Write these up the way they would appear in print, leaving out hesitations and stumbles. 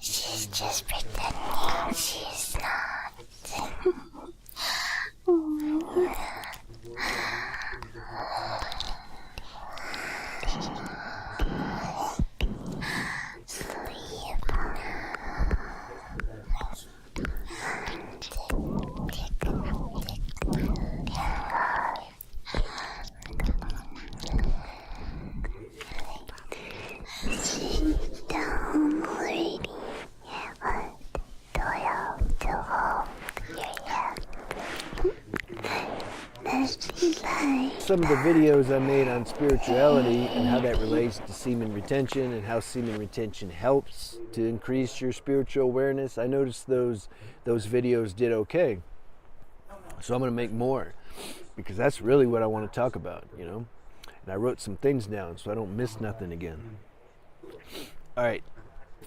She's just pretending she's not. Some of the videos I made on spirituality and how that relates to semen retention and how semen retention helps to increase your spiritual awareness, I noticed those videos did okay. So I'm going to make more because that's really what I want to talk about, you know. And I wrote some things down so I don't miss nothing again. All right.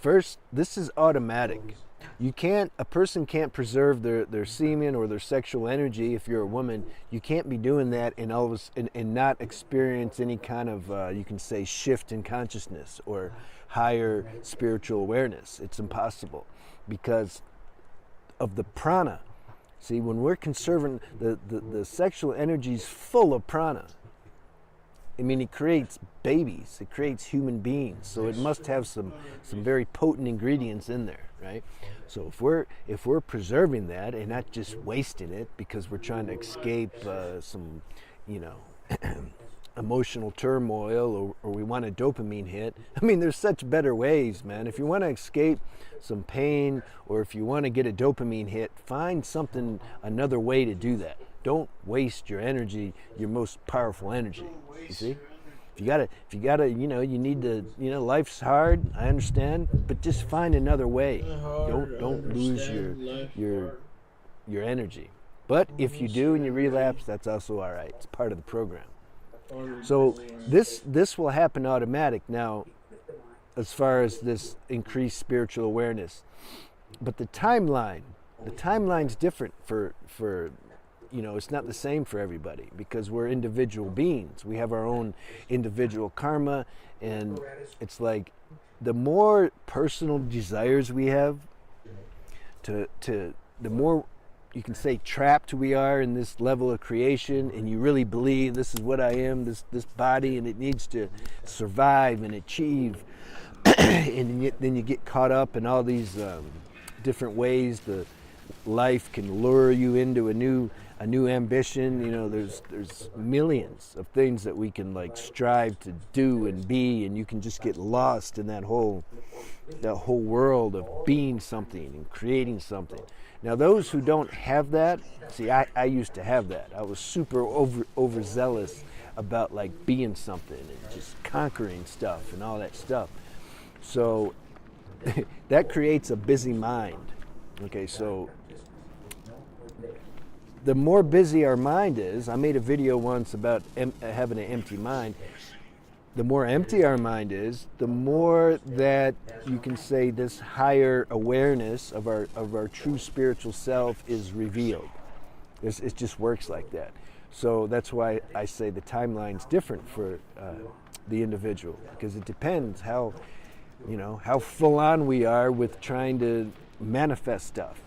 First, this is automatic. A person can't preserve their semen or their sexual energy if you're a woman. You can't be doing that and not experience any kind of, you can say, shift in consciousness or higher spiritual awareness. It's impossible because of the prana. See, when we're conserving, the sexual energy is full of prana. I mean, it creates babies, it creates human beings, so it must have some very potent ingredients in there, right? So if we're preserving that and not just wasting it because we're trying to escape some, you know, emotional turmoil or we want a dopamine hit. I mean, there's such better ways, man. If you want to escape some pain or if you want to get a dopamine hit, find another way to do that. Don't waste your energy, your most powerful energy. You see? If you gotta, you know, you need to, you know, life's hard, I understand, but just find another way. Don't lose your energy. But if you do and you relapse, that's also all right. It's part of the program. So this will happen automatic now as far as this increased spiritual awareness. But the timeline's different for you know, it's not the same for everybody because we're individual beings. We have our own individual karma, and it's like the more personal desires we have, the more you can say trapped we are in this level of creation, and you really believe this is what I am, this body, and it needs to survive and achieve. And then you get caught up in all these different ways the life can lure you into a new ambition. You know, there's millions of things that we can like strive to do and be, and you can just get lost in that whole world of being something and creating something. Now those who don't have that, see, I used to have that. I was super overzealous about like being something and just conquering stuff and all that stuff. So that creates a busy mind. Okay, so the more busy our mind is, I made a video once about having an empty mind. The more empty our mind is, the more that you can say this higher awareness of our true spiritual self is revealed. It just works like that. So that's why I say the timeline's different for the individual, because it depends how full on we are with trying to manifest stuff.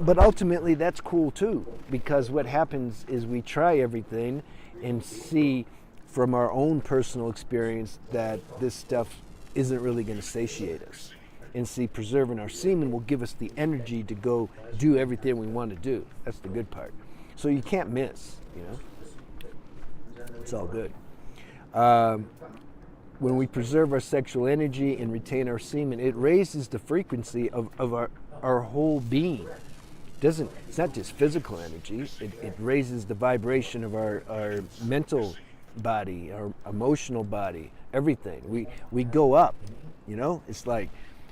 But ultimately that's cool too, because what happens is we try everything and see from our own personal experience that this stuff isn't really going to satiate us. And see, preserving our semen will give us the energy to go do everything we want to do. That's the good part. So you can't miss, you know. It's all good. When we preserve our sexual energy and retain our semen, it raises the frequency of our whole being. It's not just physical energy. It raises the vibration of our mental body, our emotional body, everything. We go up, you know. It's like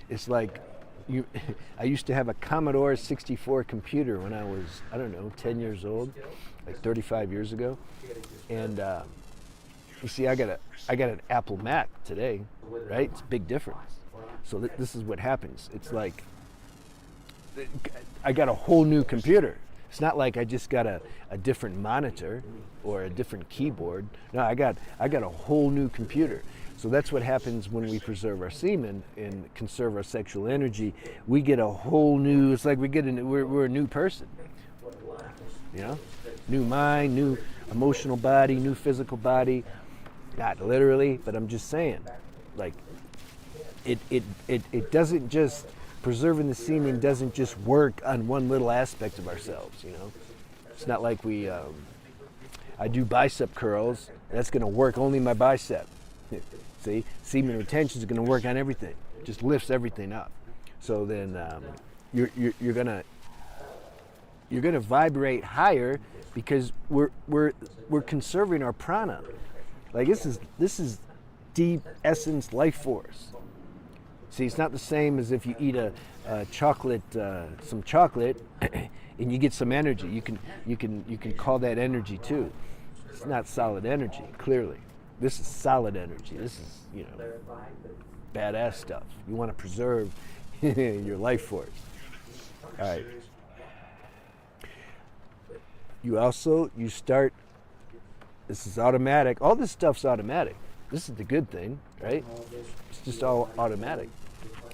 I used to have a Commodore 64 computer when I was, I don't know, 10 years old, like 35 years ago, and you see, I got an Apple Mac today, right? It's a big difference. So this is what happens. It's like I got a whole new computer. It's not like I just got a different monitor or a different keyboard. No, I got a whole new computer. So that's what happens when we preserve our semen and conserve our sexual energy. We get a whole new, it's like we're a new person. You know? New mind, new emotional body, new physical body. Not literally, but I'm just saying. Like, it doesn't just, preserving the semen doesn't just work on one little aspect of ourselves, you know? It's not like I do bicep curls, that's gonna work only my bicep. See, semen retention is going to work on everything. It just lifts everything up. So then you're gonna vibrate higher because we're conserving our prana. Like this is deep essence life force. See, it's not the same as if you eat some chocolate, and you get some energy. You can call that energy too. It's not solid energy, clearly. This is solid energy. This is, badass stuff. You want to preserve your life force. All right. You start, this is automatic. All this stuff's automatic. This is the good thing, right? It's just all automatic.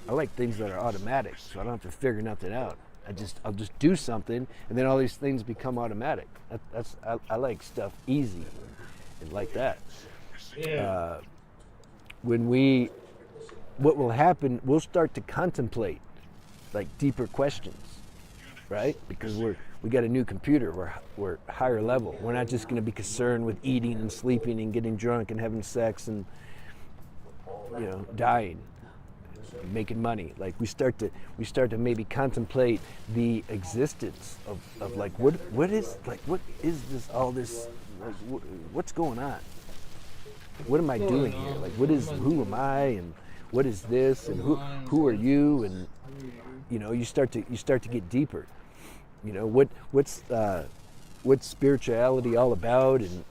I like things that are automatic, so I don't have to figure nothing out. I'll just do something, and then all these things become automatic. I like stuff easy and like that. What will happen, we'll start to contemplate like deeper questions, right? Because we got a new computer, we're higher level. We're not just going to be concerned with eating and sleeping and getting drunk and having sex and dying, making money. Like we start to maybe contemplate the existence of like what is this, all this, like, what's going on? What am I doing here? Like, who am I, and what is this, and who are you? And you start to get deeper. What's spirituality all about? And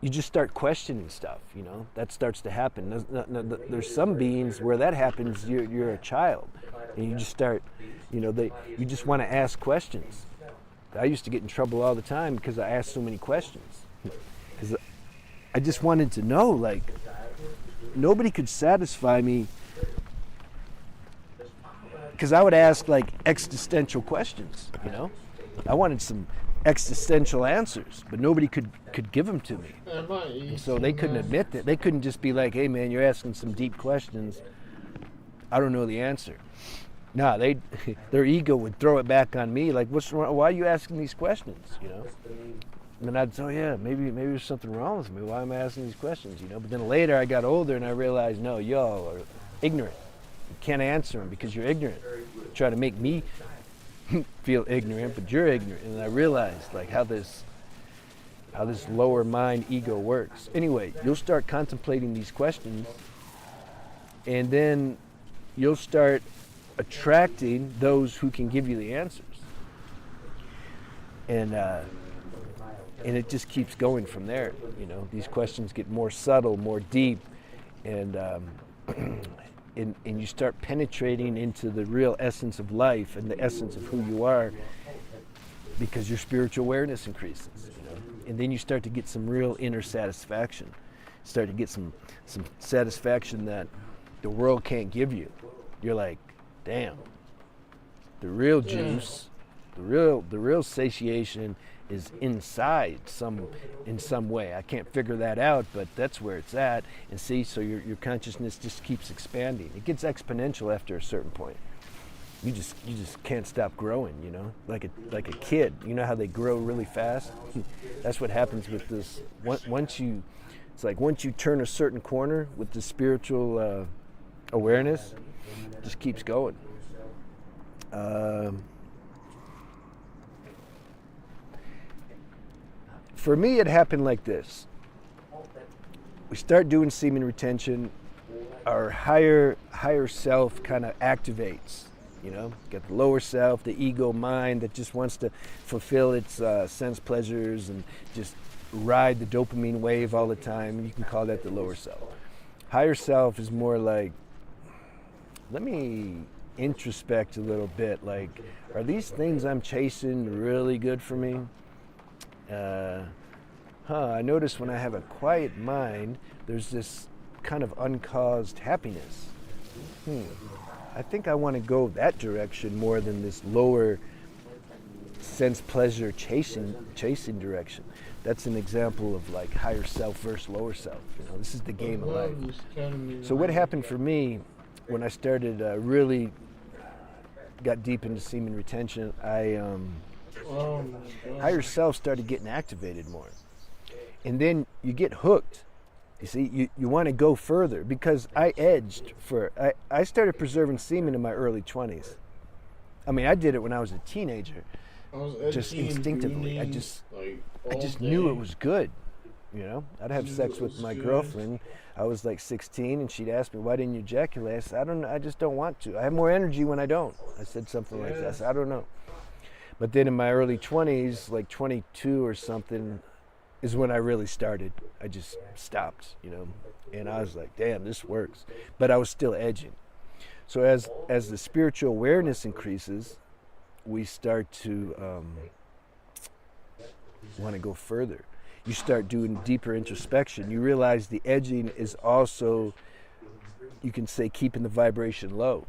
you just start questioning stuff. That starts to happen. There's some beings where that happens. You're a child, and you just start. You just want to ask questions. I used to get in trouble all the time because I asked so many questions. Because I just wanted to know, like, nobody could satisfy me, because I would ask like existential questions, I wanted some existential answers, but nobody could give them to me. And so they couldn't admit that. They couldn't just be like, hey man, you're asking some deep questions, I don't know the answer. Nah, their ego would throw it back on me, like, what's wrong? Why are you asking these questions, And then I'd say, oh yeah, maybe there's something wrong with me. Why am I asking these questions, But then later I got older and I realized, no, y'all are ignorant. You can't answer them because you're ignorant. You try to make me feel ignorant, but you're ignorant. And I realized like how this lower mind ego works. Anyway, you'll start contemplating these questions, and then you'll start attracting those who can give you the answers. And it just keeps going from there. These questions get more subtle, more deep, and you start penetrating into the real essence of life and the essence of who you are, because your spiritual awareness increases. And then you start to get some real inner satisfaction. Start to get some satisfaction that the world can't give you. You're like, damn, the real juice, the real satiation is inside in some way. I can't figure that out, but that's where it's at. And see, so your consciousness just keeps expanding. It gets exponential after a certain point. You just can't stop growing, like a kid. You know how they grow really fast? That's what happens with this. Once you turn a certain corner with the spiritual awareness, it just keeps going. For me, it happened like this. We start doing semen retention, our higher self kind of activates. Got the lower self, the ego mind that just wants to fulfill its sense pleasures and just ride the dopamine wave all the time. You can call that the lower self. Higher self is more like, let me introspect a little bit. Like, are these things I'm chasing really good for me? I notice when I have a quiet mind, there's this kind of uncaused happiness. I think I want to go that direction more than this lower sense pleasure chasing direction. That's an example of like higher self versus lower self. This is the game of life. So what happened for me when I started really got deep into semen retention, higher self started getting activated more. And then you get hooked. You see, you want to go further because I started preserving semen in my early 20s. I mean, I did it when I was a teenager, just instinctively. I just knew it was good. I'd have sex with my girlfriend. I was like 16 and she'd ask me, why didn't you ejaculate? I said, I just don't want to. I have more energy when I don't. I said something like that. I said, I don't know. But then in my early 20s, like 22 or something, is when I really started. I just stopped, and I was like, damn, this works. But I was still edging. So as the spiritual awareness increases, we start to want to go further. You start doing deeper introspection. You realize the edging is also, you can say, keeping the vibration low.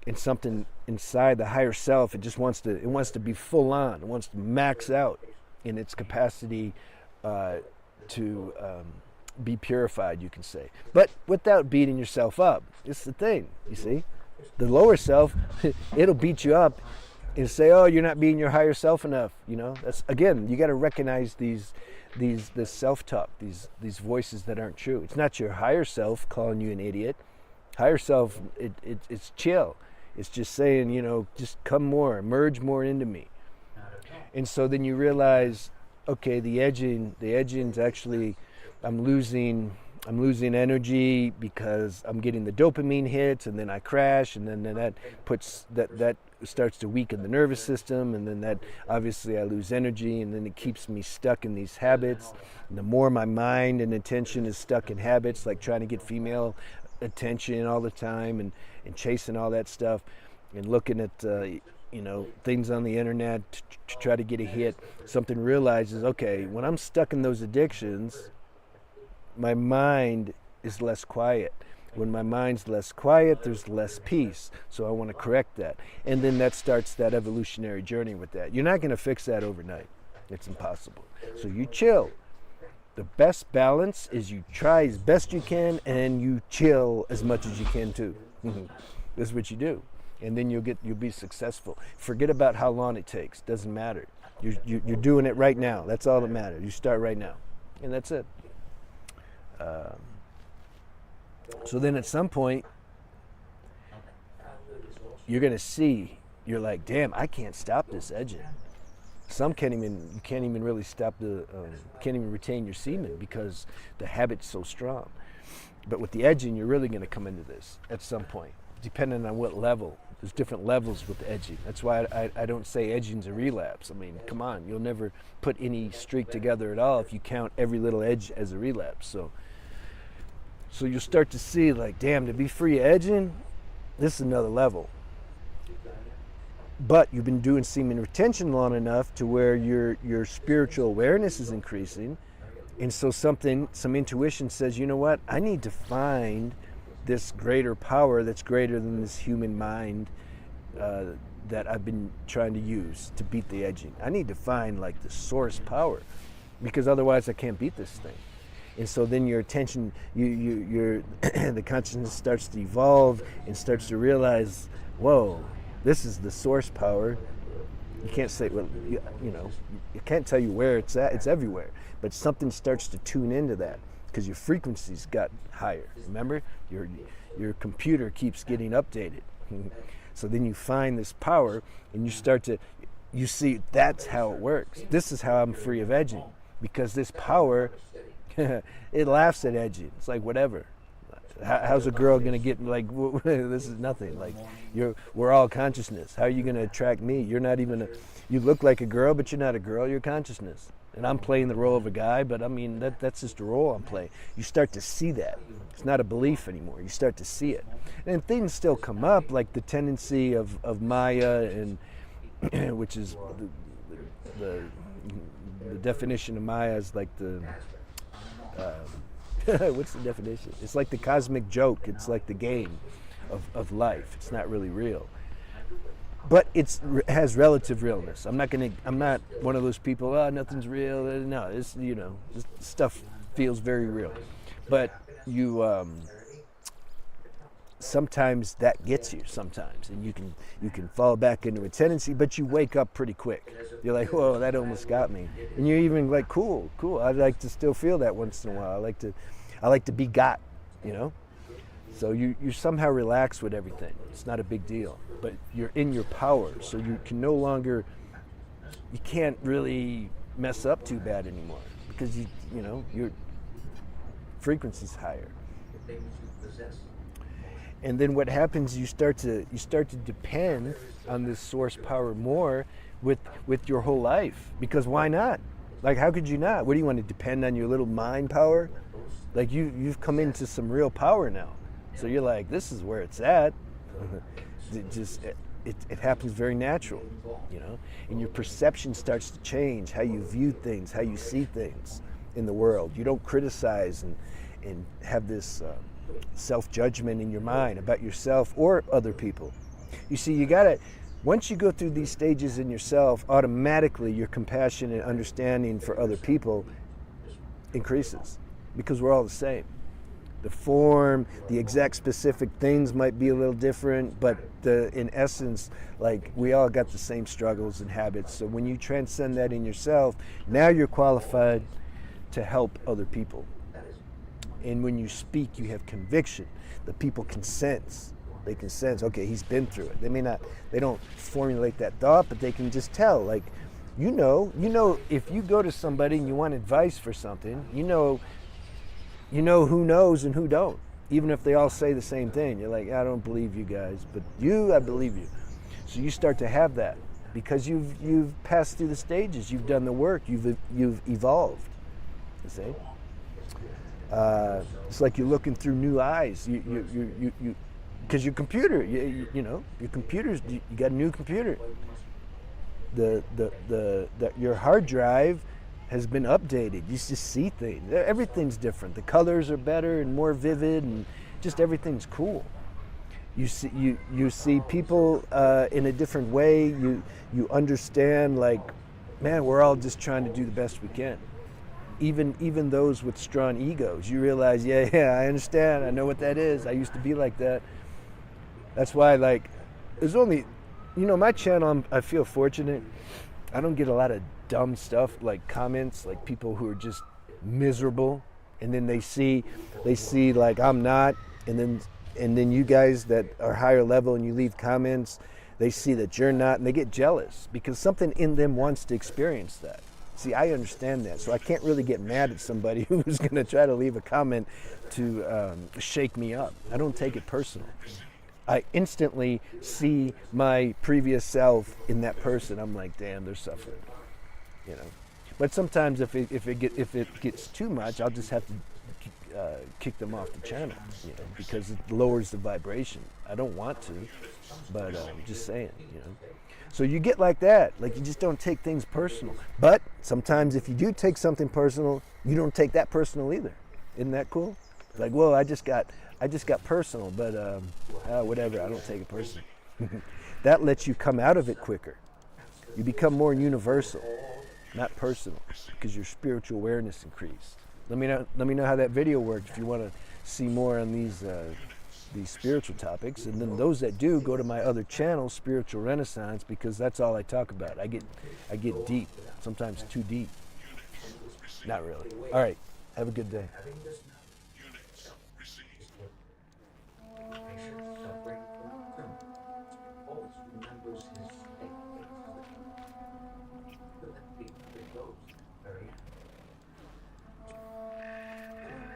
And something inside the higher self, it wants to be full on. It wants to max out in its capacity to be purified, you can say, but without beating yourself up. It's the thing, you see. The lower self, it'll beat you up and say, "Oh, you're not being your higher self enough." That's, again, you got to recognize this self-talk, these voices that aren't true. It's not your higher self calling you an idiot. Higher self, it's chill. It's just saying, just come more, merge more into me. And so then you realize, okay, the edging's actually, I'm losing energy because I'm getting the dopamine hits, and then I crash, and then that starts to weaken the nervous system, and then that obviously I lose energy, and then it keeps me stuck in these habits. And the more my mind and attention is stuck in habits, like trying to get female attention all the time and chasing all that stuff and looking at things on the internet to try to get a hit, something realizes, okay, when I'm stuck in those addictions, my mind is less quiet. When my mind's less quiet, there's less peace. So I want to correct that. And then that starts that evolutionary journey with that. You're not going to fix that overnight. It's impossible. So you chill. The best balance is you try as best you can and you chill as much as you can too. That's what you do. And then you'll be successful. Forget about how long it takes. Doesn't matter. You're doing it right now. That's all that matters. You start right now. And that's it. So then at some point, you're going to see, you're like, damn, I can't stop this edging. You can't even really stop can't even retain your semen because the habit's so strong. But with the edging, you're really going to come into this at some point, depending on what level. There's different levels with the edging. That's why I don't say edging's a relapse. I mean, come on, you'll never put any streak together at all if you count every little edge as a relapse. So you'll start to see, like, damn, to be free of edging, this is another level. But you've been doing semen retention long enough to where your spiritual awareness is increasing. And so some intuition says, you know what, I need to find this greater power that's greater than this human mind that I've been trying to use to beat the edging. I need to find like the source power, because otherwise I can't beat this thing. And so then your attention, your the consciousness starts to evolve and starts to realize, whoa, this is the source power. You can't say, well, you can't tell you where it's at. It's everywhere. But something starts to tune into that because your frequencies got higher. Remember, your computer keeps getting updated. So then you find this power and you see that's how it works. This is how I'm free of edging, because this power, it laughs at edging. It's like, whatever. How's a girl gonna get like this is nothing. Like we're all consciousness. How are you gonna attract me? You're not even you look like a girl, but you're not a girl. You're consciousness. And I'm playing the role of a guy, but I mean that's just a role I'm playing. You start to see that. It's not a belief anymore. You start to see it, and things still come up like the tendency of Maya and which is the definition of Maya is like the what's the definition? It's like the cosmic joke. It's like the game of life. It's not really real, but it has relative realness. I'm not one of those people. Oh, nothing's real. No, it's this stuff feels very real, but you sometimes that gets you sometimes, and you can fall back into a tendency, but you wake up pretty quick. You're like, whoa, that almost got me, and you're even like, cool. I'd like to still feel that once in a while. I like to be got, So you somehow relax with everything. It's not a big deal, but you're in your power, so you can no longer, you can't really mess up too bad anymore because your frequency's higher. And then what happens? You start to depend on this source power more with your whole life, because why not? Like, how could you not? What do you want to depend on your little mind power? Like you've come into some real power now, so you're like, this is where it's at. It happens very natural, and your perception starts to change, how you view things, how you see things in the world. You don't criticize and have this self-judgment in your mind about yourself or other people. You see, once you go through these stages in yourself, automatically your compassion and understanding for other people increases, because we're all the same. The form, the exact specific things might be a little different, but in essence, like, we all got the same struggles and habits. So when you transcend that in yourself, now you're qualified to help other people. And when you speak, you have conviction. The people can sense. They can sense, okay, he's been through it. They don't formulate that thought, but they can just tell, like, if you go to somebody and you want advice for something, you know who knows and who don't. Even if they all say the same thing, you're like, I don't believe you guys, but I believe you. So you start to have that because you've passed through the stages, you've done the work, you've evolved. You see? It's like you're looking through new eyes. You because your computer, your computers, you got a new computer. Your hard drive has been updated. You just see things. Everything's different. The colors are better and more vivid, and just everything's cool. You see people in a different way. You understand, like, man, we're all just trying to do the best we can. Even those with strong egos, you realize, yeah, I understand. I know what that is. I used to be like that. That's why, like, there's only, my channel, I feel fortunate. I don't get a lot of dumb stuff, like comments, like people who are just miserable, and then they see like I'm not, and then you guys that are higher level and you leave comments, they see that you're not, and they get jealous because something in them wants to experience that. See, I understand that, so I can't really get mad at somebody who's going to try to leave a comment to shake me up. I don't take it personal. I instantly see my previous self in that person. I'm like, damn, they're suffering, But sometimes if it gets too much, I'll just have to kick them off the channel, because it lowers the vibration. I don't want to, but I'm just saying, So you get like that, like you just don't take things personal. But sometimes if you do take something personal, you don't take that personal either. Isn't that cool? Like, whoa, I just got personal, but whatever, I don't take it personal. That lets you come out of it quicker. You become more universal, not personal, because your spiritual awareness increased. Let me know how that video worked if you want to see more on these spiritual topics. And then those that do, go to my other channel, Spiritual Renaissance, because that's all I talk about. I get deep, sometimes too deep. Not really. All right, have a good day.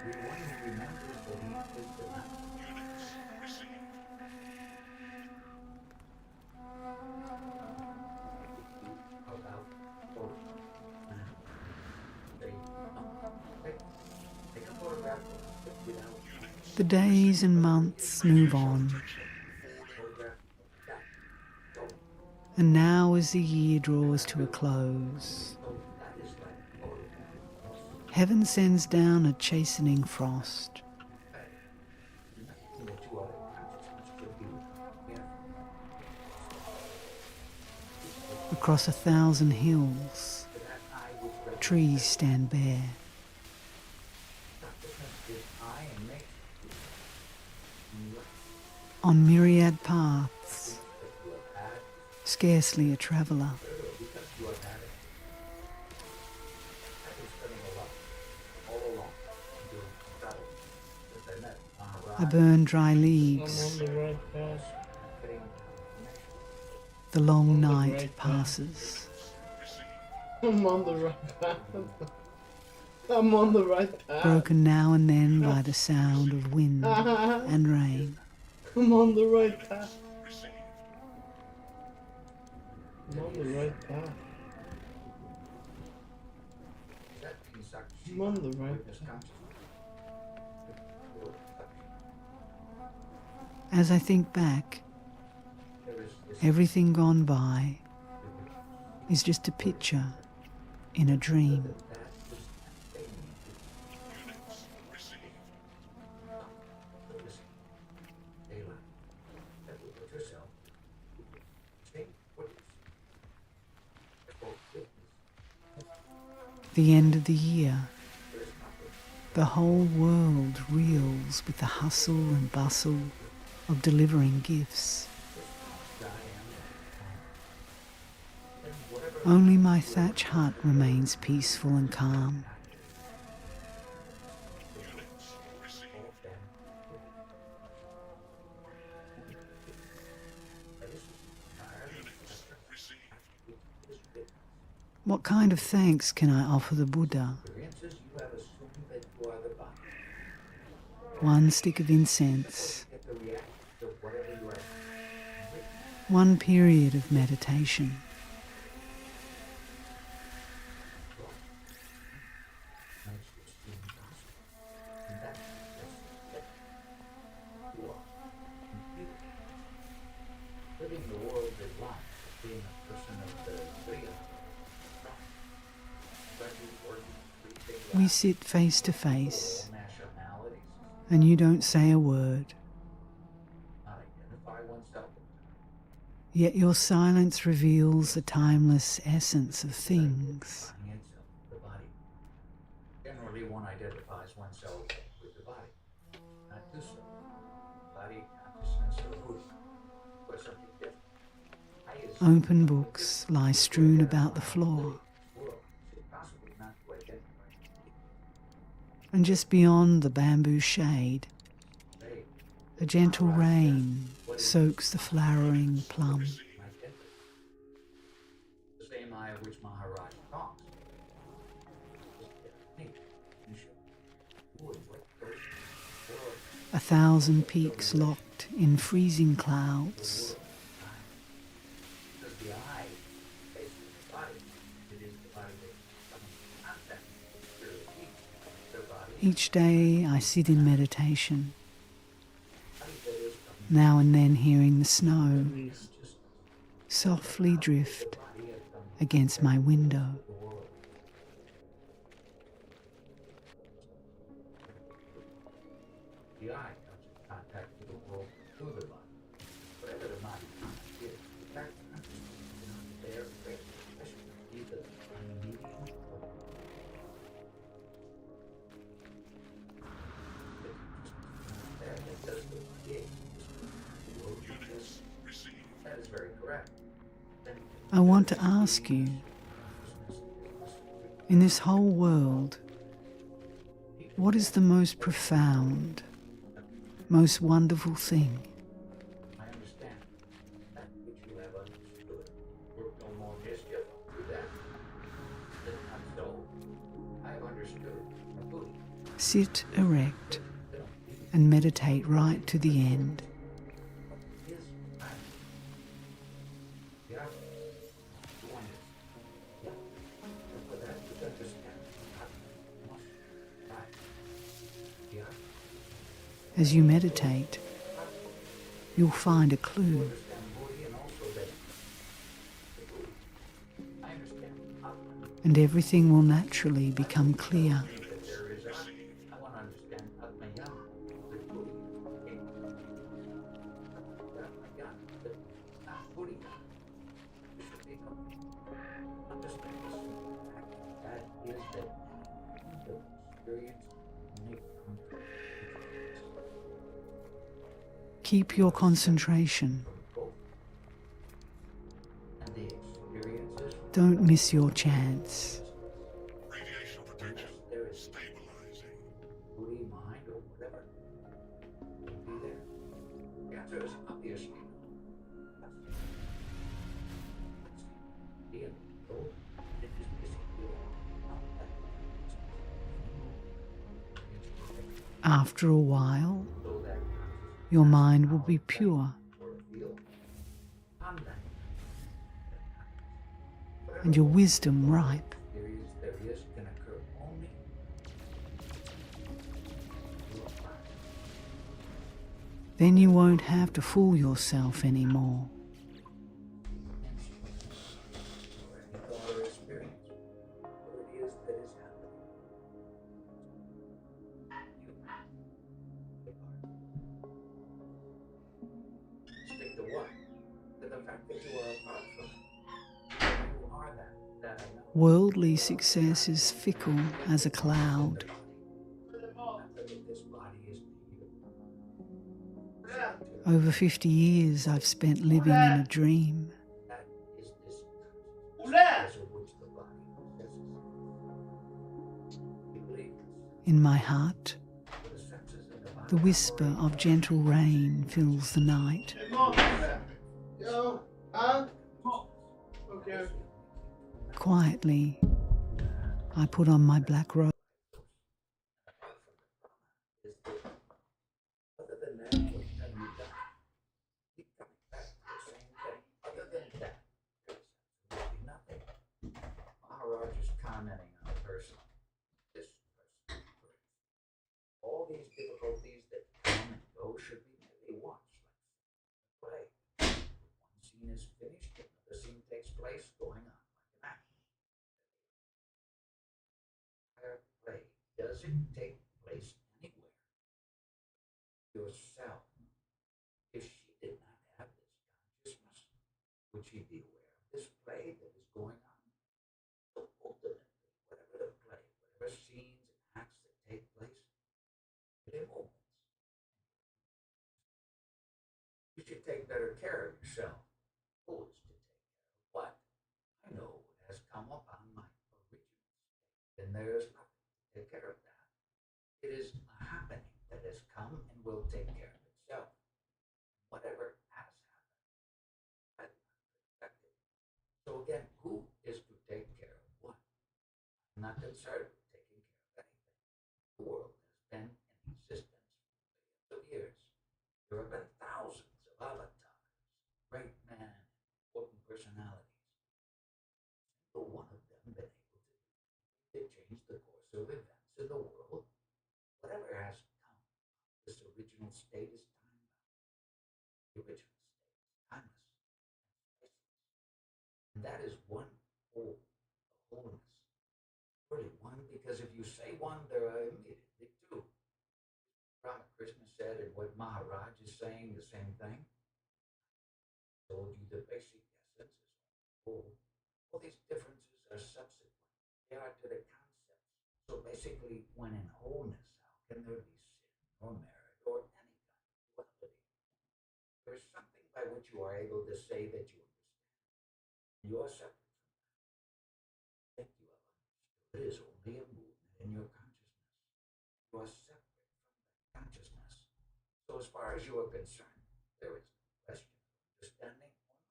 The one who remembers that he is the The days and months move on, and now as the year draws to a close, heaven sends down a chastening frost. Across 1,000 hills, trees stand bare. On myriad paths, scarcely a traveller. I burn dry leaves. The long night passes. I'm on the right path. I'm on the right path. Broken now and then by the sound of wind and rain. I'm on the right path. I'm on the right path. I'm on the right path. As I think back, everything gone by is just a picture in a dream. The end of the year, the whole world reels with the hustle and bustle of delivering gifts. Only my thatch hut remains peaceful and calm. What kind of thanks can I offer the Buddha? One stick of incense, one period of meditation. We sit face to face, and you don't say a word. Yet your silence reveals the timeless essence of things. Generally, one identifies oneself with the body. Not do so. Body consciousness or Buddha, or something different. Open books lie strewn about the floor. And just beyond the bamboo shade, a gentle rain soaks the flowering plum. The same eye of which Maharaj talks. 1,000 peaks locked in freezing clouds. Each day I sit in meditation, now and then hearing the snow softly drift against my window. The eye comes in contact with the world through the body. Whatever the mind is, that consciousness is not there, especially either on the medium or that is very correct. I want to ask you, in this whole world, what is the most profound, most wonderful thing? I understand that which you have understood. Work no more mischief with that. That not so. I have understood a Buddha. Sit erect and meditate right to the end. As you meditate, you'll find a clue, and everything will naturally become clear. I want to understand Atmayam, the Buddha, Atmayam, the Buddha. You should be understand this simple fact. That is that the experience only comes from Keep your concentration. both. And the experiences, Don't miss your chance. Radiation protection. there is Stabilizing. Buddha mind or whatever, will be there. The answer is obviously no. Being told it is basically not that After a while, so that your mind will be pure or feel on that and your wisdom ripe. there is can occur only Then you won't have to fool yourself anymore. or experience what it is that is happening. Stick to what? To the fact that you are apart from it. You are that I know. Worldly success is fickle as a cloud. Not that this body is Over 50 years I've spent living in a dream. that is this consciousness of which the body possesses. You believe In my heart, the senses in the body. the whisper of gentle rain fills the night. Yo, huh? Okay. Quietly, I put on my black robe. Other than that, what have you done? Keep coming back to the same thing. Other than that, there's absolutely nothing. Maharaj is commenting on a person. This person. All these difficulties that come and go should be merely watched like play. One scene is finished, another scene takes place, going on like an act. Play doesn't take place anywhere. Yourself. If she did not have this consciousness, would she be aware of this play that is going on? So ultimately, whatever the play, whatever scenes and acts that take place, it moments. You should take better care of yourself. Who is to take care of what? I know what has come upon my original state, and there is nothing to take care of that. It is a happening that has come and will take care of itself. Whatever has happened, has not been affected. So again, who is to take care of what? I'm not concerned with taking care of anything. The world has been in existence for millions of years. There have been thousands of avatars, great men, important personalities. No one of them been able to change the course of events in the world. Whatever has come, this original state is time-bound. The original state is timeless and spaceless. And that is one whole, a wholeness. Really one, because if you say one, there are immediately two. Ramakrishna said, and what Maharaj is saying, the same thing. I told you the basic essence is whole. All these differences are subsequent. They are to the concepts. So basically, when in wholeness, how can there be sin or merit or any kind of duality? There is something by which you are able to say that you understand. You are separate from that. That you have understood is only a movement in your consciousness. You are separate from that consciousness. So as far as you are concerned, there is no question of understanding or not.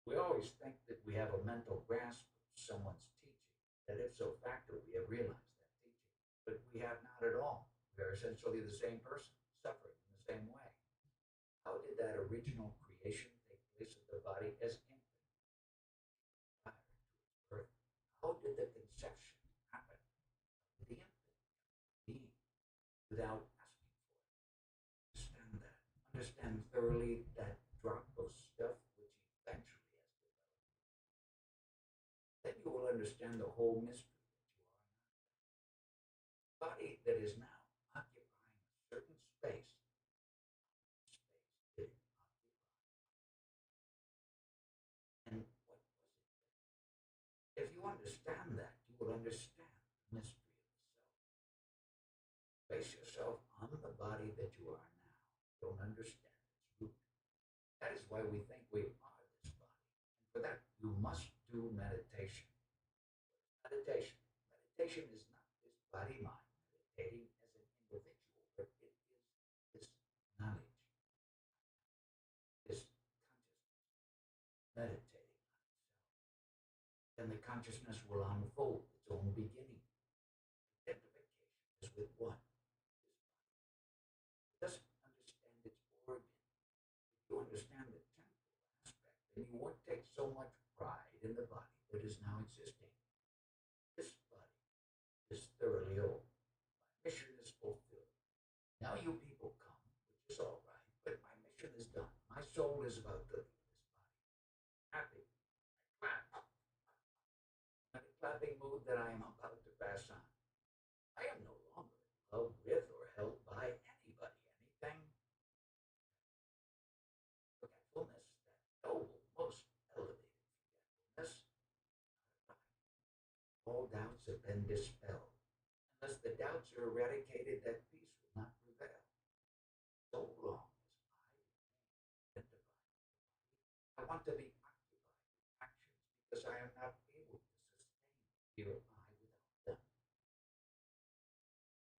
We always think that we have a mental grasp of someone's teaching, that ipso facto we have realized that teaching, but we have not at all. We are essentially the same person, suffering in the same way. How did that original creation take place of the body as infant prior to its birth? How did the conception happen of the infant being without thoroughly that drop of stuff which eventually has developed, then you will understand the whole mystery that you are now. Body that is now occupying a certain space, space it occupied. And what was it? If you understand that, you will understand the mystery of the self. Place yourself on the body that you are now. Don't understand its root. That is why we think we are this body. And for that, you must do meditation. Meditation. Meditation is not this body mind meditating as an individual, but it is this knowledge, this consciousness meditating on itself. Then the consciousness will unfold its own beginning. Identification is with one. It doesn't understand its origin. If you understand the temporal aspect, then you won't take so much pride in the body that is now existing. This body is thoroughly old. My mission is fulfilled. Now you people come, which is all right, but my mission is done. My soul is about to leave this body. Happy. I clap. In the clapping mood that I am about to pass on. I am no longer in love with or held by anybody, anything. Forgetfulness, that noble, most elevated forgetfulness, all doubts have been dispelled. Unless the doubts are eradicated, that peace will not prevail. So long as I identify with the body, I want to be occupied with actions because I am not able to sustain here I without them.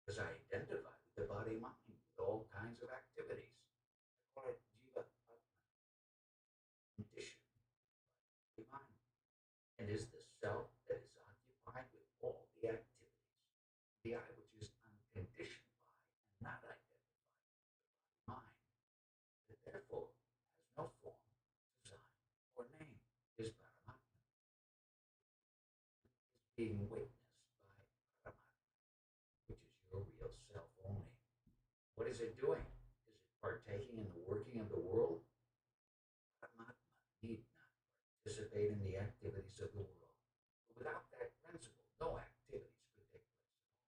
Because I identify with the body mind with all kinds of activities. I call it jiva atman, condition by the mind. And is the self that is occupied with all the activities. The I which is unconditioned by and not identified with the body mind, that therefore has no form, design, or name, is Paramatma, is being witnessed by Paramatma, which is your real self only. What is it doing? Is it partaking in the working of the world? Paramatma need not participate in the activities of the world. But without that principle, no activities could take place at all.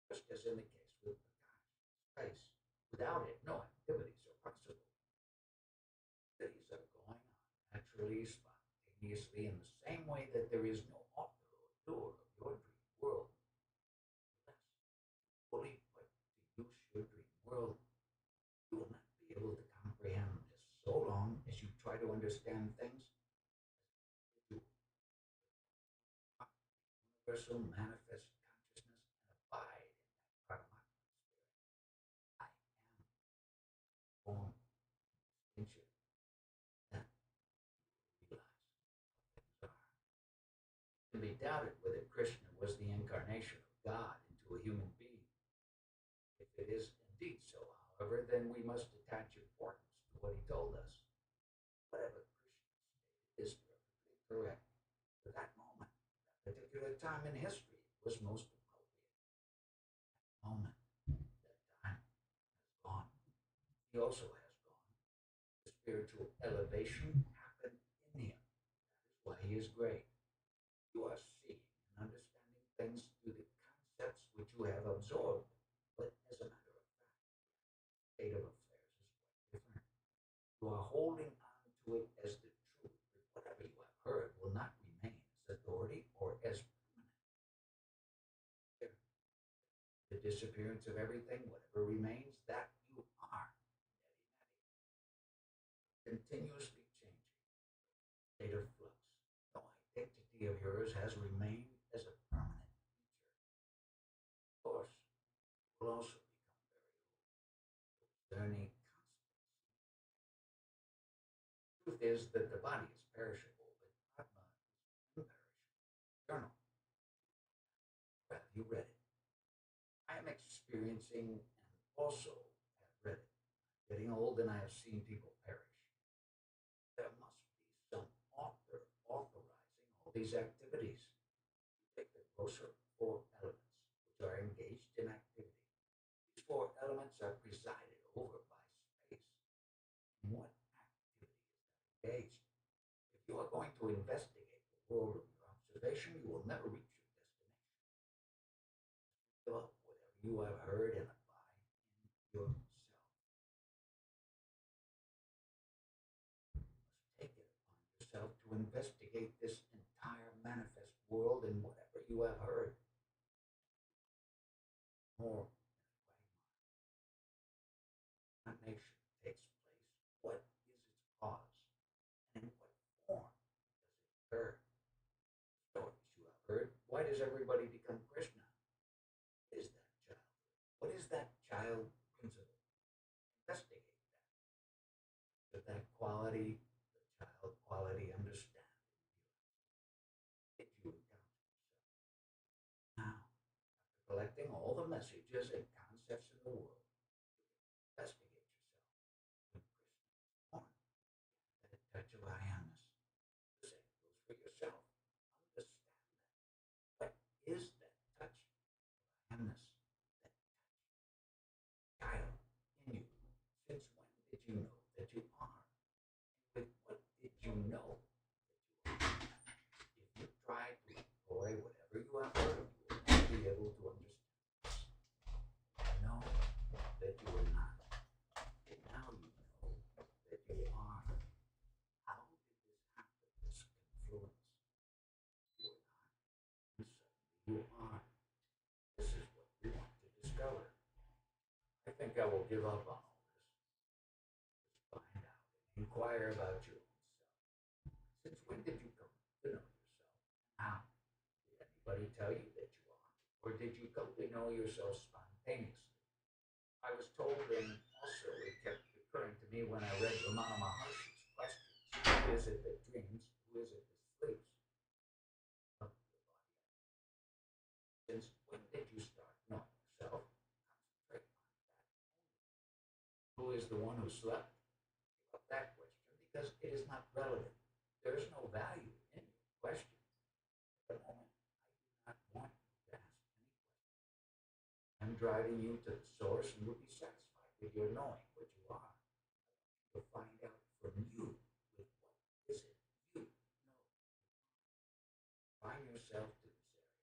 Just as in the case with Prakash, space. Without it, no activities are possible. Activities are going on naturally, spontaneously, in the same way that there is no author or doer of your dream world. Unless fully put to use your dream world, you will not be able to comprehend this so long as you try to understand things as you universal manifest consciousness and abide in that Paramatma spirit. I am form, distinction. Then you realize how things are. It can be doubted whether Krishna was the incarnation of God into a human being. If it is indeed so, however, then we must attach importance to what he told us. Whatever Krishna stated is perfectly correct. For that moment, that particular time in history, it was most appropriate. That moment, that time has gone. He also has gone. The spiritual elevation happened in him. That is why he is great. You are seeing and understanding things through the concepts which you have absorbed, but as a matter of fact, the state of affairs is quite different. You are holding on to it as the truth, but whatever you have heard will not remain as authority or as permanent. The disappearance of everything, whatever remains, that you are. Continuously changing, state of flux. No identity of yours has remained as a permanent feature. Of course, it will also become very old. Learning constancy. The truth is that the body is perishable, but Atma is imperishable, eternal. Have you read it? I am experiencing and also have read it. I'm getting old and I have seen people perish. There must be some author authorizing all these activities. Take the grosser four elements which are engaged in activity. These four elements are presided over by space. In what activity is that engaged? If you are going to investigate the world of your observation, you will never reach your destination. Give up whatever you have heard and abide in yourself. You must take it upon yourself to investigate this entire manifest world and whatever you have heard. More than a quagmire. Nation takes place. What is its cause? And in what form does it occur? Stories you have heard. Why does everybody become Krishna? What is that childhood? What is that child principle? Investigate that. With that quality, the child quality, understand. Did you encounter yourself? Now, after collecting all the messages and concepts in the world, investigate yourself with Krishna form. That touch of I amness. The same goes for yourself. Understand that. What is that touch of I amness? That child in you. Since when did you know that you are? And with what did you know that you are? If you try to employ whatever you have heard, you will not be able to understand this. Know that you are not. And now you know that you are. How did this happen, this confluence? You are not, and suddenly you are. This is what we want to discover. I think I will give up on all this. Just find out and inquire about your own self. Since when did you come to know yourself? How? Did anybody tell you that you are? Or did you come to know yourself spontaneously? I was told, and also it kept recurring to me when I read Ramana Maharshi's questions. Who is it that dreams? Who is it that sleeps? Of your body. Since when did you start knowing yourself? Concentrate on that. Who is the one who slept? Give up that question because it is not relevant. There is no value in your question. At the moment, I do not want you to ask any questions. I'm driving you to the source and you'll be satisfied with your knowing what you are. You'll find out from you with what is it you know. Find yourself to this area.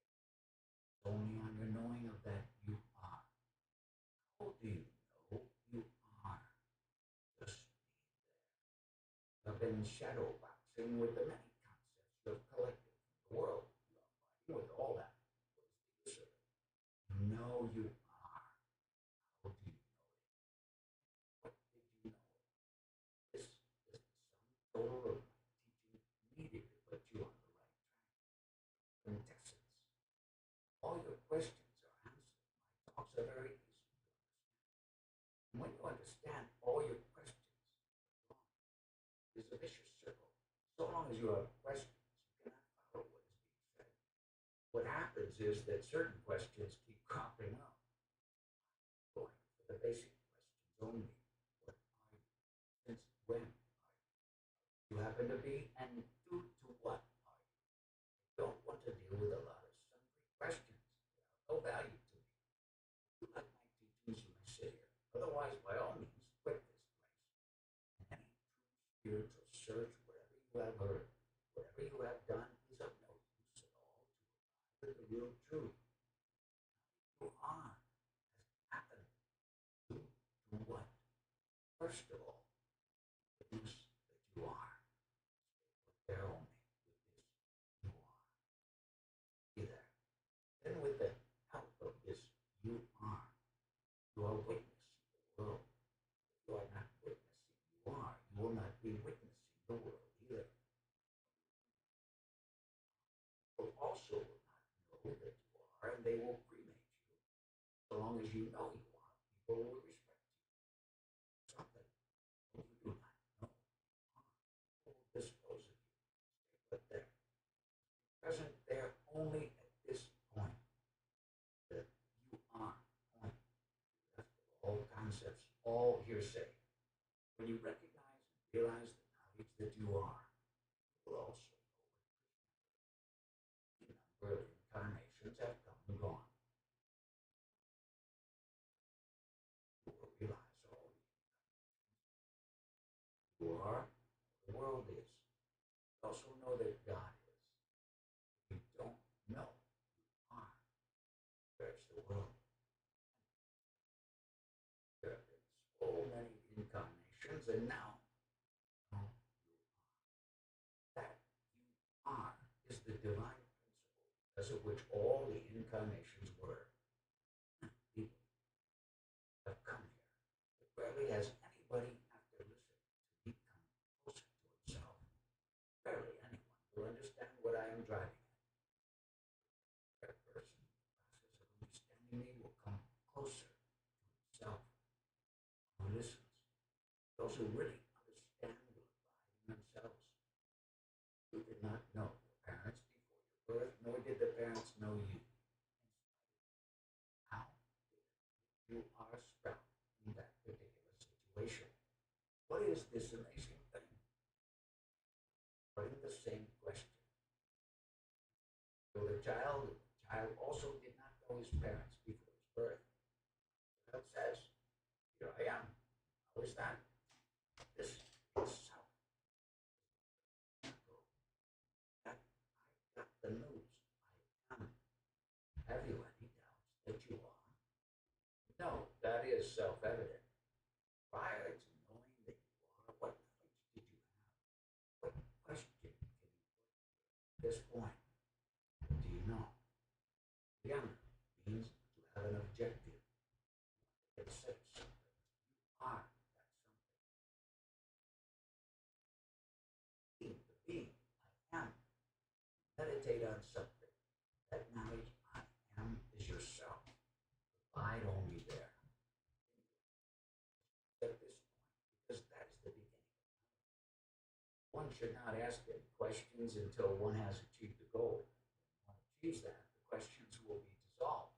It's only on your knowing of that you are. How do you know you are? Just be there. I've been shadow boxing with the many concepts you have collected from the world. You are fighting with all that. What is the use of it? You know you are. How do you know it? What did you know? This is the sum total of my teaching needed to put you on the right track. Quintessence. All your questions are answered. My talks are very easy to understand. And when you understand all your questions are gone, it is a vicious circle. So long as you have questions, you cannot follow what is being said. What happens is that certain questions keep cropping up. Going for the basic questions only. What are you? Since when are you? You happen to be, and due to what are you? I don't want to deal with a lot of sundry questions. They have no value to me. If you like my teachings, you may sit here. Otherwise, by all means, quit this place. And any true spiritual search, whatever you have heard, whatever you have done, is of no use at all to arrive at the real truth. You are has happened due to what? First of all, the use that you are. Stay put there only with this you are. Be there. Then with the help of this you are witnessing the world. If you are not witnessing, you are. You will not be witnessing the world either. People also will not know that you are, and they will cremate you. So long as you know you are, people will respect you. Something you do not know people will dispose of you. Stay put there. Present there only at this point. The you are point. Rest of all concepts, all hearsay. When you recognize and realize the knowledge that you are, you will also know what Krishna is. A number of incarnations have come and gone. You will realize all the world is. You also know that God is. You don't know you are. There's the world. There have been so many incarnations, and now you know, that you are is the divine principle because of which all the incarnations were. People have come here. But rarely has anybody, after listening to me, come closer to himself. Rarely anyone will understand what I am driving at. That person, in the process of understanding me, will come closer to himself. Who listens? Those who really understand will abide in themselves. You did not know your parents before your birth, nor did the parents know you. How did you are sprout in that particular situation? What is this amazing thing? Putting the same question. So the child also did not know his parents before his birth. The child says, here I am. How is that? This is self. That I got the news. I am. Have you any doubts that you are? No, that is self-evident. Prior to knowing that you are, what knowledge did you have? What question can you put at this point? What do you know? Young means to have an objective. It says something. You are that something. Being the being, I am. Meditate on something. That knowledge I am is yourself. Abide only there. At this point, because that is the beginning. One should not ask any questions until one has achieved the goal. When one achieves that, the questions will be dissolved.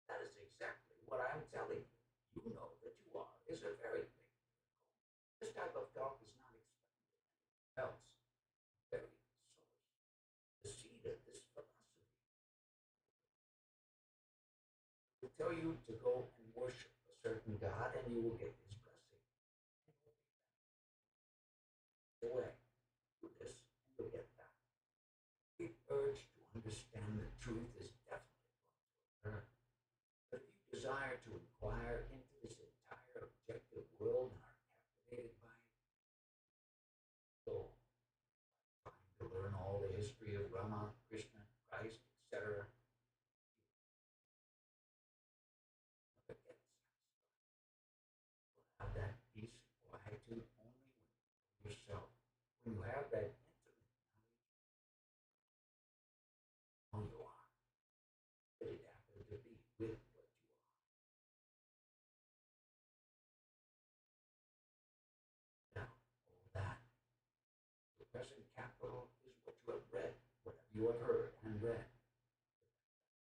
That is exactly what I am telling you. You know that you are is a very big miracle. This type of talk is not explained anywhere else. Very source, the seed of this philosophy. Will tell you to go and worship a certain God and you will get his blessing. And you'll be back. Away. Do this and you'll get that. The urge to understand the truth is definitely going to occur. But if you desire to inquire into this entire objective world and are captivated by it, so trying to learn all the history of Rama, Krishna, Christ, etc., never get satisfied. You'll have that peace and quietude only when you know yourself. When you have that intimate knowledge, you are. That it happened to be with what you are. Now, all that, the present capital is what you have read, whatever you have heard and read.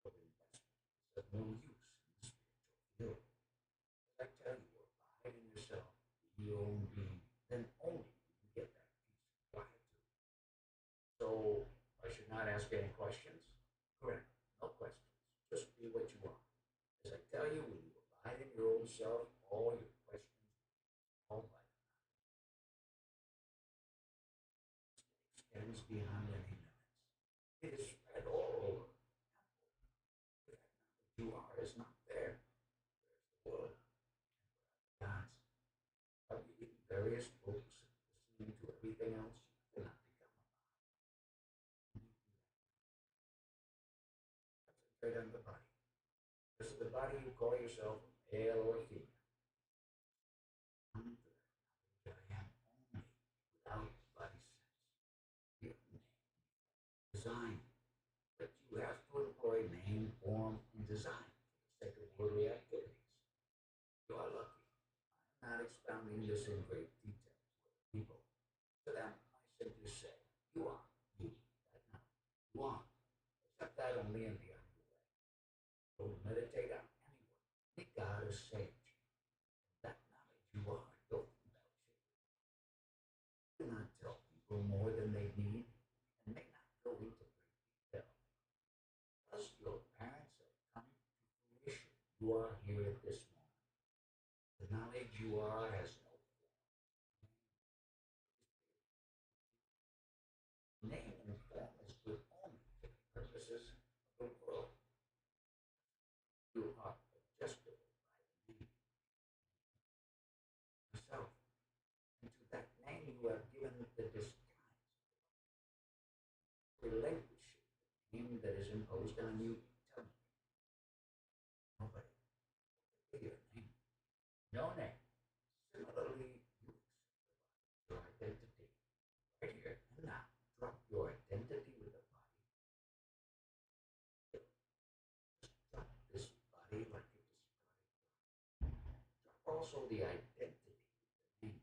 Of investment is of no use in the spiritual field. As I tell you, abide in yourself, be your own being, then only will you get that peace and quietude. So I should not ask any questions? Correct. No questions. Just be what you are. As I tell you, when you abide in your own self, all your questions will be solved by the extends beyond any limits. It is spread all over. If that knowledge you are is not there, there's the world. And God's. By reading various books and listening to everything else, you cannot become a body. Concentrate on the body. This is the body you call yourself, male or female. Come to that knowledge I am only without body sense. Your name, design. But you have to employ name, form, and design for the sake of worldly activities. You are lucky. I am not expounding this in great detail to other people. To them, I simply say, you are, you, that now, you are. Accept that only and be on your way. Go meditate on anyone, any god or sage. That knowledge you are, don't embellish it. Do not tell people more than they need, and may not go into great detail. Because your parents have come to fruition, you are here at this moment. The knowledge you are has no form. name that is imposed on you. Tell me. Nobody. Give your name. No name. Similarly, you accept your identity. Right here and now. Drop your identity with the body. Just drop this body like it is body. Drop also the identity with the name.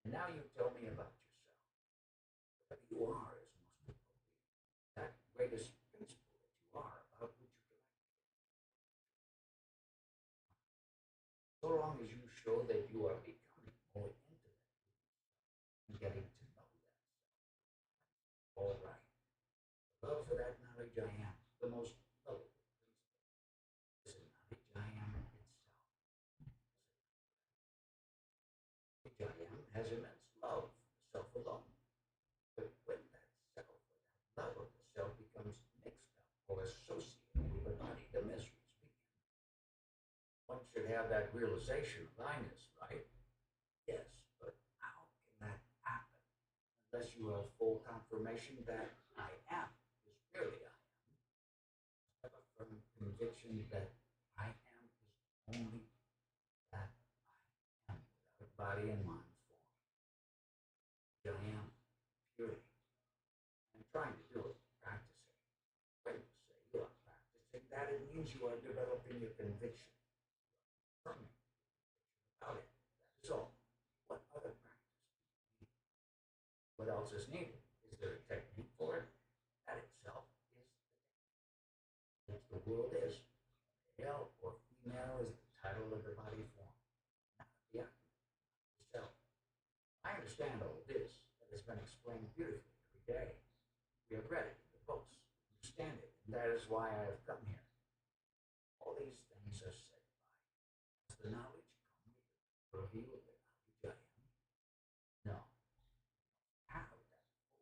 And now you tell me about yourself. What you are, as most people believe. That greatest principle that you are, about which you can. So long as you show that you are becoming more intimate and getting to know that self. All right. Love for that knowledge I am, the most lovable principle. Is a knowledge I am itself. Knowledge I am has immense love for the self alone. But when that self, or that love of the self becomes mixed up or associated with the body, the miseries begin. One should have that realization of I-ness, right? Yes, but how can that happen unless you have full confirmation that I am is really I am? Have a firm conviction that I am is only that I am without body and mind form. I am purely. I'm trying to do it, practicing. When you say you are practicing, that it means you are developing your conviction. Affirming about it. That is all. What other practice do you need? What else is needed? Is there a technique for it? That itself is the technique. Which the world is. Male or female is the title of the body form, not the act itself. I understand all this that has been explained beautifully every day. We have read it in the books, understand it, and that is why I have come here. All these things are said by. Has the knowledge come with the purview of the knowledge I am? No. How that full.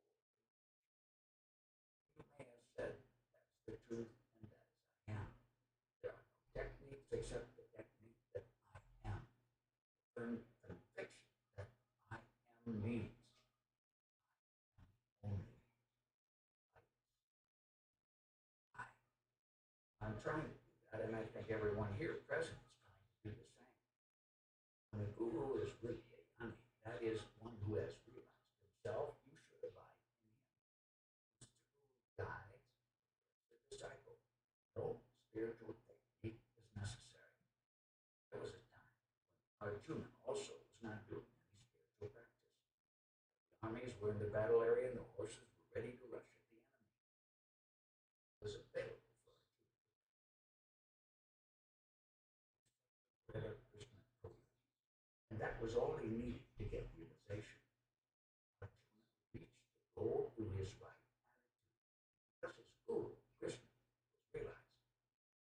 You may have said that's the truth and that is I am. There are no techniques except the technique that I am. Firm conviction that I am means I am only I. I'm trying to do that, and I think everyone here present is trying to do the same. When a guru is really a yoni, that is one who has realized himself, you should abide in him. This guru guides the disciple. No spiritual technique is necessary. There was a time when Arjuna also was not doing any spiritual practice. The armies were in the battle area and the horses were ready to rush at the enemy. It was available for Arjuna. And that was all he needed to get realization. Arjuna reached the goal through his right attitude. Because his guru, Krishna, was realized.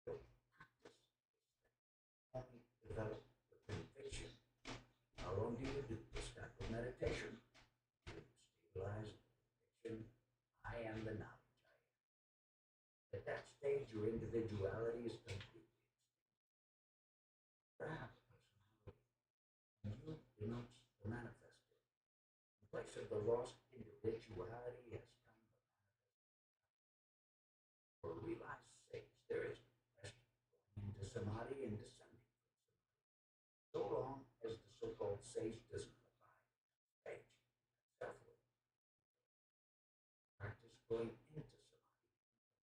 Your practice is only develop the conviction. How long do you do this type of meditation? You stabilize the conviction. I am the knowledge I am. At that stage, your individuality is completely extinct. You have a personality, and you denotes the manifested. In place of the lost individuality has come the manifested. For a realized sage, there is no question going into samadhi and descending from samadhi. So long as the so-called sage doesn't abide in stage, selfhood, practice going into samadhi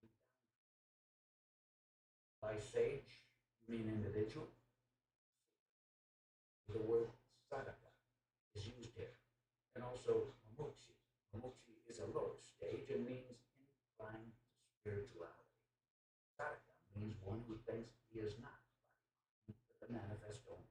and coming down. By sage, you mean individual? The word sadhaka is used here, and also mamukshi. Mamukshi is a lower stage and means inclined to spirituality. Sadhaka means one who thinks he is not body mind, but the manifest only.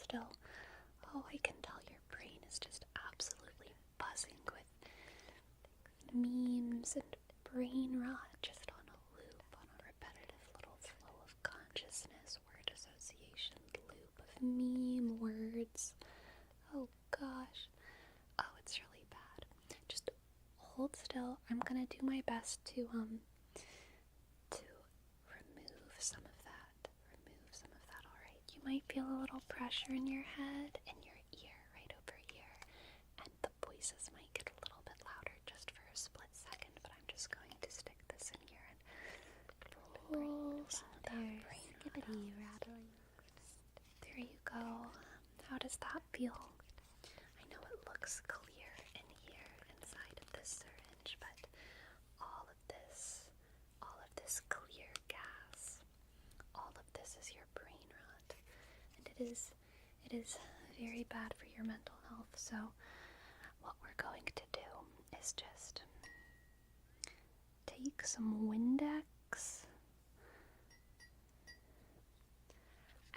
still. Oh, I can tell your brain is just absolutely buzzing with memes and brain rot, just on a loop, on a repetitive little flow of consciousness, word association loop of meme words. Oh gosh. Oh, it's really bad. Just hold still. I'm gonna do my best to remove some of that. Alright. You might feel a little pressure in your head and your ear, right over here. And the voices might get a little bit louder just for a split second, but I'm just going to stick this in here and pull some of that brain rot out. There you go. How does that feel? I know it looks clear in here inside of this syringe, but all of this clear gas, all of this is your brain rot, and it is very bad for your mental health. So what we're going to do is just take some Windex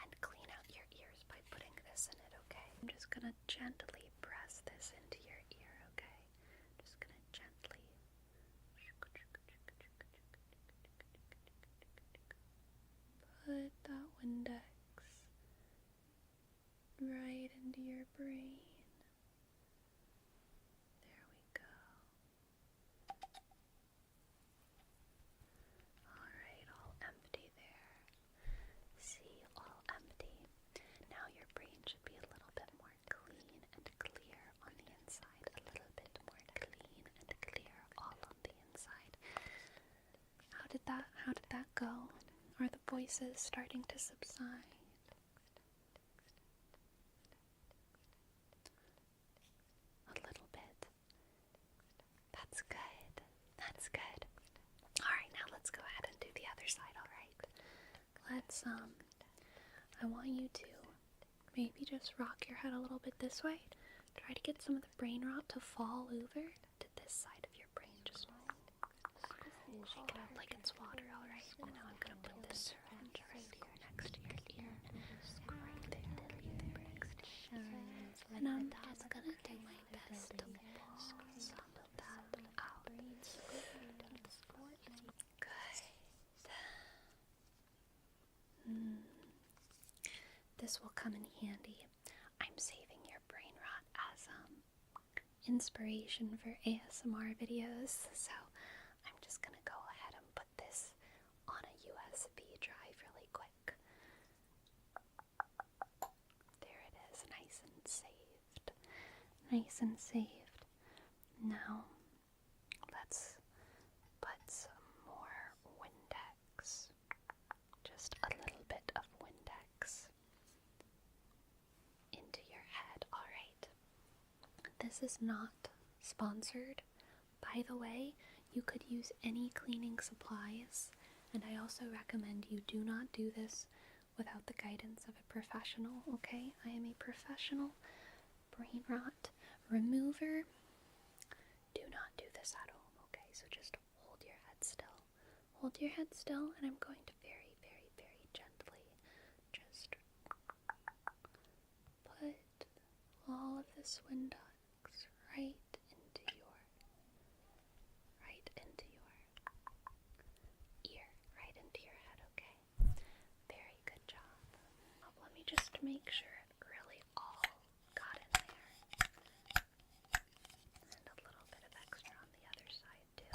and clean out your ears by putting this in it, okay? I'm just gonna gently press this into your ear, okay? Just gonna gently put that Windex right into your brain. There we go. Alright, all empty there. See, all empty. Now your brain should be a little bit more clean and clear on the inside. A little bit more clean and clear all on the inside. How did that go? Are the voices starting to subside? A little bit. That's good. That's good. Alright, now let's go ahead and do the other side, alright? Let's, I want you to maybe just rock your head a little bit this way. Try to get some of the brain rot to fall over to this side of your brain. Just shake it out like it's water, alright? And now I'm gonna put this syringe right here next to your ear. Right there. And I'm just gonna do my best to pull some of that out. Good. This will come in handy. I'm saving your brain rot as inspiration for ASMR videos, so I'm just gonna go ahead and put this on a USB drive really quick. There it is, nice and saved. Nice and saved. Now, let's put some more Windex. Just a little bit of Windex into your head. Alright. This is not sponsored. By the way, you could use any cleaning supplies, and I also recommend you do not do this without the guidance of a professional, okay? I am a professional brain rot remover. Do not do this at home, okay? So just hold your head still. Hold your head still, and I'm going to very, very, very gently just put all of this Windex right into your ear, right into your head, okay? Very good job. Let me just make sure it really all got in there. And a little bit of extra on the other side too.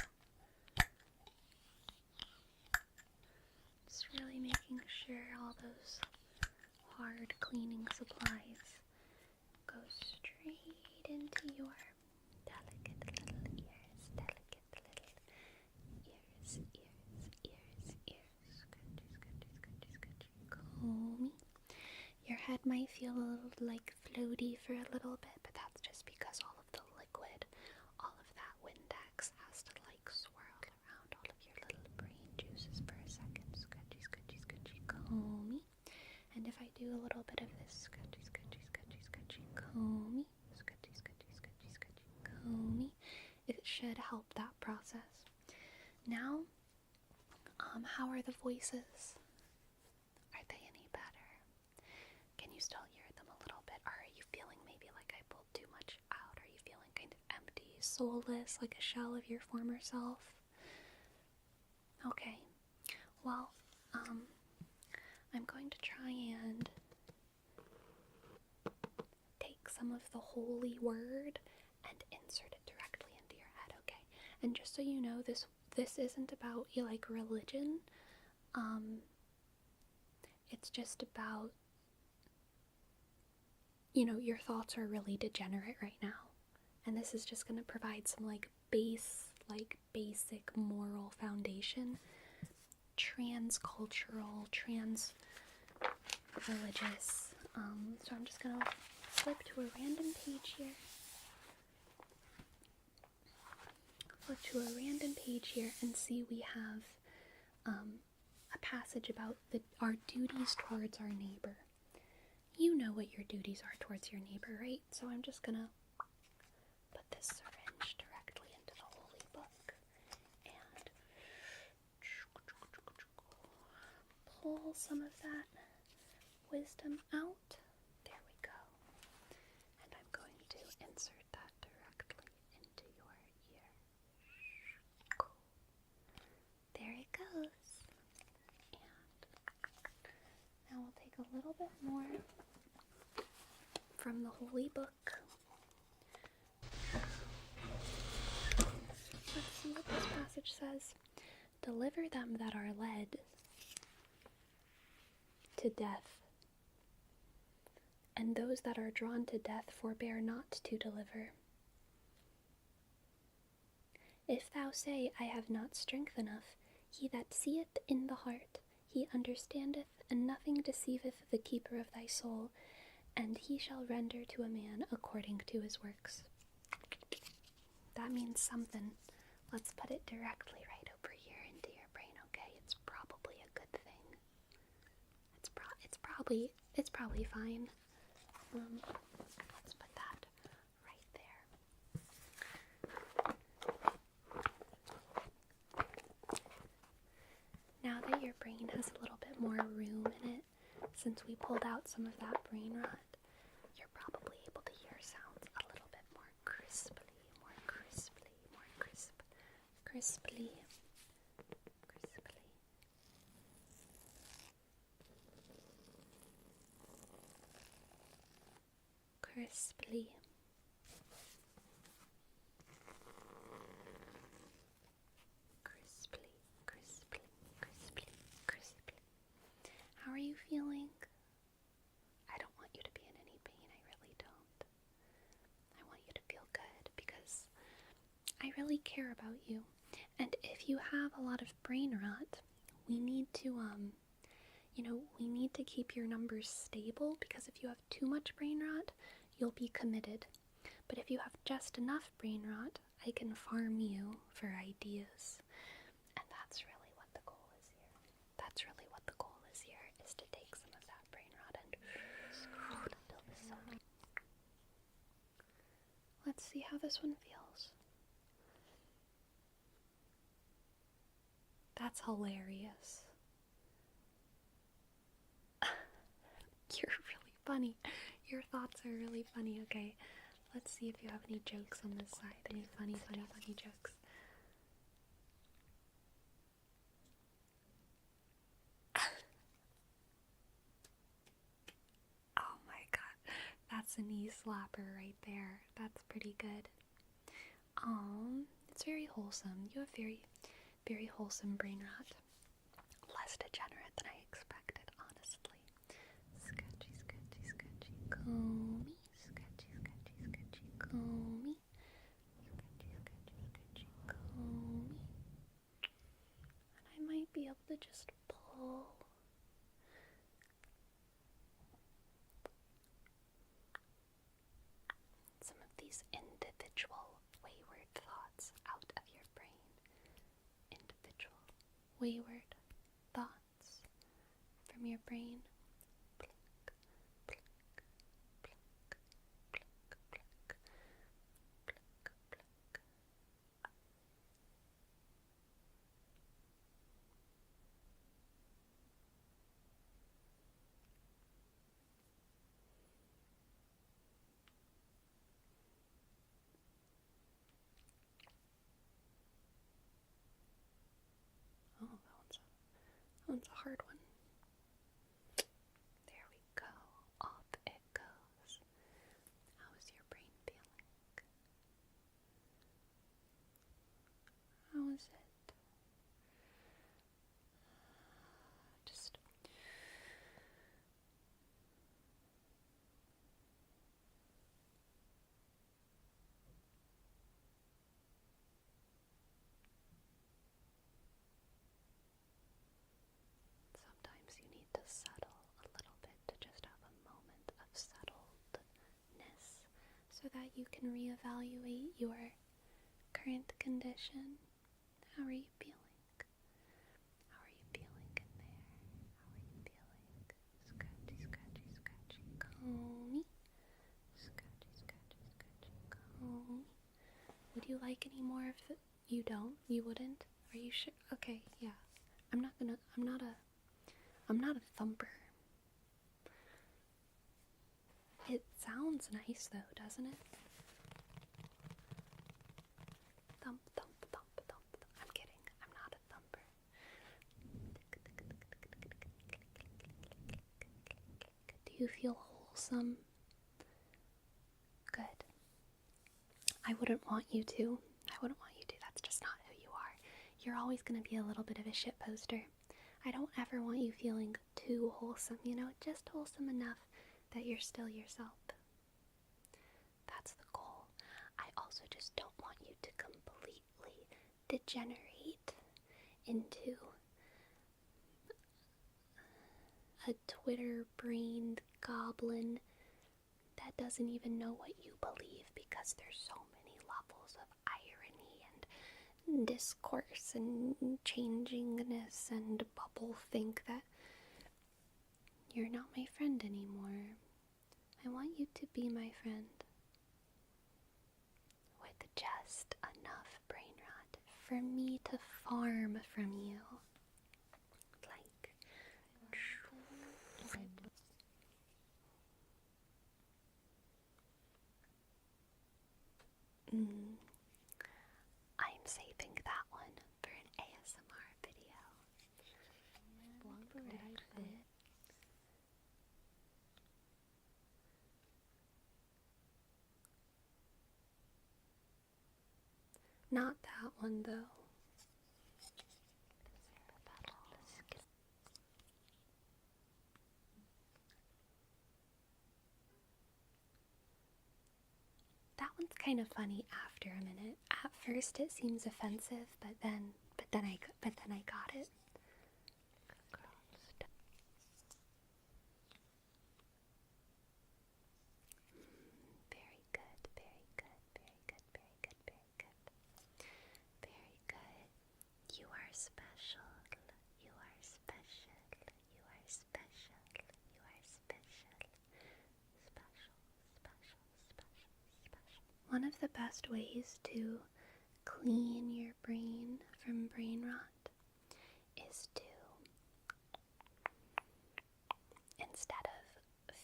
Just really making sure all those hard cleaning supplies go straight into your delicate little ears. Scratchy. Your head might feel a little like floaty for a little bit, but that's just because all of the liquid, all of that Windex has to like swirl around all of your little brain juices for a second. Scratchy, comey. And if I do a little bit of this scratchy, comey, comey, it should help that process. Now, how are the voices? Are they any better? Can you still hear them a little soulless, like a shell of your former self? Okay. Well, I'm going to try and take some of the holy word and insert it directly into your head, okay? And just so you know, this isn't about like religion. It's just about, your thoughts are really degenerate right now. And this is just going to provide some basic moral foundation. Transcultural, trans-religious. So I'm just going to flip to a random page here. Flip to a random page here and see we have a passage about our duties towards our neighbor. You know what your duties are towards your neighbor, right? So I'm just gonna put this syringe directly into the holy book and pull some of that wisdom out. There we go. And I'm going to insert that directly into your ear. There it goes. And now we'll take a little bit more from the holy book. Let's see what this passage says. Deliver them that are led to death, and those that are drawn to death forbear not to deliver. If thou say, I have not strength enough, he that seeth in the heart, he understandeth, and nothing deceiveth the keeper of thy soul, and he shall render to a man according to his works. That means something. Let's put it directly right over here into your brain, okay? It's probably a good thing. It's probably fine. Let's put that right there. Now that your brain has a little bit more room in it, since we pulled out some of that brain rot, you're probably able to hear sounds a little bit more crisply, more crisp, crisply. Crisply. Crisply. How are you feeling? I don't want you to be in any pain, I really don't. I want you to feel good because I really care about you. And if you have a lot of brain rot, we need to, we need to keep your numbers stable, because if you have too much brain rot, you'll be committed. But if you have just enough brain rot, I can farm you for ideas. And that's really what the goal is here. Is to take some of that brain rot and screw it until the sun. Let's see how this one feels. That's hilarious. You're really funny. Your thoughts are really funny. Okay, let's see if you have any jokes on this side. Any funny jokes. Oh my god, that's a knee slapper right there. That's pretty good. It's very wholesome. You have very, very wholesome brain rot. Less degenerate than I expected, honestly. Sketchy, comey. Sketchy, comey. Sketchy, comey. And I might be able to just pull some of these individual wayward thoughts out of your brain. Individual wayward thoughts from your brain. Pluck, pluck, pluck, pluck, pluck, pluck, pluck. so that you can reevaluate your current condition. How are you feeling? How are you feeling in there? How are you feeling? Scratchy, scratchy, scratchy, comb. Scratchy, scratchy, scratchy, comb. Would you like any more of it? You don't? You wouldn't? Are you sure? Okay, yeah. I'm not a thumper. It sounds nice though, doesn't it? Thump, thump, thump, thump, thump. I'm kidding. I'm not a thumper. Do you feel wholesome? Good. I wouldn't want you to. That's just not who you are. You're always going to be a little bit of a shit poster. I don't ever want you feeling too wholesome, just wholesome enough that you're still yourself. That's the goal. I also just don't want you to completely degenerate into a Twitter-brained goblin that doesn't even know what you believe, because there's so many levels of irony and discourse and changingness and bubble think that you're not my friend anymore. I want you to be my friend with just enough brain rot for me to farm from you. Like, I'm saving that one for an ASMR video. Not that one though. That one's kind of funny after a minute. At first it seems offensive, but then I got it. Very good, very good, very good, very good, very good. Very good. You are special. You are special. You are special. You are special. Special, special, special, special. One of the best ways to clean your brain from brain rot is to, instead of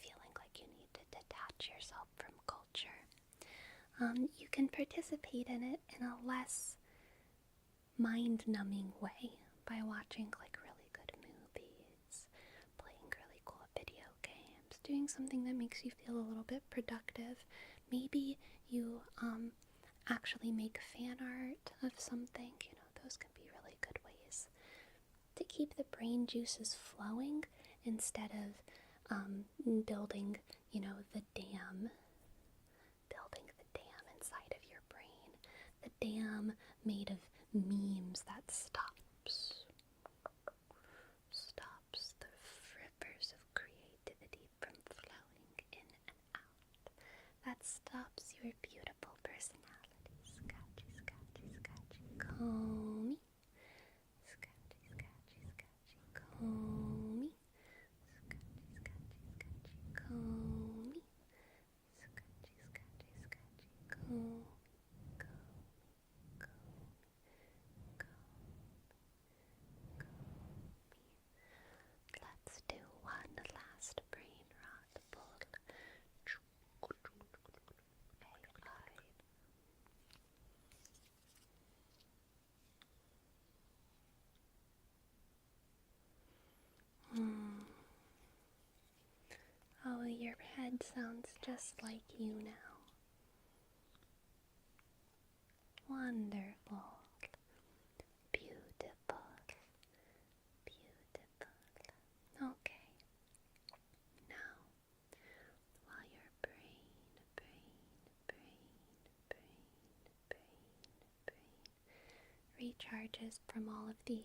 feeling like you need to detach yourself from culture, you can participate in it in a less mind-numbing way by watching like really good movies, playing really cool video games, doing something that makes you feel a little bit productive. Maybe you actually make fan art of something. Those can be really good ways to keep the brain juices flowing instead of building the dam inside of your brain, the dam made of memes that stops the rivers of creativity from flowing in and out, that stops your beautiful personality. Scratchy, scratchy, scratchy, comb. Scratchy, scratchy, scratchy, comb. Scratchy, scratchy, scratchy, comb. Scratchy, scratchy, scratchy, comb. Let's do one last brain rot pull. Oh, your head sounds just like you now. Wonderful. Beautiful. Beautiful. Okay. Now, while your brain recharges from all of the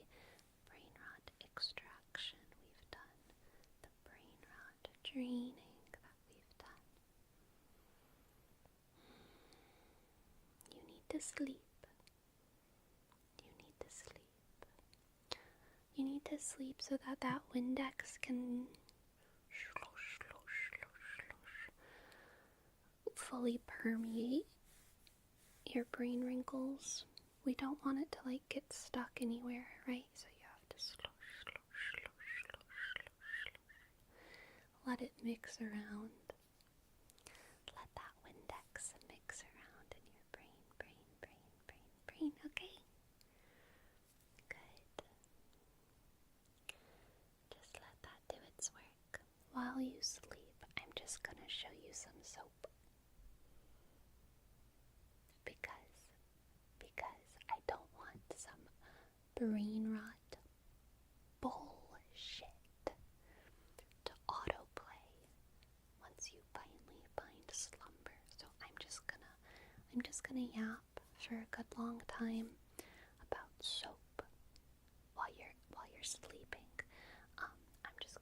brain rot extraction we've done, the brain rot draining that we've done, to sleep. You need to sleep. You need to sleep so that that Windex can fully permeate your brain wrinkles. We don't want it to like get stuck anywhere, right? So you have to let it mix around. Let that Windex mix around in your brain, okay? Good. Just let that do its work. While you sleep, I'm just gonna show you some soap. Because I don't want some brain rot bullshit to autoplay once you finally find slumber. So I'm just gonna yap for a good long time about soap while you're sleeping. I'm just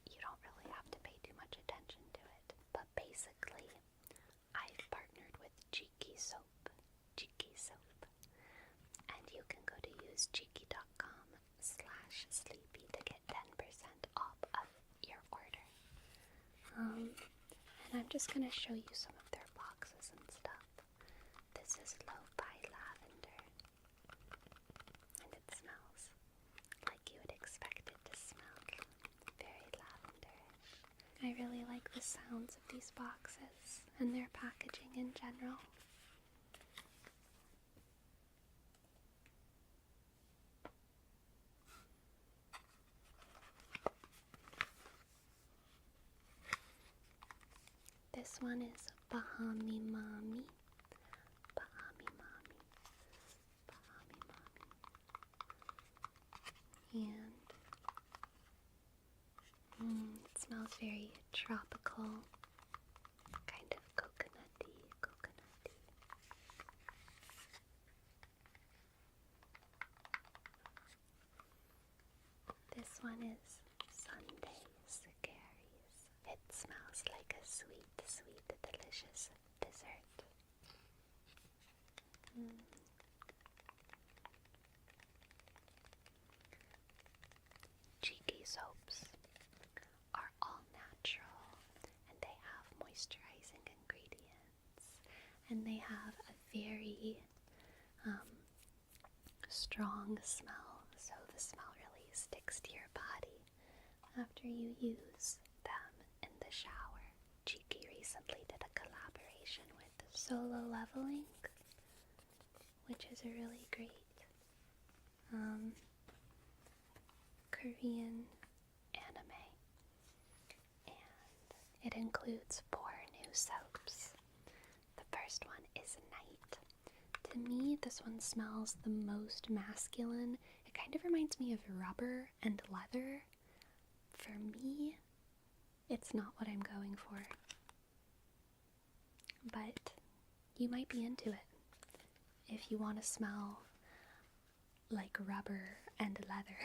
you don't really have to pay too much attention to it. But basically, I've partnered with Cheeky Soap. And you can go to usecheeky.com/sleepy to get 10% off of your order. And I'm just going to show you some of their boxes and stuff. This is lo-fi lavender. And it smells like you would expect it to smell. Very lavenderish. I really like the sounds of these boxes and their packaging in general. This one is Bahami Mami. And it smells very tropical, kind of coconutty. This one is Sunday Sicaries. It smells like a sweet, delicious dessert. Cheeky soaps are all natural, and they have moisturizing ingredients, and they have a very strong smell, so the smell really sticks to your body after you use them in the shower. Cheeky recently did a collaboration with Solo Leveling, which is a really great Korean anime, and it includes 4 new soaps. The first one is Night. To me, this one smells the most masculine. It kind of reminds me of rubber and leather. For me, it's not what I'm going for, but you might be into it if you want to smell like rubber and leather.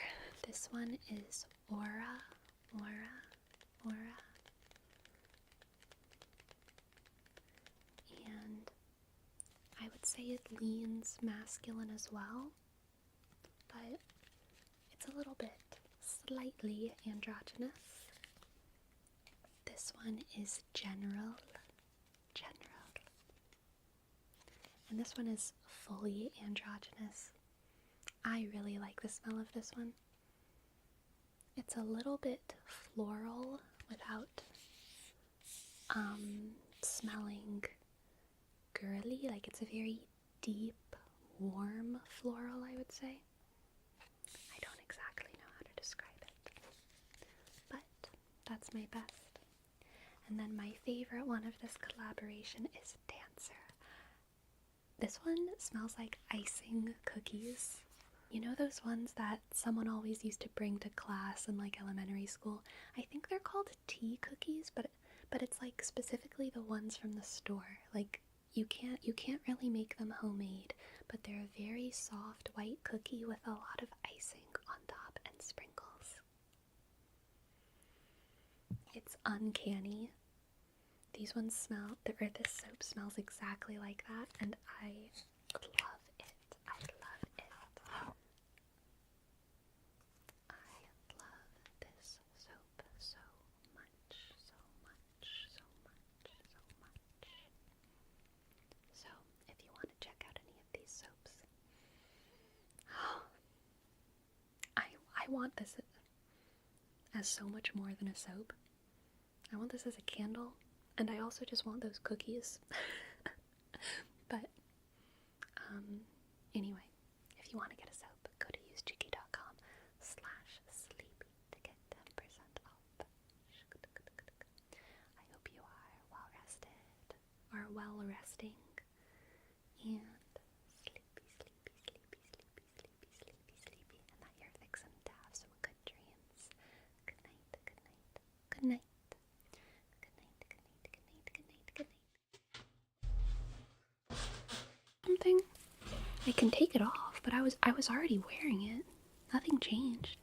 This one is Aura. And I would say it leans masculine as well, but it's a little bit slightly androgynous. This one is General. And this one is fully androgynous. I really like the smell of this one. It's a little bit floral without smelling girly. Like, it's a very deep, warm floral, I would say. I don't exactly know how to describe it, but that's my best. And then my favorite one of this collaboration is Dancer. This one smells like icing cookies. You know those ones that someone always used to bring to class in like elementary school? I think they're called tea cookies, but it's like specifically the ones from the store. Like you can't really make them homemade, but they're a very soft white cookie with a lot of icing on top and sprinkles. It's uncanny. These ones smell, or this soap smells exactly like that, and I love it. I love it. I love this soap so much, so much, so much, so much. So, if you want to check out any of these soaps, I want this as so much more than a soap. I want this as a candle, and I also just want those cookies. But, anyway, if you want to get a soap, go to usecheeky.com/sleepy to get 10% off. I hope you are well rested, or well resting, and sleepy, sleepy, sleepy, sleepy, sleepy, sleepy, sleepy, and that you're fixing to have some good dreams. Good night, good night, good night. Good night, good night, good night, good night, good night. Something. I can take it off, but I was already wearing it. Nothing changed.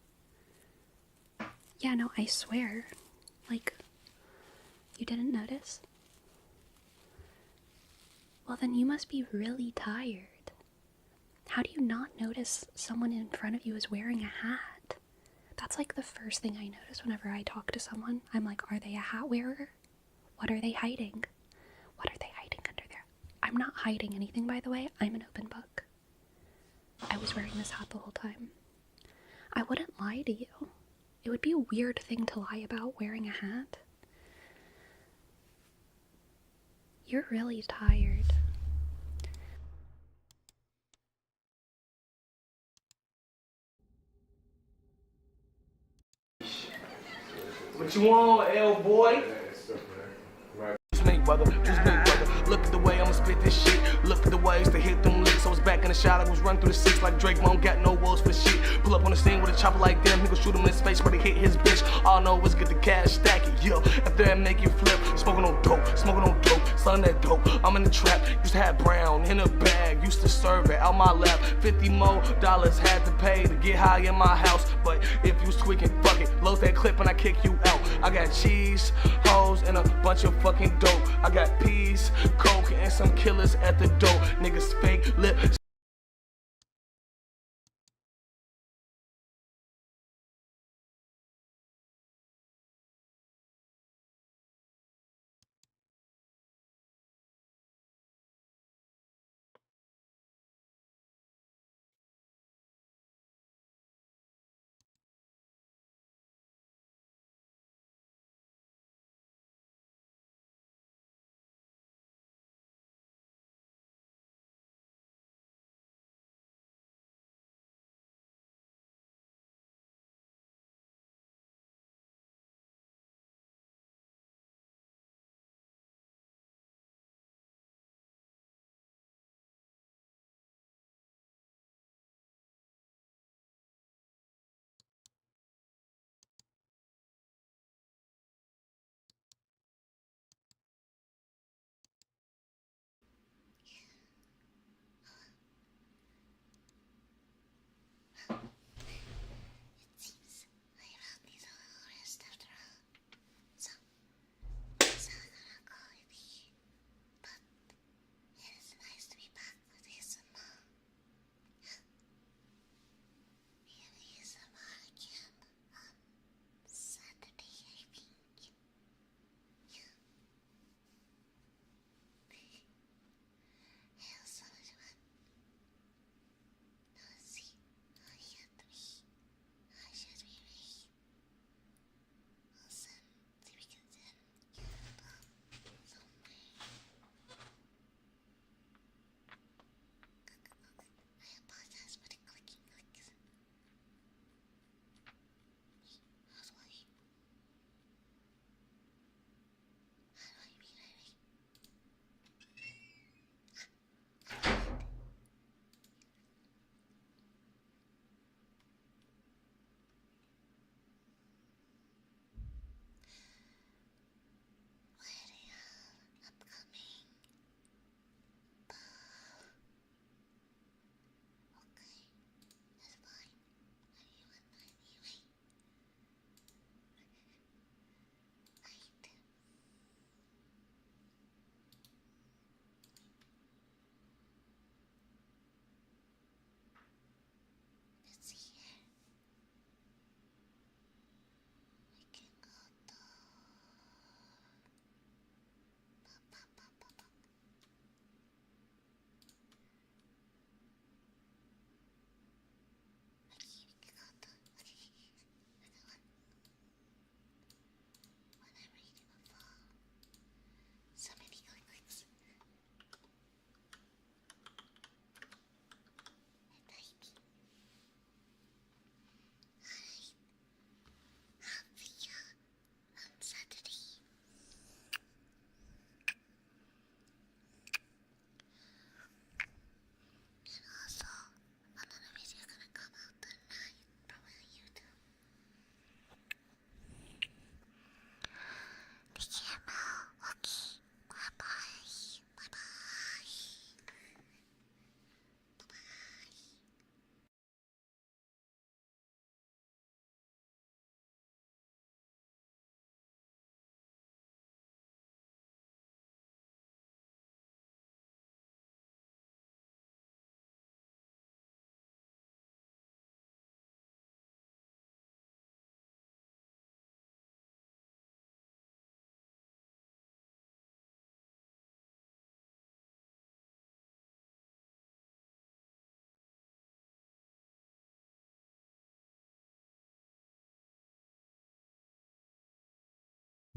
Yeah, no, I swear. Like, you didn't notice? Well, then you must be really tired. How do you not notice someone in front of you is wearing a hat? That's like the first thing I notice whenever I talk to someone. I'm like, are they a hat wearer? What are they hiding? What are they hiding under there? I'm not hiding anything, by the way. I'm an open book. I was wearing this hat the whole time. I wouldn't lie to you. It would be a weird thing to lie about, wearing a hat. You're really tired. What you want, L boy? Just make weather. Look at the way I'ma spit this shit. Look at the ways to hit them licks. I was back in the shot, I was running through the six like Drake. Mom got no walls for shit. Pull up on the scene with a chopper like them. He gon' shoot him in his face, but he hit his bitch. All I know is get the cash, stack it, yeah. After that, make it flip. Smoking on dope, selling that dope. I'm in the trap. Used to have brown in a bag. Used to serve it out my lap. $50 more had to pay to get high in my house. But if you was tweaking, fuck it. Load that clip and I kick you out. I got cheese, hoes, and a bunch of fucking dope. I got peas, coke, and some killers at the door. Niggas fake lip.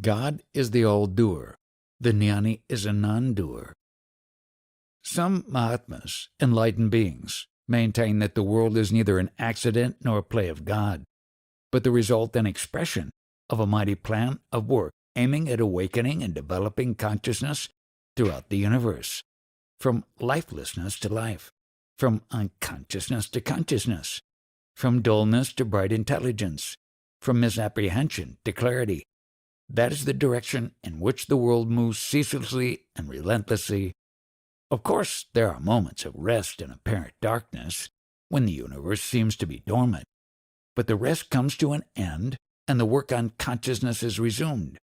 God is the all-doer. The jnani is a non-doer. Some Mahatmas, enlightened beings, maintain that the world is neither an accident nor a play of God, but the result and expression of a mighty plan of work aiming at awakening and developing consciousness throughout the universe, from lifelessness to life, from unconsciousness to consciousness, from dullness to bright intelligence, from misapprehension to clarity. That is the direction in which the world moves ceaselessly and relentlessly. Of course, there are moments of rest and apparent darkness when the universe seems to be dormant, but the rest comes to an end and the work on consciousness is resumed.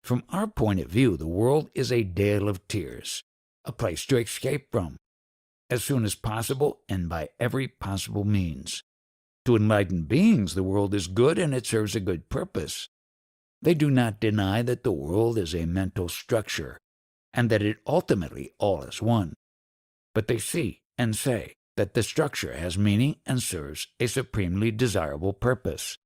From our point of view, the world is a dale of tears, a place to escape from, as soon as possible and by every possible means. To enlightened beings, the world is good and it serves a good purpose. They do not deny that the world is a mental structure and that it ultimately all is one. But they see and say that the structure has meaning and serves a supremely desirable purpose.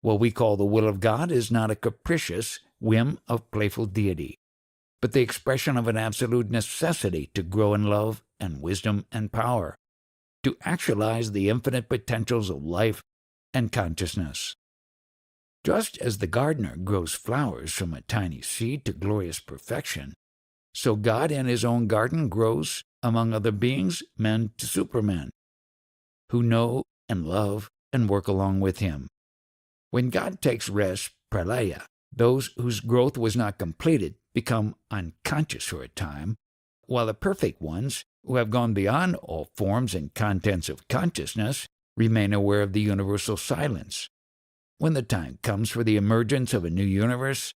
What we call the will of God is not a capricious whim of playful deity, but the expression of an absolute necessity to grow in love and wisdom and power, to actualize the infinite potentials of life and consciousness. Just as the gardener grows flowers from a tiny seed to glorious perfection, so God in his own garden grows, among other beings, men to supermen, who know and love and work along with him. When God takes rest, pralaya, those whose growth was not completed become unconscious for a time, while the perfect ones, who have gone beyond all forms and contents of consciousness, remain aware of the universal silence. When the time comes for the emergence of a new universe,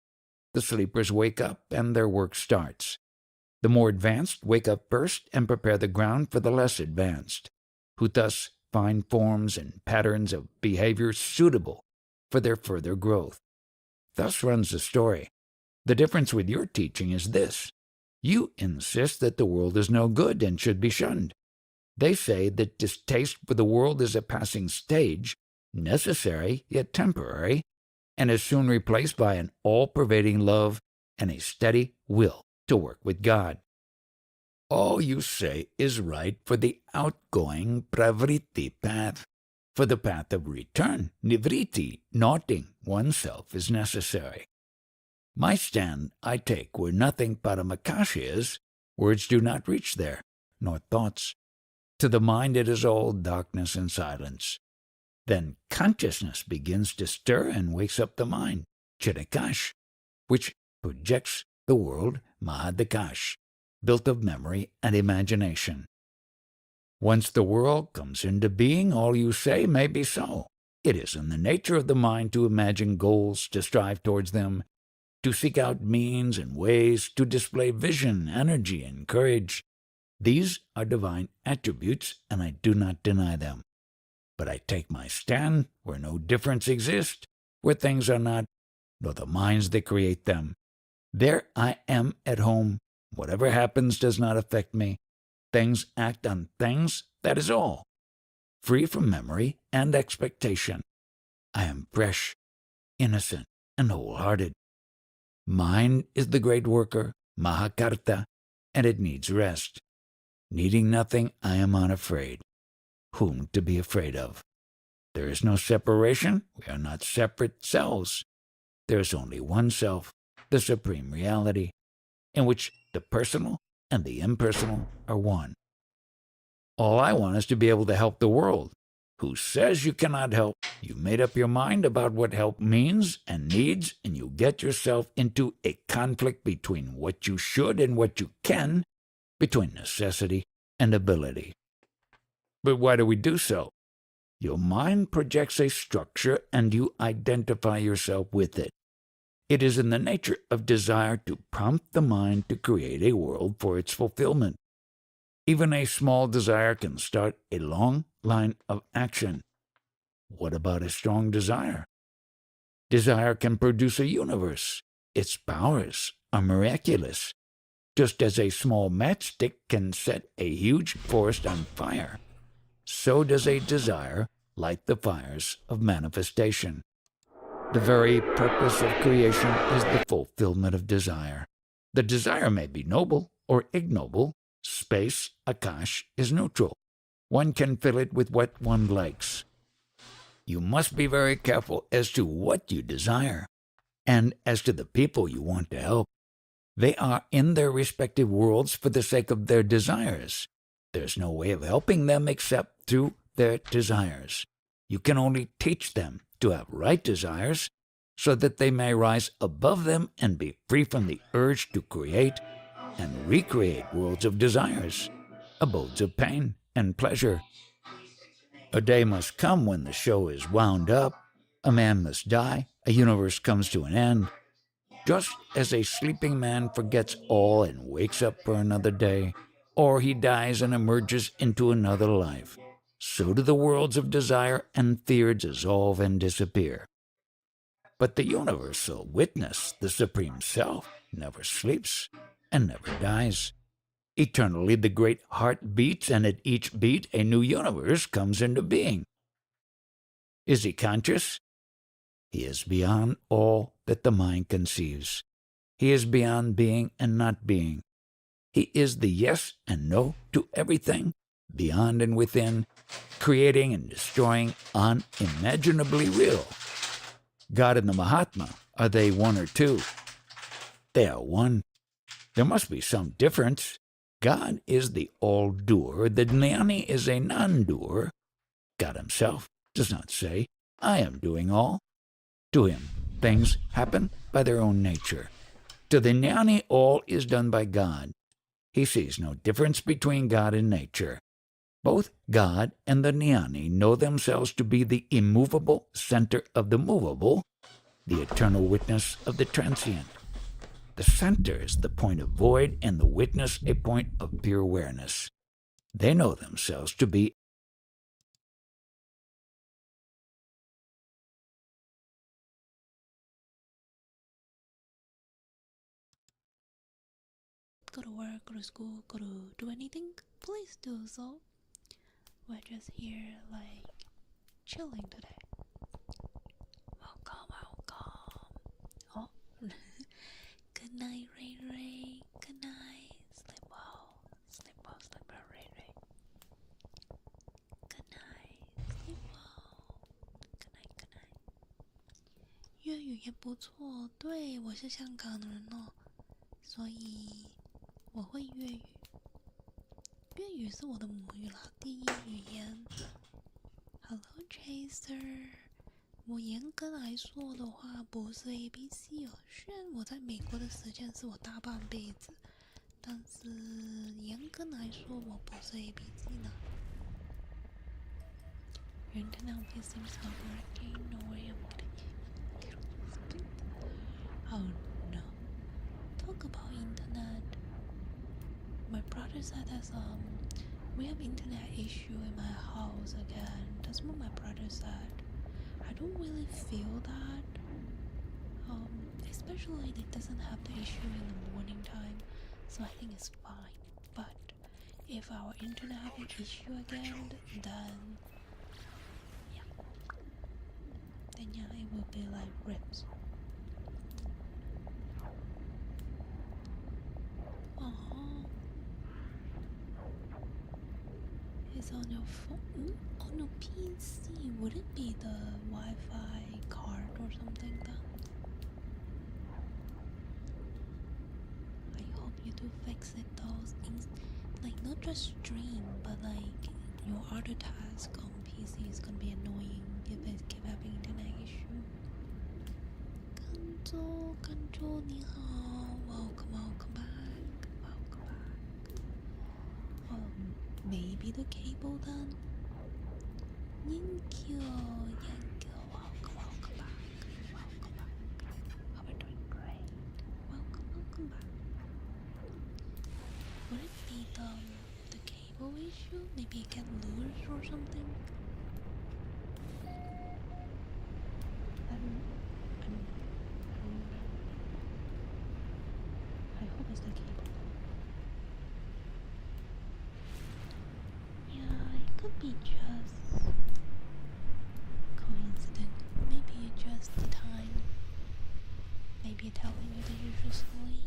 the sleepers wake up and their work starts. The more advanced wake up first and prepare the ground for the less advanced, who thus find forms and patterns of behavior suitable for their further growth. Thus runs the story. The difference with your teaching is this. You insist that the world is no good and should be shunned. They say that distaste for the world is a passing stage, necessary yet temporary, and is soon replaced by an all-pervading love and a steady will to work with God. All you say is right for the outgoing pravriti path. For the path of return, nivriti, noting oneself, is necessary. My stand I take where nothing paramakash is, words do not reach there, nor thoughts. To the mind it is all darkness and silence. Then consciousness begins to stir and wakes up the mind, chidakash, which projects the world, mahadakash, built of memory and imagination. Once the world comes into being, all you say may be so. It is in the nature of the mind to imagine goals, to strive towards them, to seek out means and ways, to display vision, energy, and courage. These are divine attributes, and I do not deny them. But I take my stand where no difference exists, where things are not, nor the minds that create them. There I am at home. Whatever happens does not affect me. Things act on things, that is all. Free from memory and expectation. I am fresh, innocent, and wholehearted. Mind is the great worker, Mahakarta, and it needs rest. Needing nothing, I am unafraid. Whom to be afraid of? There is no separation. We are not separate selves. There is only one self, the supreme reality, in which the personal and the impersonal are one. All I want is to be able to help the world. Who says you cannot help? You made up your mind about what help means and needs, and you get yourself into a conflict between what you should and what you can, between necessity and ability. But why do we do so? Your mind projects a structure and you identify yourself with it. It is in the nature of desire to prompt the mind to create a world for its fulfillment. Even a small desire can start a long line of action. What about a strong desire? Desire can produce a universe. Its powers are miraculous, just as a small matchstick can set a huge forest on fire. So does a desire light the fires of manifestation. The very purpose of creation is the fulfillment of desire. The desire may be noble or ignoble. Space, Akash, is neutral. One can fill it with what one likes. You must be very careful as to what you desire, and as to the people you want to help. They are in their respective worlds for the sake of their desires. There's no way of helping them except through their desires. You can only teach them to have right desires so that they may rise above them and be free from the urge to create and recreate worlds of desires, abodes of pain and pleasure. A day must come when the show is wound up, a man must die, a universe comes to an end. Just as a sleeping man forgets all and wakes up for another day, or he dies and emerges into another life, so do the worlds of desire and fear dissolve and disappear. But the universal witness, the Supreme Self, never sleeps and never dies. Eternally the great heart beats, and at each beat a new universe comes into being. Is he conscious? He is beyond all that the mind conceives. He is beyond being and not being. He is the yes and no to everything, beyond and within, creating and destroying, unimaginably real. God and the Mahatma, are they one or two? They are one. There must be some difference. God is the all-doer, the Jnani is a non-doer. God himself does not say, I am doing all. To him, things happen by their own nature. To the Jnani, all is done by God. He sees no difference between God and nature. Both God and the Jnani know themselves to be the immovable center of the movable, the eternal witness of the transient. The center is the point of void, and the witness a point of pure awareness. They know themselves to be go to work, go to school, go to do anything, please do so. We're just here, like, chilling today. Welcome, welcome. Oh, good night, Ray Ray. Good night. Sleep well. Sleep well, sleep well, Ray Ray. Good night. Sleep well. Good night, good night. 粤语也不错，对，我是香港人哦，所以我会粤语。粤语是我的母语啦，第一语言。Hello Chaser， 我严格来说的话不是 ABC 哦，虽然我在美国的时间是我大半辈子，但是严格来说我不是 ABC 呢。Your internet seems not working. No way, I'm getting. Oh no! Talk about internet. My brother said that we have internet issue in my house again. That's what my brother said. I don't really feel that. Especially it doesn't have the issue in the morning time, so I think it's fine. But if our internet have an issue again, then yeah, it will be like rips. It's on your phone? On your PC? Would it be the Wi-Fi card or something then? I hope you do fix it though. Like not just stream, but like your other task on PC is gonna be annoying if it keep having internet issue. Kanjo, 你好 welcome back. Maybe the cable then? Thank you, welcome back. Hope you're doing great. Welcome back. Would it be the cable issue? Maybe it get loose or something? I hope it's the cable. Yeah, it could be just coincidence. Maybe it's just the time be telling you that you should sleep.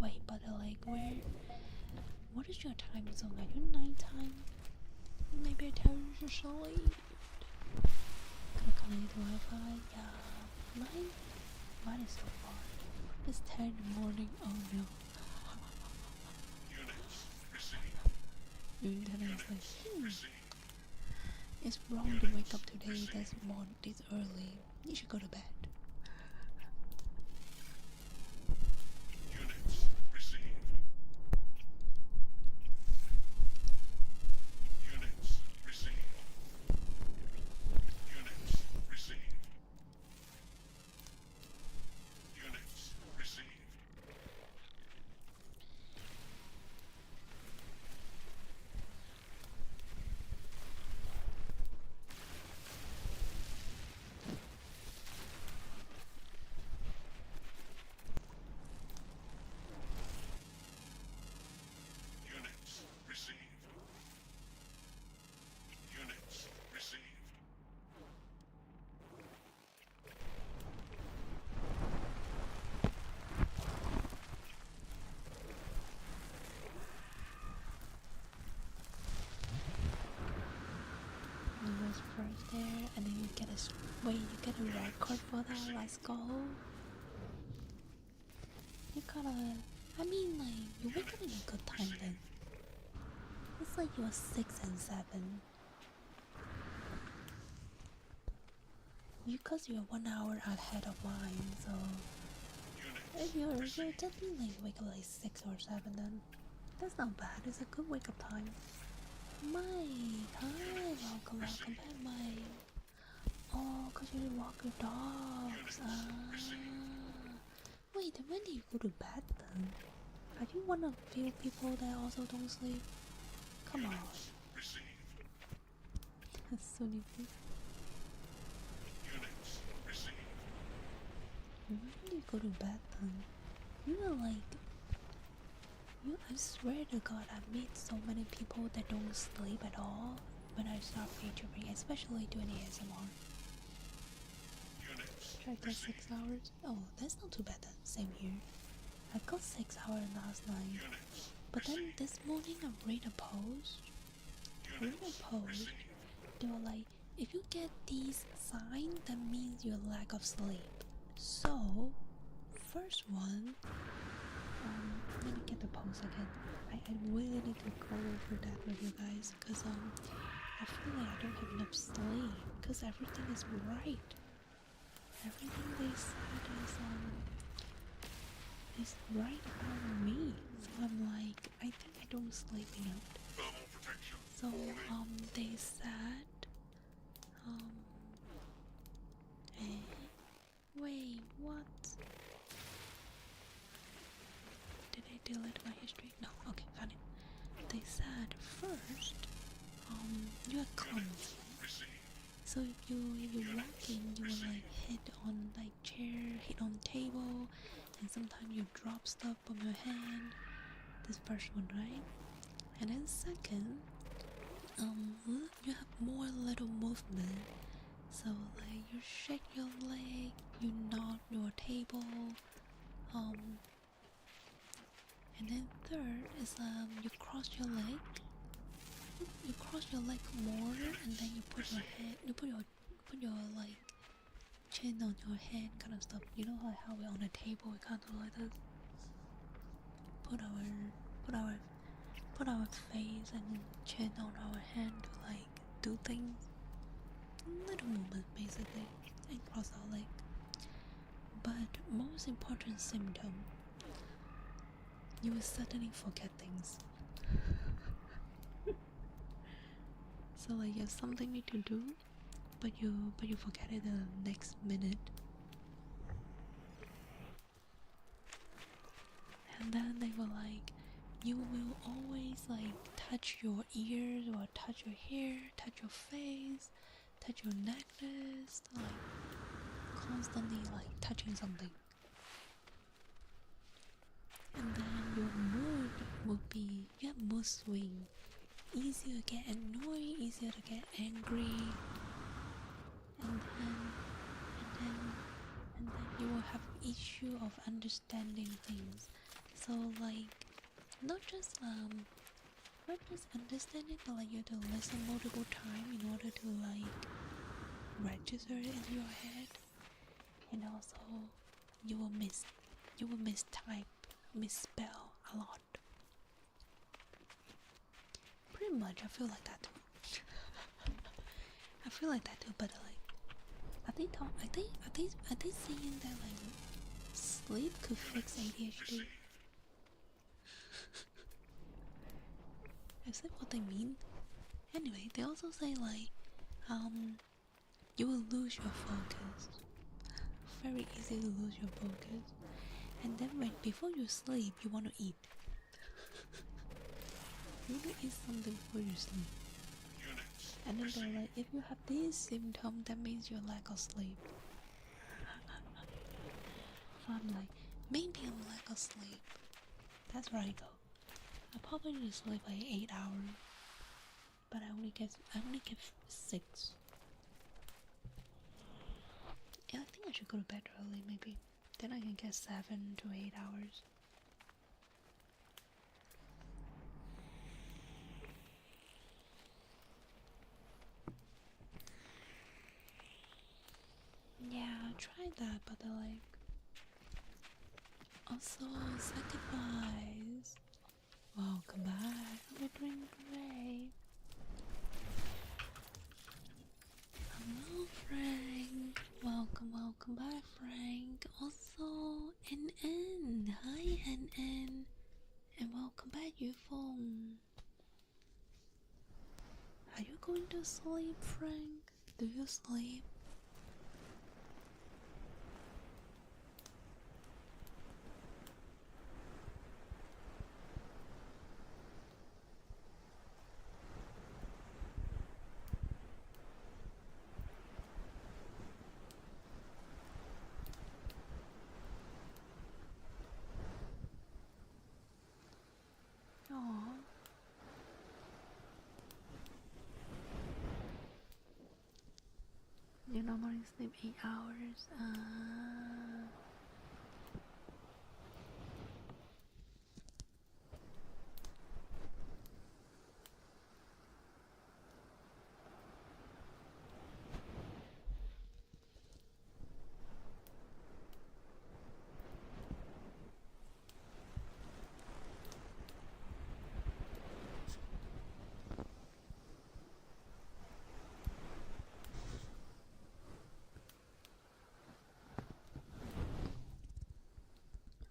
Wait, but like, what is your time zone? Are you nighttime? Maybe I tell you to sleep. Can I connect to Wi-Fi? Yeah. Mine is so far. It's 10 in the morning. Oh no. Your internet is like, it's wrong to wake up today this early. You should go to bed. First there, and then you get a red card for that. Let's go. You gotta, I mean, like, you wake up in a good time then. It's like you're 6 and 7. Because you're 1 hour ahead of mine, so if you're definitely like wake up like 6 or 7, then that's not bad. It's a good wake up time. Mike, hi, welcome back, Mike. Oh, cause you didn't walk your dogs. Wait, then when do you go to bed then? Are you one of few people that also don't sleep? Come on. So deep. When do you go to bed then? You are like, I swear to God, I've met so many people that don't sleep at all when I start featuring, especially doing ASMR. Should I get 6 hours? Oh, that's not too bad then. Same here. I got 6 hours last night. But then this morning I read a post. They were like, if you get these signs, that means your lack of sleep. So, first one, let me get the post again. I really need to go over that with you guys, because I feel like I don't have enough sleep, because everything is right. Everything they said is right about me. So I'm like, I think I don't sleep enough. So they said wait, what? Did I delete my history? No, okay, found it. They said first, you are clumsy. So if you're walking, you will like hit on like chair, hit on table, and sometimes you drop stuff on your hand. This first one, right? And then second, you have more little movement. So like you shake your leg, you nod your table, and then third is you cross your leg. You cross your leg more, and then you put your head, you put your like chin on your hand, kind of stuff. You know how we're on a table, we can't do like this. Put our face and chin on our hand to like do things. Little movement basically, and cross our leg. But most important symptom, you will suddenly forget things. So like you have something need to do, but you forget it the next minute. And then they were like, you will always like touch your ears or touch your hair, touch your face, touch your necklace, like constantly like touching something. And then your mood would be, you have mood swing. Easier to get annoyed, easier to get angry. And then you will have issue of understanding things. So like not just understand it, but like you have to listen multiple times in order to like register it in your head. And also you will mistype, misspell a lot. Pretty much I feel like that too. I feel like that too, but like are they saying that like sleep could fix ADHD? Is that what they mean? Anyway, they also say like you will lose your focus. Very easy to lose your focus. And then before you sleep you want to eat. You want to eat something before you sleep. And then they're like, if you have these symptoms, that means you lack of sleep. So I'm like, maybe I'm lack of sleep. That's right though. I probably need to sleep like 8 hours, but I only get 6. Yeah, I think I should go to bed early maybe. Then I can get 7 to 8 hours. Yeah, I tried that, but they're like, also, sacrifice. Welcome back. We're doing great. Hello, Frank. Welcome back, Frank. Also, NN. Hi, NN. And welcome back, UFO. Are you going to sleep, Frank? Do you sleep? Aww. You normally sleep 8 hours.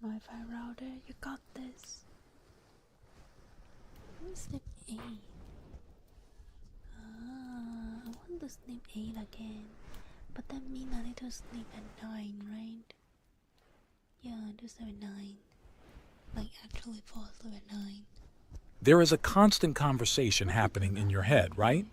Wi-Fi router, you got this. Let me sleep 8. I want to sleep 8 again. But that means I need to sleep at 9, right? Yeah, I do sleep at 9. Like actually fall asleep at 9. There is a constant conversation happening in your head, right?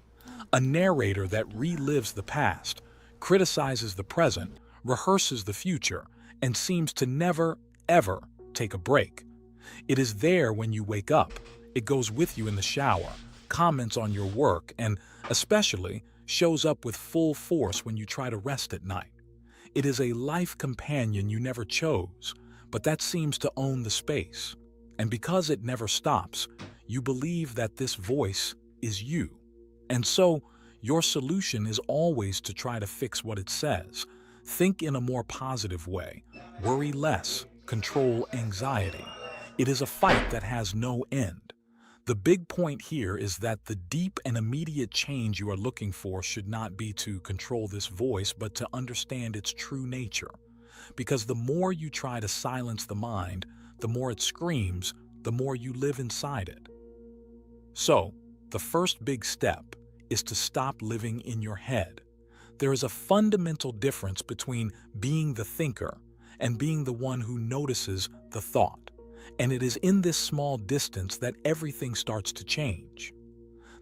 A narrator that relives the past, criticizes the present, rehearses the future, and seems to never, ever take a break. It is there when you wake up. It goes with you in the shower, comments on your work, and especially shows up with full force when you try to rest at night. It is a life companion you never chose, but that seems to own the space. And because it never stops, you believe that this voice is you. And so, your solution is always to try to fix what it says. Think in a more positive way. Worry less. Control anxiety. It is a fight that has no end. The big point here is that the deep and immediate change you are looking for should not be to control this voice, but to understand its true nature. Because the more you try to silence the mind, the more it screams, the more you live inside it. So, the first big step is to stop living in your head. There is a fundamental difference between being the thinker and being the one who notices the thought. And it is in this small distance that everything starts to change.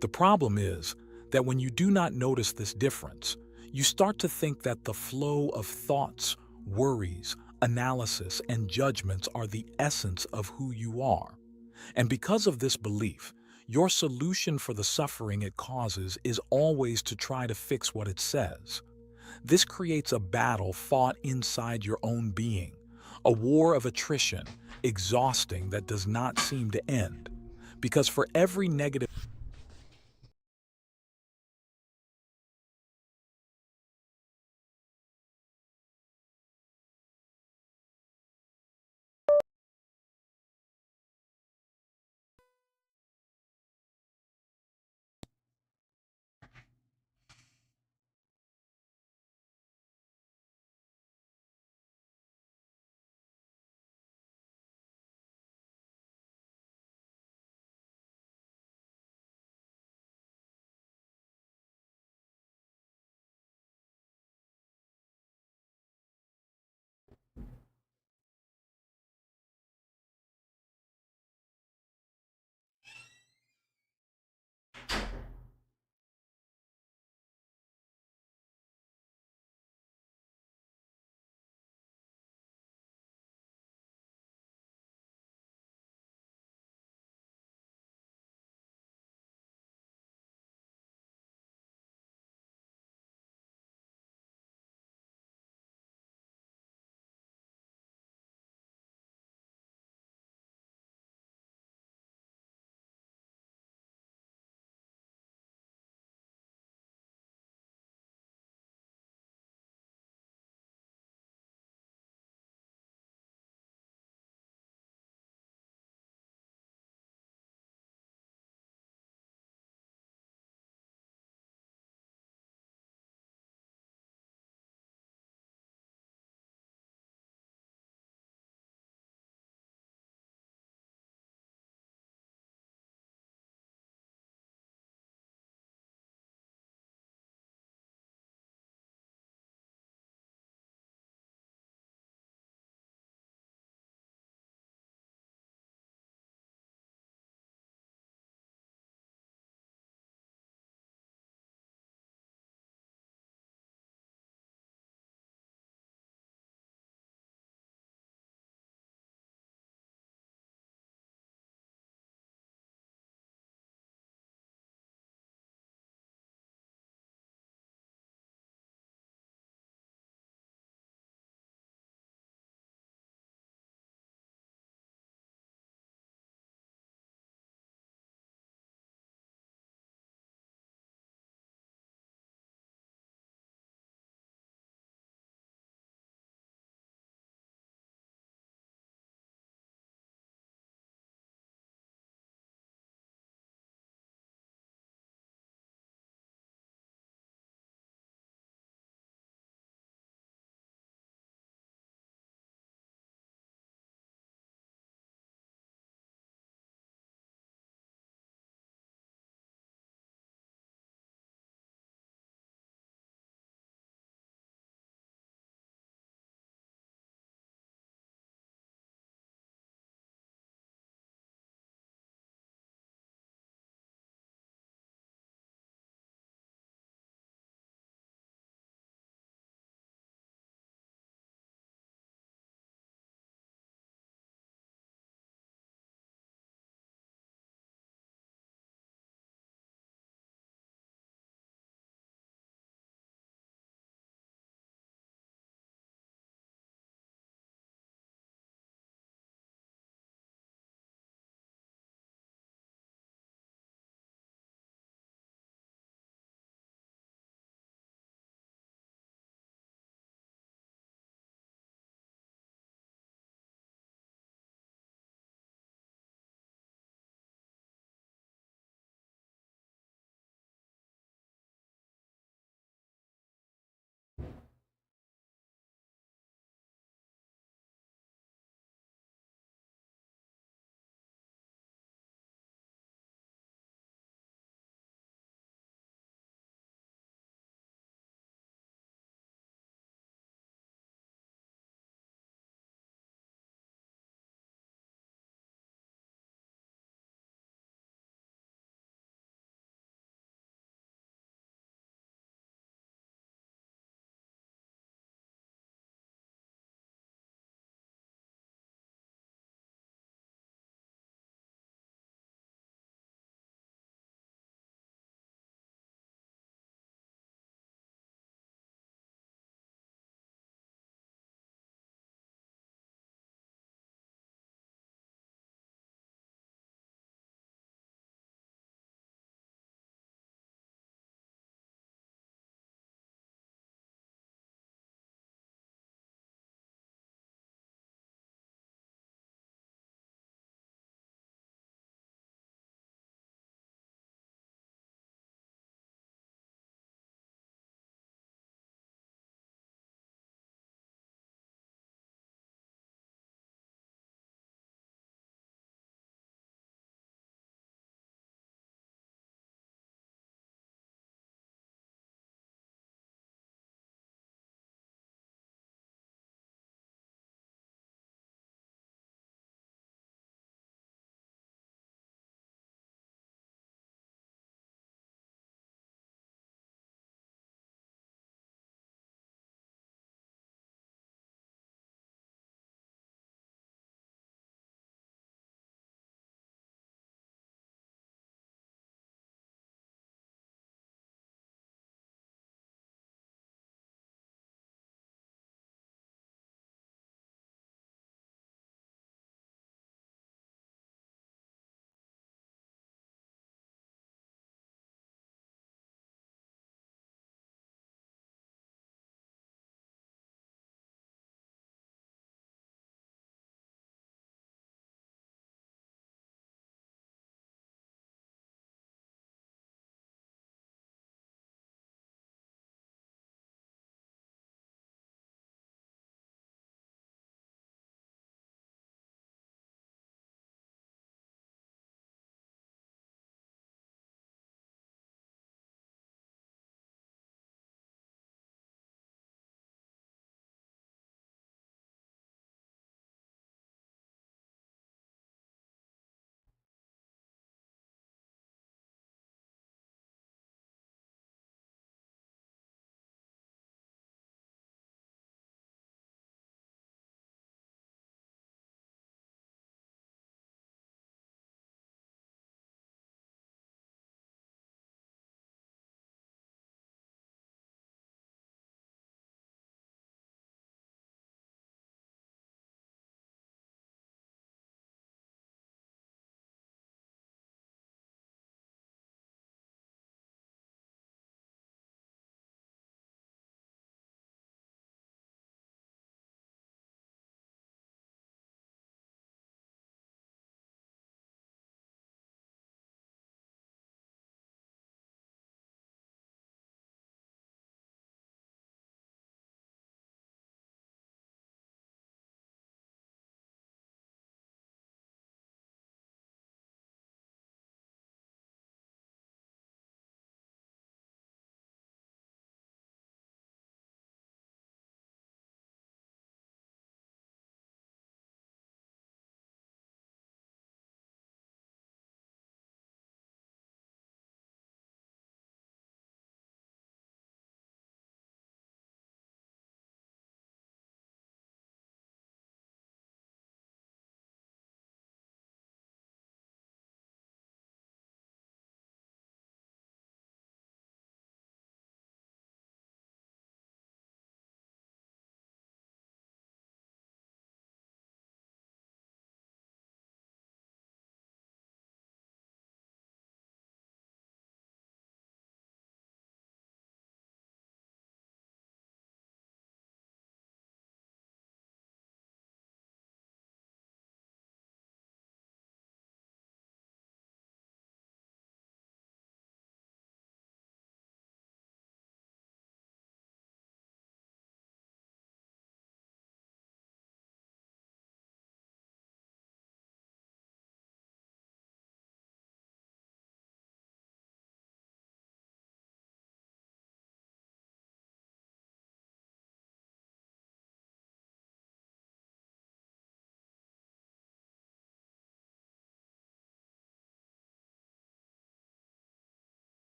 The problem is that when you do not notice this difference, you start to think that the flow of thoughts, worries, analysis, and judgments are the essence of who you are. And because of this belief, your solution for the suffering it causes is always to try to fix what it says. This creates a battle fought inside your own being, a war of attrition, exhausting that does not seem to end. Because for every negative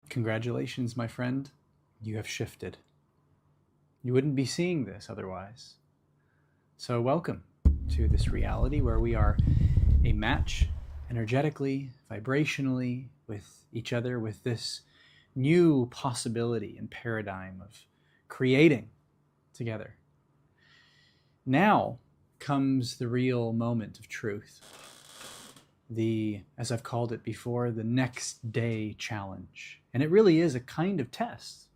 Congratulations, my friend. You have shifted. You wouldn't be seeing this otherwise. So welcome to this reality where we are a match energetically, vibrationally with each other, with this new possibility and paradigm of creating together. Now comes the real moment of truth. As I've called it before, the next day challenge. And it really is a kind of test.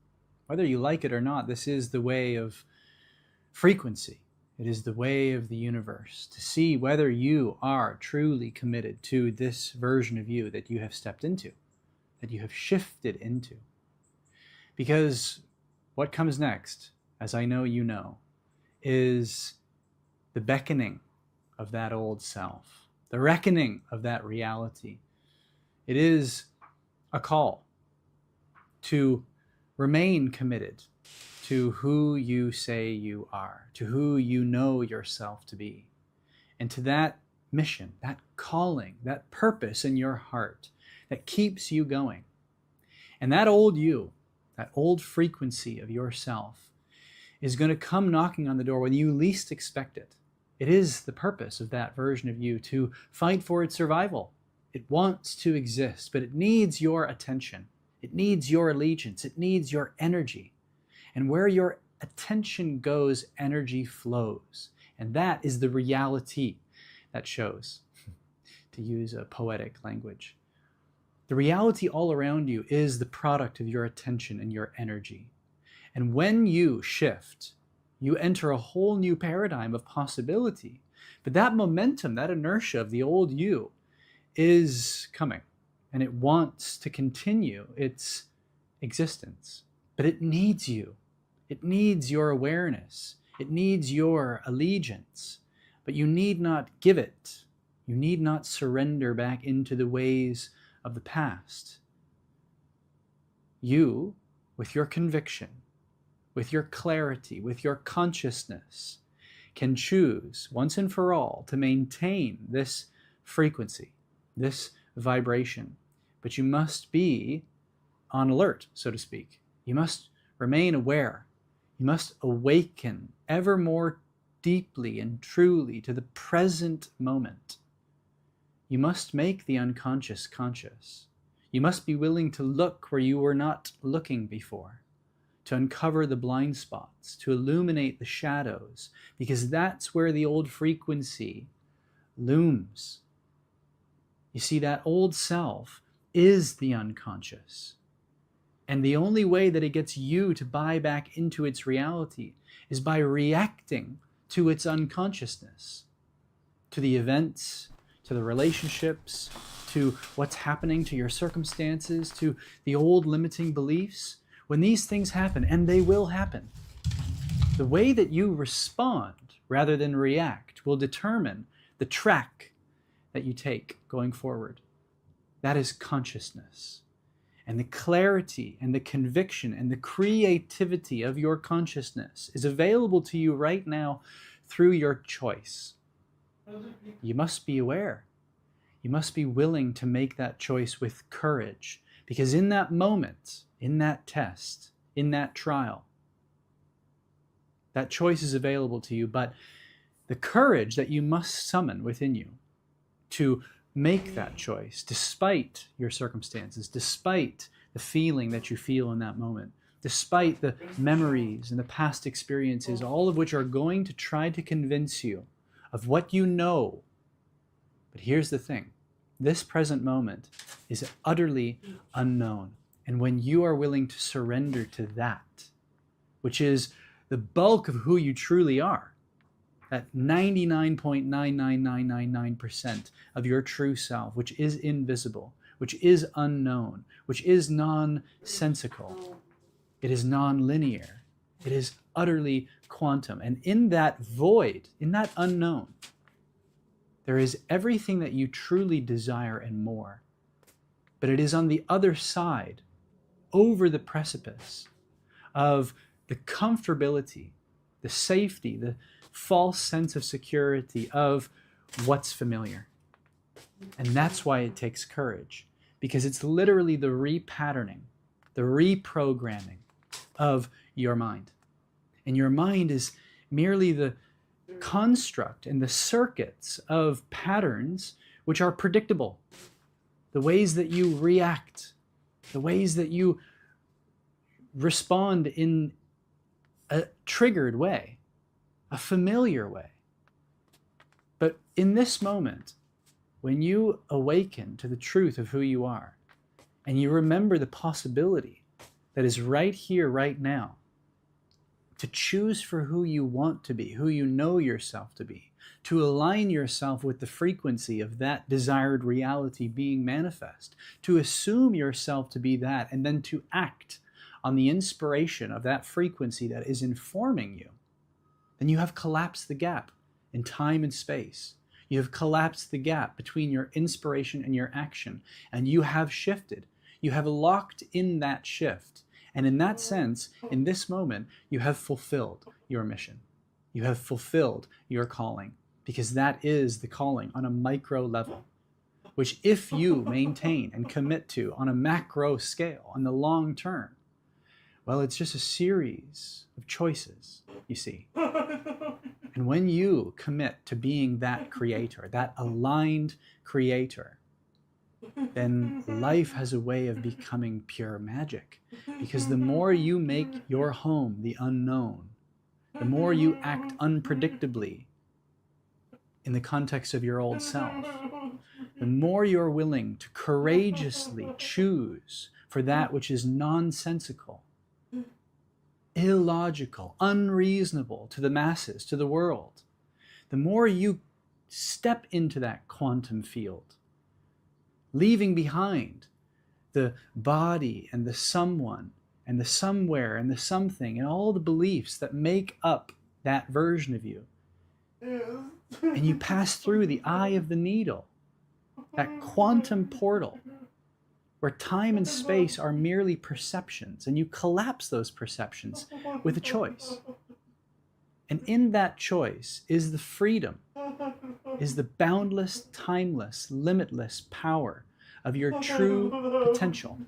Whether you like it or not, this is the way of frequency. It is the way of the universe to see whether you are truly committed to this version of you that you have stepped into, that you have shifted into. Because what comes next, as I know you know, is the beckoning of that old self, the reckoning of that reality. It is a call to remain committed to who you say you are, to who you know yourself to be, and to that mission, that calling, that purpose in your heart that keeps you going. And that old you, that old frequency of yourself, is going to come knocking on the door when you least expect it. It is the purpose of that version of you to fight for its survival. It wants to exist, but it needs your attention. It needs your allegiance. It needs your energy. And where your attention goes, energy flows. And that is the reality that shows, to use a poetic language. The reality all around you is the product of your attention and your energy. And when you shift, you enter a whole new paradigm of possibility. But that momentum, that inertia of the old you is coming, and it wants to continue its existence. But it needs you. It needs your awareness. It needs your allegiance. But you need not give it. You need not surrender back into the ways of the past. You, with your conviction, with your clarity, with your consciousness, can choose once and for all to maintain this frequency, this vibration. But you must be on alert, so to speak. You must remain aware. You must awaken ever more deeply and truly to the present moment. You must make the unconscious conscious. You must be willing to look where you were not looking before, to uncover the blind spots, to illuminate the shadows, because that's where the old frequency looms. You see, that old self is the unconscious. And the only way that it gets you to buy back into its reality is by reacting to its unconsciousness, to the events, to the relationships, to what's happening to your circumstances, to the old limiting beliefs. When these things happen, and they will happen, the way that you respond rather than react will determine the track that you take going forward. That is consciousness. And the clarity and the conviction and the creativity of your consciousness is available to you right now through your choice. You must be aware. You must be willing to make that choice with courage, because in that moment, in that test, in that trial, that choice is available to you, but the courage that you must summon within you to make that choice, despite your circumstances, despite the feeling that you feel in that moment, despite the memories and the past experiences, all of which are going to try to convince you of what you know. But here's the thing. This present moment is utterly unknown. And when you are willing to surrender to that, which is the bulk of who you truly are, that 99.99999% of your true self, which is invisible, which is unknown, which is nonsensical, it is non-linear, it is utterly quantum. And in that void, in that unknown, there is everything that you truly desire and more. But it is on the other side, over the precipice of the comfortability, the safety, the false sense of security of what's familiar. And that's why it takes courage, because it's literally the repatterning the reprogramming of your mind. And your mind is merely the construct and the circuits of patterns which are predictable. The ways that you react, the ways that you respond in a triggered way, a familiar way. But in this moment, when you awaken to the truth of who you are, and you remember the possibility that is right here, right now, to choose for who you want to be, who you know yourself to be, to align yourself with the frequency of that desired reality being manifest, to assume yourself to be that, and then to act on the inspiration of that frequency that is informing you, then you have collapsed the gap in time and space. You have collapsed the gap between your inspiration and your action, and you have shifted. You have locked in that shift. And in that sense, in this moment, you have fulfilled your mission. You have fulfilled your calling, because that is the calling on a micro level, which if you maintain and commit to on a macro scale, on the long term, well, it's just a series of choices, you see. And when you commit to being that creator, that aligned creator, then life has a way of becoming pure magic. Because the more you make your home the unknown, the more you act unpredictably in the context of your old self, the more you're willing to courageously choose for that which is nonsensical, illogical, unreasonable to the masses, to the world, the more you step into that quantum field, leaving behind the body and the someone and the somewhere and the something and all the beliefs that make up that version of you. And you pass through the eye of the needle, that quantum portal where time and space are merely perceptions, and you collapse those perceptions with a choice. And in that choice is the freedom, is the boundless, timeless, limitless power of your true potential,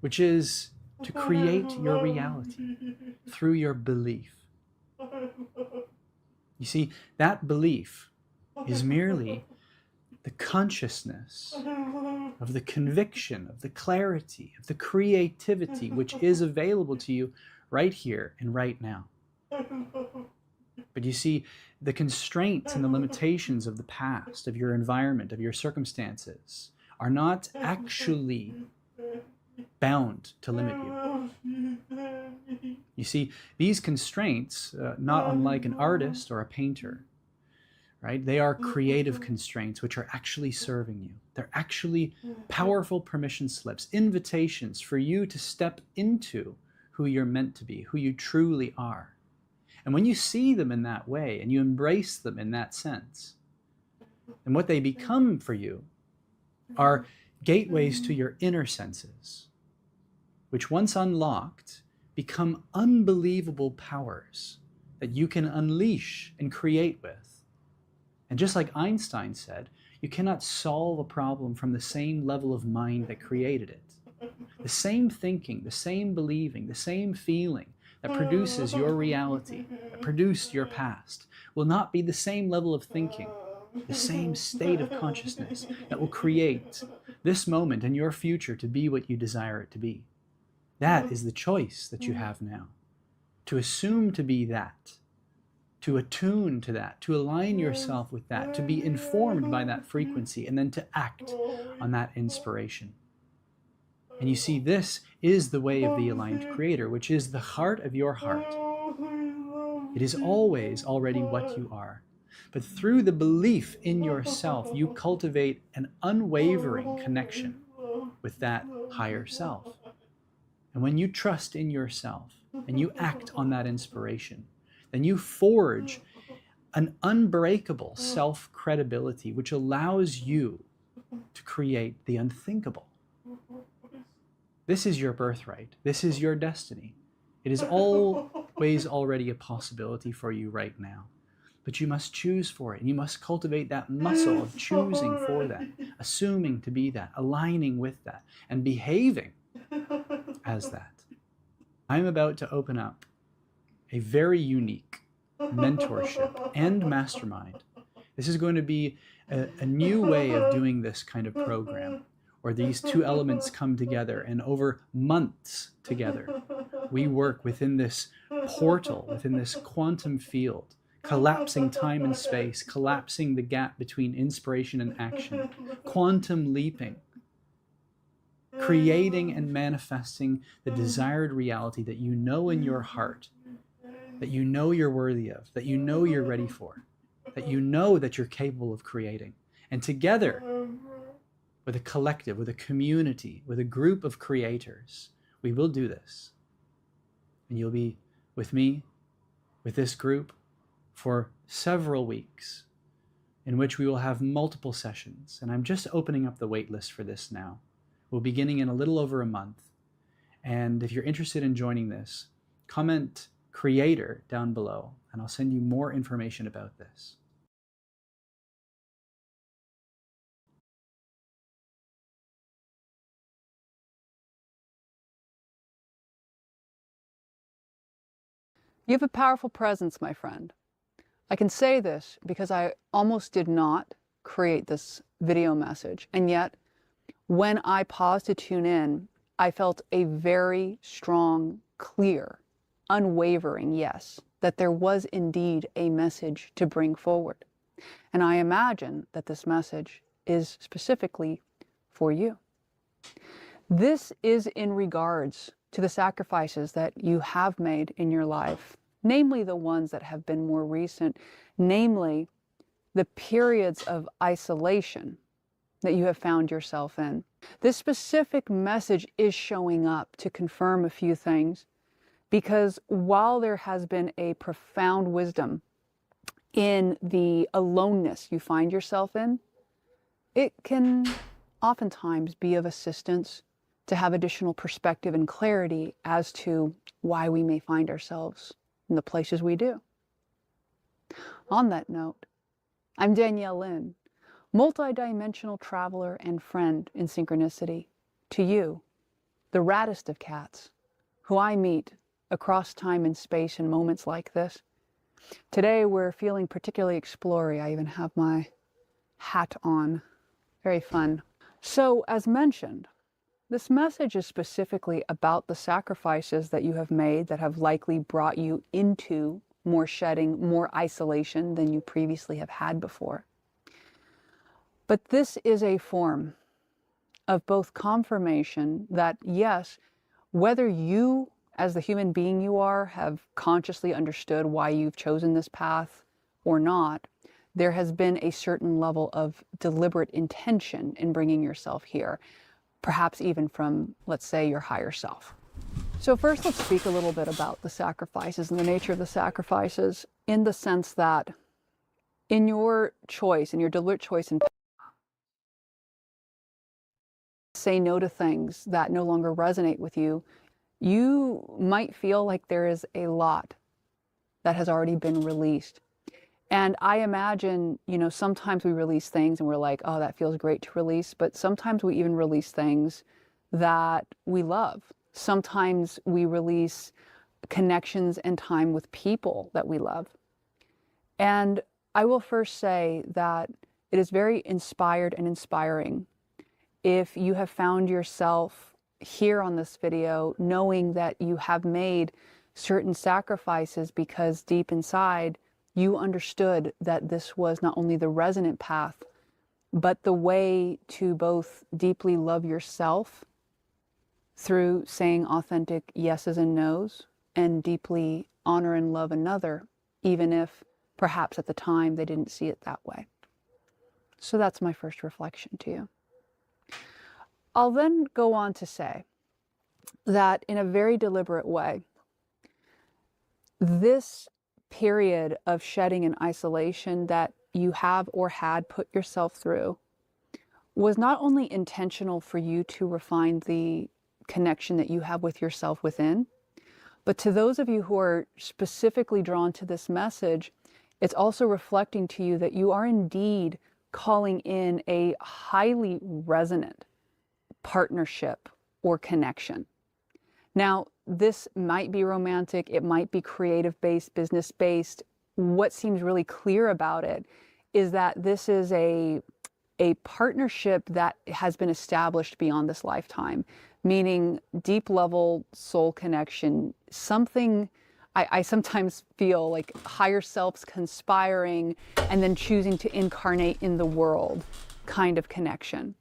which is to create your reality through your belief. You see, that belief is merely the consciousness of the conviction, of the clarity, of the creativity which is available to you right here and right now. But you see, the constraints and the limitations of the past, of your environment, of your circumstances, are not actually bound to limit you. You see, these constraints, not unlike an artist or a painter, right? They are creative constraints which are actually serving you. They're actually powerful permission slips, invitations for you to step into who you're meant to be, who you truly are. And when you see them in that way and you embrace them in that sense, then what they become for you are gateways to your inner senses, which once unlocked become unbelievable powers that you can unleash and create with. And just like Einstein said, you cannot solve a problem from the same level of mind that created it. The same thinking, the same believing, the same feeling that produces your reality, that produced your past, will not be the same level of thinking, the same state of consciousness that will create this moment and your future to be what you desire it to be. That is the choice that you have now. To assume to be that, to attune to that, to align yourself with that, to be informed by that frequency, and then to act on that inspiration. And you see, this is the way of the aligned creator, which is the heart of your heart. It is always already what you are. But through the belief in yourself, you cultivate an unwavering connection with that higher self. And when you trust in yourself and you act on that inspiration, then you forge an unbreakable self-credibility which allows you to create the unthinkable. This is your birthright. This is your destiny. It is always already a possibility for you right now. But you must choose for it. And you must cultivate that muscle of choosing for that, assuming to be that, aligning with that, and behaving as that. I'm about to open up a very unique mentorship and mastermind. This is going to be a new way of doing this kind of program, where these two elements come together, and over months together, we work within this portal, within this quantum field, collapsing time and space, collapsing the gap between inspiration and action, quantum leaping, creating and manifesting the desired reality that you know in your heart, that you know you're worthy of, that you know you're ready for, that you know that you're capable of creating. And together, with a collective, with a community, with a group of creators, we will do this. And you'll be with me, with this group, for several weeks, in which we will have multiple sessions. And I'm just opening up the wait list for this now. We'll be beginning in a little over a month. And if you're interested in joining this, comment creator down below, and I'll send you more information about this. You have a powerful presence, my friend. I can say this because I almost did not create this video message, and yet when I paused to tune in, I felt a very strong, clear, unwavering yes, that there was indeed a message to bring forward. And I imagine that this message is specifically for you. This is in regards to the sacrifices that you have made in your life, namely the ones that have been more recent, namely the periods of isolation that you have found yourself in. This specific message is showing up to confirm a few things, because while there has been a profound wisdom in the aloneness you find yourself in, it can oftentimes be of assistance to have additional perspective and clarity as to why we may find ourselves in the places we do. On that note, I'm Danielle Lynn, multidimensional traveler and friend in synchronicity. To you, the raddest of cats, who I meet across time and space in moments like this. Today we're feeling particularly explory. I even have my hat on. Very fun. So, as mentioned, this message is specifically about the sacrifices that you have made that have likely brought you into more shedding, more isolation than you previously have had before. But this is a form of both confirmation that, yes, whether you, as the human being you are, have consciously understood why you've chosen this path or not, there has been a certain level of deliberate intention in bringing yourself here, perhaps even from, let's say, your higher self. So first, let's speak a little bit about the sacrifices and the nature of the sacrifices, in the sense that in your choice, in your deliberate choice, and say no to things that no longer resonate with you, you might feel like there is a lot that has already been released. And I imagine, sometimes we release things and we're like, oh, that feels great to release. But sometimes we even release things that we love. Sometimes we release connections and time with people that we love. And I will first say that it is very inspired and inspiring if you have found yourself here on this video knowing that you have made certain sacrifices because deep inside you understood that this was not only the resonant path, but the way to both deeply love yourself through saying authentic yeses and nos, and deeply honor and love another, even if perhaps at the time they didn't see it that way. So that's my first reflection to you. I'll then go on to say that in a very deliberate way, this period of shedding and isolation that you have or had put yourself through was not only intentional for you to refine the connection that you have with yourself within, but to those of you who are specifically drawn to this message, it's also reflecting to you that you are indeed calling in a highly resonant partnership or connection. Now, this might be romantic, it might be creative-based, business-based. What seems really clear about it is that this is a partnership that has been established beyond this lifetime, meaning deep level soul connection, something I sometimes feel like higher selves conspiring and then choosing to incarnate in the world kind of connection.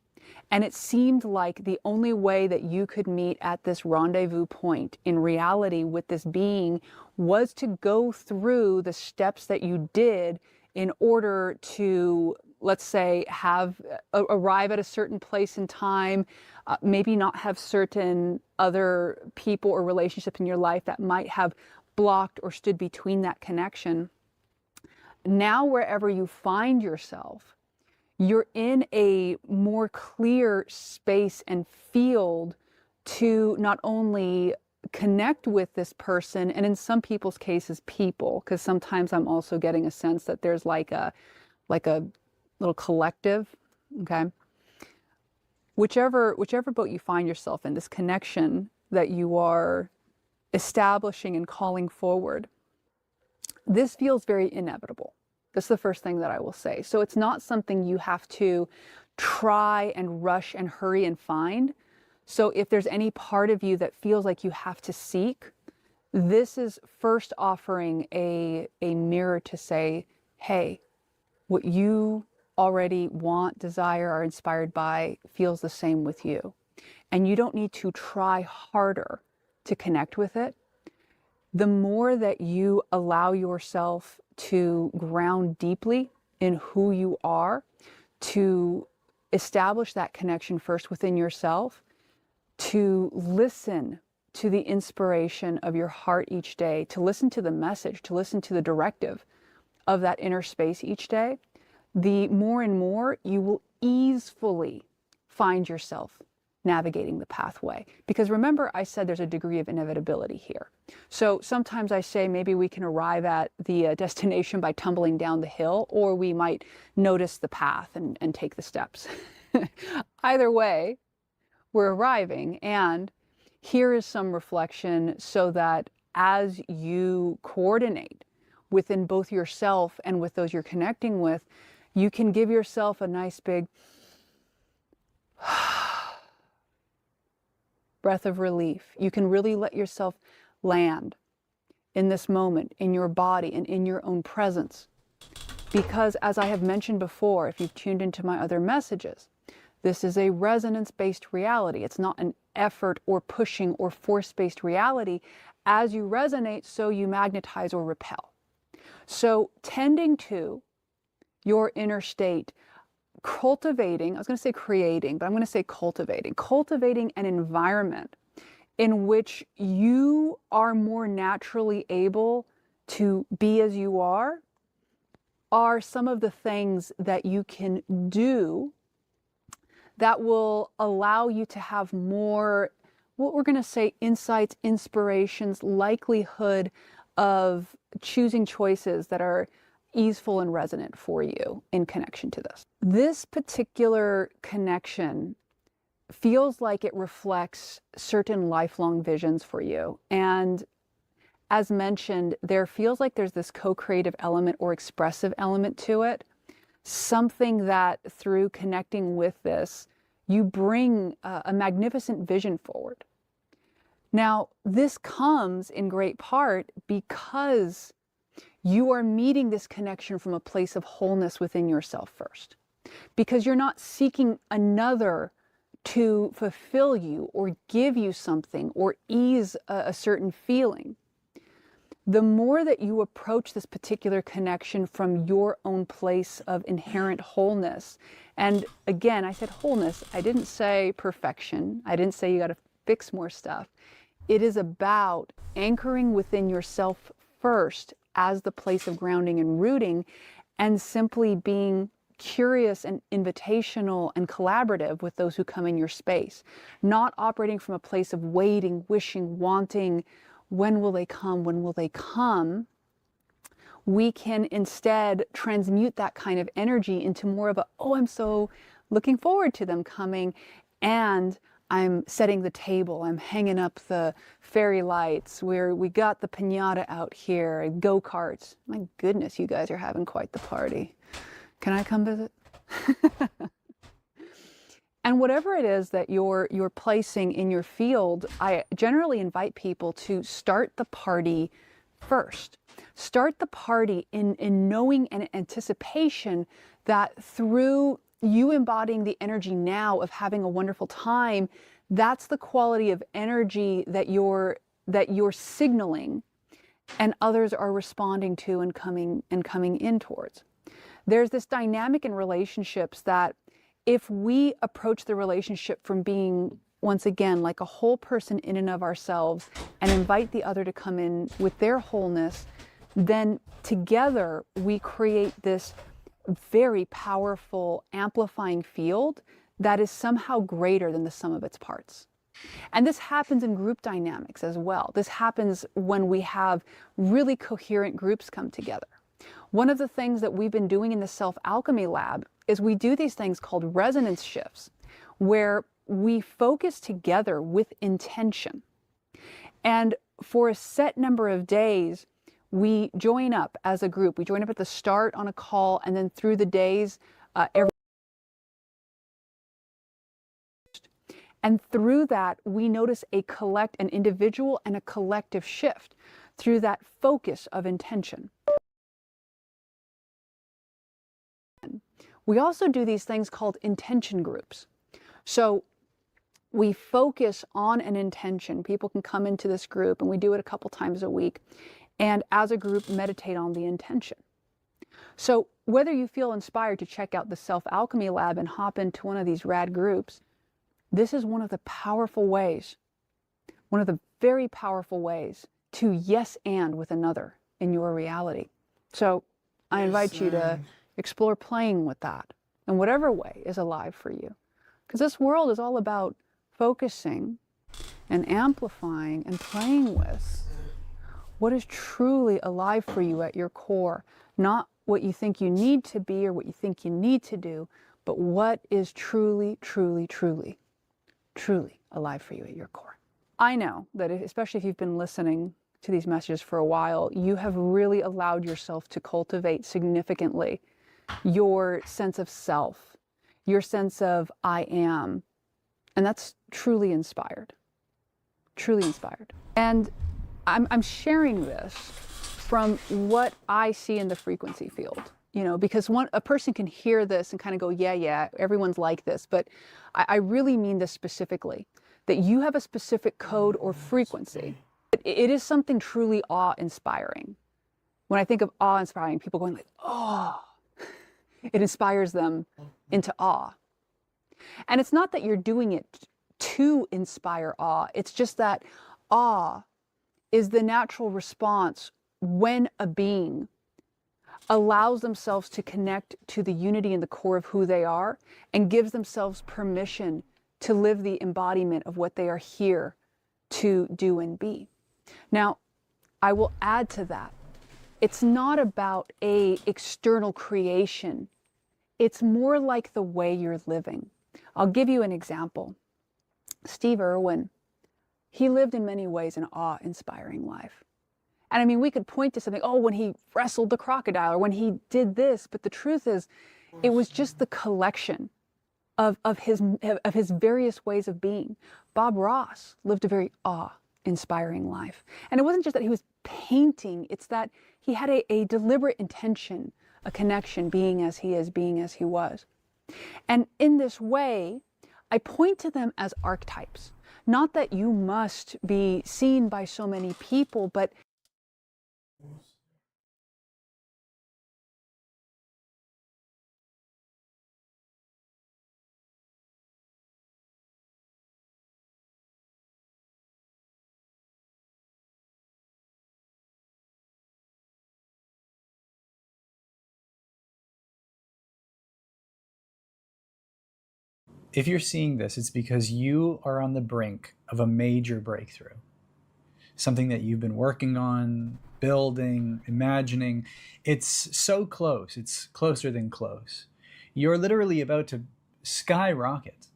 And it seemed like the only way that you could meet at this rendezvous point in reality with this being was to go through the steps that you did in order to, let's say, arrive at a certain place in time, maybe not have certain other people or relationships in your life that might have blocked or stood between that connection. Now, wherever you find yourself, you're in a more clear space and field to not only connect with this person, and in some people's cases, people, because sometimes I'm also getting a sense that there's like a little collective, okay? Whichever boat you find yourself in, this connection that you are establishing and calling forward, this feels very inevitable. This is the first thing that I will say. So it's not something you have to try and rush and hurry and find. So if there's any part of you that feels like you have to seek, this is first offering a mirror to say, hey, what you already want, desire, are inspired by feels the same with you. And you don't need to try harder to connect with it. The more that you allow yourself to ground deeply in who you are, to establish that connection first within yourself, to listen to the inspiration of your heart each day, to listen to the message, to listen to the directive of that inner space each day, the more and more you will easily find yourself navigating the pathway. Because remember, I said there's a degree of inevitability here. So sometimes I say maybe we can arrive at the destination by tumbling down the hill, or we might notice the path and take the steps. Either way, we're arriving, and here is some reflection so that as you coordinate within both yourself and with those you're connecting with, you can give yourself a nice big breath of relief. You can really let yourself land in this moment, in your body and in your own presence. Because as I have mentioned before, if you've tuned into my other messages, this is a resonance-based reality. It's not an effort or pushing or force-based reality. As you resonate, so you magnetize or repel. So tending to your inner state, cultivating, I was going to say creating, but I'm going to say cultivating an environment in which you are more naturally able to be as you are some of the things that you can do that will allow you to have more, what we're going to say, insights, inspirations, likelihood of choosing choices that are easeful and resonant for you in connection to this. This particular connection feels like it reflects certain lifelong visions for you. And as mentioned, there feels like there's this co-creative element or expressive element to it. Something that through connecting with this, you bring a magnificent vision forward. Now, this comes in great part because you are meeting this connection from a place of wholeness within yourself first. Because you're not seeking another to fulfill you or give you something or ease a certain feeling. The more that you approach this particular connection from your own place of inherent wholeness, and again, I said wholeness, I didn't say perfection, I didn't say you got to fix more stuff. It is about anchoring within yourself first as the place of grounding and rooting, and simply being curious and invitational and collaborative with those who come in your space. Not operating from a place of waiting, wishing, wanting, when will they come, when will they come? We can instead transmute that kind of energy into more of a, oh, I'm so looking forward to them coming, and I'm setting the table, I'm hanging up the fairy lights, we got the piñata out here, go-karts. My goodness, you guys are having quite the party. Can I come visit? And whatever it is that you're placing in your field, I generally invite people to start the party first. Start the party in knowing and anticipation that through you embodying the energy now of having a wonderful time, that's the quality of energy that you're signaling and others are responding to and coming in towards. There's this dynamic in relationships that if we approach the relationship from being, once again, like a whole person in and of ourselves and invite the other to come in with their wholeness, then together we create this very powerful amplifying field that is somehow greater than the sum of its parts. And this happens in group dynamics as well. This happens when we have really coherent groups come together. One of the things that we've been doing in the Self-Alchemy Lab is we do these things called resonance shifts, where we focus together with intention. And for a set number of days, we join up as a group. We join up at the start on a call, and then through the days, and through that, we notice an individual and a collective shift through that focus of intention. We also do these things called intention groups. So we focus on an intention. People can come into this group, and we do it a couple times a week, and as a group meditate on the intention. So whether you feel inspired to check out the Self-Alchemy Lab and hop into one of these rad groups, this is one of the powerful ways, one of the very powerful ways to yes and with another in your reality. So I invite you to explore playing with that in whatever way is alive for you. Because this world is all about focusing and amplifying and playing with what is truly alive for you at your core. Not what you think you need to be or what you think you need to do, but what is truly, truly, truly, truly alive for you at your core. I know that especially if you've been listening to these messages for a while, you have really allowed yourself to cultivate significantly your sense of self, your sense of I am. And that's truly inspired, truly inspired. And I'm sharing this from what I see in the frequency field, you know, because a person can hear this and kind of go, yeah, everyone's like this. But I really mean this specifically, that you have a specific code or frequency. It is something truly awe-inspiring. When I think of awe-inspiring, people going like, oh, it inspires them into awe. And it's not that you're doing it to inspire awe. It's just that awe is the natural response when a being allows themselves to connect to the unity in the core of who they are and gives themselves permission to live the embodiment of what they are here to do and be. Now, I will add to that. It's not about an external creation. It's more like the way you're living. I'll give you an example. Steve Irwin, he lived in many ways an awe-inspiring life. And I mean, we could point to something, oh, when he wrestled the crocodile or when he did this, but the truth is, it was just the collection of his various ways of being. Bob Ross lived a very awe-inspiring life. And it wasn't just that he was painting, it's that he had a deliberate intention, a connection, being as he is, being as he was. And in this way, I point to them as archetypes. Not that you must be seen by so many people, but if you're seeing this, it's because you are on the brink of a major breakthrough. Something that you've been working on, building, imagining. It's so close. It's closer than close. You're literally about to skyrocket.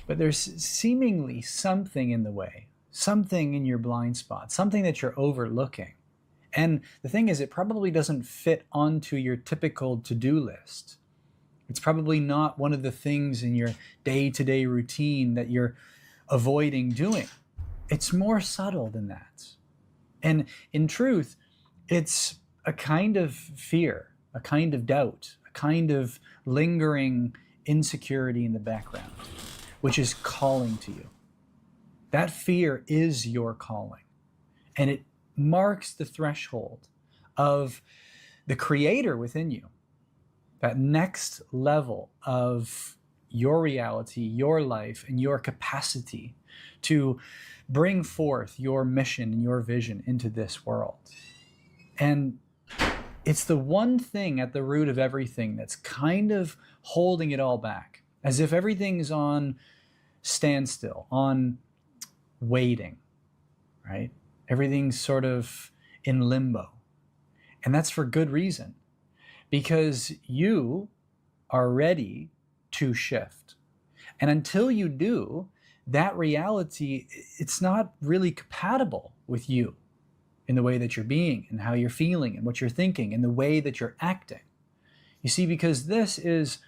but there's seemingly something in the way, something in your blind spot, something that you're overlooking. And the thing is, it probably doesn't fit onto your typical to-do list. It's probably not one of the things in your day-to-day routine that you're avoiding doing. It's more subtle than that. And in truth, it's a kind of fear, a kind of doubt, a kind of lingering insecurity in the background, which is calling to you. That fear is your calling. And it marks the threshold of the creator within you, that next level of your reality, your life, and your capacity to bring forth your mission and your vision into this world. And it's the one thing at the root of everything that's kind of holding it all back, as if everything's on standstill, on waiting, right? Everything's sort of in limbo. And that's for good reason, because you are ready to shift. And until you do, that reality, it's not really compatible with you in the way that you're being and how you're feeling and what you're thinking and the way that you're acting. You see, because this is,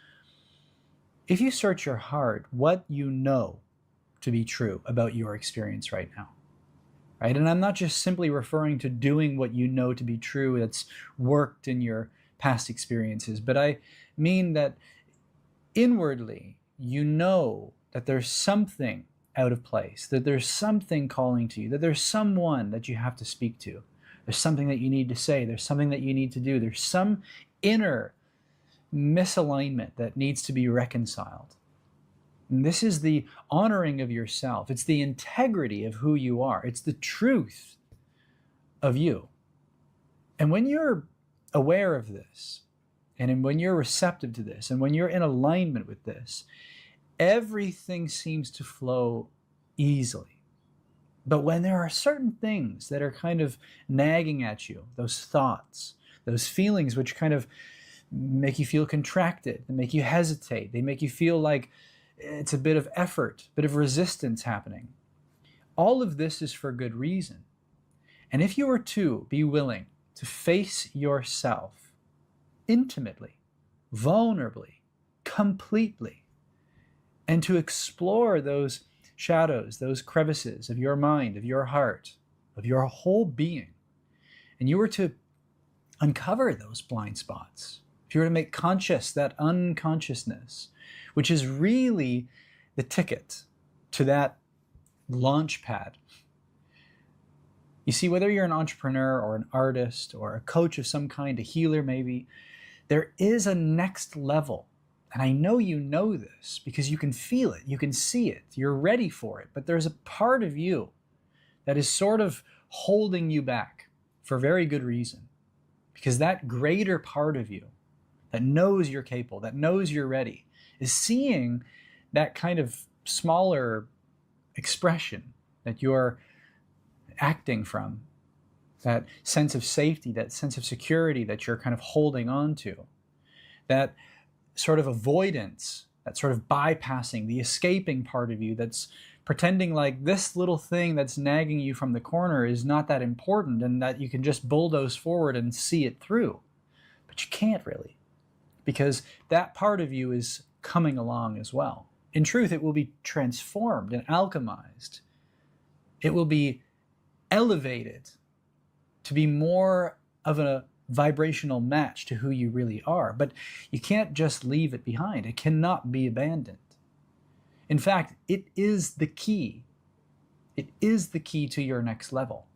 if you search your heart, what you know to be true about your experience right now, right? And I'm not just simply referring to doing what you know to be true that's worked in your past experiences, but I mean that inwardly, you know that there's something out of place, that there's something calling to you, that there's someone that you have to speak to. There's something that you need to say. There's something that you need to do. There's some inner misalignment that needs to be reconciled. And this is the honoring of yourself. It's the integrity of who you are. It's the truth of you. And when you're aware of this, and when you're receptive to this, and when you're in alignment with this, everything seems to flow easily. But when there are certain things that are kind of nagging at you, those thoughts, those feelings which kind of make you feel contracted, they make you hesitate, they make you feel like it's a bit of effort, a bit of resistance happening. All of this is for good reason. And if you were to be willing to face yourself intimately, vulnerably, completely, and to explore those shadows, those crevices of your mind, of your heart, of your whole being, and you were to uncover those blind spots, if you were to make conscious that unconsciousness, which is really the ticket to that launch pad. You see, whether you're an entrepreneur or an artist or a coach of some kind, a healer maybe, there is a next level. And I know you know this because you can feel it, you can see it, you're ready for it. But there's a part of you that is sort of holding you back for very good reason. Because that greater part of you that knows you're capable, that knows you're ready, is seeing that kind of smaller expression that you're acting from, that sense of safety, that sense of security that you're kind of holding on to, that sort of avoidance, that sort of bypassing, the escaping part of you that's pretending like this little thing that's nagging you from the corner is not that important and that you can just bulldoze forward and see it through. But you can't really, because that part of you is coming along as well. In truth, it will be transformed and alchemized. It will be elevated to be more of a vibrational match to who you really are. But you can't just leave it behind. It cannot be abandoned. In fact, it is the key. It is the key to your next level.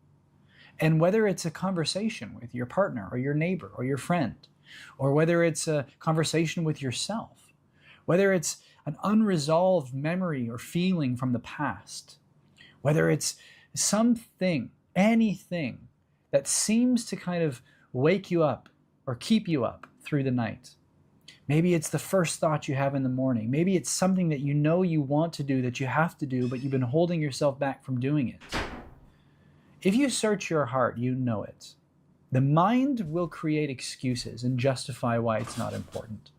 And whether it's a conversation with your partner or your neighbor or your friend, or whether it's a conversation with yourself, whether it's an unresolved memory or feeling from the past, whether it's something, anything that seems to kind of wake you up or keep you up through the night. Maybe it's the first thought you have in the morning. Maybe it's something that you know you want to do, that you have to do, but you've been holding yourself back from doing it. If you search your heart, you know it. The mind will create excuses and justify why it's not important.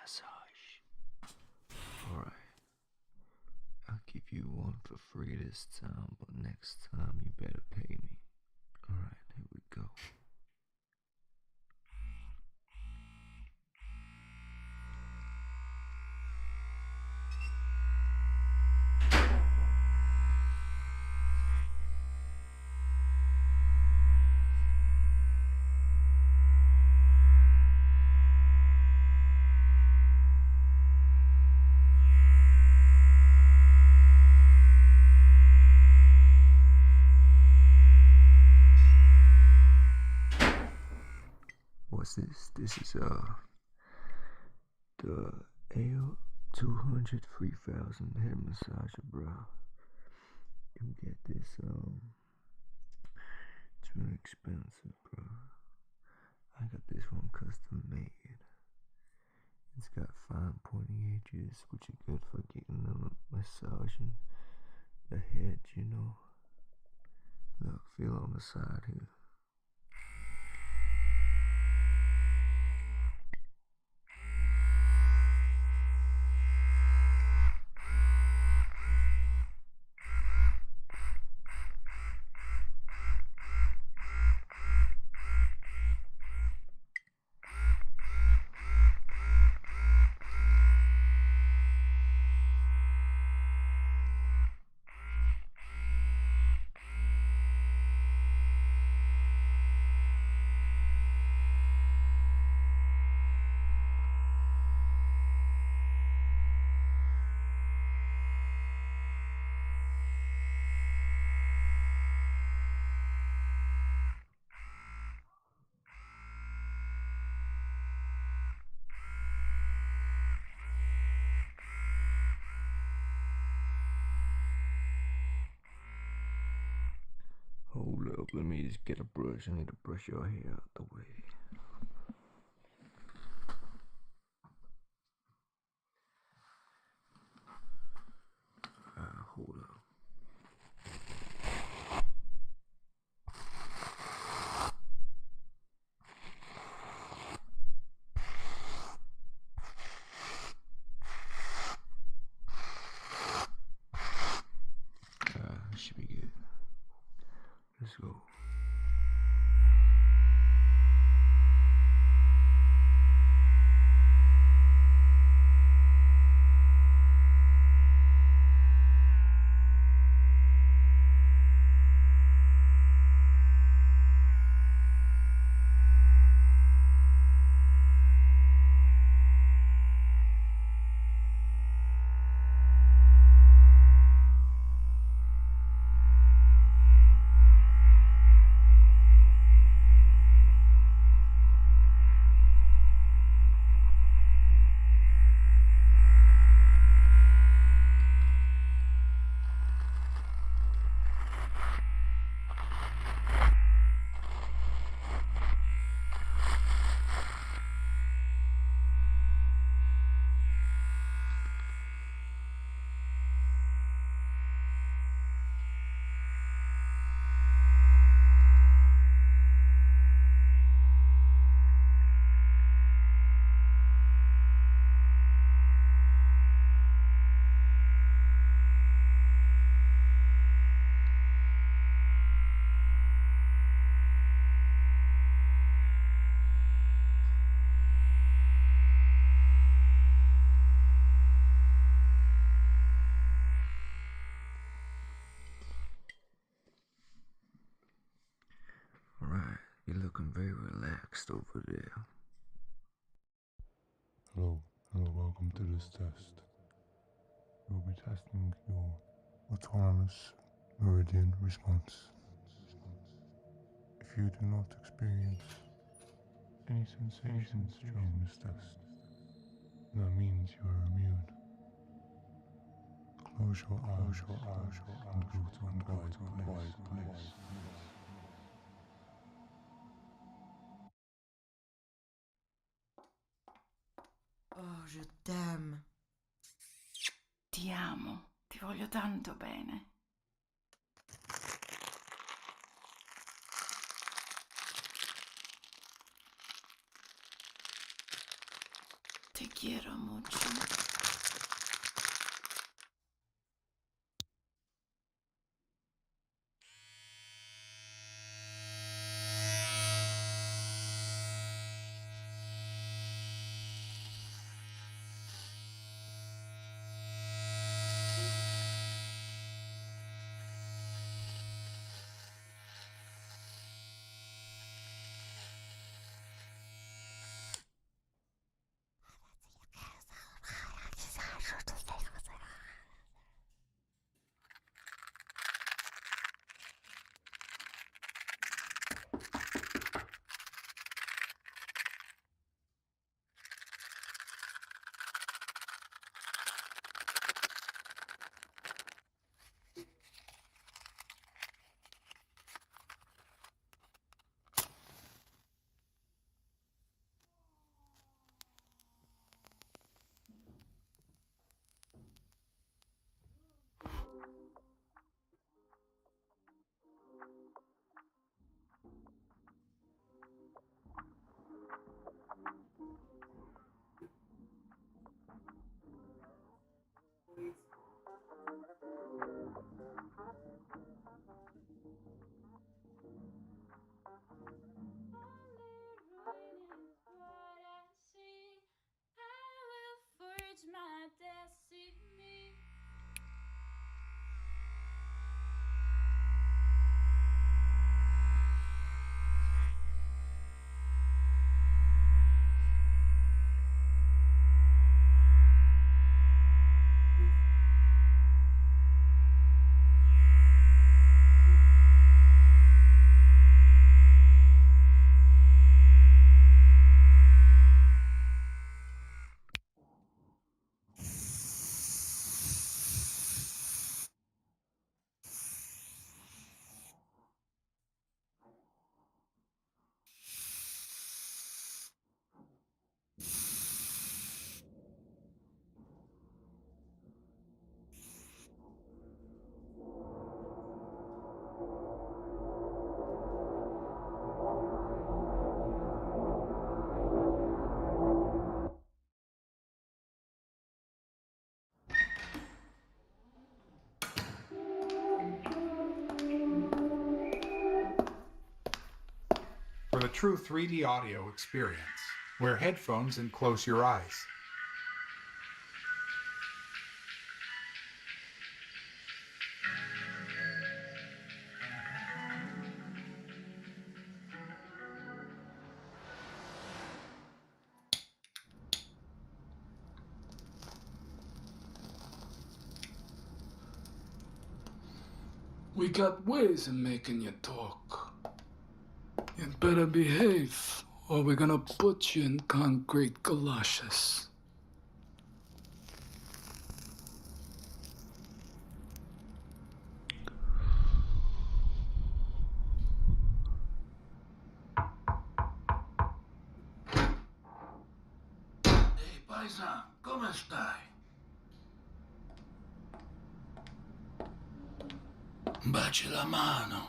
massage. Alright. I'll give you one for free this time, but next time you better pay me. Alright, here we go. What's this? This is the L200 3000 head massager, bro. You get this, it's really expensive, bro. I got this one custom made. It's got fine pointy edges, which are good for getting massaging the head, you know. Look, feel on the side here. Hold up, let me just get a brush. I need to brush your hair out the way. Hold up. Should be good. Let's go. Alright, you're looking very relaxed over there. Hello, welcome to this test. We'll be testing your autonomous meridian response. If you do not experience any sensations during this test, that means you are immune. Close your eyes and go to a quiet place. Oh, je t'aime. Ti amo, ti voglio tanto bene. Te quiero mucho. My destiny. For the true 3D audio experience, wear headphones and close your eyes. We got ways of making you talk. You'd better behave, or we're gonna put you in concrete galoshes. Hey, paisan, ¿cómo stai? Baci la mano.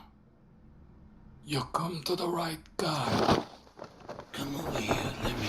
You come to the right guy. Come over here, let me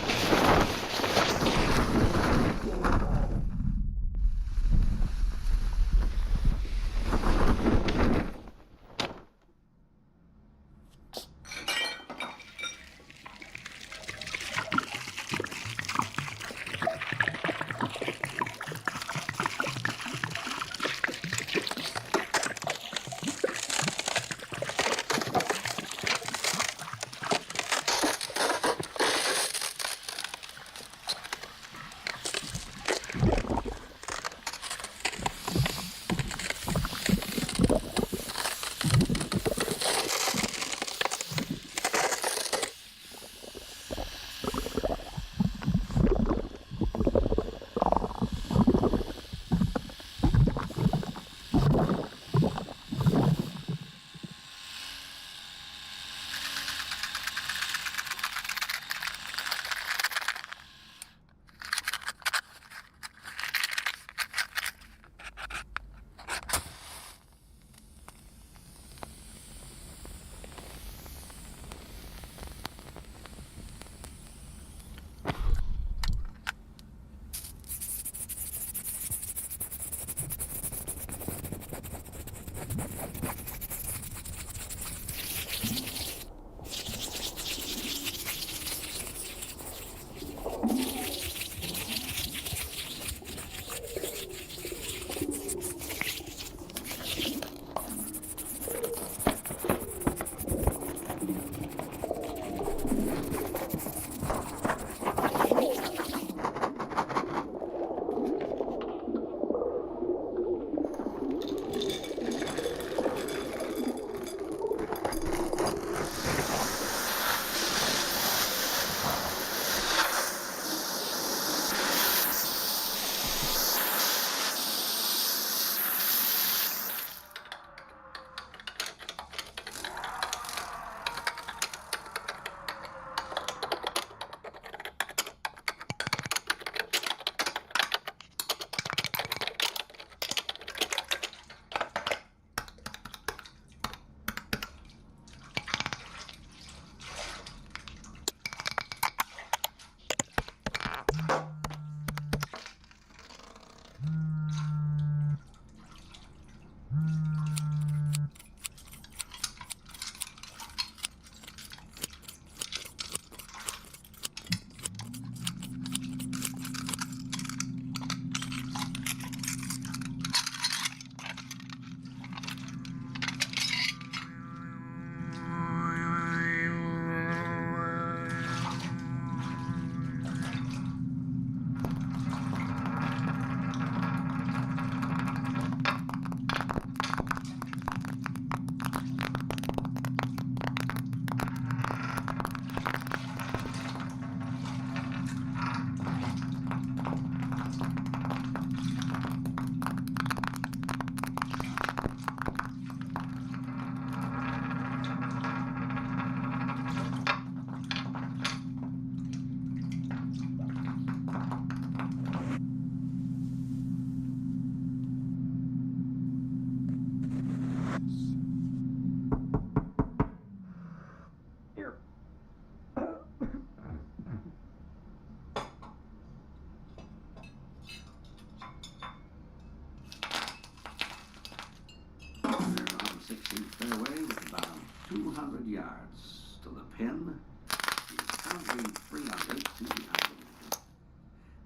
yards to the pin. He's currently 3 under, 2 behind the leader.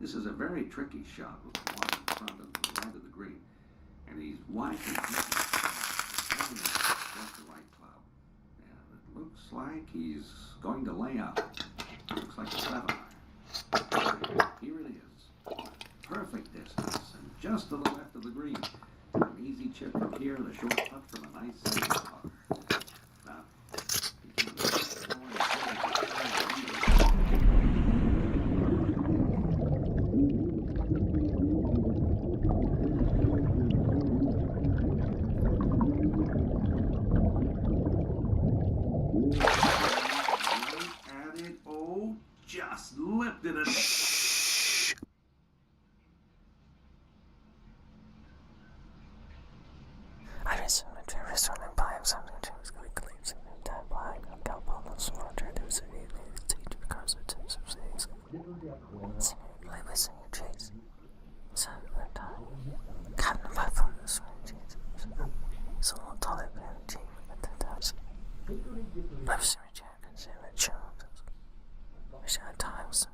This is a very tricky shot with the water in front of the right of the green. And he's wide and just the right club. And it looks like he's going to lay out. Looks like a 7-iron. Here it is. Perfect distance and just to the left of the green. An easy chip from here, the short putt from a nice second putter. Now, at it, oh, just lifted it. I just returning by something to his claims and time by a couple of small traders who need to teach because of tips of things. Simply listening to chase. So that time, can't fight for the switches. So long tolerant team at the touch. Life cemetery and cemetery. Which at times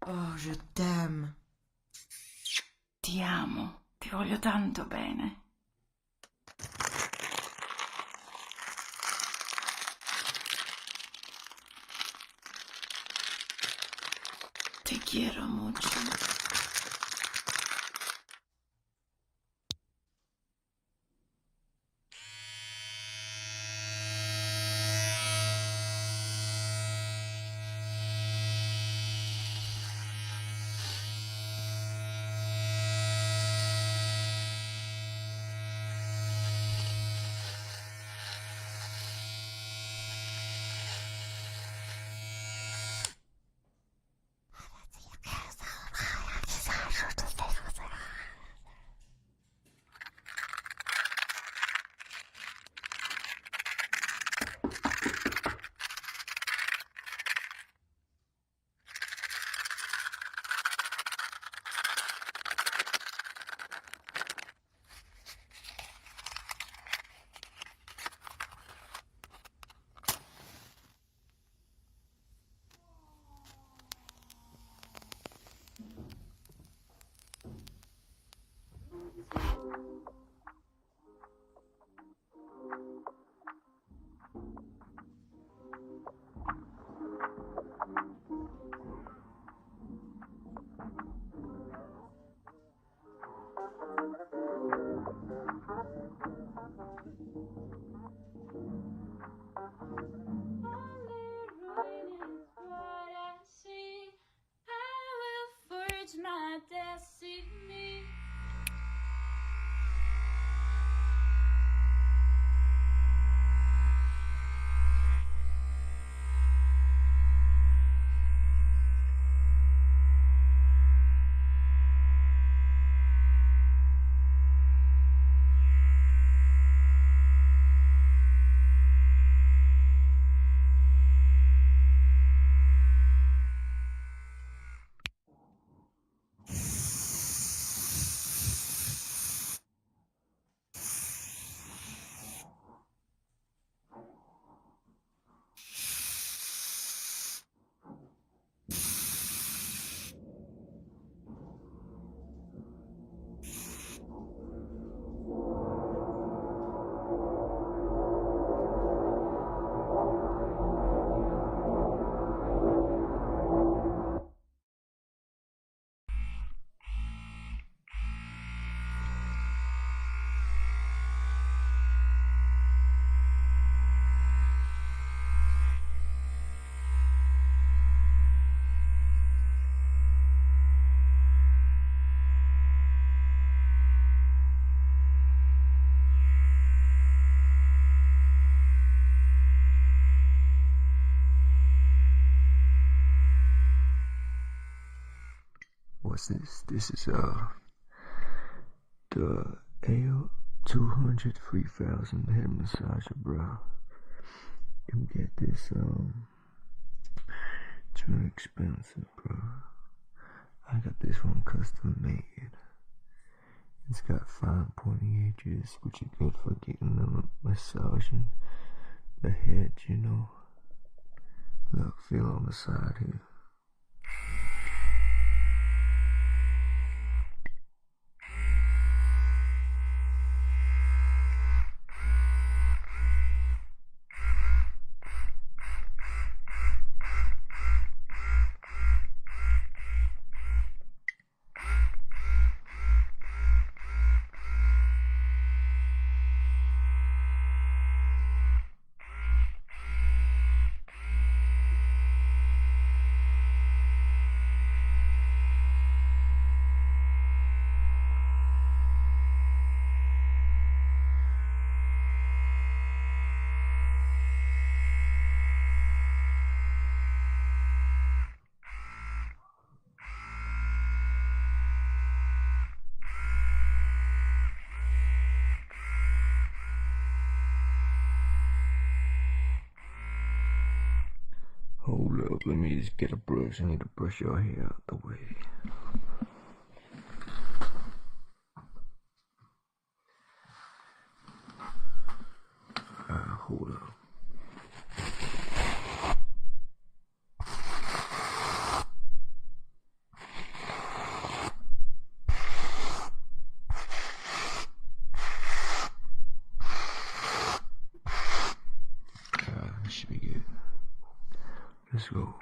Oh, je t'aime. Ti amo, ti voglio tanto bene. Te quiero mucho. My destiny. what's this? This is the L200 3000 head massager, bro. You get this, it's really expensive, bro. I got this one custom made. It's got fine pointy edges, which are good for getting them massaging the head, you know. Look, feel on the side here. Hold up, let me just get a brush. I need to brush your hair out the way. Hold up. This should be good. Let's go.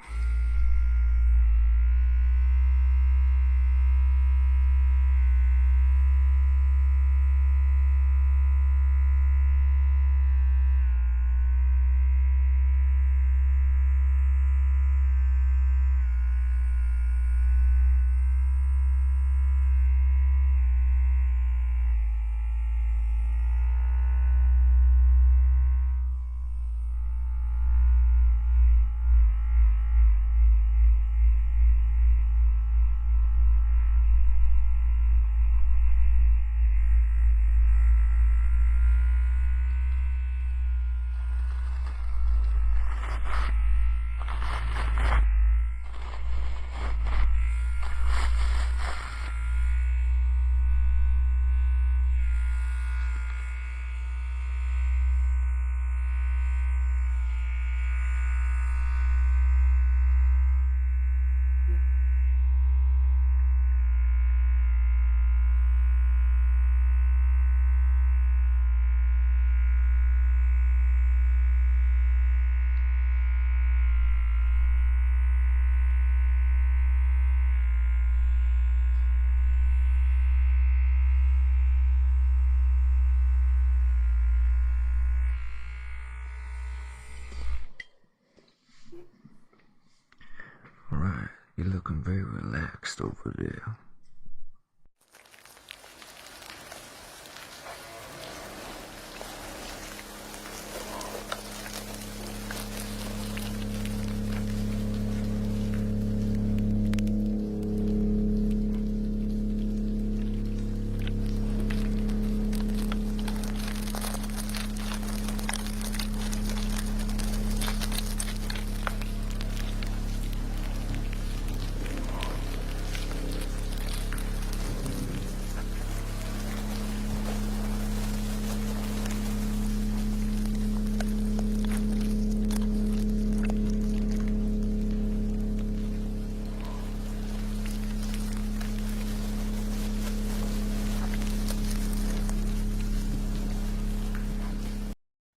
Alright, you're looking very relaxed over there.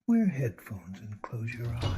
Wear headphones and close your eyes.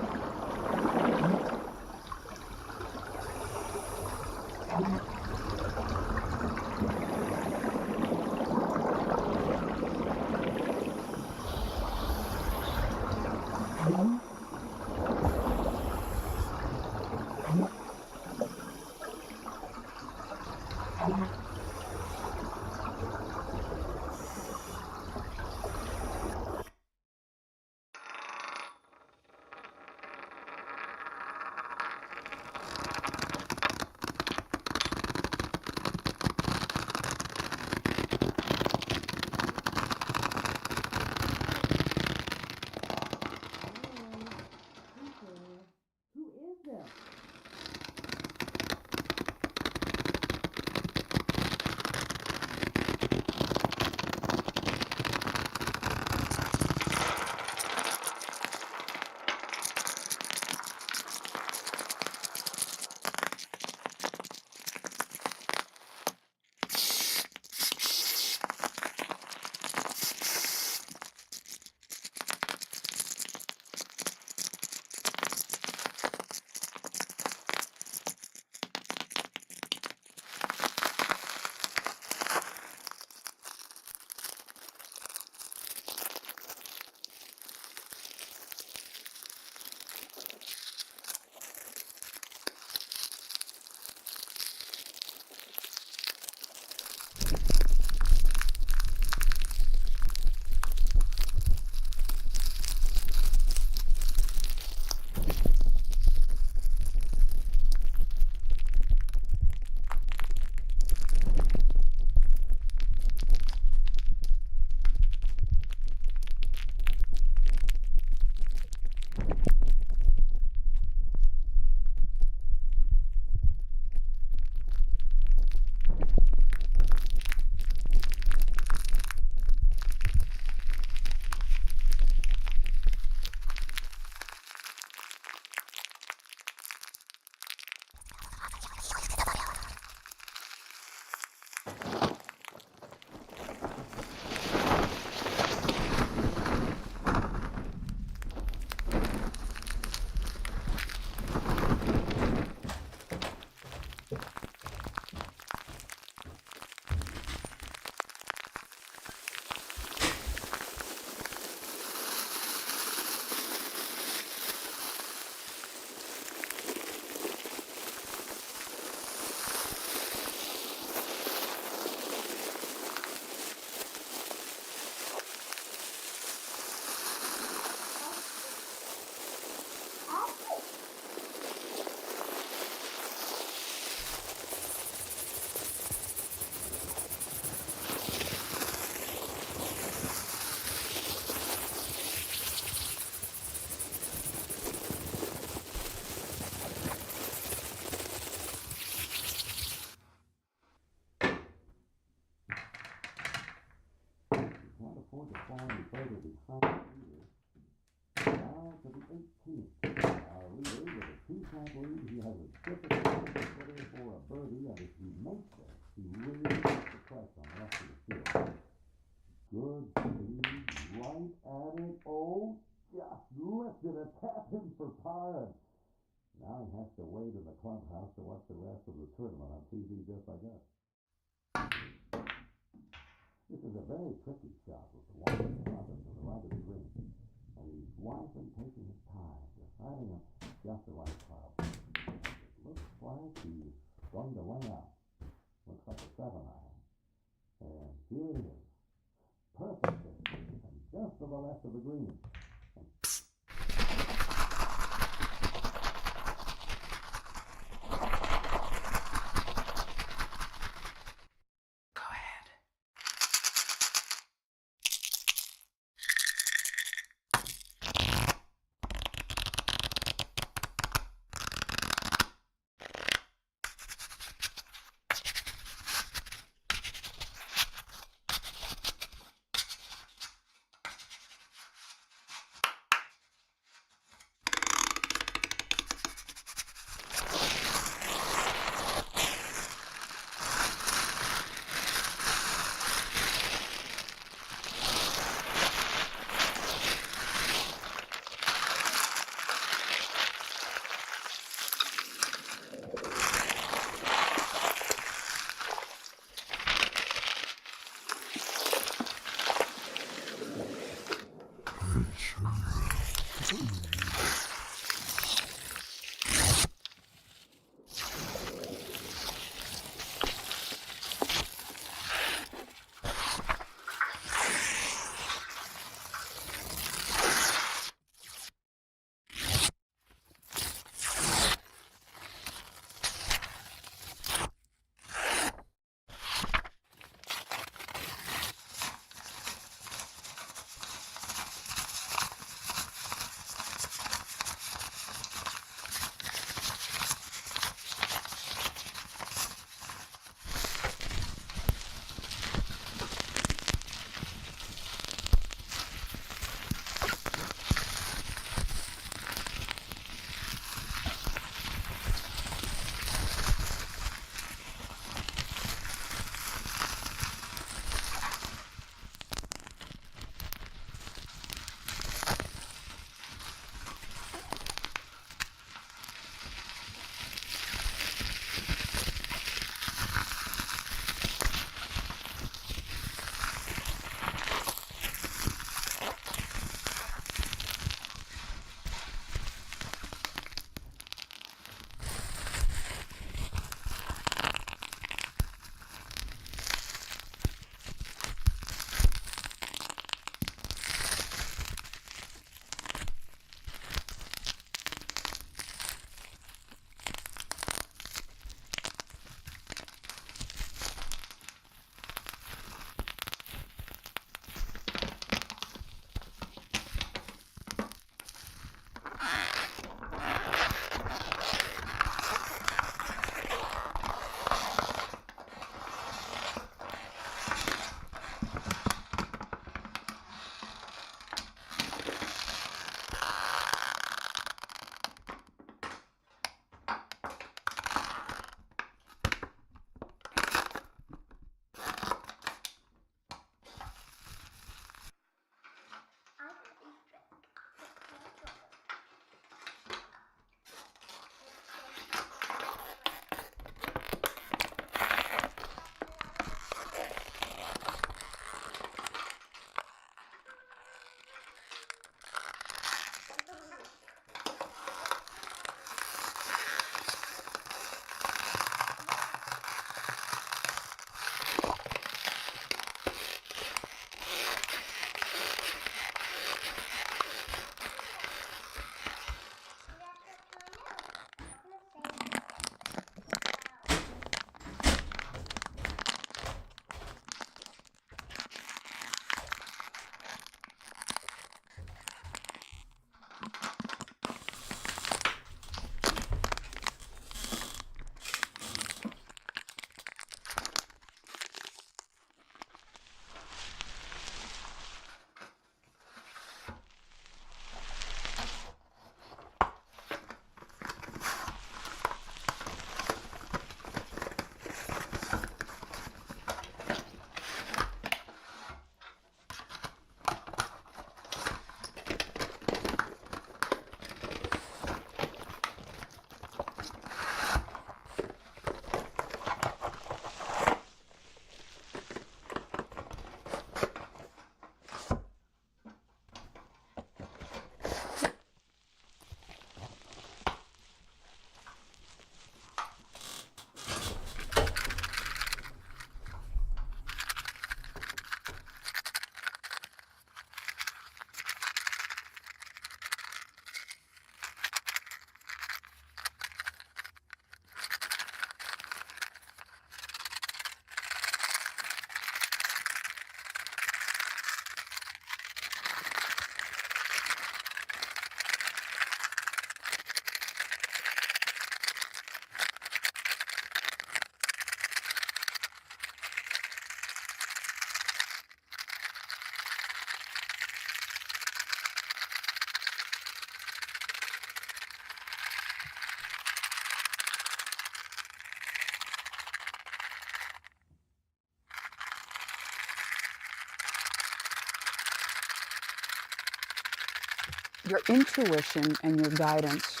Your intuition and your guidance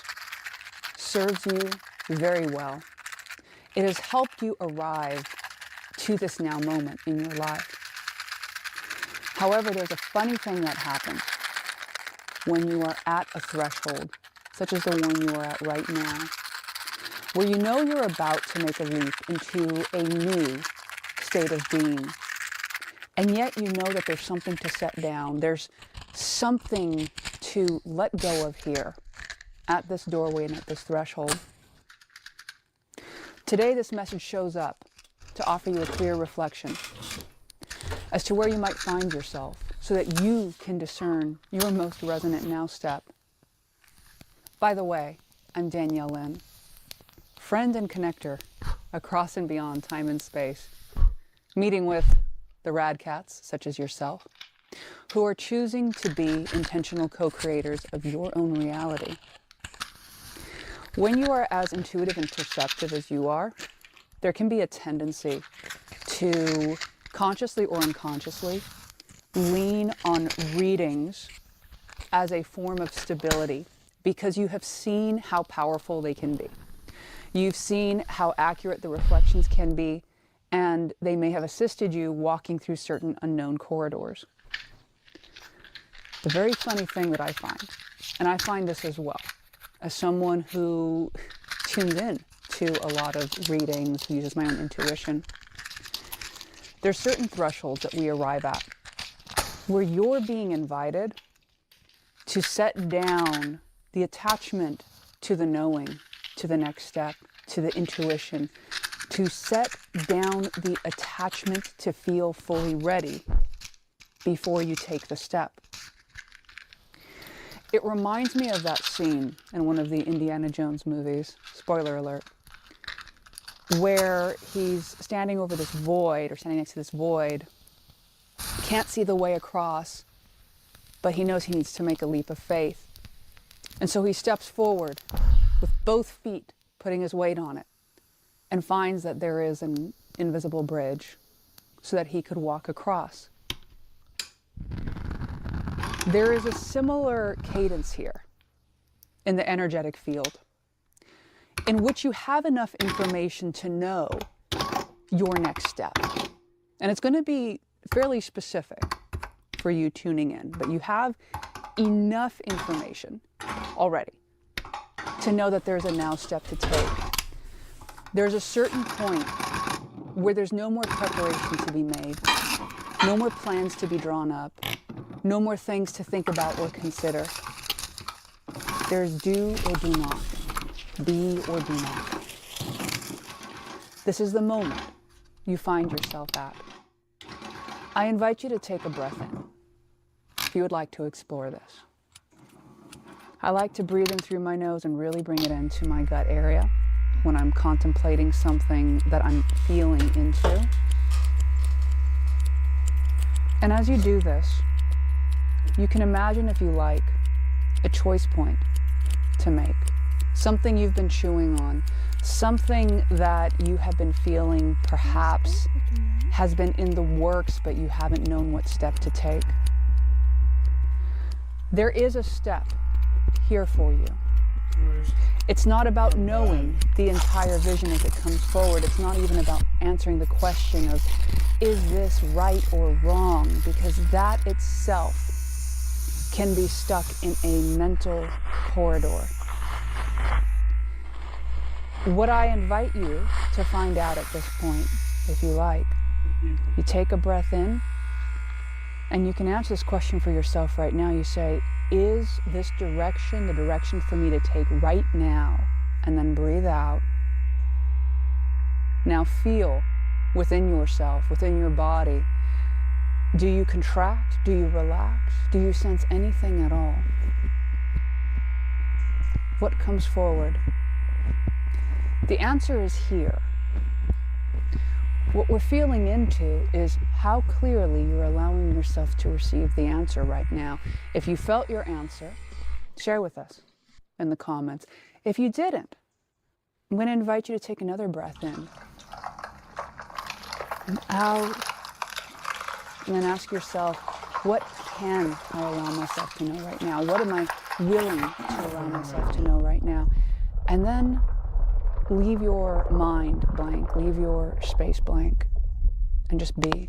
serves you very well. It has helped you arrive to this now moment in your life. However, there's a funny thing that happens when you are at a threshold, such as the one you are at right now, where you know you're about to make a leap into a new state of being. And yet you know that there's something to set down. There's something to let go of here at this doorway and at this threshold. Today, this message shows up to offer you a clear reflection as to where you might find yourself so that you can discern your most resonant now step. By the way, I'm Danielle Lynn, friend and connector across and beyond time and space, meeting with the rad cats, such as yourself, who are choosing to be intentional co-creators of your own reality. When you are as intuitive and perceptive as you are, there can be a tendency to consciously or unconsciously lean on readings as a form of stability because you have seen how powerful they can be. You've seen how accurate the reflections can be, and they may have assisted you walking through certain unknown corridors. The very funny thing that I find, and I find this as well, as someone who tunes in to a lot of readings, who uses my own intuition, there's certain thresholds that we arrive at where you're being invited to set down the attachment to the knowing, to the next step, to the intuition, to set down the attachment to feel fully ready before you take the step. It reminds me of that scene in one of the Indiana Jones movies, spoiler alert, where he's standing over this void, or standing next to this void, can't see the way across, but he knows he needs to make a leap of faith. And so he steps forward with both feet, putting his weight on it, and finds that there is an invisible bridge so that he could walk across. There is a similar cadence here in the energetic field in which you have enough information to know your next step. And it's going to be fairly specific for you tuning in, but you have enough information already to know that there's a now step to take. There's a certain point where there's no more preparation to be made, no more plans to be drawn up, no more things to think about or consider. There's do or do not, be or do not. This is the moment you find yourself at. I invite you to take a breath in if you would like to explore this. I like to breathe in through my nose and really bring it into my gut area when I'm contemplating something that I'm feeling into. And as you do this, you can imagine, if you like, a choice point to make. Something you've been chewing on, something that you have been feeling perhaps has been in the works, but you haven't known what step to take. There is a step here for you. It's not about knowing the entire vision as it comes forward. It's not even about answering the question of, is this right or wrong? Because that itself can be stuck in a mental corridor. What I invite you to find out at this point, if you like, you take a breath in, and you can answer this question for yourself right now. You say, is this direction the direction for me to take right now? And then breathe out. Now feel within yourself, within your body. Do you contract? Do you relax? Do you sense anything at all? What comes forward? The answer is here. What we're feeling into is how clearly you're allowing yourself to receive the answer right now. If you felt your answer, share with us in the comments. If you didn't, I'm going to invite you to take another breath in and out, and then ask yourself, what can I allow myself to know right now? What am I willing to allow myself to know right now. And then leave your mind blank, leave your space blank, and just be.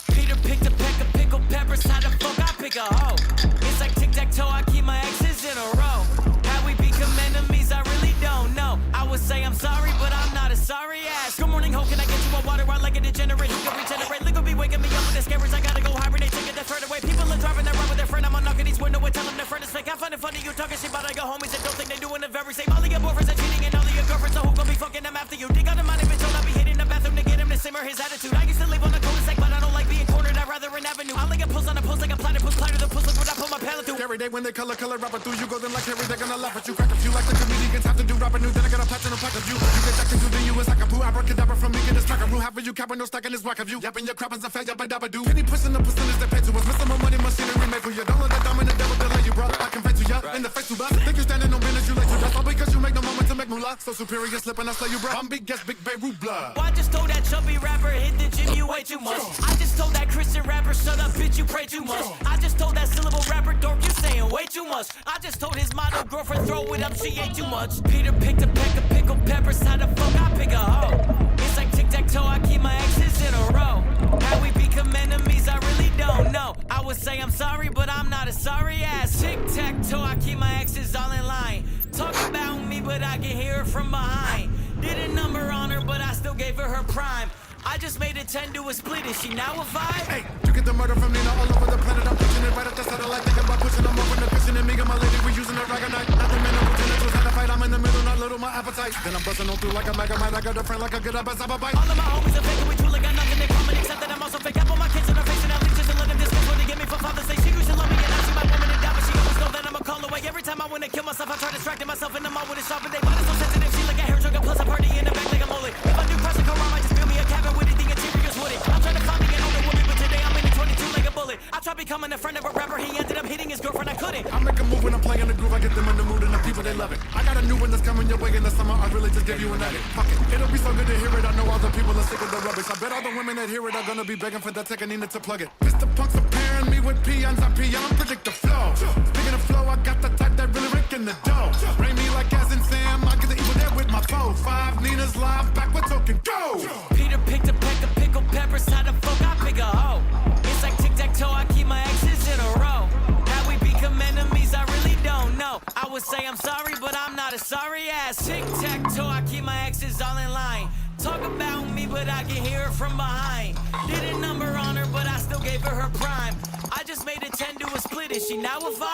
Peter picked a peck of pickled peppers, how the fuck I pick a hoe? It's like tic-tac-toe, I keep my exes in a row. How we become enemies, I really don't know. I would say I'm sorry, but I'm not a sorry ass. Good morning, ho, can I get you a water? I like a degenerate who can regenerate. Liquor be waking me up with the scares, I gotta go hibernate, take it that further away. People are driving that run with their friend, I'm knocking each window and tell them their friend is fake. I find it funny you talking shit, but I go homies that don't think they doing the very same. All of your boyfriends are cheating and all of your girlfriends, so who gon' be fucking them after you? Dig out the money, bitch, I'll be hitting the bathroom to get him to simmer his attitude. I used to live on the cul-de-sac, but I don't like being cornered, I'd rather an avenue. I like a pulse on a pulse like a platypus, platter the puss, look what I put my palate through. Every day when they color rapper through, you go them like Harry, they're gonna laugh at you. Crack a few like the comedians have to do rapping new, then I got a platinum plaque of you. You get jacked into the US like a poo, abracadabra from me, get this track of you. Half of you capping, no stacking this whack of you. Yapping your crap as a fat yabba dabba do. Penny pushing the percentage they pay to us. Missing more money, machinery made for you. Don't let that dominant devil delay you, brother. I can pay to ya in the face to bust. Think you standing on business, you like to dust. All because you make no moment to make moolah. So superior slipping, I slay you, bro. I'm big, yes, big Beirut blood. I just told that chubby rapper, hit the gym, you way too much. I just told that Christian rapper, shut up, bitch, you pray too much. I just told that syllable rapper, dork, you saying way too much. I just told his model girlfriend, throw it up, she ate too much. Peter picked a peck of pickled peppers, how the fuck I pick a hoe? It's like tic-tac-toe, I keep my exes in a row. How we become enemies, I really don't know. I would say I'm sorry, but I'm not a sorry ass. Tic-tac-toe, I keep my exes all in line. Talk about me, but I can hear it from behind. Did a number on her, but I still gave her prime. I just made a 10 to a split, is she now a 5? Hey, you get the murder from Nina all over the planet. I'm pushing it right up the satellite. Thinking about pushing them over the cushion and me and my lady. We using a ragonite. Not the minute, potentials had a fight. I'm in the middle, not little, my appetite. Then I'm busting on through like a mega man. I got a friend like a good up as a bite. All of my homies are fake and we truly got nothing in common except that I'm also fake. I put my kids in her face and I leave just to let them discuss what they give me for Father's Day. She used to love me and now she my woman and die, but she always know that I'm a call away. Every time I wanna kill myself, I try distracting myself in the mall with a sharp and they body so sensitive. She like a hair trigger plus a party in the back like a mullet. If I do crush a Quran, I just build me a cabin with anything interiors with it. I'm trying to find me an older woman, but today I'm in a 22 like a bullet. I tried becoming a friend of a rapper, he ended up hitting his girlfriend, I couldn't. I make a move when I'm playing the groove, I get them in the mood and the people they love it. I got a new one that's coming your way in the summer, I really just give you a nugget. Fuck it, it'll be so good to hear it, I know all the people are sick of the rubbish. I bet all the women that hear it are gonna be begging for that Tekanina to plug it. Mr. Punk's comparing me with peons, I peon, predict the flow. Speaking of flow, I got the type that really rick in the dough. Bring me like Gaz and Sam, I get the evil there with my foe. 5 Nina's live, back with token, go! Peter picked a peck of pickled peppers, how the fuck I pick a hoe? It's like tic-tac-toe, I keep my exes in a row. How we become enemies, I really don't know. I would say I'm sorry, but I'm not a sorry ass. Tic-tac-toe, I keep my exes all in line. Talk about me, but I can hear it from behind. Did a number on her, but I still gave her prime. I just made a 10 to a split, is she now a 5?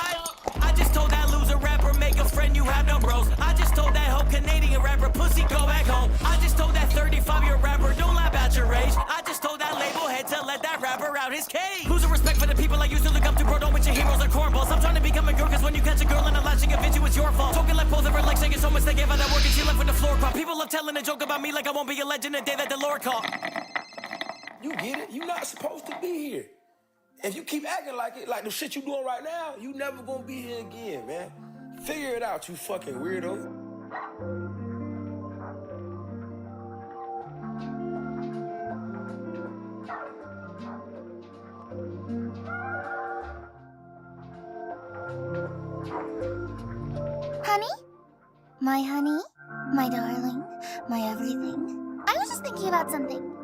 I just told that loser rapper, make a friend, you have no bros. I just told that whole Canadian rapper, pussy, go back home. I just told that 35-year rapper, don't lie about your age. I just told that label head to let that rapper out his cage. Lose respect for the people I used to look up to, bro, don't with your heroes or cornballs. I'm trying to become a girl, cause when you catch a girl in a lie, she convince you it's your fault. Talking like both of her legs, shaking so much they gave her that work and she left with the floor crop. People love telling a joke about me like I won't be a legend the day that the Lord called. You get it? You not supposed to be here. If you keep acting like it, like the shit you doing right now, you never gonna be here again, man. Figure it out, you fucking weirdo. Honey? My honey? My darling? My everything? I was just thinking about something.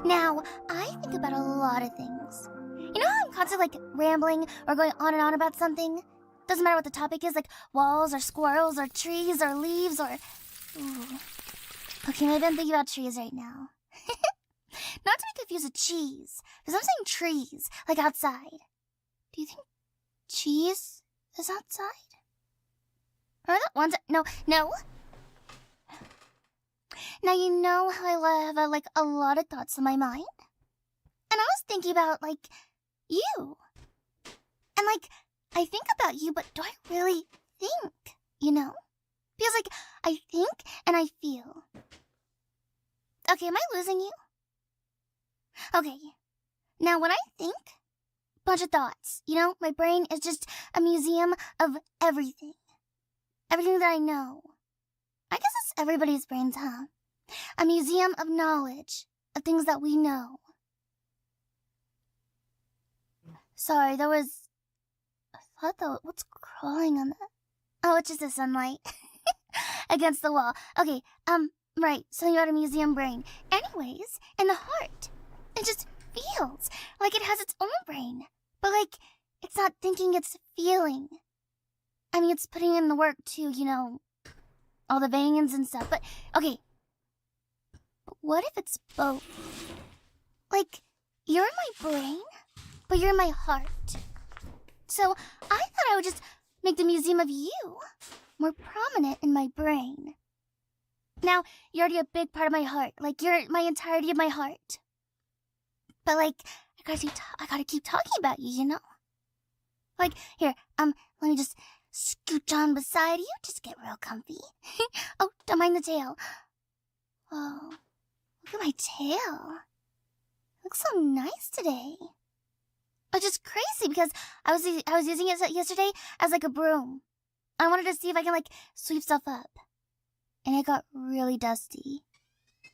Now, I think about a lot of things. You know how I'm constantly, rambling or going on and on about something? Doesn't matter what the topic is, like walls or squirrels or trees or leaves or... Ooh. Okay, maybe I'm thinking about trees right now. Not to be confused with cheese, because I'm saying trees, like outside. Do you think cheese is outside? Or that one time... No. Now, you know how I have, a lot of thoughts in my mind? And I was thinking about, you. And, I think about you, but do I really think, you know? Feels like I think and I feel. Okay, am I losing you? Okay, now when I think, bunch of thoughts, you know? My brain is just a museum of everything. Everything that I know. I guess it's everybody's brains, huh? A museum of knowledge, of things that we know. Sorry, there was... I thought that... What's crawling on that? Oh, it's just the sunlight. Against the wall. Okay, right, something about a museum brain. Anyways, in the heart, it just feels like it has its own brain. But, like, it's not thinking, it's feeling. I mean, it's putting in the work, too, you know, all the veins and stuff. But, okay, but what if it's both? Like, you're in my brain, but you're in my heart. So, I thought I would just make the museum of you more prominent in my brain. Now, you're already a big part of my heart. Like, you're my entirety of my heart. But, like, I gotta keep talking about you, you know? Like, here, let me just scooch on beside you. Just get real comfy. Oh, don't mind the tail. Oh, look at my tail. It looks so nice today. Which is crazy because I was using it yesterday as like a broom. I wanted to see if I can like sweep stuff up. And it got really dusty.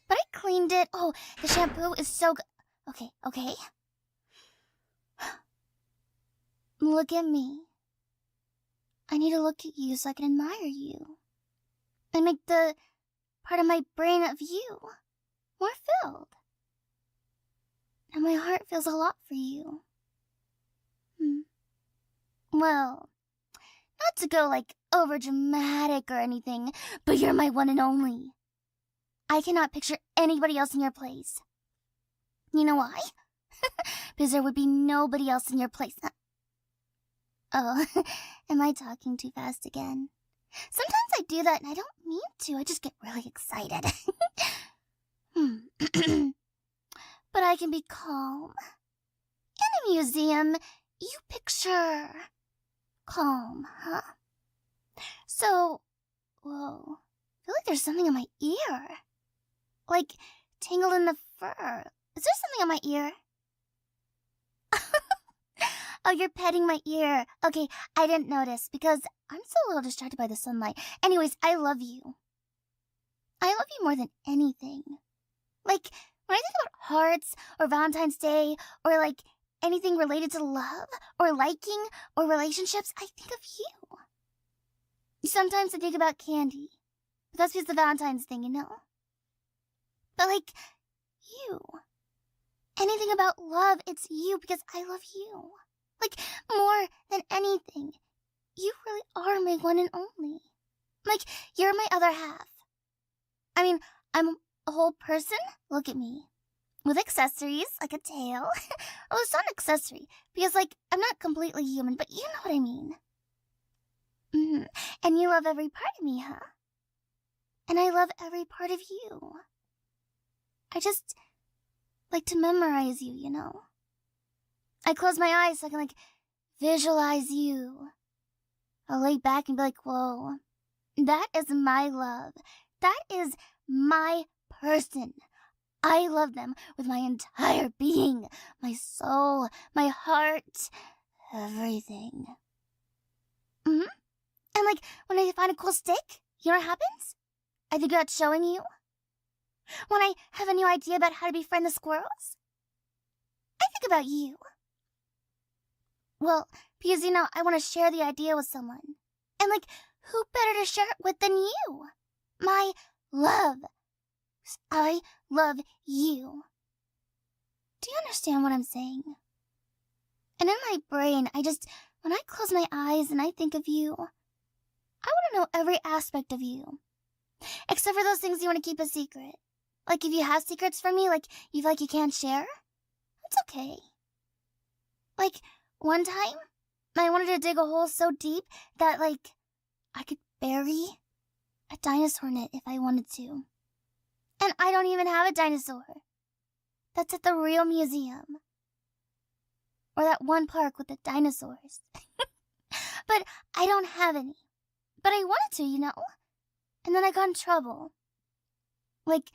But I cleaned it. Oh, the shampoo is so good. Okay. Look at me. I need to look at you so I can admire you. And make the part of my brain of you more filled. And my heart feels a lot for you. Well, not to go like over dramatic or anything, but you're my one and only. I cannot picture anybody else in your place. You know why? Because there would be nobody else in your place. Oh, am I talking too fast again? Sometimes I do that and I don't mean to. I just get really excited. But I can be calm. In a museum, you picture calm, huh? So, whoa, I feel like there's something in my ear. Like, tangled in the fur. Is there something on my ear? Oh, you're petting my ear. Okay, I didn't notice because I'm still a little distracted by the sunlight. Anyways, I love you. I love you more than anything. Like, when I think about hearts or Valentine's Day or like anything related to love or liking or relationships, I think of you. Sometimes I think about candy, but that's because the Valentine's thing, you know? But like, you. Anything about love, it's you because I love you. Like, more than anything, you really are my one and only. Like, you're my other half. I mean, I'm a whole person, look at me. With accessories, like a tail. Well, it's not an accessory, because, like, I'm not completely human, but you know what I mean. And you love every part of me, huh? And I love every part of you. I just like to memorize you, you know? I close my eyes so I can, like, visualize you. I'll lay back and be like, whoa, that is my love. That is my person. I love them with my entire being, my soul, my heart, everything. And, like, when I find a cool stick, you know what happens? I think about showing you. When I have a new idea about how to befriend the squirrels, I think about you. Well, because, you know, I want to share the idea with someone. And, like, who better to share it with than you? My love. I love you. Do you understand what I'm saying? And in my brain, when I close my eyes and I think of you, I want to know every aspect of you. Except for those things you want to keep a secret. Like, if you have secrets from me, like, you feel like you can't share, it's okay. Like, one time, I wanted to dig a hole so deep that, like, I could bury a dinosaur in it if I wanted to. And I don't even have a dinosaur. That's at the real museum. Or that one park with the dinosaurs. but I don't have any. But I wanted to, you know? And then I got in trouble. Like,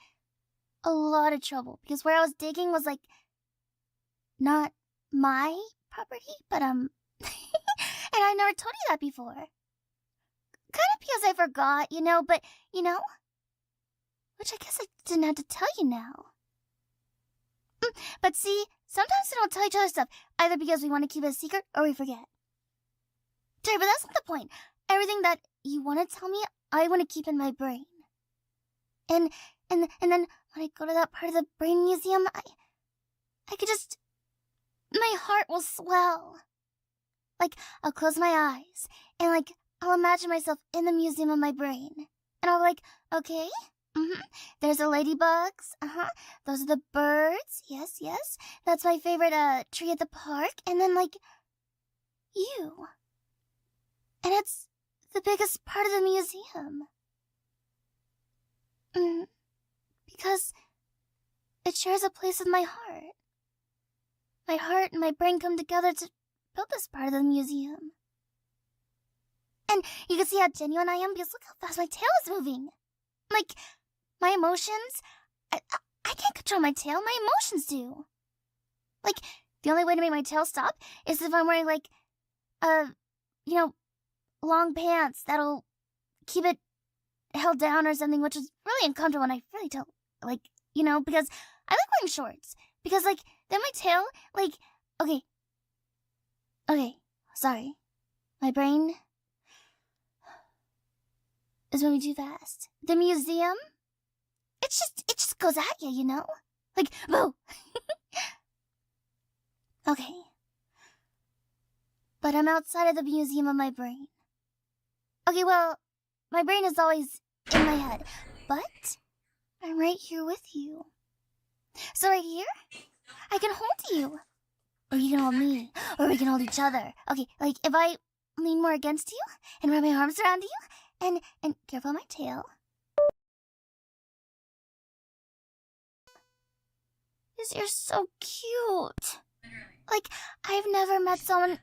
a lot of trouble. Because where I was digging was, like, not my property, but, and I never told you that before. Kind of because I forgot, you know, but, you know? Which I guess I didn't have to tell you now. But see, sometimes we don't tell each other stuff, either because we want to keep it a secret or we forget. Sorry, but that's not the point. Everything that you want to tell me, I want to keep in my brain. And then when I go to that part of the brain museum, I could just, my heart will swell. Like, I'll close my eyes, and like, I'll imagine myself in the museum of my brain. And I'll be like, okay, there's the ladybugs, those are the birds, yes, that's my favorite, tree at the park, and then, like, you. And it's the biggest part of the museum. Because it shares a place with my heart. My heart and my brain come together to build this part of the museum. And you can see how genuine I am because look how fast my tail is moving. Like, my emotions, I can't control my tail, my emotions do. Like, the only way to make my tail stop is if I'm wearing, like, you know, long pants that'll keep it held down or something, which is really uncomfortable, and I really don't, like, you know, because I like wearing shorts. Because, like, then my tail, like, okay, sorry. My brain is moving too fast. The museum, it just goes at you, you know? Like, boo! Okay. But I'm outside of the museum of my brain. Okay, well, my brain is always in my head, but I'm right here with you. So right here, I can hold you. Or you can hold me. Or we can hold each other. Okay, like if I lean more against you and wrap my arms around you and careful my tail. Because you're so cute. Like, I've never met someone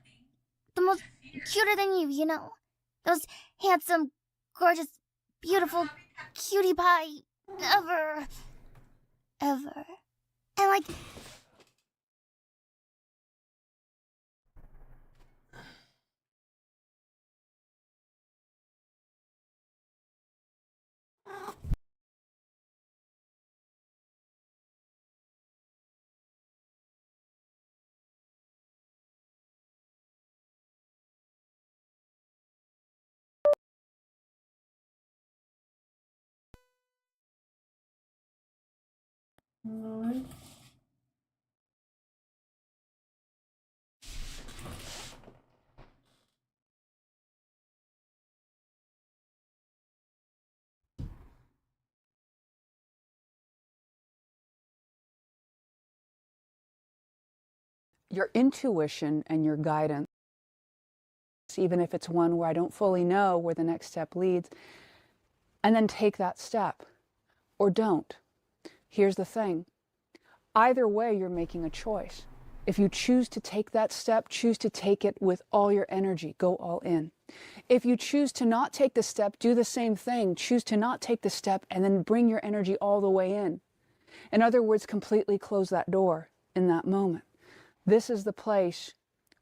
the most cuter than you know? Those handsome, gorgeous, beautiful cutie pie ever. And like, Your intuition and your guidance, even if it's one where I don't fully know where the next step leads, and then take that step or don't. Here's the thing. Either way, you're making a choice. If you choose to take that step, choose to take it with all your energy, go all in. If you choose to not take the step, do the same thing. Choose to not take the step and then bring your energy all the way in. In other words, completely close that door in that moment. This is the place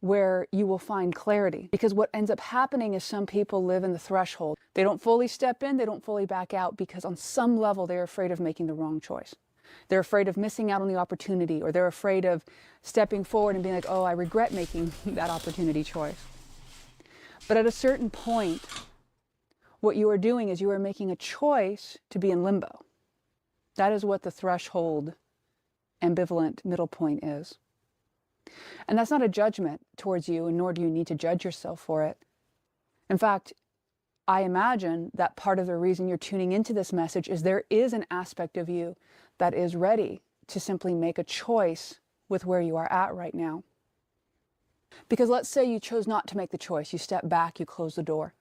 where you will find clarity. Because what ends up happening is some people live in the threshold. They don't fully step in, they don't fully back out because on some level they're afraid of making the wrong choice. They're afraid of missing out on the opportunity, or they're afraid of stepping forward and being like, oh, I regret making that opportunity choice. But at a certain point, what you are doing is you are making a choice to be in limbo. That is what the threshold ambivalent middle point is. And that's not a judgment towards you, and nor do you need to judge yourself for it. In fact, I imagine that part of the reason you're tuning into this message is there is an aspect of you that is ready to simply make a choice with where you are at right now. Because let's say you chose not to make the choice. You step back, you close the door.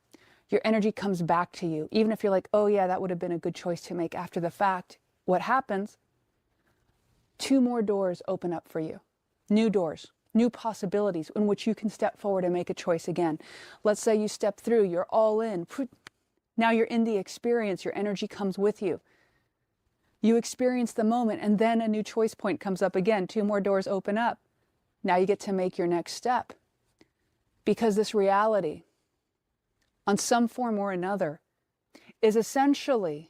Your energy comes back to you. Even if you're like, oh yeah, that would have been a good choice to make after the fact. What happens? 2 more doors open up for you. New doors, new possibilities in which you can step forward and make a choice again. Let's say you step through, you're all in. Now you're in the experience, your energy comes with you. You experience the moment, and then a new choice point comes up again. 2 more doors open up. Now you get to make your next step. Because this reality, on some form or another, is essentially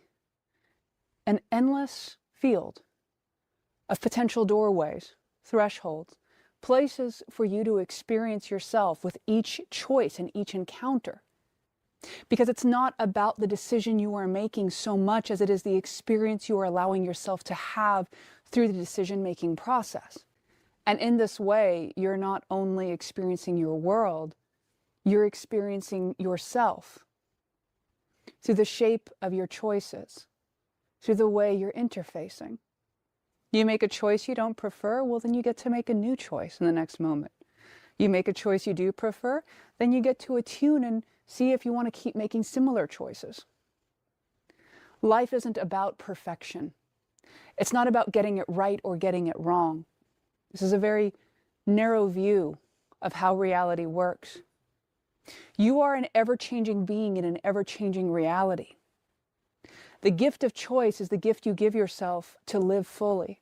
an endless field of potential doorways, thresholds, places for you to experience yourself with each choice and each encounter. Because it's not about the decision you are making so much as it is the experience you are allowing yourself to have through the decision-making process. And in this way, you're not only experiencing your world, you're experiencing yourself through the shape of your choices, through the way you're interfacing. You make a choice you don't prefer, well, then you get to make a new choice in the next moment. You make a choice you do prefer, then you get to attune and see if you want to keep making similar choices. Life isn't about perfection. It's not about getting it right or getting it wrong. This is a very narrow view of how reality works. You are an ever-changing being in an ever-changing reality. The gift of choice is the gift you give yourself to live fully.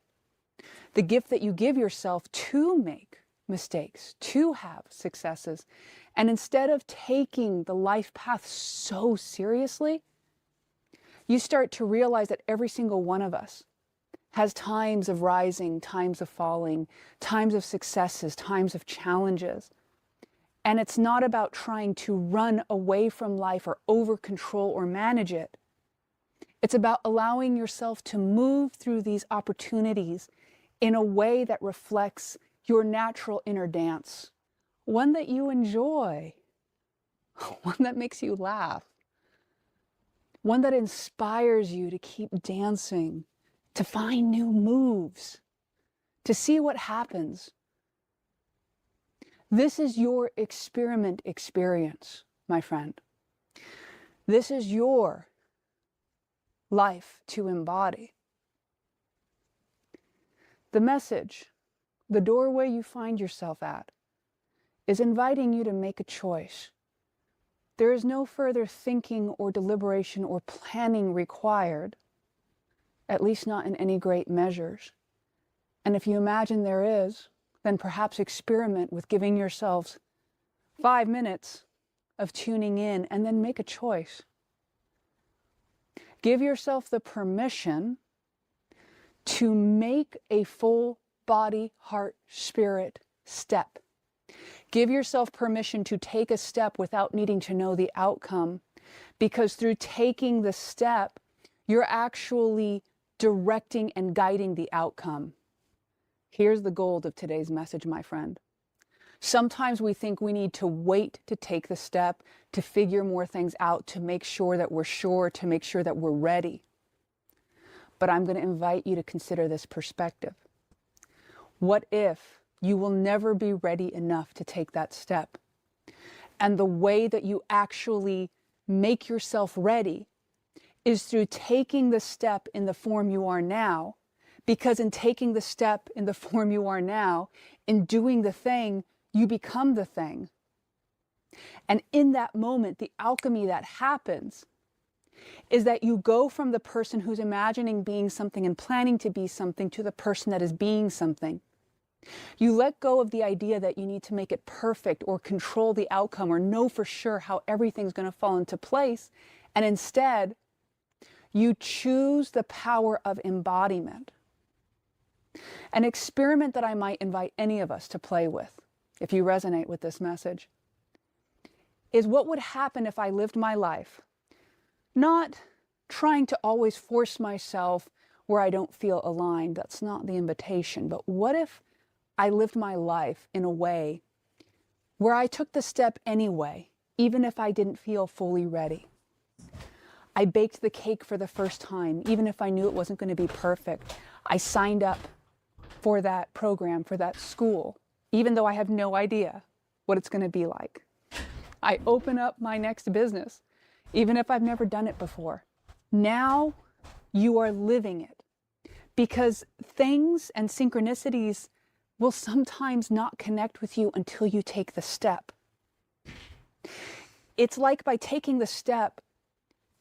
The gift that you give yourself to make mistakes, to have successes. And instead of taking the life path so seriously, you start to realize that every single one of us has times of rising, times of falling, times of successes, times of challenges. And it's not about trying to run away from life or over-control or manage it. It's about allowing yourself to move through these opportunities in a way that reflects your natural inner dance, one that you enjoy, one that makes you laugh, one that inspires you to keep dancing, to find new moves, to see what happens. This is your experiment experience, my friend. This is your life to embody. The message, the doorway you find yourself at, is inviting you to make a choice. There is no further thinking or deliberation or planning required, at least not in any great measures. And if you imagine there is, then perhaps experiment with giving yourselves 5 minutes of tuning in and then make a choice. Give yourself the permission to make a full body, heart, spirit step. Give yourself permission to take a step without needing to know the outcome, because through taking the step, you're actually directing and guiding the outcome. Here's the gold of today's message, my friend. Sometimes we think we need to wait to take the step, to figure more things out, to make sure that we're sure, to make sure that we're ready. But I'm going to invite you to consider this perspective. What if you will never be ready enough to take that step? And the way that you actually make yourself ready is through taking the step in the form you are now, because in taking the step in the form you are now, in doing the thing, you become the thing. And in that moment, the alchemy that happens is that you go from the person who's imagining being something and planning to be something to the person that is being something. You let go of the idea that you need to make it perfect or control the outcome or know for sure how everything's going to fall into place. And instead, you choose the power of embodiment. An experiment that I might invite any of us to play with, if you resonate with this message, is what would happen if I lived my life not trying to always force myself where I don't feel aligned. That's not the invitation. But what if I lived my life in a way where I took the step anyway, even if I didn't feel fully ready? I baked the cake for the first time, even if I knew it wasn't going to be perfect. I signed up for that program, for that school, even though I have no idea what it's going to be like. I open up my next business, even if I've never done it before. Now you are living it, because things and synchronicities will sometimes not connect with you until you take the step. It's like by taking the step,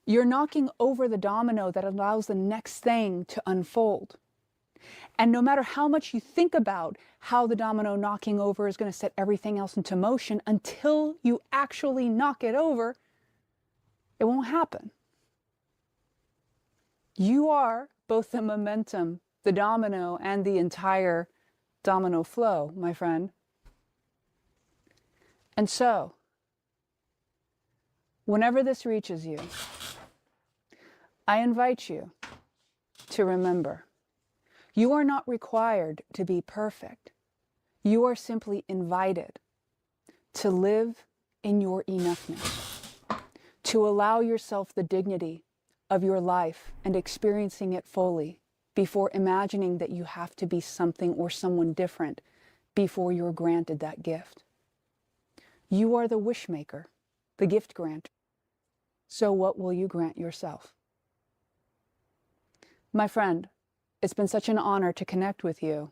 you're knocking over the domino that allows the next thing to unfold. And no matter how much you think about how the domino knocking over is going to set everything else into motion, until you actually knock it over, it won't happen. You are both the momentum, the domino, and the entire domino flow, my friend. And so, whenever this reaches you, I invite you to remember, you are not required to be perfect. You are simply invited to live in your enoughness, to allow yourself the dignity of your life and experiencing it fully before imagining that you have to be something or someone different before you're granted that gift. You are the wish maker, the gift granter. So what will you grant yourself? My friend, it's been such an honor to connect with you.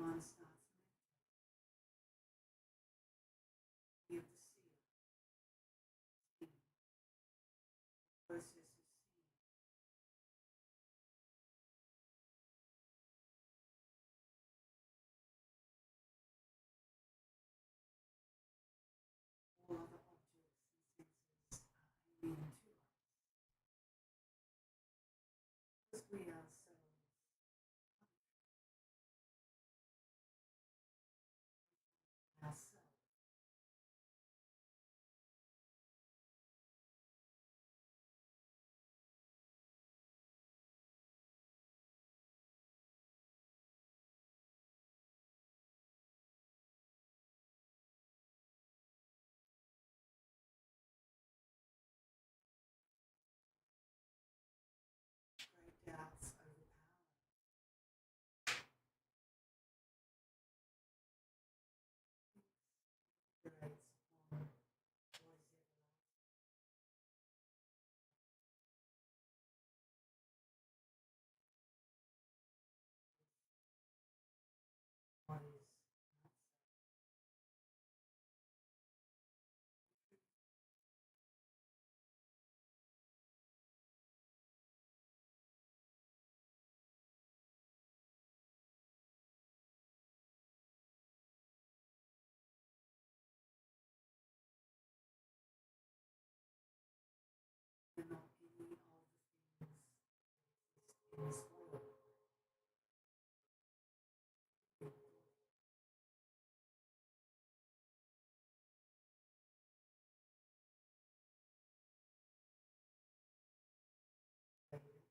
mind starts meditating. You have to see it. The process of seeing. All other objects and senses are alien to us. Because we ourselves ourselves. Great doubts overpower. Operates on what is everlasting. What is not so. They're not any of the things that exist in this world. None of these. I sincerely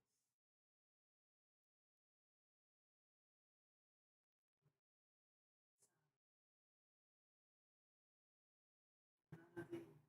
find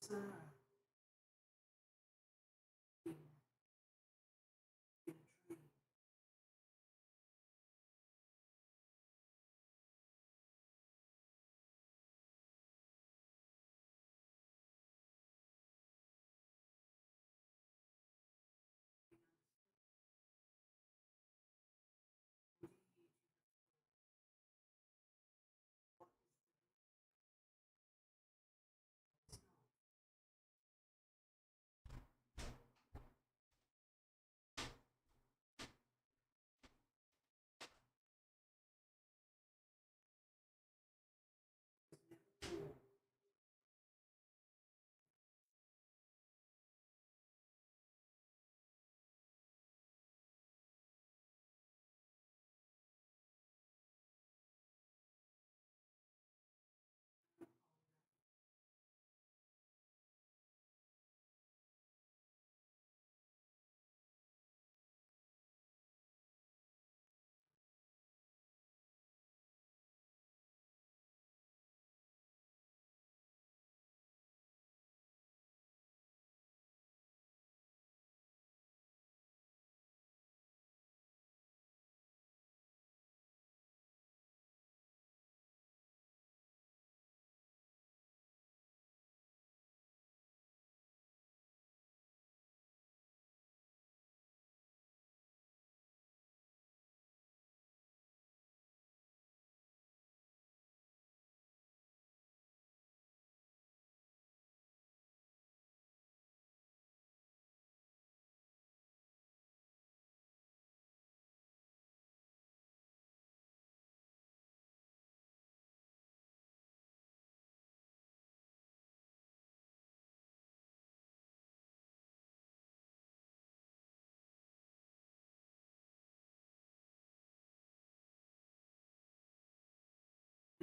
Sarah. In a dream.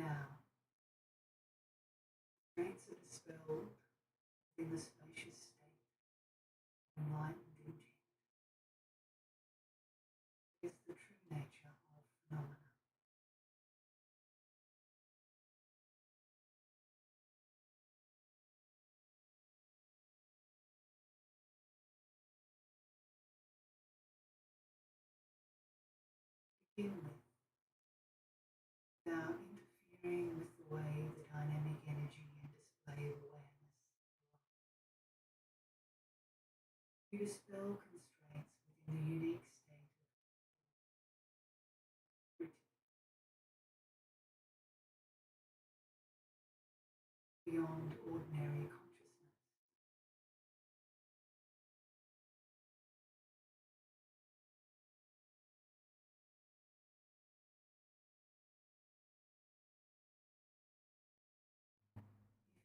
Now, traits are dispelled in the spacious state, enlightened intent, is the true nature of phenomena. Begin with, without interfering with the way the dynamic energy and display of awareness flow. You dispel constraints within the unique state of purity, beyond ordinary consciousness.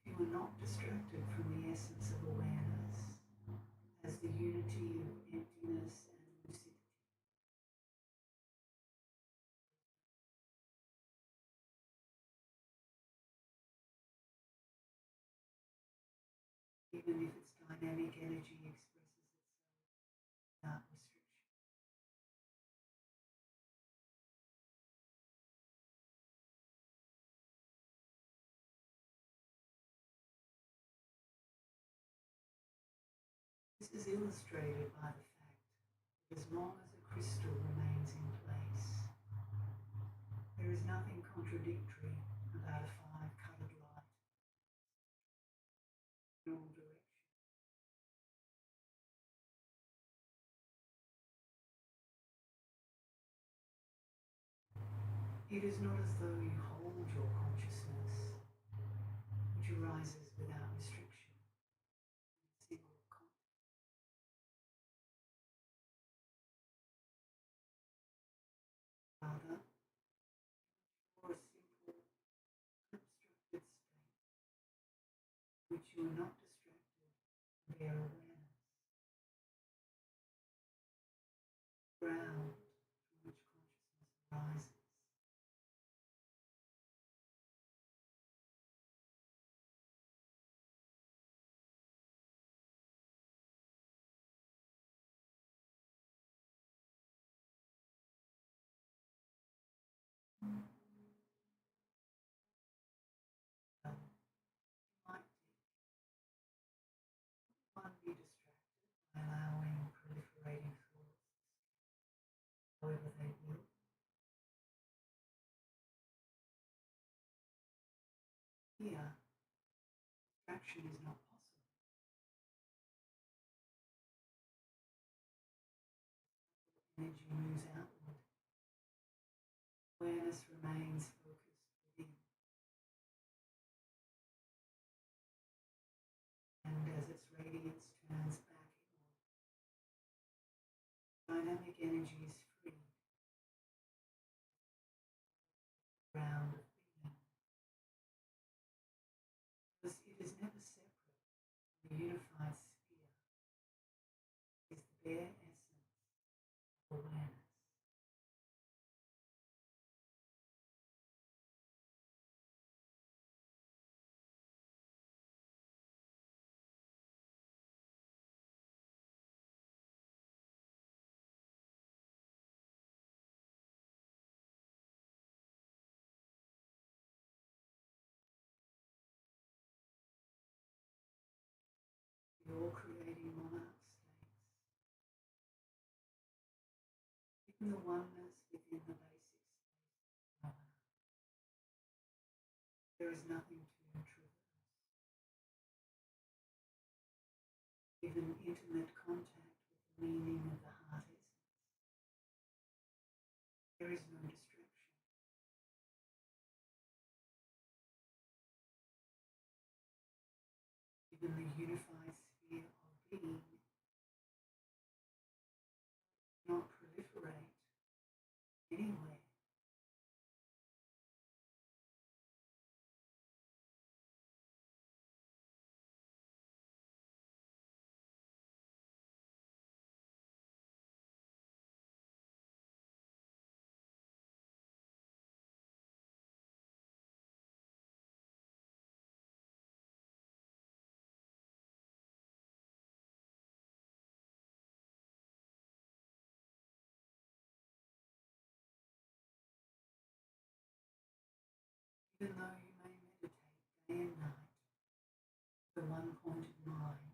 If you are not distracted from the essence of awareness as the unity of emptiness and lucidity, even if its dynamic energy expresses itself without restriction. This is illustrated by the fact that as long as a crystal remains in place, there is nothing contradictory about a five-colored light in all directions. It is not as though you hold your consciousness, which arises without restriction, in a single content. Rather, for a simple, unobstructed state, which you are not distracted from their awareness, ground from which consciousness arises. So, you might think, one be distracted by allowing proliferating thoughts however they will. Here, distraction is not possible. Energy moves outward. Awareness remains focused within. And as its radiance turns back inward, dynamic energy is free. Ground of being. Because it is never separate from the unified sphere. It is the bare essence of awareness. You're creating monarch states. In the oneness within the basic space of phenomena, there is nothing to traverse. Even intimate contact with the meaning of the heart essence. There is no distraction. Even the unified sphere of being not proliferate anywhere. Even though you may meditate day and night with a one-pointed mind,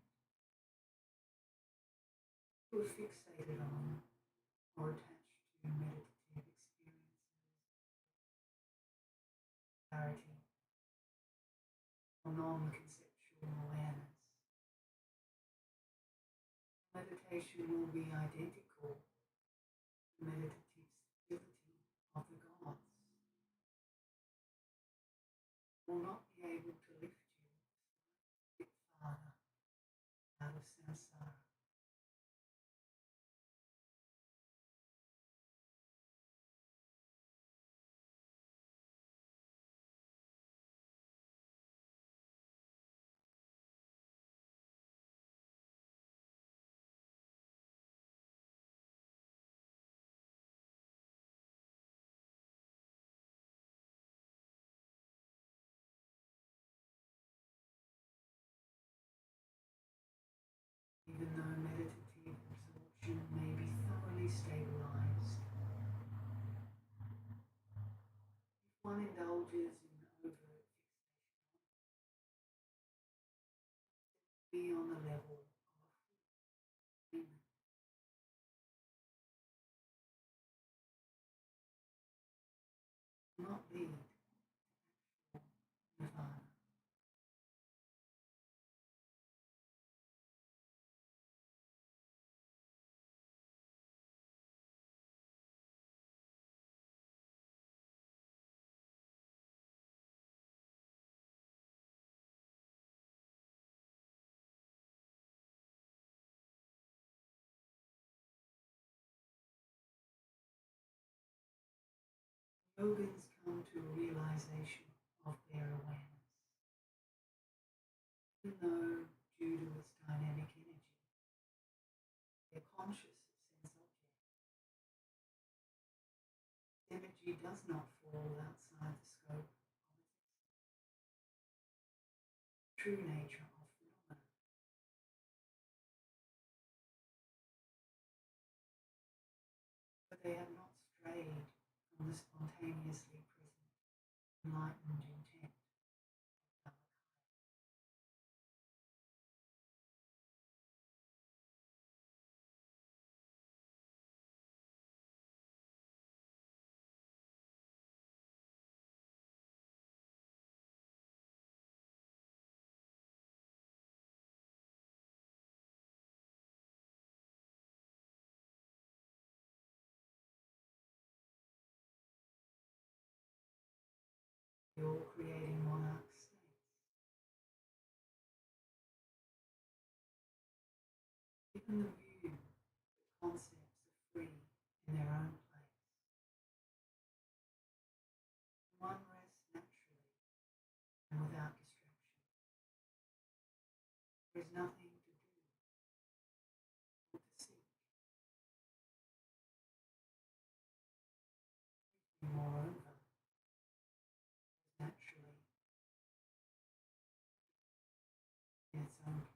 you are fixated on or attached to meditative experiences, clarity, or non-conceptual awareness. Meditation will be identical to meditative stability of the gods. Will not be able to lift you a bit farther out of samsara. Even though meditative absorption may be thoroughly stabilized, if one indulges in overt fixation, be on the level of a full demon. Not lead to actual nirvana. Yogins come to a realization of their awareness. Even though, due to its dynamic energy, they're conscious of sense objects, energy does not fall outside the scope of its true nature of phenomena. But they have not strayed from the spontaneously present, enlightened intent of Dhammakaya. You're creating monarch states. Given the view that concepts are free in their own place, one rests naturally and without distraction. There is nothing to do or to seek. Moreover, is naturally in its own place.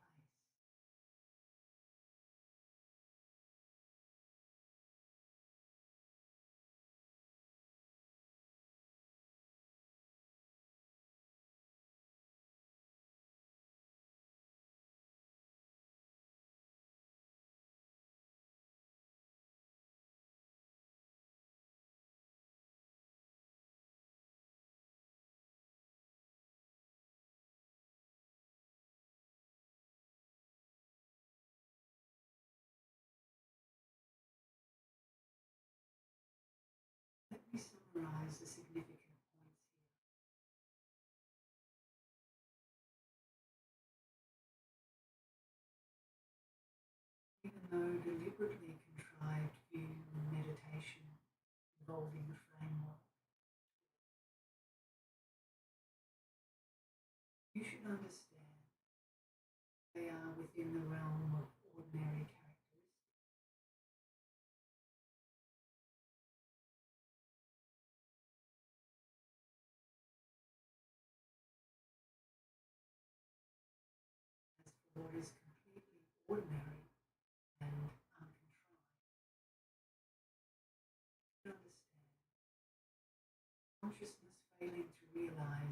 Let me summarize the significant points here. Even though deliberately contrived view meditation involving a framework, you should understand they are within the realm of ordinary characteristics. As for what is completely ordinary and uncontrived, you understand consciousness failing to realize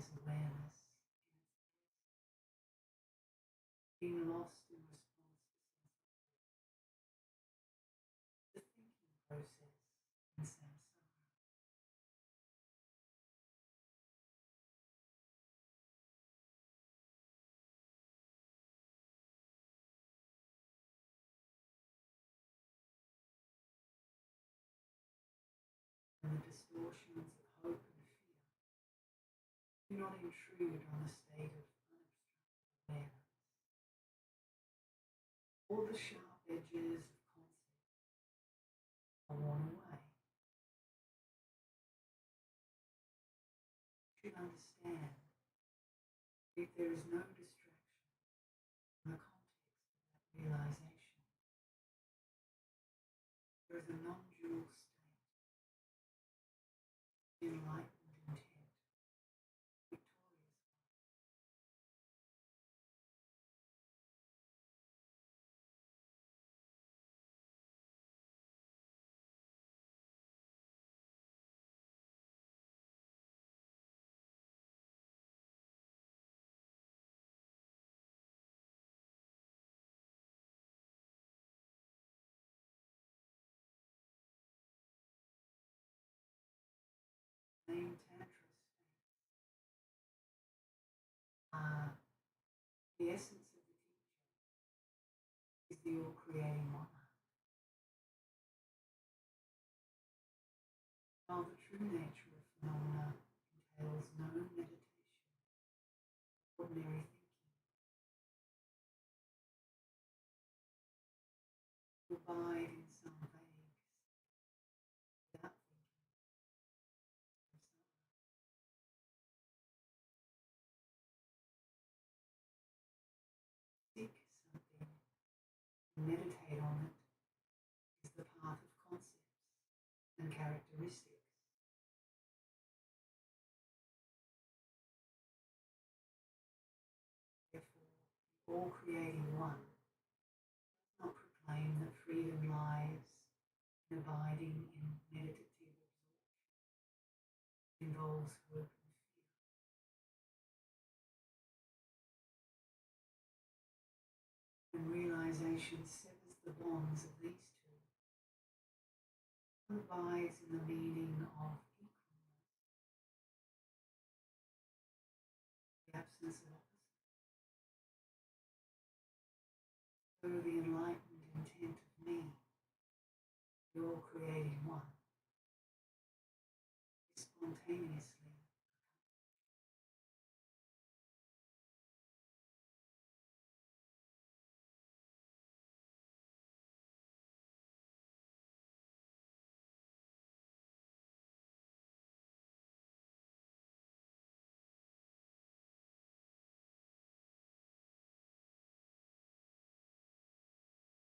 the distortions of hope and fear do not intrude on the state of unobstructed awareness. All the sharp edges of concept are worn away. You should understand if there is no distraction in the context of that realization, there is a non-dual state, enlightened intent, victorious one. Main tantra state the essence of the teacher is the all-creating one. While the true nature of phenomena entails no meditation, ordinary thinking, to abide in some vague state without thinking of something. Seek something and meditate on it is the path of concepts and characteristics. Therefore, the all-creating one does not proclaim that freedom lies in abiding in meditative absorption. It involves hope and fear. When realization severs the bonds of these two, one abides in the meaning of equalness, the absence of opposite. So the enlightened intent of me, the all-creating one, is spontaneously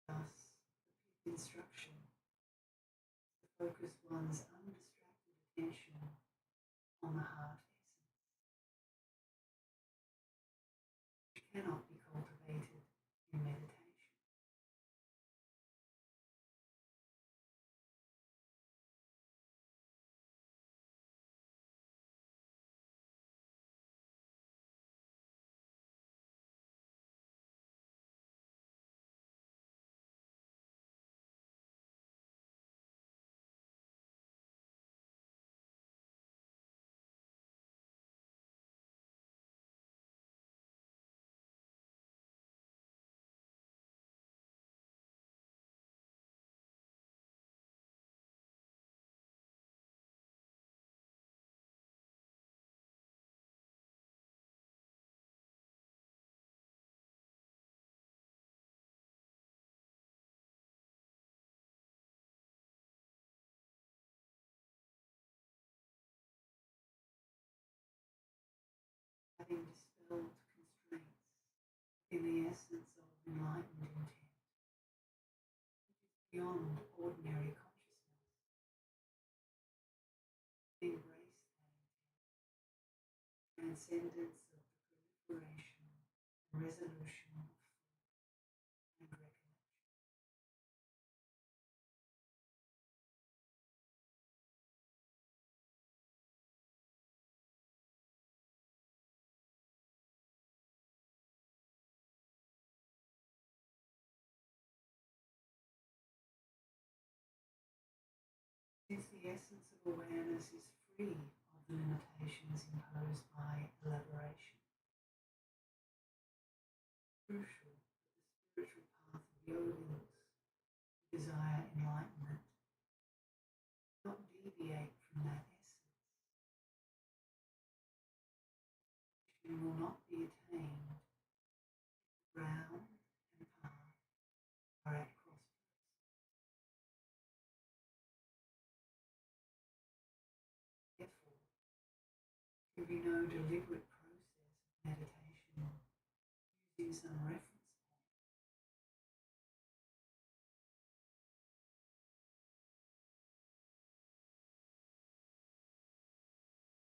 thus, the fifth instruction is to focus one's undistracted attention on the heart essence, which cannot be cultivated in meditation. Having dispelled constraints in the essence of enlightened intent, which is beyond ordinary consciousness, embrace that intent, transcendence of the proliferation and resolution of thought and recollection. Since the essence of awareness is free of the limitations imposed by elaboration, crucial that the spiritual path of yogins who desire enlightenment not deviate from Perfection will not be attained if the ground and path are at crossroads. Therefore, there will be no deliberate process of meditation using some reference point.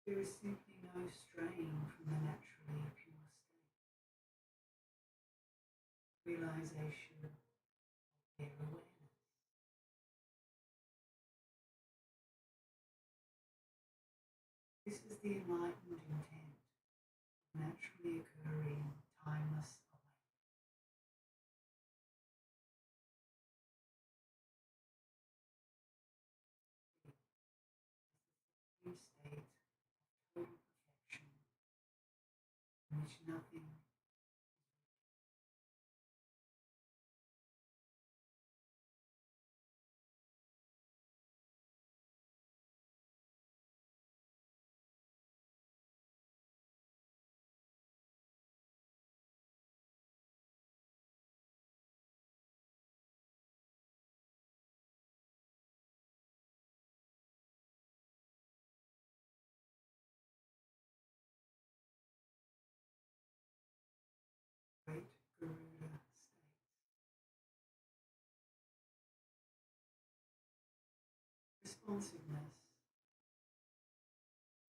There is simply no strain from the naturally pure state, realization of their awareness. This is the enlightened intent of naturally occurring timeless awareness. The state of total perfection in which nothing great Garuda states. Responsiveness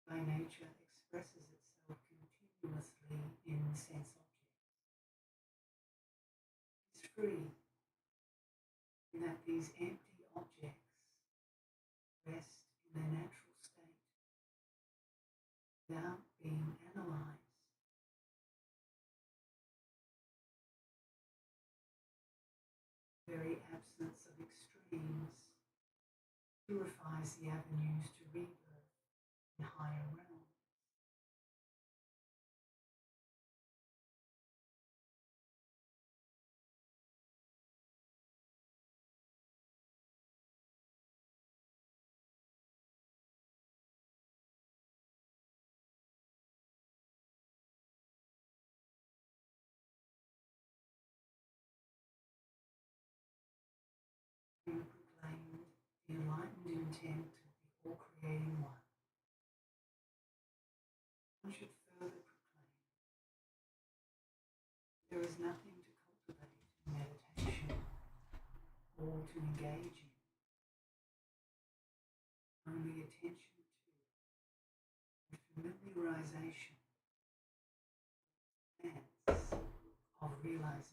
by nature expresses itself continuously in sense objects. It is free in that these empty objects rest in their natural state without being analyzed. The very absence of extremes purifies the avenues to rebirth in higher realms. Having proclaimed the enlightened intent of the all-creating one, one should further proclaim there is nothing to cultivate in meditation or to engage in, only attention to and familiarization of realization.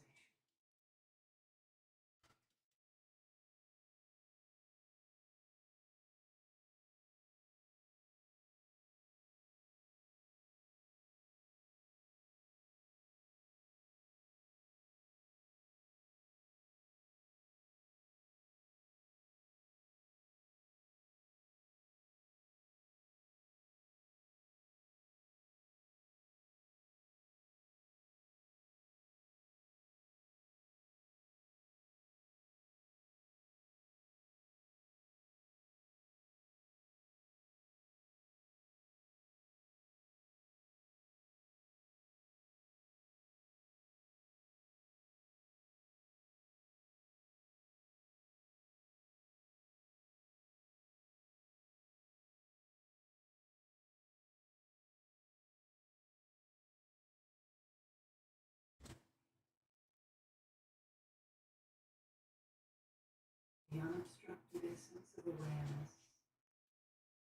The unobstructed essence of awareness,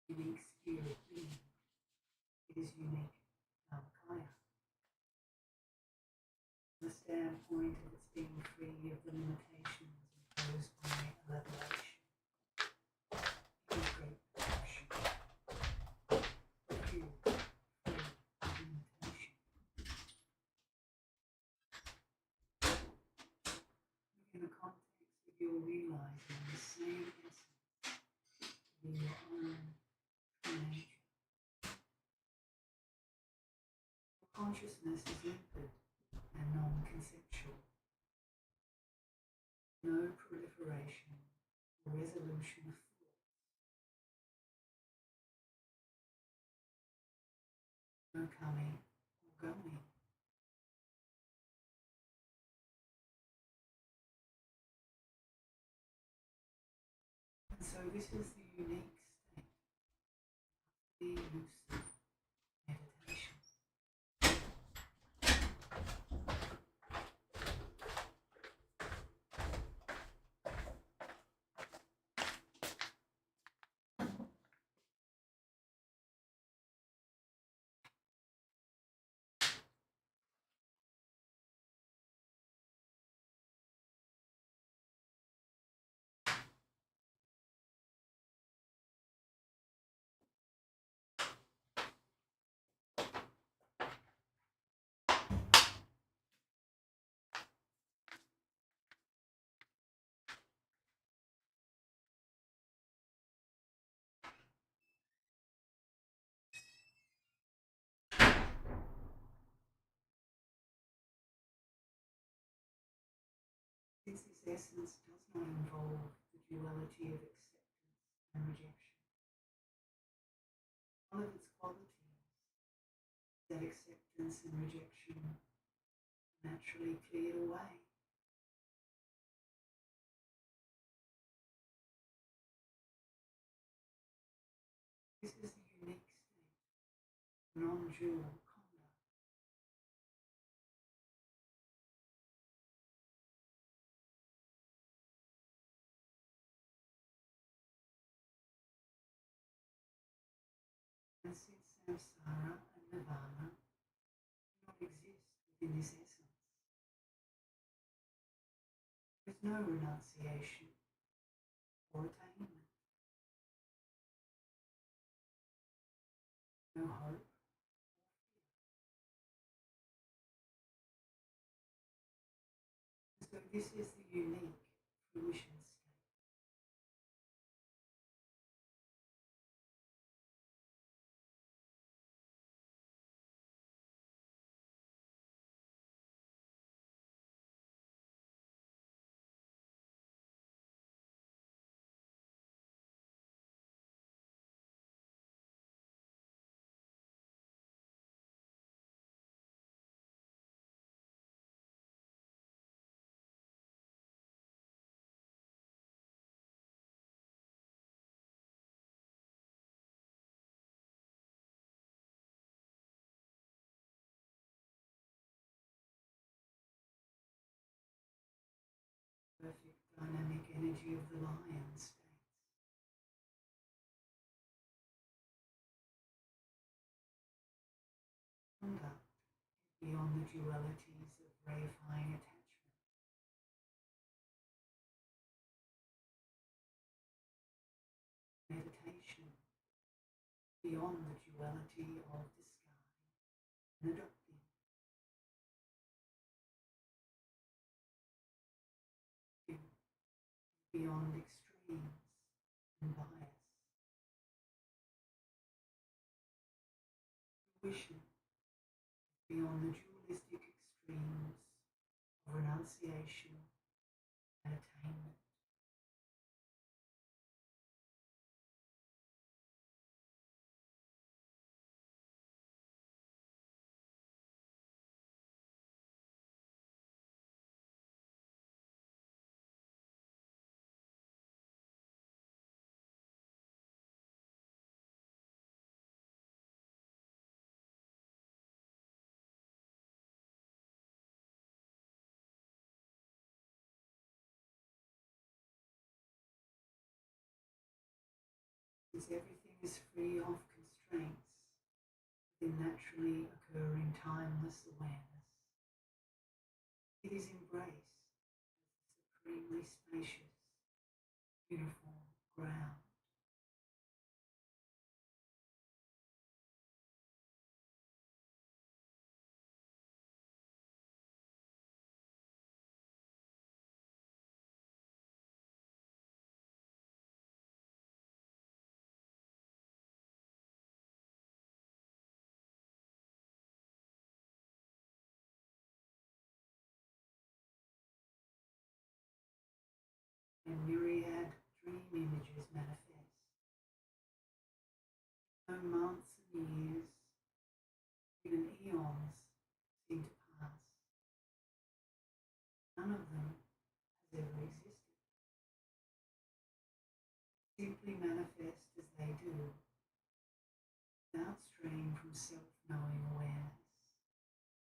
unique sphere of being, it is unique Dhammakaya. From the standpoint of its being free of the limitations imposed by elaboration, it is great perfection, pure, free of limitation. Within the context of your realizing the same essence to be your own true nature, your consciousness is limpid and non-conceptual. No proliferation or resolution of thoughts. No coming or this is the unique state, the lucid meditation. Since this essence does not involve the duality of acceptance and rejection, one of its qualities is that acceptance and rejection are naturally cleared away. This is the unique state of non-dual conduct. And since samsara and nirvana do not exist within this essence, there is no renunciation or attainment, no hope. So this is the unique fruition state. Perfect dynamic energy of the lion states. Conduct beyond the dualities of reifying attachment. Meditation beyond the duality of discarding and adopting. Beyond extremes and bias. Fruition beyond the dualistic extremes of renunciation and attainment. Since everything is free of constraints within naturally occurring timeless awareness, it is embraced as a supremely spacious, uniform ground. And myriad dream images manifest. No months and years, even eons, seem to pass. None of them has ever existed. Simply self-knowing awareness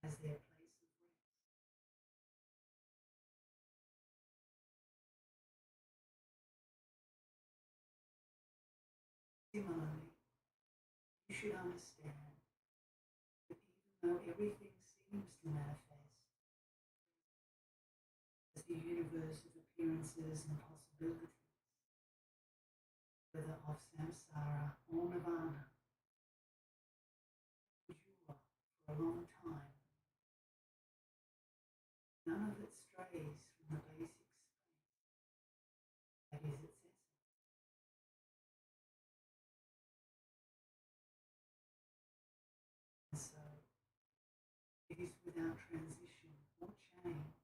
as their place of rest. Similarly, you should understand that even though everything seems to manifest as the universe of appearances and possibilities, whether of samsara or nirvana, you are for a long time, none of it strays from the basic space that is its essence. And so, it is without transition or change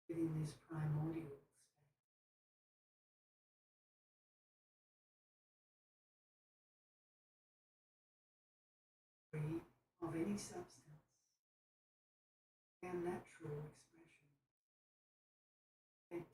within this primordial state. Free of any substance, our natural expression, emptiness.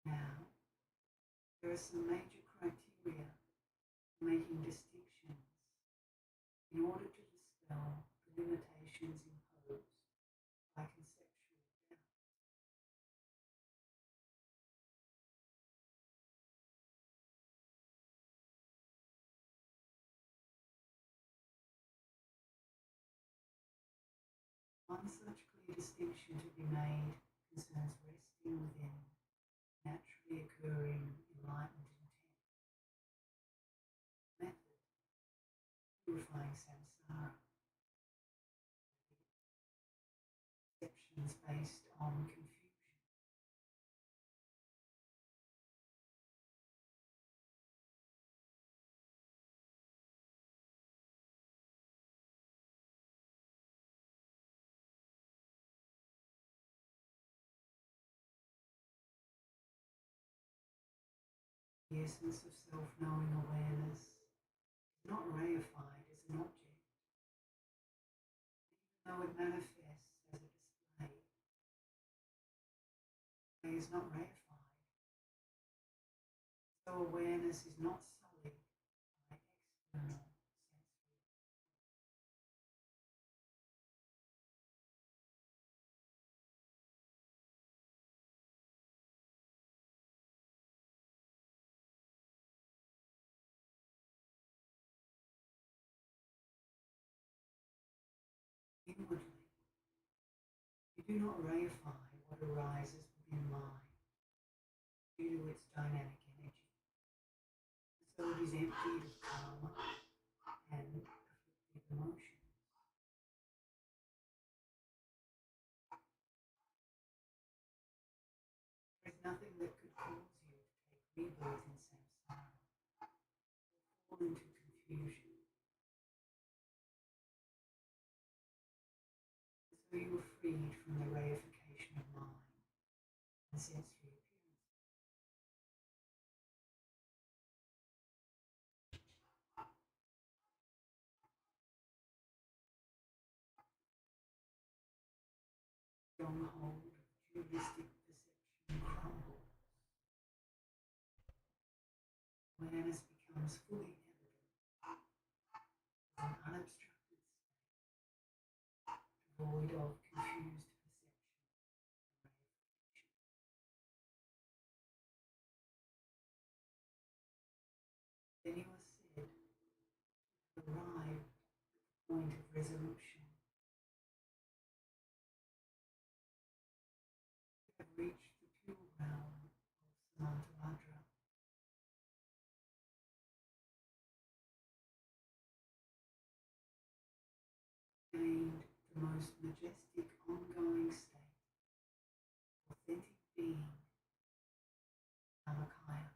Now, there are some major criteria for making distinctions in order to dispel the limitations imposed by conceptual doubt. One such clear distinction to be made concerns resting within naturally occurring enlightened intent. Method, purifying samsara. Perceptions based on confusion. The essence of self-knowing awareness is not reified as an object, even though it manifests as a display. It is not reified, so awareness is not sullied by external sensory. Inwardly, you do not reify what arises within mind due to its dynamic energy, so it is emptied of karma and afflictive emotions. There is nothing that could cause you to take rebirth in samsara or fall into confusion. So you were freed from the reification of mind and sensory appearance. Stronghold of dualistic perception crumbles. Awareness becomes fully evident as an unobstructed state, devoid of confused perception. Then you are said to have arrived at the point of resolution. You have reached the pure realm of Samantabhadra. Gained the most majestic ongoing state, authentic being, Namakaya.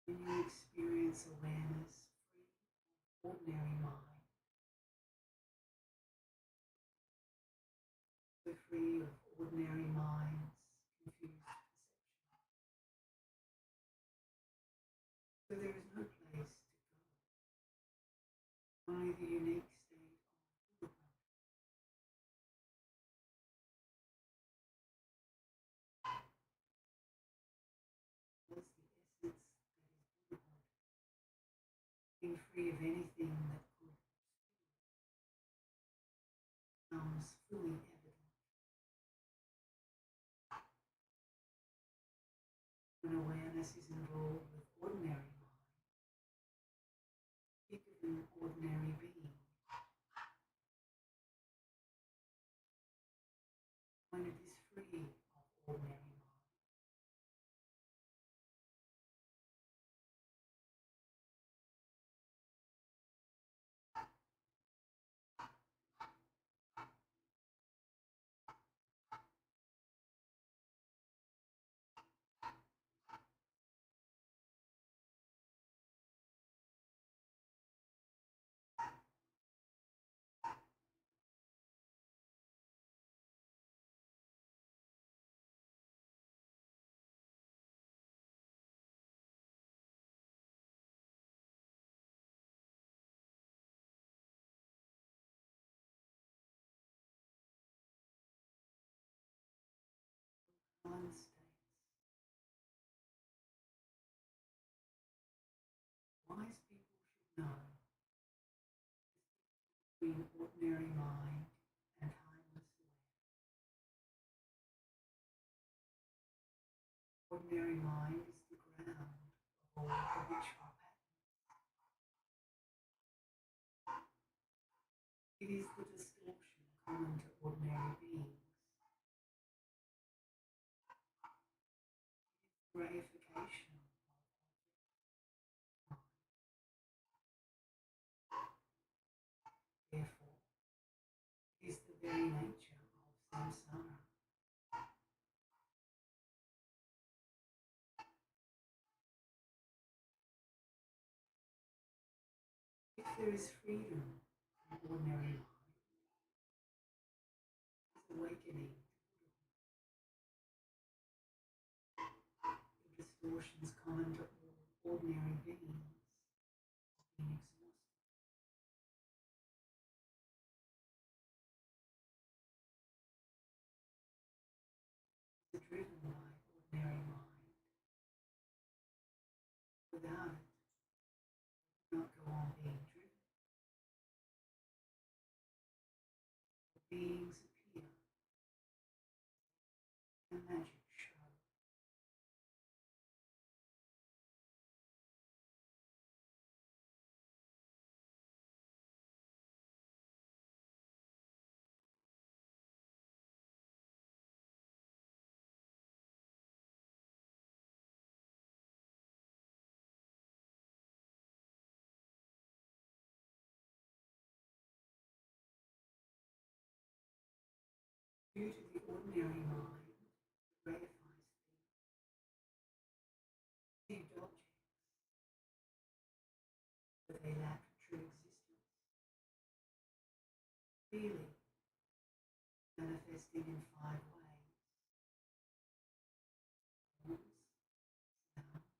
When you experience awareness free of ordinary mind, so free of ordinary mind's confused perception. So there is no place to go, only the unique state of Buddhahood. That's the essence that is Buddhahood, being free of anything that could becomes fully evident. When awareness is involved with ordinary mind, think of an ordinary being. When it is free of ordinary mind, one states, wise people should know between ordinary mind and timeless awareness. Ordinary mind is the ground of all habitual patterns. It is the distortion common to ordinary beings. Reification of mind. Therefore, it is the very nature of samsara. If there is freedom in ordinary mind, it is awakening to Buddhahood. The distortions common to all ordinary beings have been exhausted. Driven by ordinary mind. Without it, you cannot go on being driven. The beings appear. A magic show. Due to the ordinary mind, reifies things, perceived objects, but they lack true existence. Feeling, manifesting in 5 ways: forms, sounds,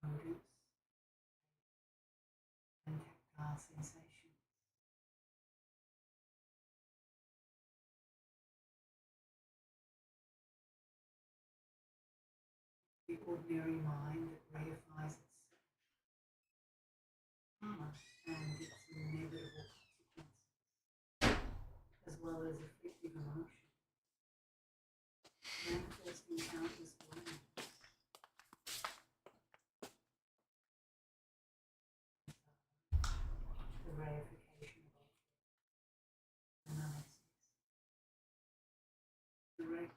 odors, and tactile sensations. The ordinary mind that reifies itself, karma and its inevitable consequences, as well as afflictive emotions, manifest in countless ways. The reification of objects, analysis, direct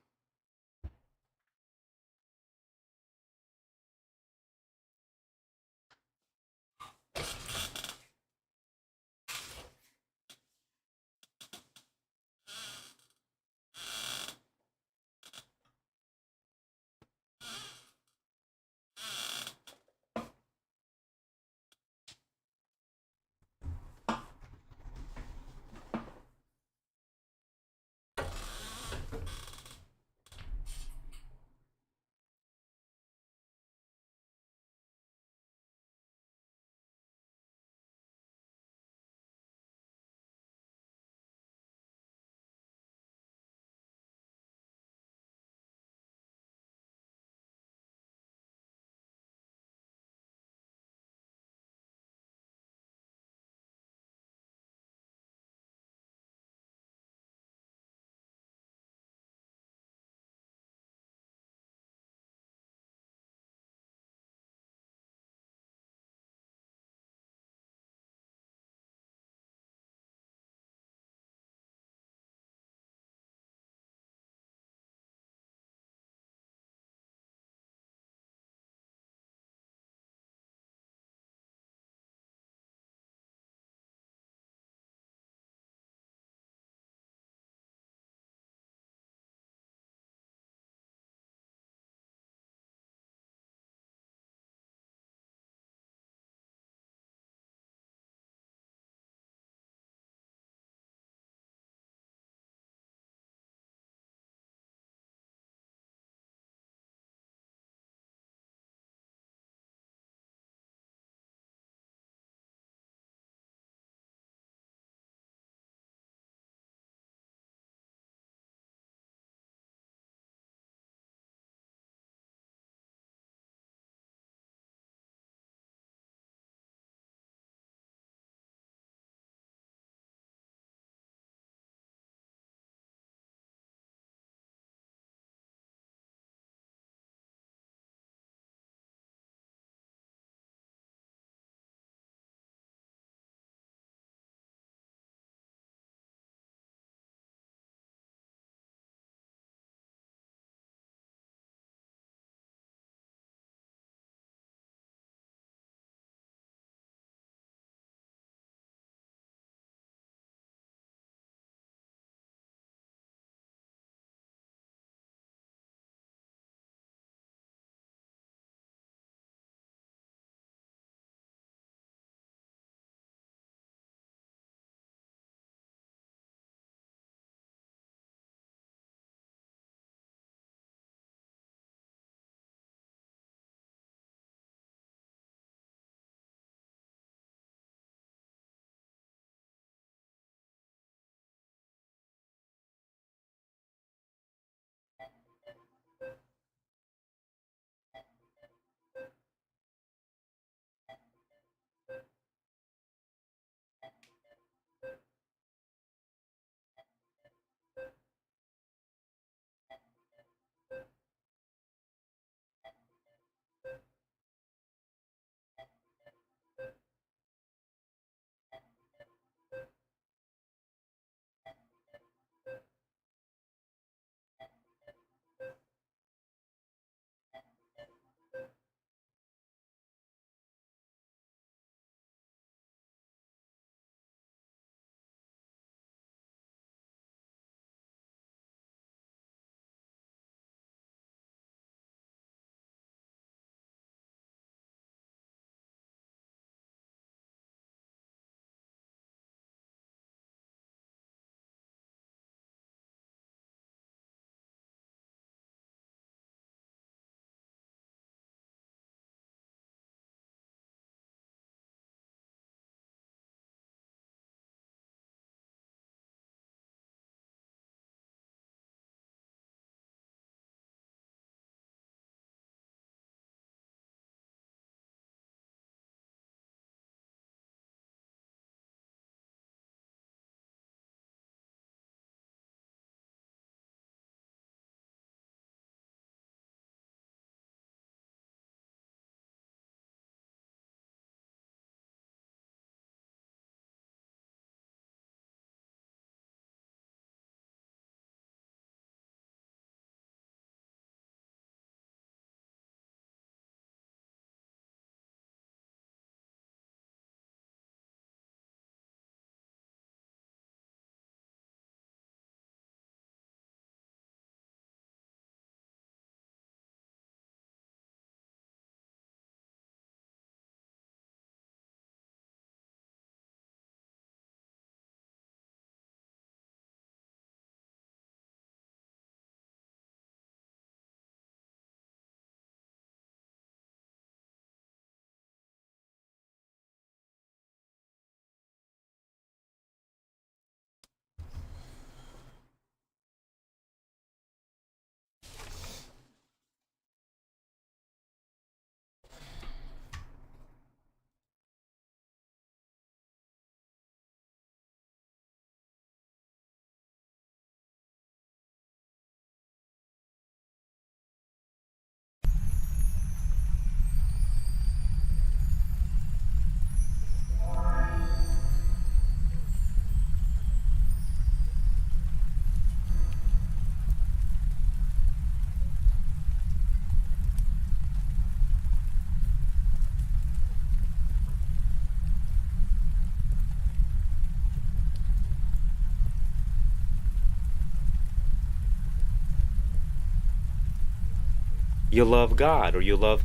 You love God, or you love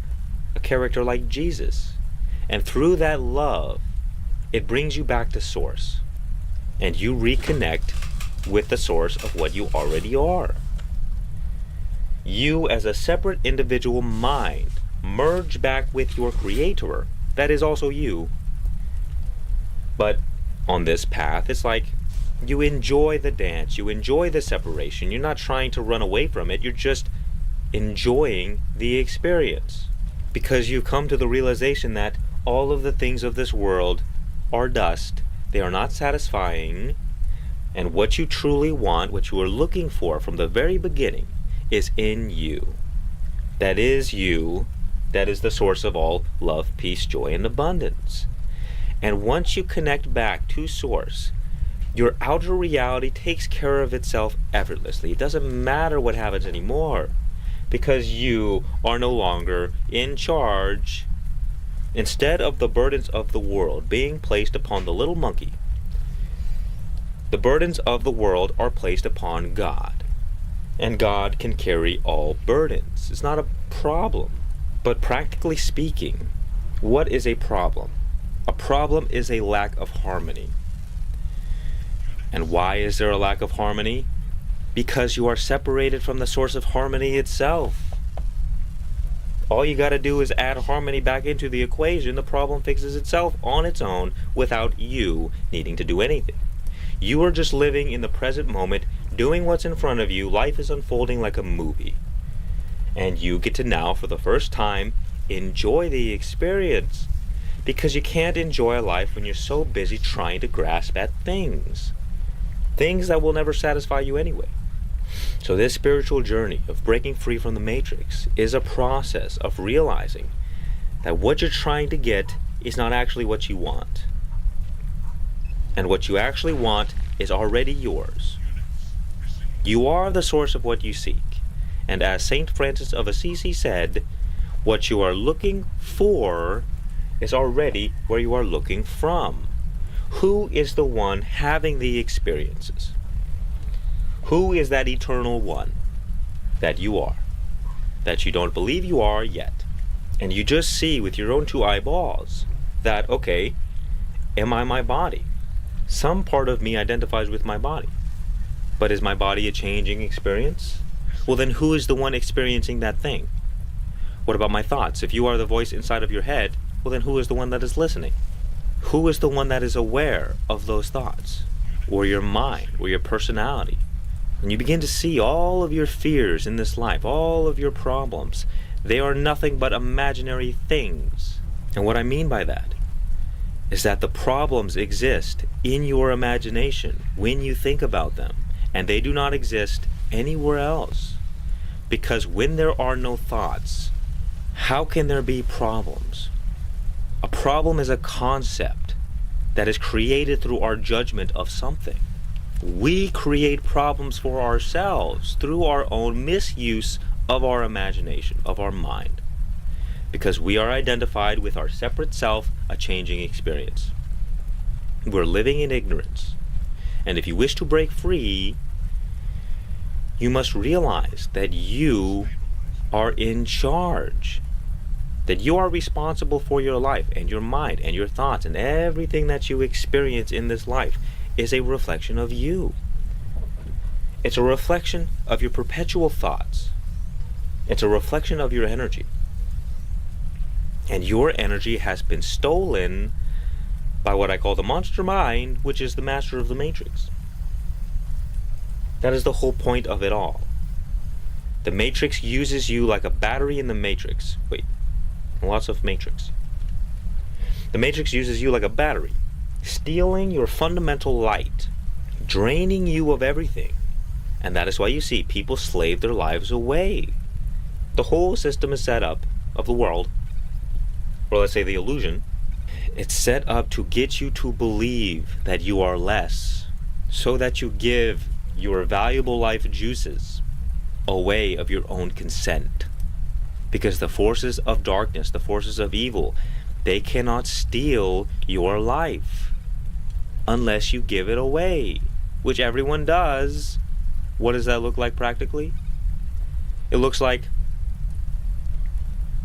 a character like Jesus. And through that love, it brings you back to source. And you reconnect with the source of what you already are. You, as a separate individual mind, merge back with your creator. That is also you. But on this path, it's like you enjoy the dance, you enjoy the separation. You're not trying to run away from it. You're just enjoying the experience. Because you've come to the realization that all of the things of this world are dust. They are not satisfying. And what you truly want, what you are looking for from the very beginning, is in you. That is you. That is the source of all love, peace, joy, and abundance. And once you connect back to source, your outer reality takes care of itself effortlessly. It doesn't matter what happens anymore, because you are no longer in charge. Instead of the burdens of the world being placed upon the little monkey, the burdens of the world are placed upon God. And God can carry all burdens. It's not a problem. But practically speaking, what is a problem? A problem is a lack of harmony. And why is there a lack of harmony? Because you are separated from the source of harmony itself. All you got to do is add harmony back into the equation. The problem fixes itself on its own without you needing to do anything. You are just living in the present moment, doing what's in front of you. Life is unfolding like a movie. And you get to now, for the first time, enjoy the experience. Because you can't enjoy life when you're so busy trying to grasp at things. Things that will never satisfy you anyway. So this spiritual journey of breaking free from the matrix is a process of realizing that what you're trying to get is not actually what you want. And what you actually want is already yours. You are the source of what you seek. And as Saint Francis of Assisi said, what you are looking for is already where you are looking from. Who is the one having the experiences? Who is that eternal one that you are, that you don't believe you are yet? And you just see with your own two eyeballs that, okay, am I my body? Some part of me identifies with my body. But is my body a changing experience? Well, then who is the one experiencing that thing? What about my thoughts? If you are the voice inside of your head, well, then who is the one that is listening? Who is the one that is aware of those thoughts? Or your mind, or your personality? And you begin to see all of your fears in this life, all of your problems. They are nothing but imaginary things. And what I mean by that is that the problems exist in your imagination when you think about them, and they do not exist anywhere else. Because when there are no thoughts, how can there be problems? A problem is a concept that is created through our judgment of something. We create problems for ourselves through our own misuse of our imagination, of our mind. Because we are identified with our separate self, a changing experience. We're living in ignorance. And if you wish to break free, you must realize that you are in charge. That you are responsible for your life and your mind and your thoughts, and everything that you experience in this life is a reflection of you. It's a reflection of your perpetual thoughts. It's a reflection of your energy. And your energy has been stolen by what I call the monster mind, which is the master of the matrix. That is the whole point of it all. The matrix uses you like a battery in the matrix. Wait, lots of matrix. The matrix uses you like a battery, stealing your fundamental light, draining you of everything. And that is why you see people slave their lives away. The whole system is set up of the world, or let's say the illusion. It's set up to get you to believe that you are less, so that you give your valuable life juices away of your own consent. Because the forces of darkness, the forces of evil, they cannot steal your life unless you give it away, which everyone does. What does that look like practically? It looks like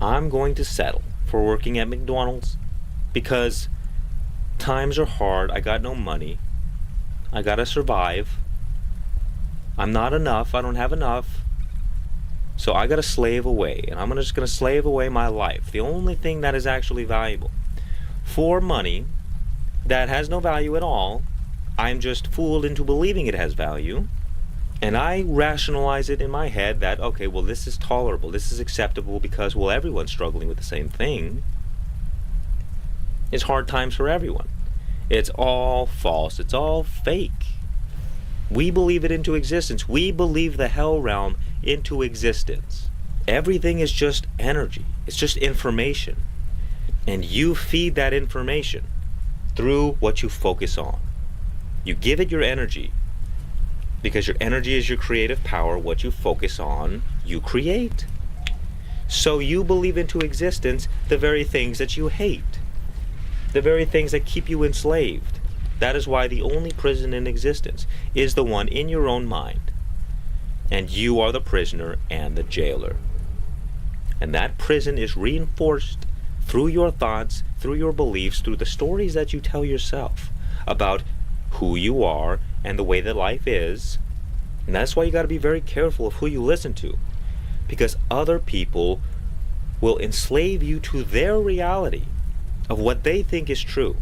I'm going to settle for working at McDonald's because times are hard. I got no money. I gotta survive. I'm not enough. I don't have enough. So I gotta slave away, and I'm just gonna slave away my life. The only thing that is actually valuable. For money that has no value at all, I'm just fooled into believing it has value, and I rationalize it in my head that, okay, well, this is tolerable, this is acceptable because, well, everyone's struggling with the same thing. It's hard times for everyone. It's all false. It's all fake. We believe it into existence. We believe the hell realm into existence. Everything is just energy. It's just information. And you feed that information through what you focus on. You give it your energy because your energy is your creative power. What you focus on, you create. So you believe into existence the very things that you hate, the very things that keep you enslaved. That is why the only prison in existence is the one in your own mind. And you are the prisoner and the jailer. And that prison is reinforced through your thoughts, through your beliefs, through the stories that you tell yourself about who you are and the way that life is. And that's why you got to be very careful of who you listen to, because other people will enslave you to their reality of what they think is true.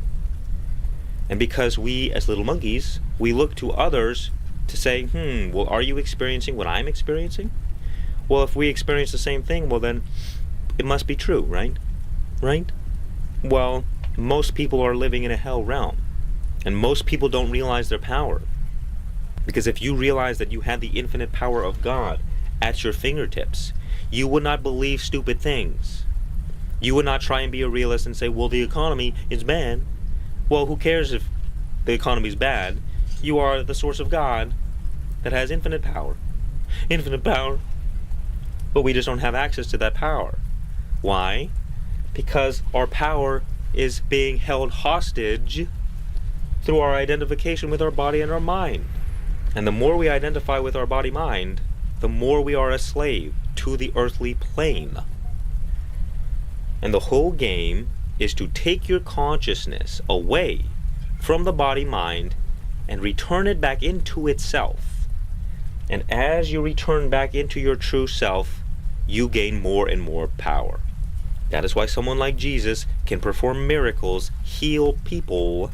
And because we, as little monkeys, we look to others to say, well, are you experiencing what I'm experiencing? Well, if we experience the same thing, well, then it must be true, right? Right? Well, most people are living in a hell realm, and most people don't realize their power. Because if you realize that you had the infinite power of God at your fingertips, you would not believe stupid things. You would not try and be a realist and say, well, the economy is bad. Well, who cares if the economy is bad? You are the source of God that has infinite power. Infinite power. But we just don't have access to that power. Why? Because our power is being held hostage through our identification with our body and our mind. And the more we identify with our body-mind, the more we are a slave to the earthly plane. And the whole game is to take your consciousness away from the body-mind and return it back into itself. And as you return back into your true self, you gain more and more power. That is why someone like Jesus can perform miracles, heal people,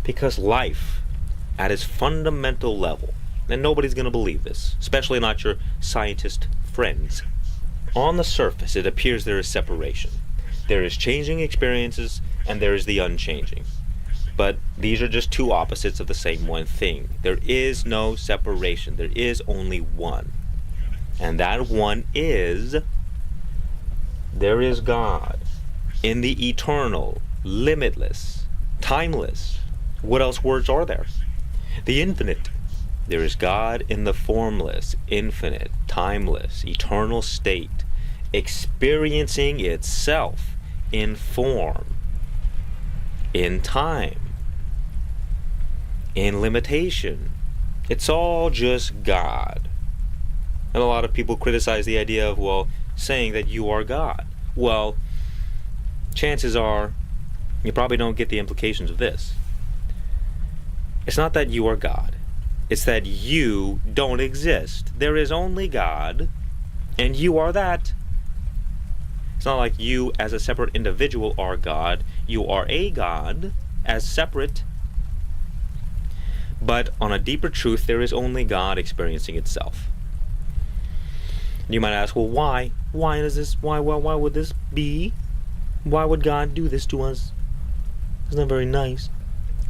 because life, at its fundamental level, and nobody's going to believe this, especially not your scientist friends, on the surface it appears there is separation. There is changing experiences, and there is the unchanging. But these are just two opposites of the same one thing. There is no separation. There is only one. And that one is, there is God in the eternal, limitless, timeless. What else words are there? The infinite. There is God in the formless, infinite, timeless, eternal state, experiencing itself in form, in time, in limitation. It's all just God. And a lot of people criticize the idea of, well, saying that you are God. Well, chances are you probably don't get the implications of this. It's not that you are God. It's that you don't exist. There is only God, and you are that. It's not like you as a separate individual are God. You are a God as separate. But on a deeper truth, there is only God experiencing itself. You might ask, well, why? Why is this? Why would this be? Why would God do this to us? It's not very nice.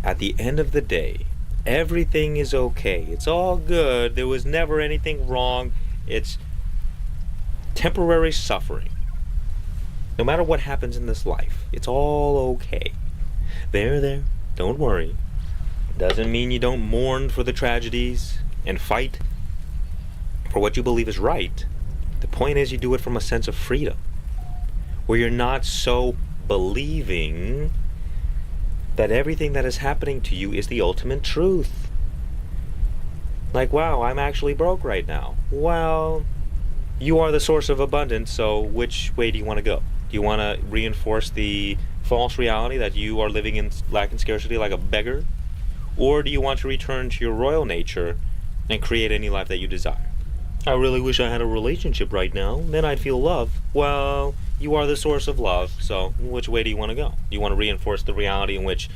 At the end of the day, everything is okay. It's all good. There was never anything wrong. It's temporary suffering. No matter what happens in this life, it's all okay. There. Don't worry. Doesn't mean you don't mourn for the tragedies and fight for what you believe is right. The point is you do it from a sense of freedom, where you're not so believing that everything that is happening to you is the ultimate truth. Like, wow, I'm actually broke right now. Well, You are the source of abundance, so which way do you want to go? Do you want to reinforce the false reality that you are living in lack and scarcity like a beggar? Or do you want to return to your royal nature and create any life that you desire? I really wish I had a relationship right now, then I'd feel love. Well, you are the source of love, so which way do you want to go? Do you want to reinforce the reality in which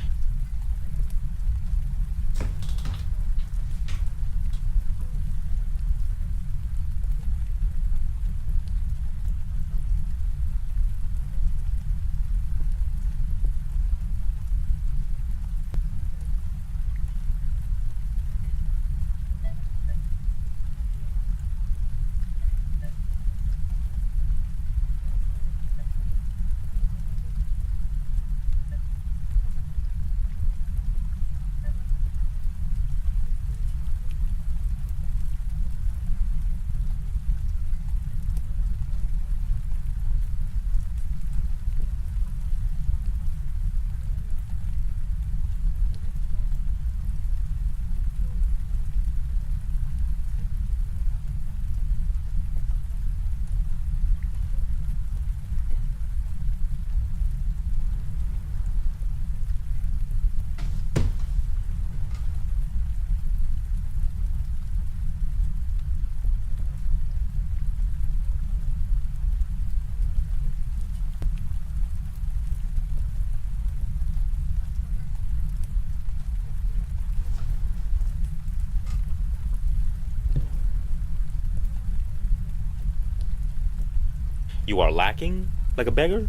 you are lacking like a beggar?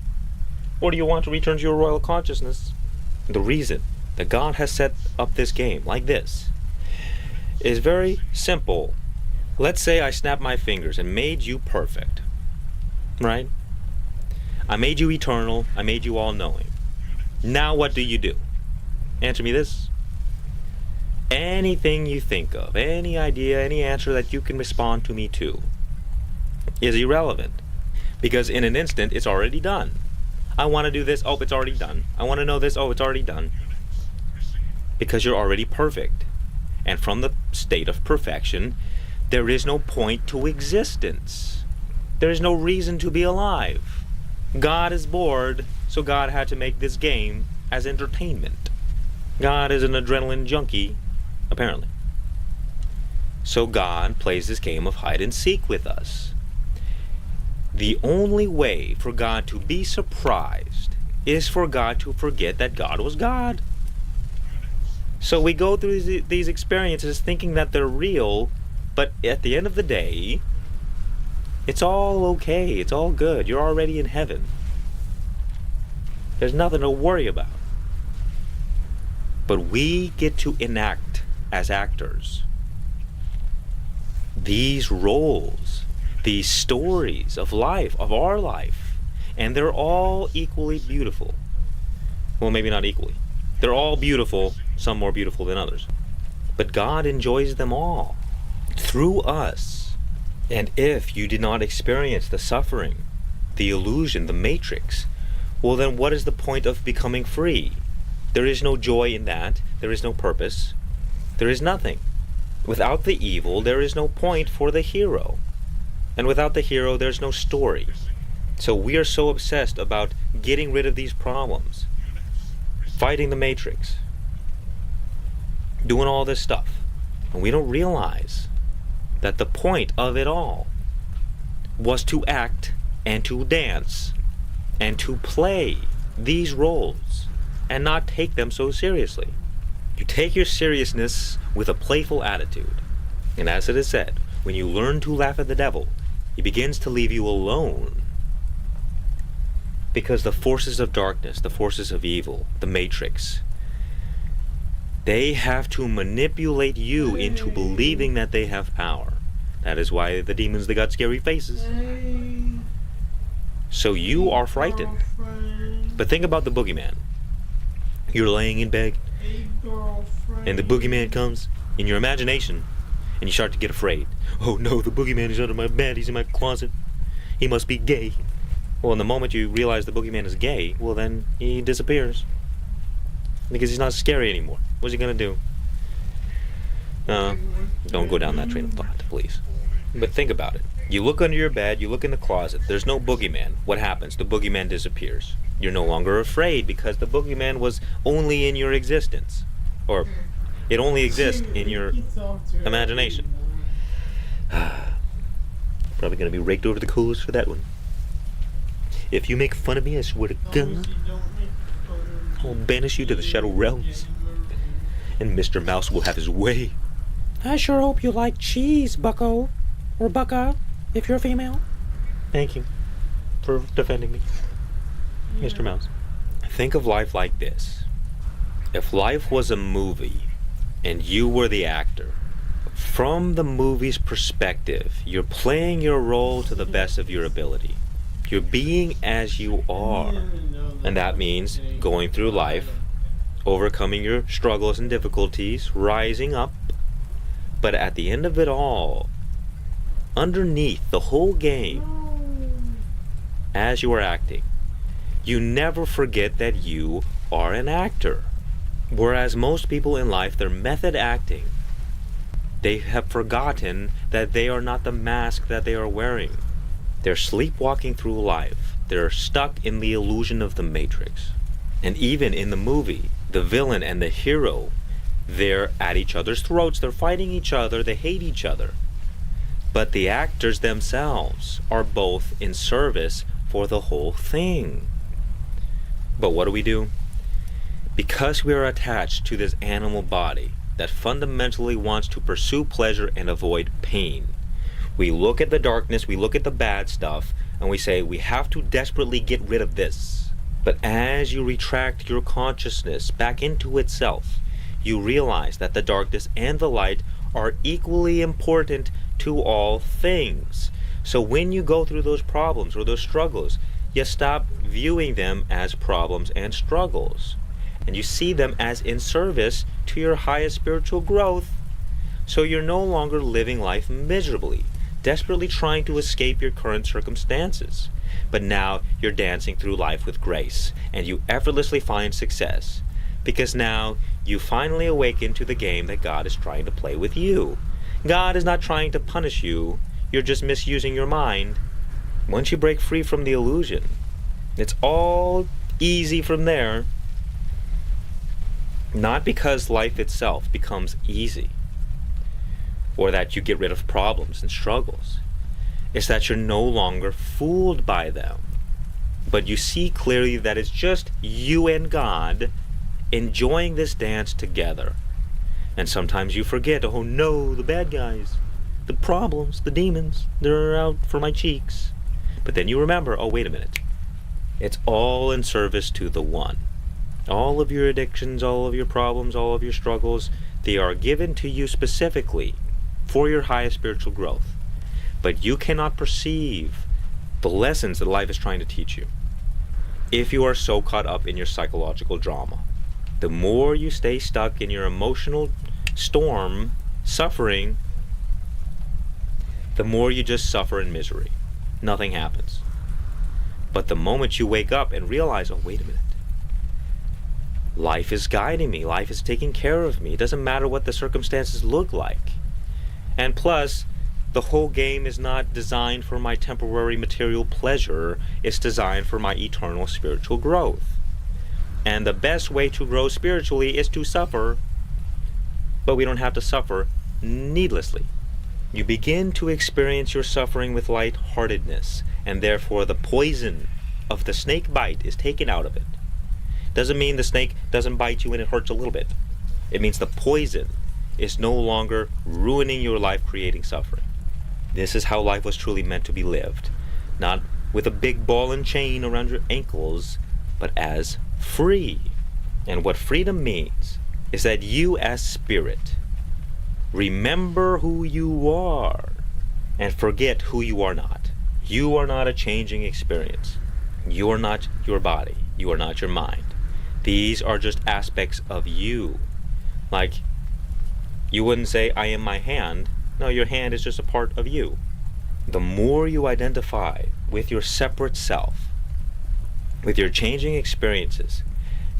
Or do you want to return to your royal consciousness? The reason that God has set up this game like this is very simple. Let's say I snapped my fingers and made you perfect, right? I made you eternal. I made you all-knowing. Now what do you do? Answer me this. Anything you think of, any idea, any answer that you can respond to me to is irrelevant. Because in an instant, it's already done. I want to do this, oh, it's already done. I want to know this, oh, it's already done. Because you're already perfect. And from the state of perfection, there is no point to existence. There is no reason to be alive. God is bored, so God had to make this game as entertainment. God is an adrenaline junkie, apparently. So God plays this game of hide and seek with us. The only way for God to be surprised is for God to forget that God was God. So we go through these experiences thinking that they're real, but at the end of the day, it's all okay, it's all good, you're already in heaven. There's nothing to worry about. But we get to enact as actors these roles, these stories of life, of our life, and they're all equally beautiful. Well, maybe not equally. They're all beautiful, some more beautiful than others. But God enjoys them all through us. And if you did not experience the suffering, the illusion, the matrix, well then what is the point of becoming free? There is no joy in that. There is no purpose. There is nothing. Without the evil, there is no point for the hero. And without the hero, there's no story. So we are so obsessed about getting rid of these problems, fighting the matrix, doing all this stuff. And we don't realize that the point of it all was to act and to dance and to play these roles and not take them so seriously. You take your seriousness with a playful attitude. And as it is said, when you learn to laugh at the devil, he begins to leave you alone. Because the forces of darkness, the forces of evil, the matrix, they have to manipulate you into believing that they have power. That is why the demons, they got scary faces. So you are frightened. But think about the boogeyman. You're laying in bed, and the boogeyman comes in your imagination, and you start to get afraid. Oh no, the boogeyman is under my bed, he's in my closet. He must be gay. Well, in the moment you realize the boogeyman is gay, well then he disappears. Because he's not scary anymore. What's he gonna do? Don't go down that train of thought, please. But think about it. You look under your bed, you look in the closet, there's no boogeyman. What happens? The boogeyman disappears. You're no longer afraid because the boogeyman was only in your existence. Or it only exists in your imagination. Probably gonna be raked over the coals for that one. If you make fun of me, I swear to God, I'll banish you to the Shadow Realms. And Mr. Mouse will have his way. I sure hope you like cheese, bucko. Or bucka, if you're a female. Thank you for defending me, Mr. Mouse. Think of life like this. If life was a movie and you were the actor, from the movie's perspective, you're playing your role to the best of your ability. You're being as you are. And that means going through life, overcoming your struggles and difficulties, rising up. But at the end of it all, underneath the whole game, as you are acting, you never forget that you are an actor. Whereas most people in life, they're method acting. They have forgotten that they are not the mask that they are wearing. They're sleepwalking through life. They're stuck in the illusion of the Matrix. And even in the movie, the villain and the hero, they're at each other's throats. They're fighting each other. They hate each other. But the actors themselves are both in service for the whole thing. But what do? Because we are attached to this animal body that fundamentally wants to pursue pleasure and avoid pain, we look at the darkness, we look at the bad stuff, and we say, we have to desperately get rid of this. But as you retract your consciousness back into itself, you realize that the darkness and the light are equally important to all things. So when you go through those problems or those struggles, you stop viewing them as problems and struggles, and you see them as in service to your highest spiritual growth. So you're no longer living life miserably, desperately trying to escape your current circumstances. But now you're dancing through life with grace, and you effortlessly find success, because now you finally awaken to the game that God is trying to play with you. God is not trying to punish you, you're just misusing your mind. Once you break free from the illusion, it's all easy from there. Not because life itself becomes easy, or that you get rid of problems and struggles. It's that you're no longer fooled by them, but you see clearly that it's just you and God enjoying this dance together. And sometimes you forget, oh no, the bad guys, the problems, the demons, they're out for my cheeks. But then you remember, oh wait a minute, it's all in service to the one. All of your addictions, all of your problems, all of your struggles, they are given to you specifically for your highest spiritual growth. But you cannot perceive the lessons that life is trying to teach you if you are so caught up in your psychological drama. The more you stay stuck in your emotional storm, suffering, the more you just suffer in misery. Nothing happens. But the moment you wake up and realize, oh, wait a minute, life is guiding me, life is taking care of me, it doesn't matter what the circumstances look like. And plus, the whole game is not designed for my temporary material pleasure, it's designed for my eternal spiritual growth. And the best way to grow spiritually is to suffer, but we don't have to suffer needlessly. You begin to experience your suffering with lightheartedness, and therefore the poison of the snake bite is taken out of it. Doesn't mean the snake doesn't bite you and it hurts a little bit. It means the poison is no longer ruining your life, creating suffering. This is how life was truly meant to be lived. Not with a big ball and chain around your ankles, but as free. And what freedom means is that you as spirit remember who you are and forget who you are not. You are not a changing experience. You are not your body. You are not your mind. These are just aspects of you. Like, you wouldn't say, I am my hand. No, your hand is just a part of you. The more you identify with your separate self, with your changing experiences,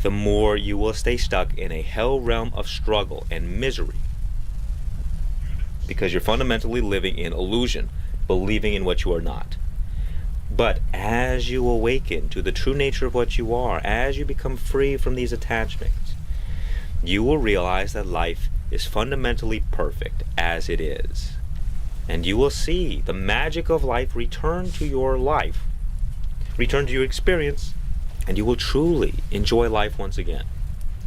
the more you will stay stuck in a hell realm of struggle and misery. because you're fundamentally living in illusion, believing in what you are not. But as you awaken to the true nature of what you are, as you become free from these attachments, you will realize that life is fundamentally perfect as it is. And you will see the magic of life return to your life, return to your experience, and you will truly enjoy life once again.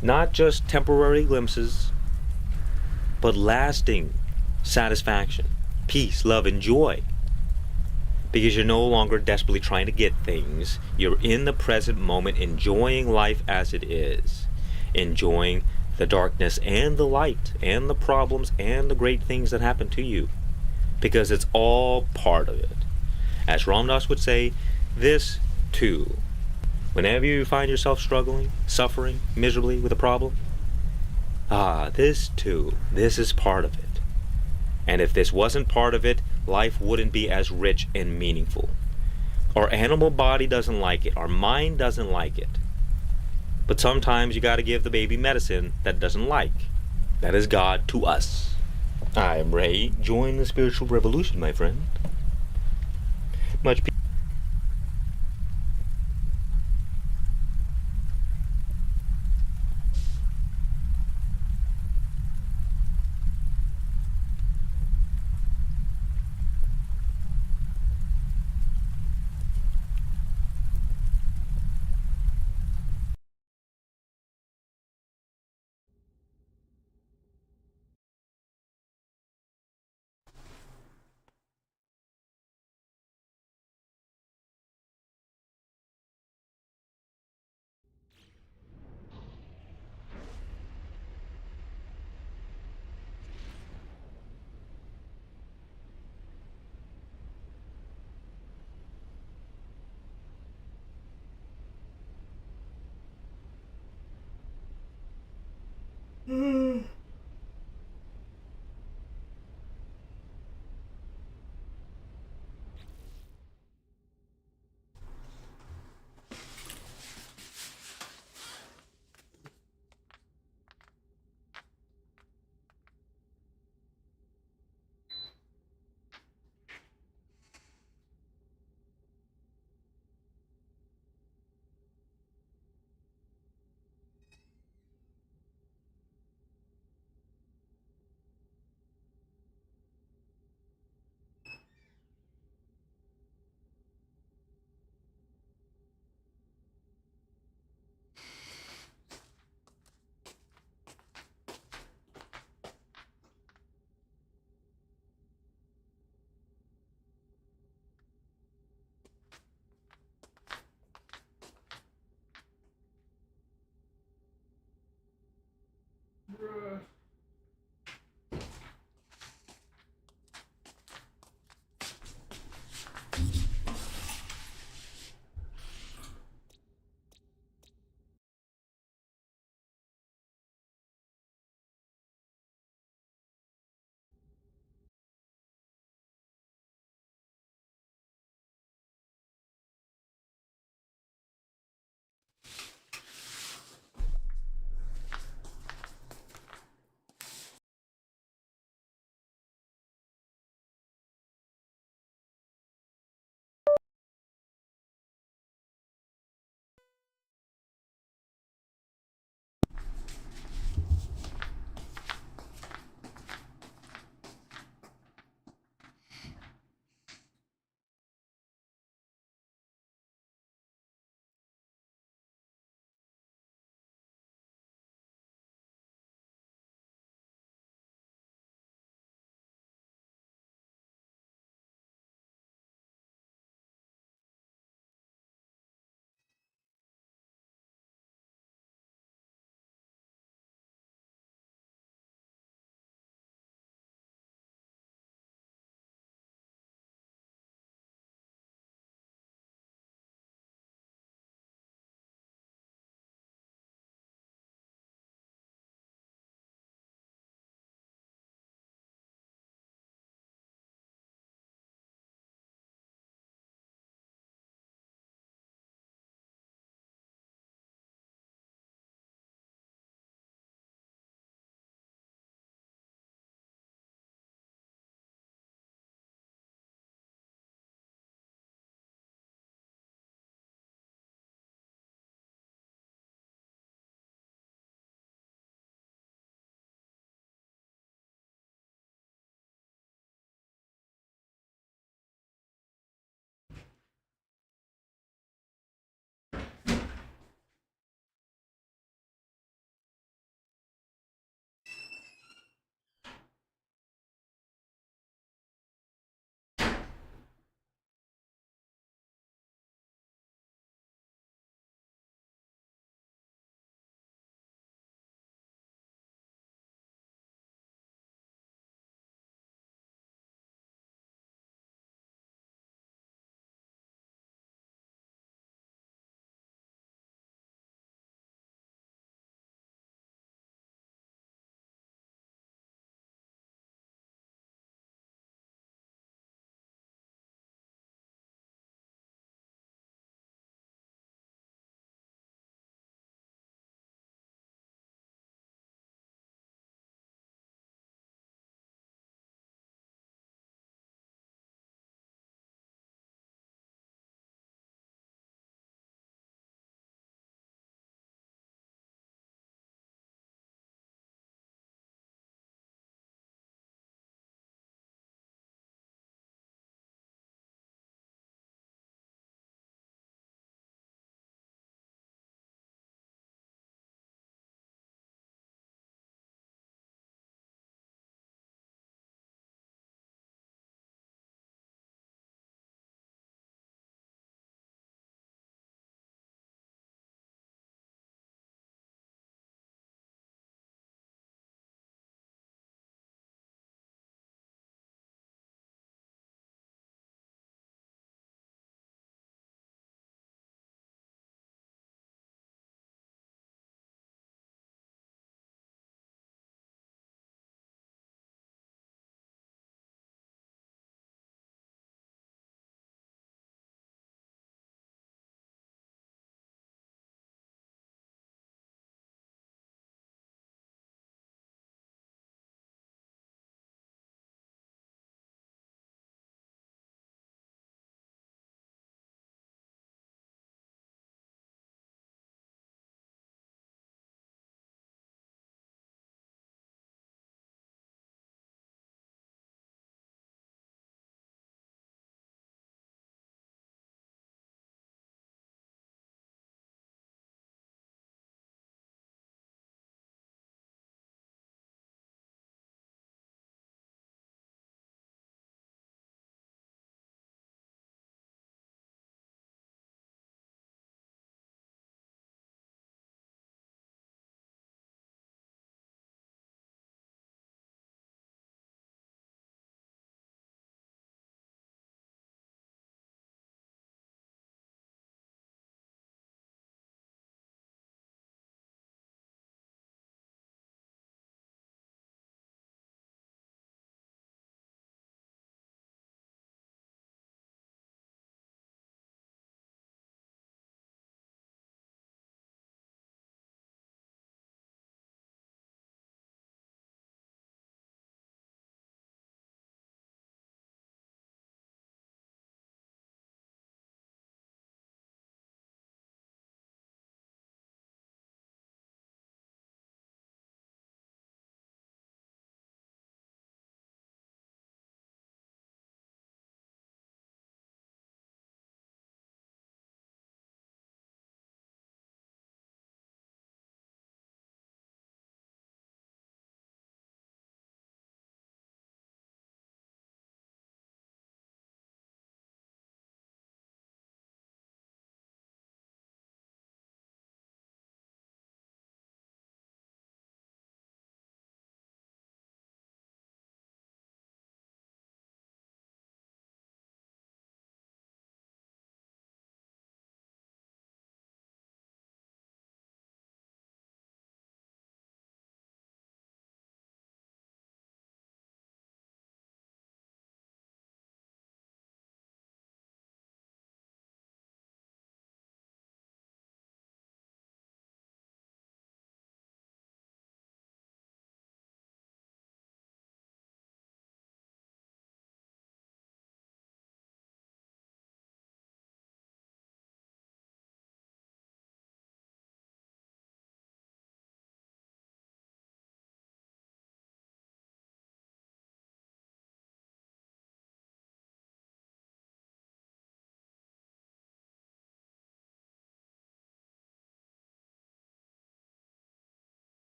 Not just temporary glimpses, but lasting satisfaction, peace, love, and joy. Because you're no longer desperately trying to get things. You're in the present moment, enjoying life as it is. Enjoying the darkness and the light and the problems and the great things that happen to you. Because it's all part of it. As Ram Dass would say, this too. Whenever you find yourself struggling, suffering miserably with a problem, this too, this is part of it. And if this wasn't part of it, life wouldn't be as rich and meaningful. Our animal body doesn't like it. Our mind doesn't like it. But sometimes you gotta give the baby medicine that it doesn't like. That is God to us. I am Ray. Join the spiritual revolution, my friend. Much peace.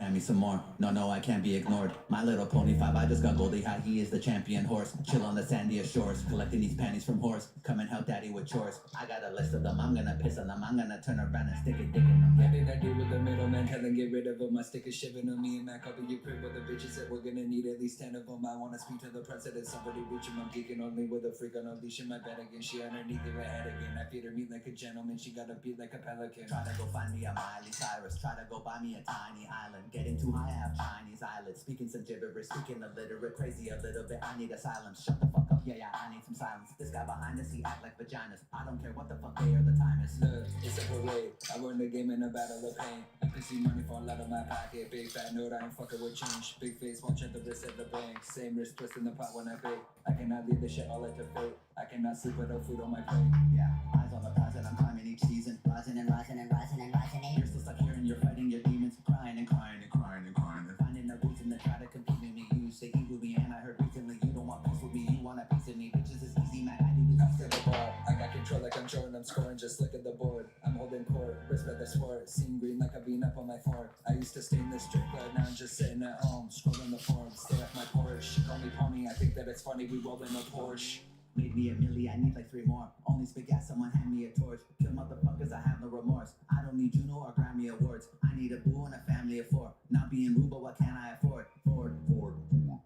crying me some more. No, I can't be ignored. My Little Pony 5, I just got Goldie High, he is the champion horse. Chill on the sandiest shores, collecting these panties from whores. Come and help daddy with chores. I got a list of them, I'm gonna piss on them. I'm gonna turn around and stick it dick in them. What did I do with the middleman? Tell them get rid of them. My stick is shivering on me and Mac up in your crib with the bitches that we're gonna need at least 10 of them. I wanna speak to the president, somebody reach him. I'm geeking only with a freak on a leash in my bed again. She underneath of her head again. I feed her meat like a gentleman, she got a beat like a pelican. Try to go find me a Miley Cyrus. Try to go buy me a tiny island. Getting too high, I have Chinese eyelids. Speaking some gibberish, speaking illiterate, crazy a little bit. I need asylum. Shut the fuck up, yeah, I need some silence. This guy behind us, he act like vaginas. I don't care what the fuck day or the time is. Look, it's a parade. I won the game in a battle of pain. I can see money fall out of my pocket. Big fat note, I ain't fucking with change. Big face, watch at the wrist at the bank. Same wrist twist in the pot when I bake. I cannot leave this shit all at the fate. I cannot sleep without food on my plate. Yeah, eyes on the prize and I'm climbing each season. Rising and rising and rising and rising. You're still stuck here and you're fighting your demons. Crying and crying and crying and crying. Finding a reason to try to compete with me. You say eat with me and I heard recently you don't want peace with me. You want a piece of me. Bitches is easy, man. I do this After the ball, I got control like I'm Jordan. I'm scoring, just look at the board. I'm holding court, respect the sport. Seeing green like I've been up on my fork. I used to stay in the strip club, now I'm just sitting at home. Scrolling the forums, stay off my porch. Call me pony, I think that it's funny we roll in a Porsche. Made me a milli, I need like 3 more. Only spit gas, someone hand me a torch. Kill motherfuckers, I have no remorse. I don't need Juno or Grammy Awards. I need a boo and a family of 4. Not being rude, but what can I afford? Ford.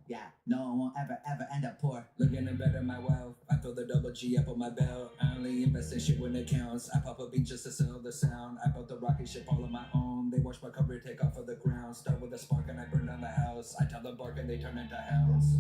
Yeah, no, I won't ever end up poor. Looking to better my wealth. I throw the double G up on my belt. I only invest in shit when it counts. I pop a beat just to sell the sound. I built the rocket ship all on my own. They watch my career take off of the ground. Start with a spark and I burn down the house. I tell them bark and they turn into hounds.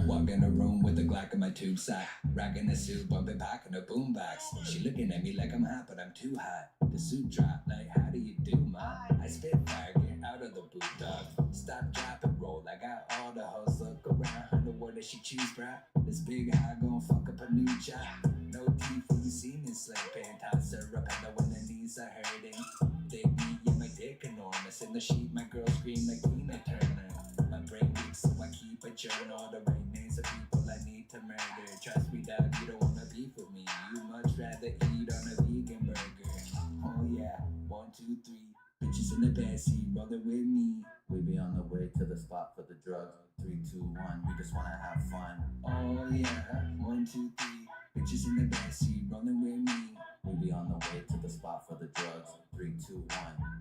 Walk in a room with a Glock in my tube sack. Racking a suit, bumping back in a boombox. She looking at me like I'm hot, but I'm too hot. The suit drop like, how do you do, ma? I spit fire, get out of the boot, dog. Stop, drop, and roll. I got all the hoes look around. Her the word that she choose, bruh. This big high gon' fuck up a new job. No teeth when you see me sleeping. Toss her up and when the knees are hurting. They beat, yeah, my dick enormous. In the sheet, my girl scream like Tina Turner. My brain weak, so I keep a journal. The right names of people I need to murder. Trust me, dog, you don't wanna beef with me. You much rather eat on a vegan burger. Oh yeah, 1, 2, 3. Bitches in the backseat, rolling with me. We be on the way to the spot for the drugs. 3, 2, 1, we just wanna have fun. Oh yeah, 1, 2, 3. Bitches in the backseat, rolling with me. We be on the way to the spot for the drugs. 3, 2, 1,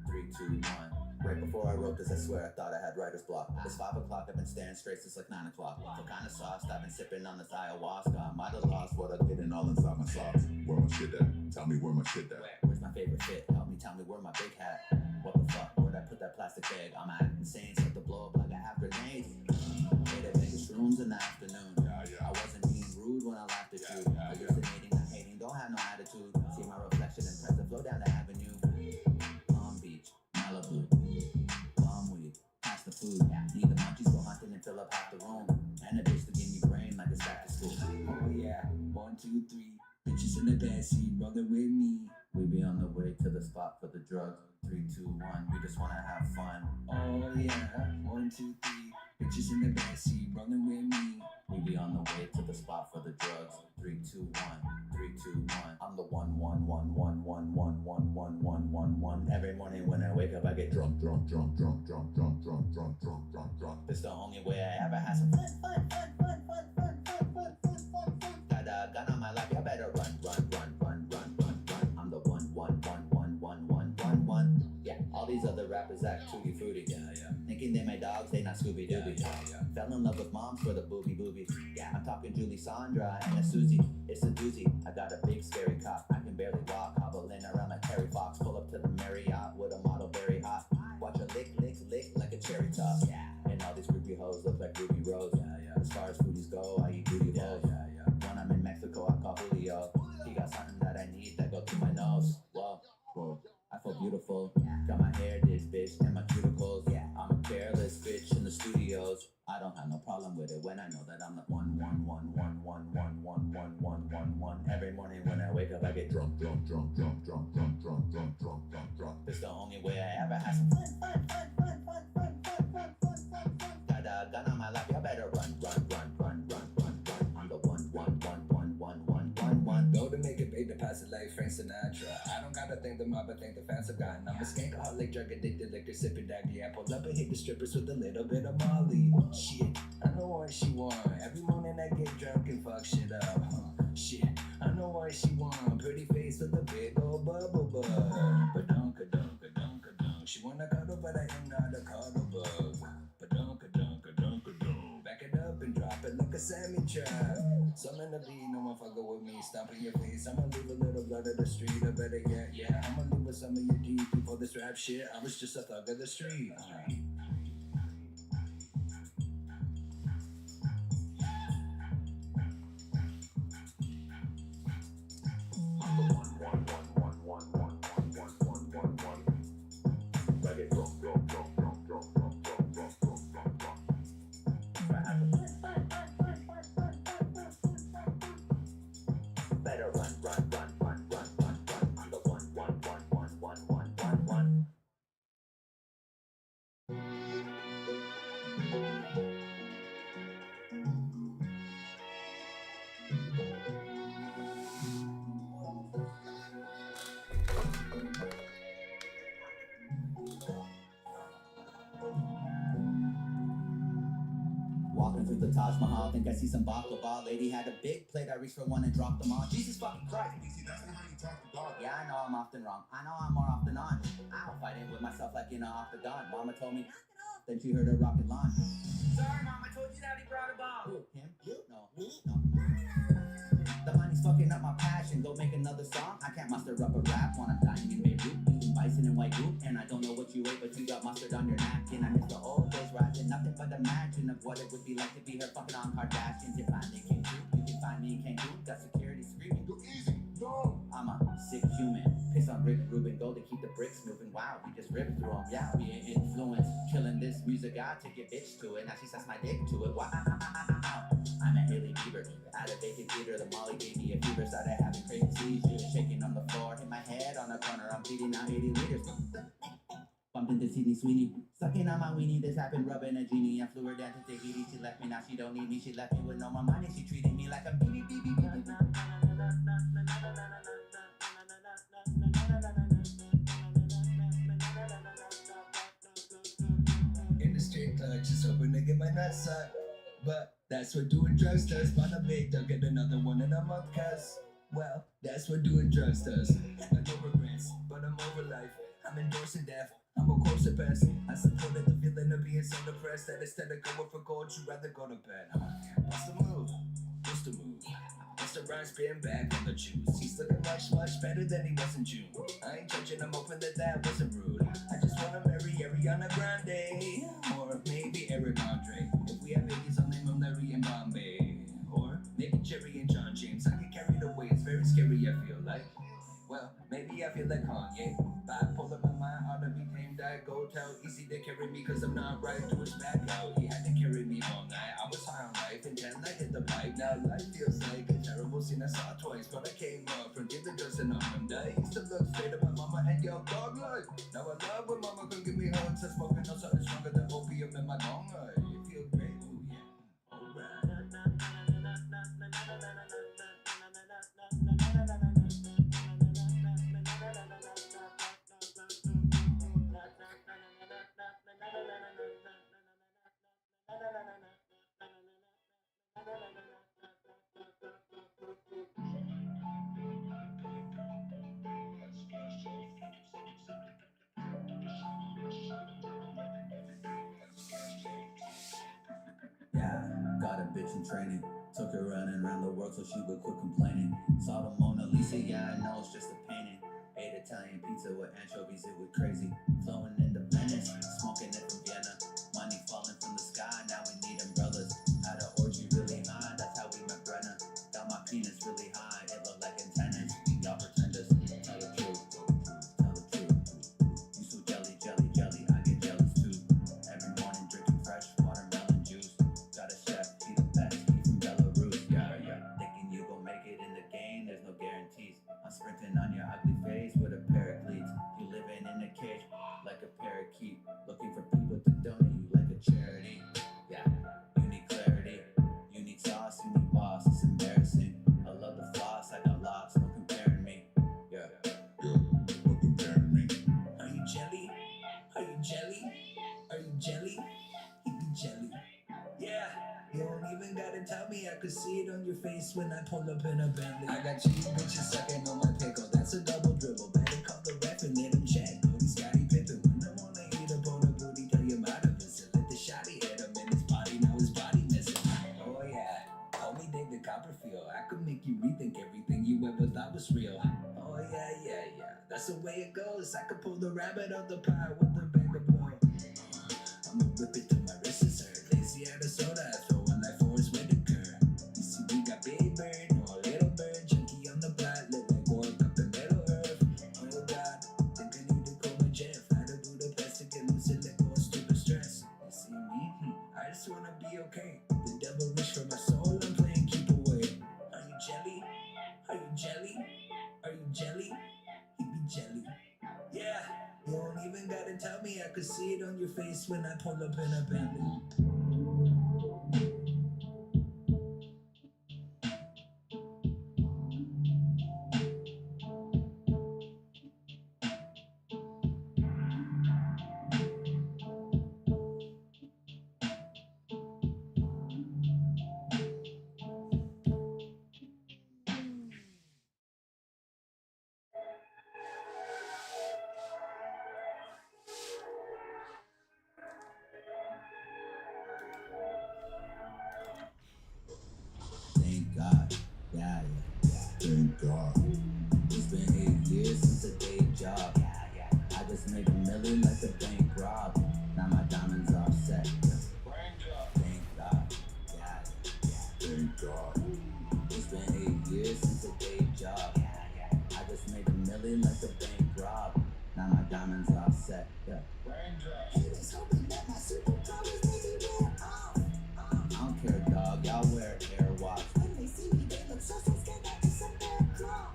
3, 2, 1. Right before I wrote this, I swear I thought I had writer's block. It's 5 o'clock, I've been staring straight since like 9 o'clock. So kinda sauced, I've been sipping on this ayahuasca. I might have lost what I'm getting all inside my socks. Where my shit at? Tell me where my shit at. Where's my favorite fit? Help me, tell me where my big hat. What the fuck? Where'd I put that plastic bag? I'm acting insane, start to blow up like I have grenades. Made at Vegas rooms in the afternoon. I wasn't being rude when I laughed at you. Hallucinating, not hating, don't have no attitude. See my reflection and press the flow down the avenue. Palm Beach, Malibu, palm weed, pass the food. Need the munchies, go hunting and fill up half the room. And a bitch to give me brain like it's back to school. Oh yeah, 1, 2, 3. Bitches in the backseat, rolling with me. We be on the way to the spot for the drugs. 3, 2, 1, we just wanna have fun. Oh yeah, 1, 2, 3. Bitches in the backseat, rolling with me. We be on the way to the spot for the drugs. 3, 2, 1, 3, 2, 1. I'm the 1, 1, 1, 1, 1, 1, 1, 1, 1, 1, 1. Every morning when I wake up, I get drunk. It's the only way I ever had some fun. Got a gun on my lap, you better run. I'm the 1, 1, 1, 1, 1, 1, 1, 1. Yeah, all these other rappers act tutti frutti. Yeah. Thinking they my dogs, they not Scooby Dooby. Yeah. Fell in love with moms for the boobies. Yeah, I'm talking Julie Sandra and a Susie. It's a doozy. I got a big scary cop. I can barely walk, hobbling around like Terry Fox. Pull up to the Marriott with a model very hot. Watch her lick like a cherry top. Yeah. And all these creepy hoes look like Ruby Rose. Yeah. As far as foodies go, I eat booty hoes. When I'm in Mexico, I call Julio. He got something that I need that go through my nose. Whoa. I feel beautiful. Got my hair this bitch and my cuticles. Yeah, I'm a careless bitch in the studios. I don't have no problem with it when I know that I'm the 1, 1, 1, 1, 1, 1, 1, 1, 1, 1, 1. Every morning when I wake up, I get drunk. It's the only way I ever had some fun. Got a gun on my lap, Sinatra. I don't gotta thank the mob, but thank the fans have gotten. I'm a skankaholic, drug addicted, liquor sipping daggy. I pulled up and hit the strippers with a little bit of Molly. Shit, I know what she want. Every morning I get drunk and fuck shit up. Shit, I know what she want. Pretty face with a big old bubble butt. Ba-dunk-a-dunk-a-dunk-a-dunk. She wanna cuddle, but I am not a cuddle bug. Ba-dunk-a-dunk-a-dunk-a-dunk. Back it up and drop it like a semi-trap. Summon the beat, no one fucker with me. Stomp in your face, I'ma leave a little blood of the street. Or better yet, yeah, I'ma leave with some of your teeth. Before this rap shit, I was just a thug of the street. Better run, run, run, run, run, run, run. I'm the one, one, one, one, one, one, one, one. Walking through the Taj Mahal, think I see some baklava. Lady had a big plate, I reached for one and dropped them all. Jesus fucking Christ. DC, that's not how you talk to God. Yeah, I know I'm often wrong. I know I'm more often on. I don't fight in with myself like you know off the gun. Mama told me, knock it off. Then she heard a rocket launch. Sorry, Mom, I told you that he brought a bomb. Who? Him? You? No. Me? No. The money's fucking up my passion. Go make another song. I can't muster up a rap when I'm dying in Beirut, eating bison and white goop. And I don't know what you ate, but you got mustard on your napkin. I miss the old days where I did nothing but imagine of what it would be like to be her fucking on Kardashians. It finally came true. You can find me in Cancun. Got security screaming. Go easy, no. I'm a sick human. Piss on Rick Rubin, go to keep the bricks moving. Wow, we just ripped through them. Yeah, we an influence. Killing this music, I took your bitch to it. Now she sucks my dick to it. Wow. I'm a Haley Bieber. At a vacant theater, the Molly gave me a fever. Started having crazy seizures. Shaking on the floor, hit my head on the corner. I'm bleeding out 80 liters. Bumped into Sydney Sweeney. Sucking on my weenie, this happened, rubbing a genie. I flew her down to Tahiti. She left me, now she don't need me. She left me with no more money. She treated me like a baby. In the straight club, just hoping to get my nuts sucked. But that's what doing drugs does. But I big, don't get another one in a month, cuz. Well, that's what doing drugs does. I no regrets, but I'm over life. I'm endorsing death. I'm a corpse at best. I supported the feeling of being so depressed that instead of going for gold, you'd rather go to bed. What's the move? What's the move? Mr. Ryan spin back on the juice. He's looking much, much better than he was in June. I ain't judging, I'm hoping that wasn't rude. I just wanna marry Ariana Grande. Or maybe Eric Andre. If we have babies, I'll name them Larry and Bombay. Or maybe Jerry and John James. I get carried away, it's very scary, I feel like. Well, maybe I feel like Kanye. Bipolar, my mind ought to be tamed. I go tell easy to carry me cause I'm not right to his back out. He had to carry me all night. I was high on life and then I hit the pipe. Now life feels like a terrible scene I saw twice. But I came up from giving drugs and I'm I used to look straight at my mama and yell dog life. Now I love when mama can give me hugs. I smoking no something stronger than opium in my lung. It feel great, ooh yeah, alright. Yeah, got a bitch in training. Took her running around the world so she would quit complaining. Saw the Mona Lisa, yeah, I know it's just a painting. Ate Italian pizza with anchovies, it was crazy. Flowing independence, smoking it from Vienna. Money falling from the sky, now we need umbrellas. Had an orgy really high, that's how we met Brenna. Got my penis really high, it looked like antennas. Y'all pretenders, tell the truth, tell the truth. You so jelly, jelly, jelly, I get jealous too. Every morning drinking fresh watermelon juice. Got a chef, he the best, he from Belarus. Yeah. Thinking you gon' make it in the game, there's no guarantees. I'm sprinting on your ugly face with a pair of cleats. You living in a cage like a parakeet. Looking for people to donate you like a charity. Yeah, you need clarity. You need sauce, you need boss, it's embarrassing. I love the floss, I got lost, no comparing me. Yeah. could see it on your face when I pull up in a Bentley. I got cheap bitches sucking on my pickle. That's a double dribble. Better call the ref and let him check. Cody Scotty Pippen. When I wanna eat up on a booty, tell you out of it. Let the shotty hit him in his body. Now his body missing. Oh yeah. Call me David Copperfield. I could make you rethink everything you ever thought was real. Oh yeah, yeah, yeah. That's the way it goes. I could pull the rabbit out the pie with the bag of blow. I'ma whip it till my wrist is hurt. Lazy out of soda, I throw one like Forrest Whitaker. You see, we got Big Bird, no little bird, junkie on the block, look like Borg up in Middle Earth. Oh God, think I need to call my jet, fly to Budapest to get lucid, let go of stupid stress. You see me? I just wanna be okay. The devil reach for my soul, I'm playing keep away. Are you jelly? Are you jelly? Are you jelly? You be jelly. Yeah. You don't even gotta tell me, I could see it on your face when I pull up in a Bentley. Thank God. Yeah, yeah, yeah. Thank God. It's been 8 years since a day job. I just made $1 million like a bank rob. Now my diamonds offset. Thank God. Yeah, yeah. Thank God. It's been 8 years since a day job. I just made $1 million like a bank rob. Now my diamonds offset. Yeah. Haters hoping that my superpowers maybe wear off. I don't care, dog. Y'all wear Airwatch. When they see me, they look so scared that it's a bear claw.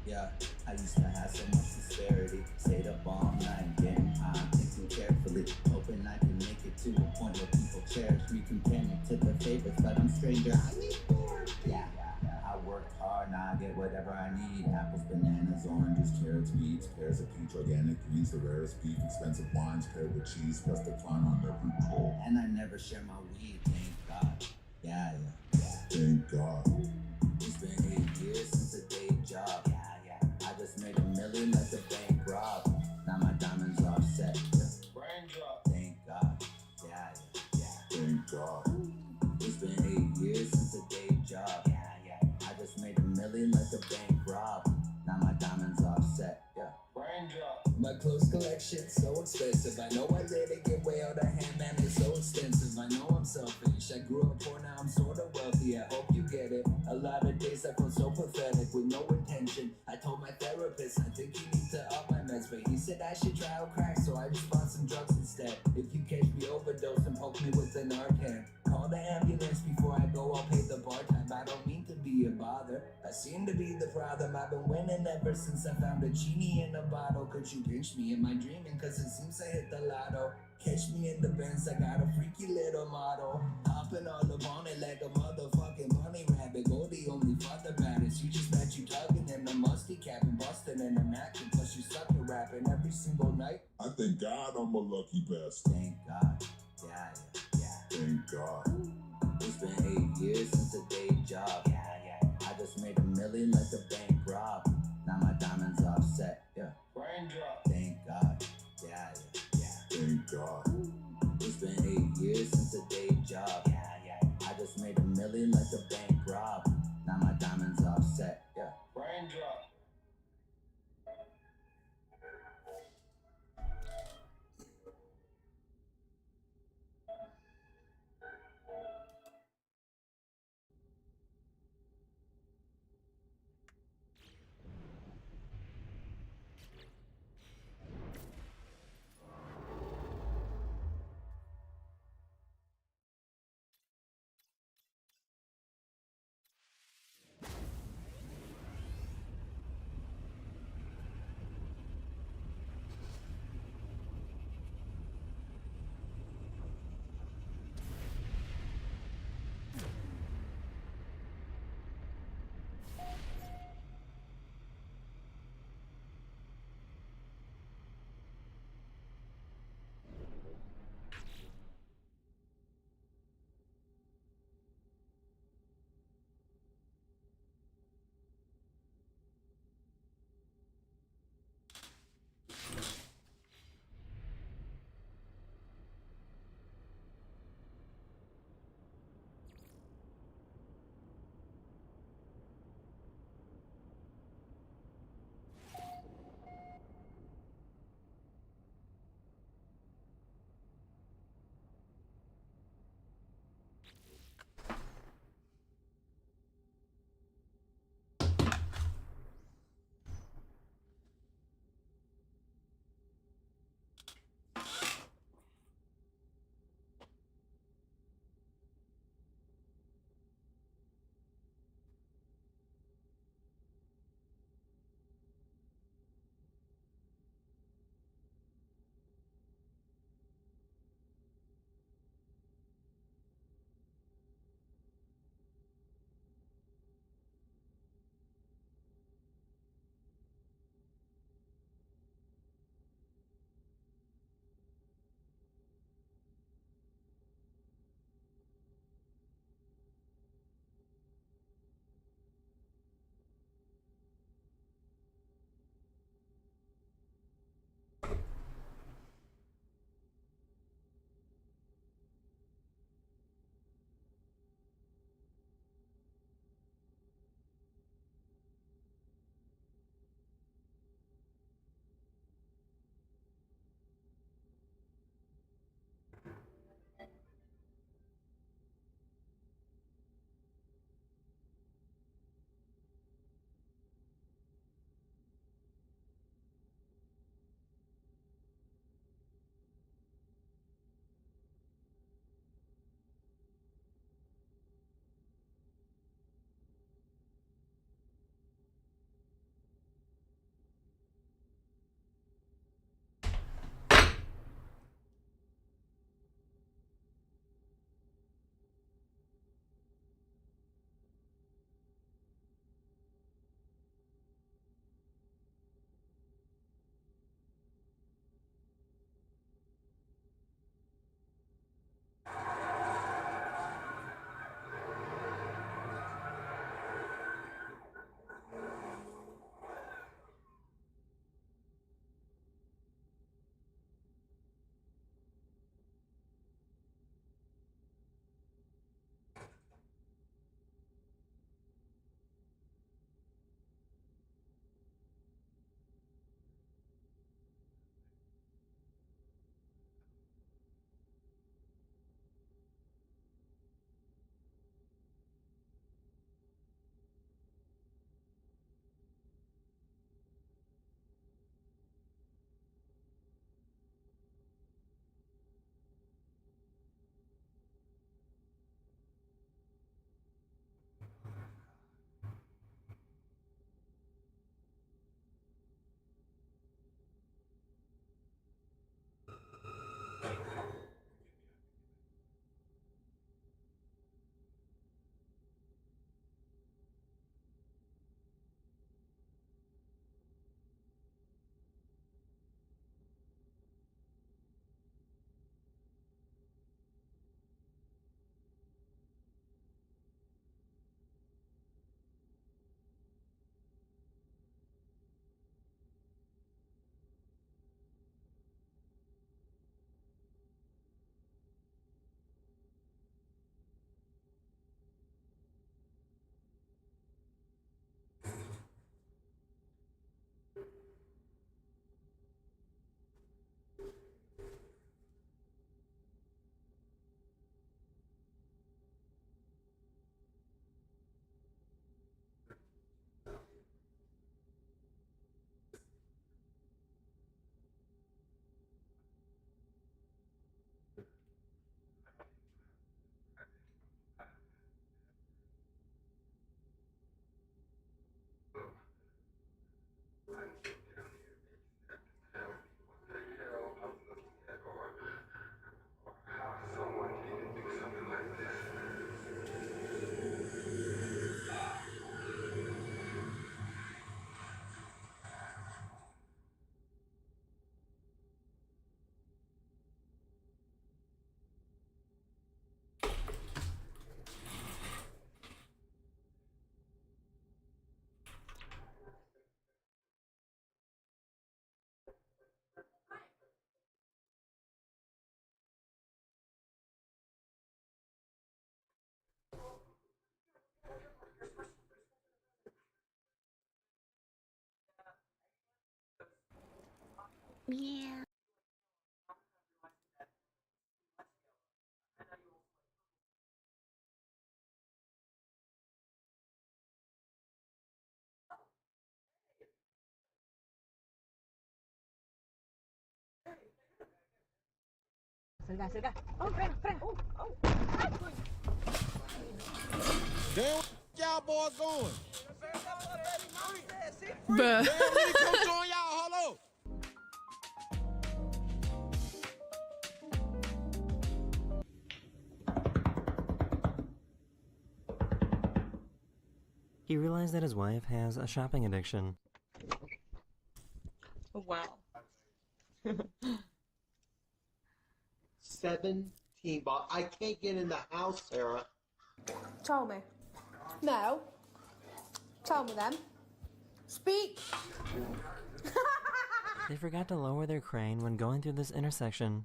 Yeah, I used to have so much disparity. Stayed up all night, getting high, thinking carefully, hoping I can make it to a point where people cherish me, compare me to their favorites, but I'm stranger. I need more. Yeah, I worked hard, now I get whatever I need. Apples, bananas, oranges, carrots, beets, pears of peach, organic greens, the rarest beef, expensive wines, paired with cheese, plus the climb on every pole. And I never share my weed, thank God. Yeah. Thank God. It's been 8 years since a day job. I just made $1 million like a bank rob. Now my diamonds offset. Thank God. Yeah. Thank God. It's been 8 years since a day job. I just made $1 million like a bank rob. Now my diamonds offset. Yeah. My clothes collection so expensive. I know I let it get way out of hand, man. It's so extensive. I know I'm selfish. I grew up poor, now I'm sorta wealthy. I hope you get it. A lot of days I felt so pathetic with no intention. I told my therapist I think you need to up my meds, but he said I should try out crack, so I just bought some drugs instead. If you catch me overdose and poke me with an Narcan, call the ambulance before I go. I'll pay the bar time. I don't mean to be a bother. I seem to be the problem. I've been winning ever since I found a genie in a bottle. Could you pinch me? Am I dreaming? Cause it seems I hit the lotto. Catch me in the Benz, I got a freaky little model. Hopping all up on it like a motherfucking bunny rabbit. Go the only father baddest. You just met you tugging in a musty cap and busting in an acting. Plus you suck at rapping every single night. I thank God I'm a lucky bastard. Thank God. Yeah. Thank God. It's been 8 years since a day job. I just made $1 million like a bank rob. Now my diamonds offset. Yeah. Thank God. Yeah. Thank God. It's been 8 years since a day job. I just made $1 million like a bank rob. Now my diamonds offset. Yeah. Yeah. Cerca. Oh, friend. Oh. Damn, where y'all boys going? Bruh. Damn, let me come join y'all. Hold up. He realized that his wife has a shopping addiction. Oh, wow. 17 ball. I can't get in the house, Sarah. Tell me. No. Tell me then. Speak. They forgot to lower their crane when going through this intersection.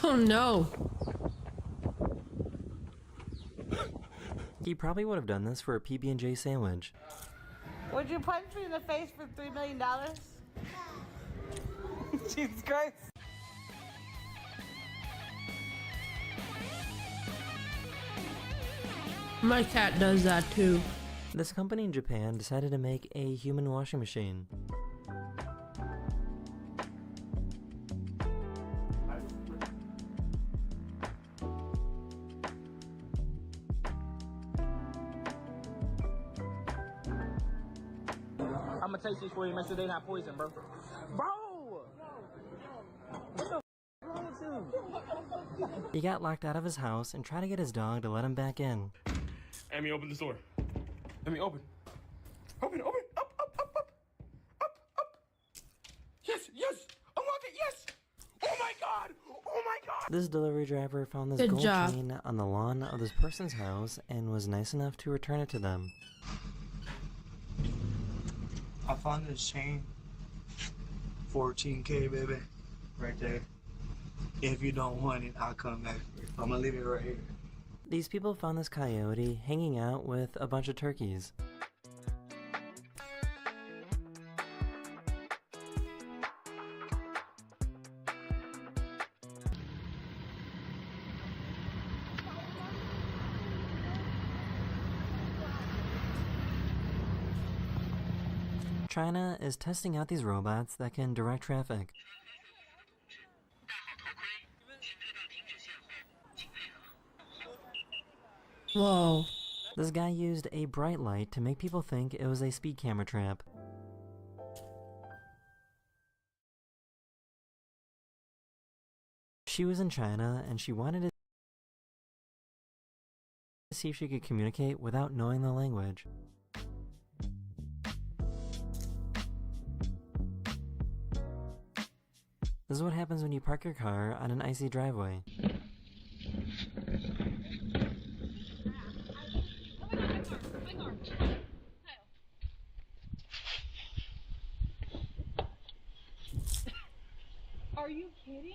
Oh no. He probably would have done this for a PB&J sandwich. Would you punch me in the face for $3 million? Jesus Christ. My cat does that too. This company in Japan decided to make a human washing machine. I'm gonna taste these for you, make sure they're not poison, bro. Bro! What the wrong with you? He got locked out of his house and tried to get his dog to let him back in. Amy, open the door. Amy, open. Open. Up. Yes. Unlock it, yes. Oh my God. This delivery driver found this Good gold job. chain on the lawn of this person's house and was nice enough to return it to them. I found this chain. 14K, baby. Right there. If you don't want it, I'll come back. I'm gonna leave it right here. These people found this coyote hanging out with a bunch of turkeys. China is testing out these robots that can direct traffic. Whoa. This guy used a bright light to make people think it was a speed camera trap. She was in China and she wanted to see if she could communicate without knowing the language. This is what happens when you park your car on an icy driveway. Are you kidding?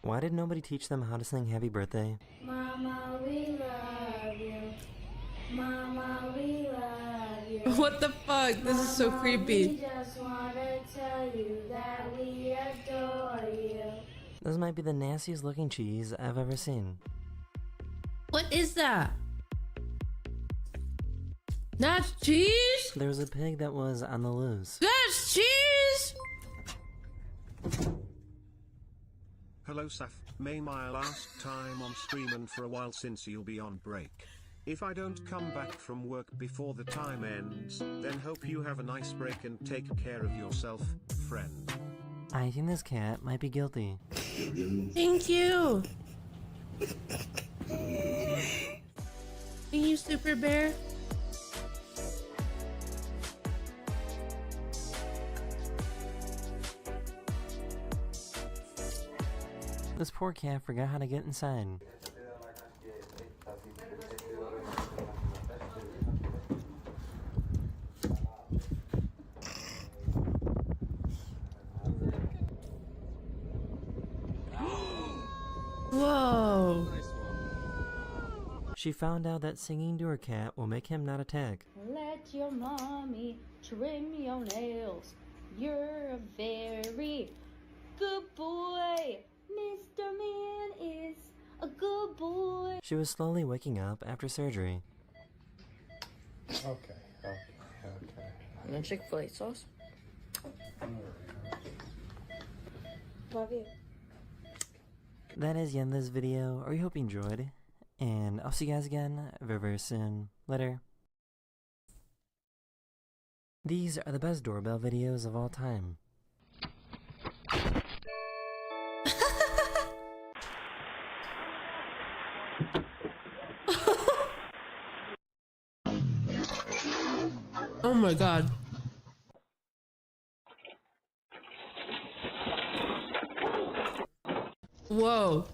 Why did nobody teach them how to sing Happy Birthday? Mama, we love you. Mama, we love you. What the fuck? This is so creepy. We just want to tell you that we adore you. This might be the nastiest looking cheese I've ever seen. What is that? That's cheese? There was a pig that was on the loose. That's cheese? Hello Saf, may my last time on stream and for a while since you'll be on break. If I don't come back from work before the time ends, then hope you have a nice break and take care of yourself, friend. I think this cat might be guilty. Thank you. Thank you, Super Bear. This poor cat forgot how to get inside. Whoa. She found out that singing to her cat will make him not attack. Let your mommy trim your nails. You're a very good boy. Mr. Man is a good boy. She was slowly waking up after surgery. Okay. And then Chick-fil-A sauce. Love you. That is the end of this video. I hope you enjoyed. And I'll see you guys again very, very soon. Later. These are the best doorbell videos of all time. Oh my god. Whoa.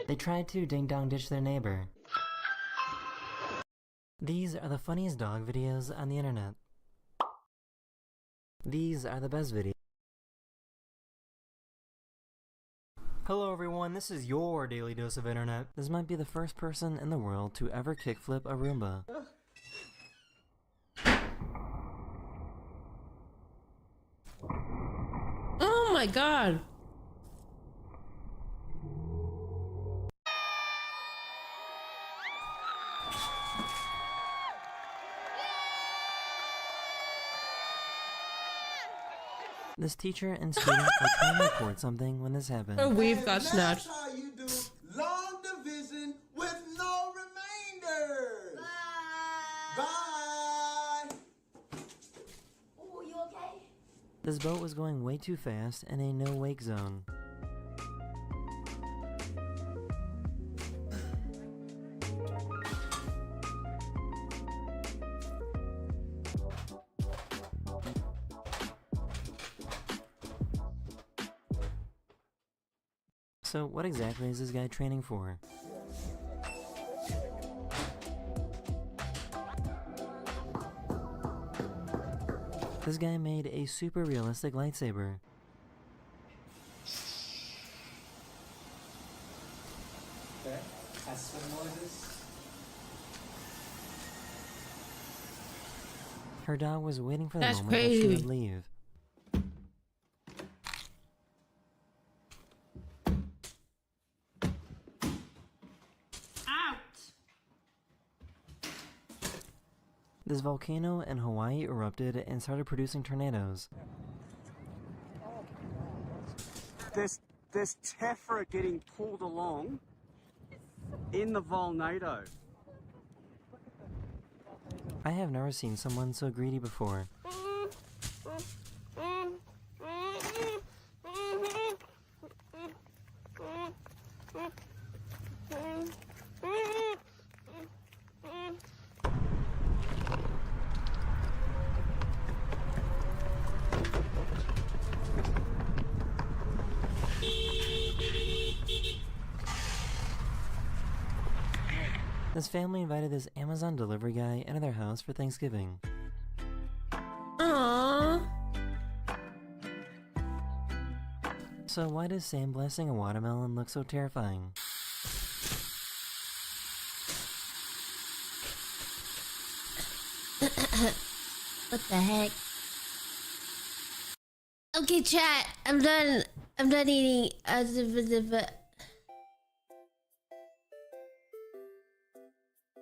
They tried to ding-dong ditch their neighbor. These are the funniest dog videos on the internet. These are the best videos. Hello everyone, this is your daily dose of internet. This might be the first person in the world to ever kickflip a Roomba. Oh my god. This teacher and student were trying to record something when this happened. Her weave got snatched. That's how you do long division with no remainder. Bye. Oh, you okay? This boat was going way too fast in a no-wake zone. So what exactly is this guy training for? This guy made a super realistic lightsaber. Okay, has swim noises. Her dog was waiting for the That's moment that she crazy. would leave. This volcano in Hawaii erupted and started producing tornadoes. There's tephra getting pulled along in the volcano. I have never seen someone so greedy before. This family invited this Amazon delivery guy into their house for Thanksgiving. Aww. So why does sandblasting a watermelon look so terrifying? What the heck? Okay, chat. I'm done. I'm done eating.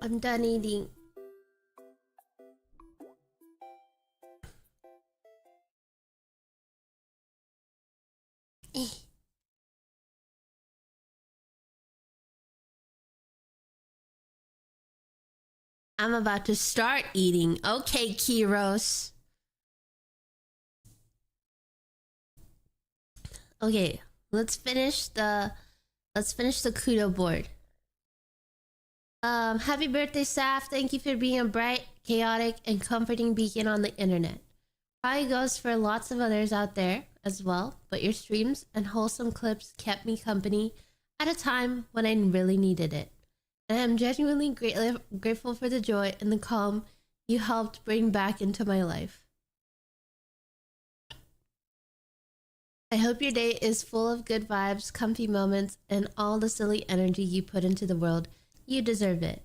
I'm done eating. I'm about to start eating. Okay, Kiros. Okay, let's finish the kudo board. Happy birthday, Saf. Thank you for being a bright, chaotic, and comforting beacon on the internet. Probably goes for lots of others out there as well, but your streams and wholesome clips kept me company at a time when I really needed it. And I'm genuinely grateful for the joy and the calm you helped bring back into my life. I hope your day is full of good vibes, comfy moments, and all the silly energy you put into the world. You deserve it.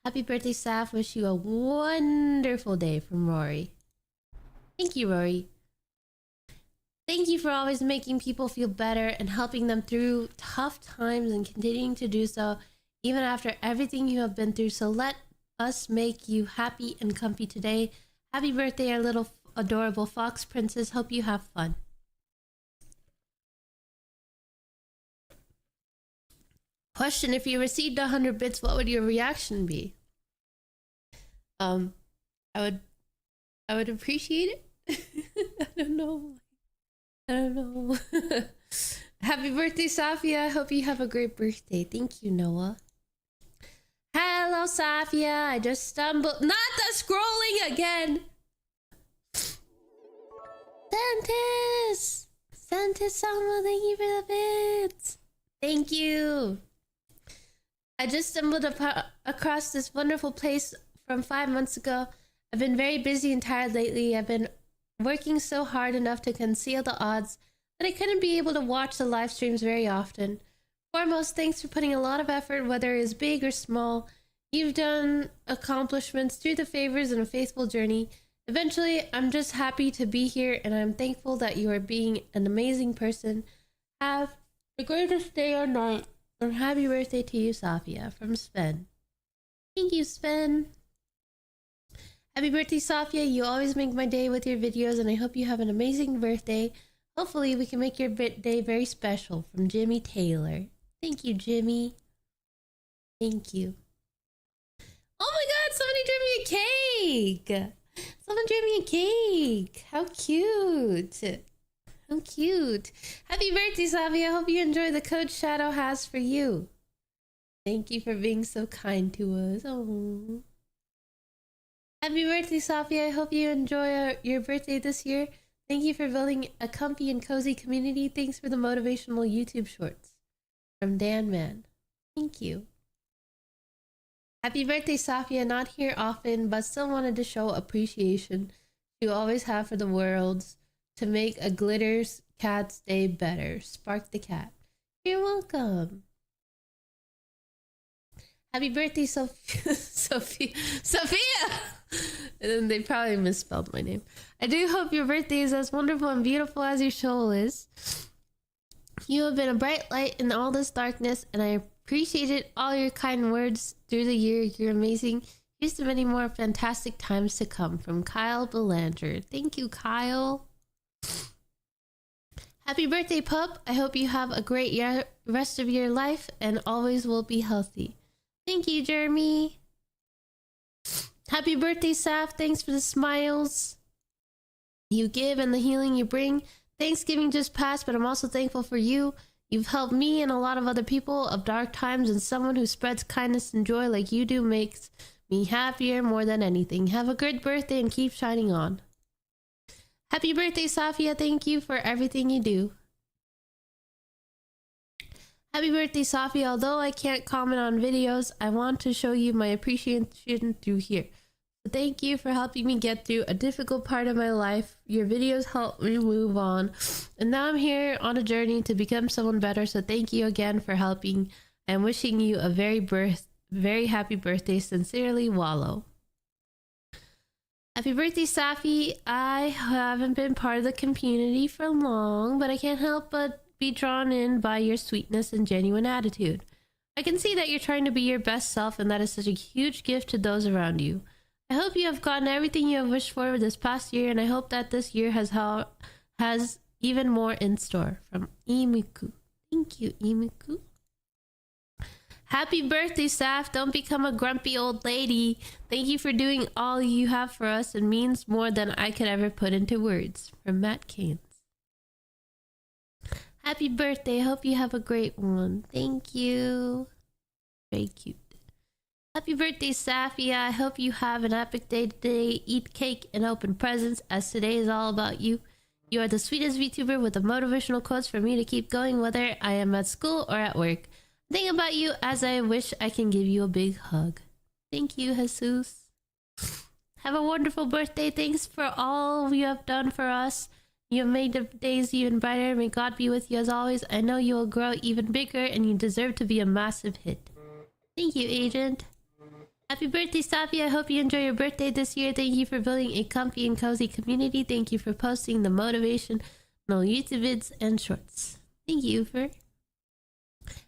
Happy birthday, Saf. Wish you a wonderful day from Rory. Thank you, Rory. Thank you for always making people feel better and helping them through tough times and continuing to do so even after everything you have been through. So let us make you happy and comfy today. Happy birthday, our little adorable fox princess. Hope you have fun. Question: if you received 100 bits, what would your reaction be? I would appreciate it. I don't know. Happy birthday, Safia. I hope you have a great birthday. Thank you, Noah. Hello, Safia. I just stumbled. Not the scrolling again. Santis Sama, thank you for the bits. Thank you. I just stumbled across this wonderful place from 5 months ago. I've been very busy and tired lately. I've been working so hard enough to conceal the odds that I couldn't be able to watch the live streams very often. Foremost, thanks for putting a lot of effort, whether it is big or small. You've done accomplishments through the favors and a faithful journey. Eventually, I'm just happy to be here, and I'm thankful that you are being an amazing person. Have the greatest day or night. And happy birthday to you, Safia, from Sven. Thank you, Sven. Happy birthday, Safia. You always make my day with your videos, and I hope you have an amazing birthday. Hopefully, we can make your day very special. From Jimmy Taylor. Thank you, Jimmy. Thank you. Oh my god, somebody drew me a cake! Someone drew me a cake! How cute! How cute. Happy birthday, Savia. I hope you enjoy the code Shadow has for you. Thank you for being so kind to us. Oh. Happy birthday, Safia. I hope you enjoy your birthday this year. Thank you for building a comfy and cozy community. Thanks for the motivational YouTube shorts. From Dan Man. Thank you. Happy birthday, Safia. Not here often, but still wanted to show appreciation you always have for the world to make a glitter's cat's day better. Spark the cat. You're welcome. Happy birthday, Sophia. And then they probably misspelled my name. I do hope your birthday is as wonderful and beautiful as your soul is. You have been a bright light in all this darkness, and I appreciated all your kind words through the year. You're amazing. Here's to many more fantastic times to come. From Kyle Belanger. Thank you, Kyle. Happy birthday, pup. I hope you have a great rest of your life and always will be healthy. Thank you, Jeremy. Happy birthday, Saf. Thanks for the smiles you give and the healing you bring. Thanksgiving just passed, but I'm also thankful for you. You've helped me and a lot of other people of dark times, and someone who spreads kindness and joy like you do makes me happier more than anything. Have a good birthday and keep shining on. Happy birthday, Safia. Thank you for everything you do. Happy birthday, Safia. Although I can't comment on videos, I want to show you my appreciation through here. So thank you for helping me get through a difficult part of my life. Your videos helped me move on. And now I'm here on a journey to become someone better. So thank you again for helping. I'm wishing you a very happy birthday. Sincerely, Wallow. Happy birthday, Safi. I haven't been part of the community for long, but I can't help but be drawn in by your sweetness and genuine attitude. I can see that you're trying to be your best self, and that is such a huge gift to those around you. I hope you have gotten everything you have wished for this past year, and I hope that this year has even more in store. From Imiku. Thank you, Imiku. Happy birthday, Saf. Don't become a grumpy old lady. Thank you for doing all you have for us. It means more than I could ever put into words. From Matt Keynes. Happy birthday. I hope you have a great one. Thank you. Very cute. Happy birthday, Safia. I hope you have an epic day today. Eat cake and open presents, as today is all about you. You are the sweetest VTuber with the motivational quotes for me to keep going, whether I am at school or at work. Think about you as I wish I can give you a big hug. Thank you, Jesus. Have a wonderful birthday. Thanks for all you have done for us You have made the days even brighter. May God be with you as always. I know you will grow even bigger and you deserve to be a massive hit. Thank you, Agent. Happy birthday, Safi. I hope you enjoy your birthday this year. Thank you for building a comfy and cozy community. Thank you for posting the motivational YouTube vids and shorts. Thank you for...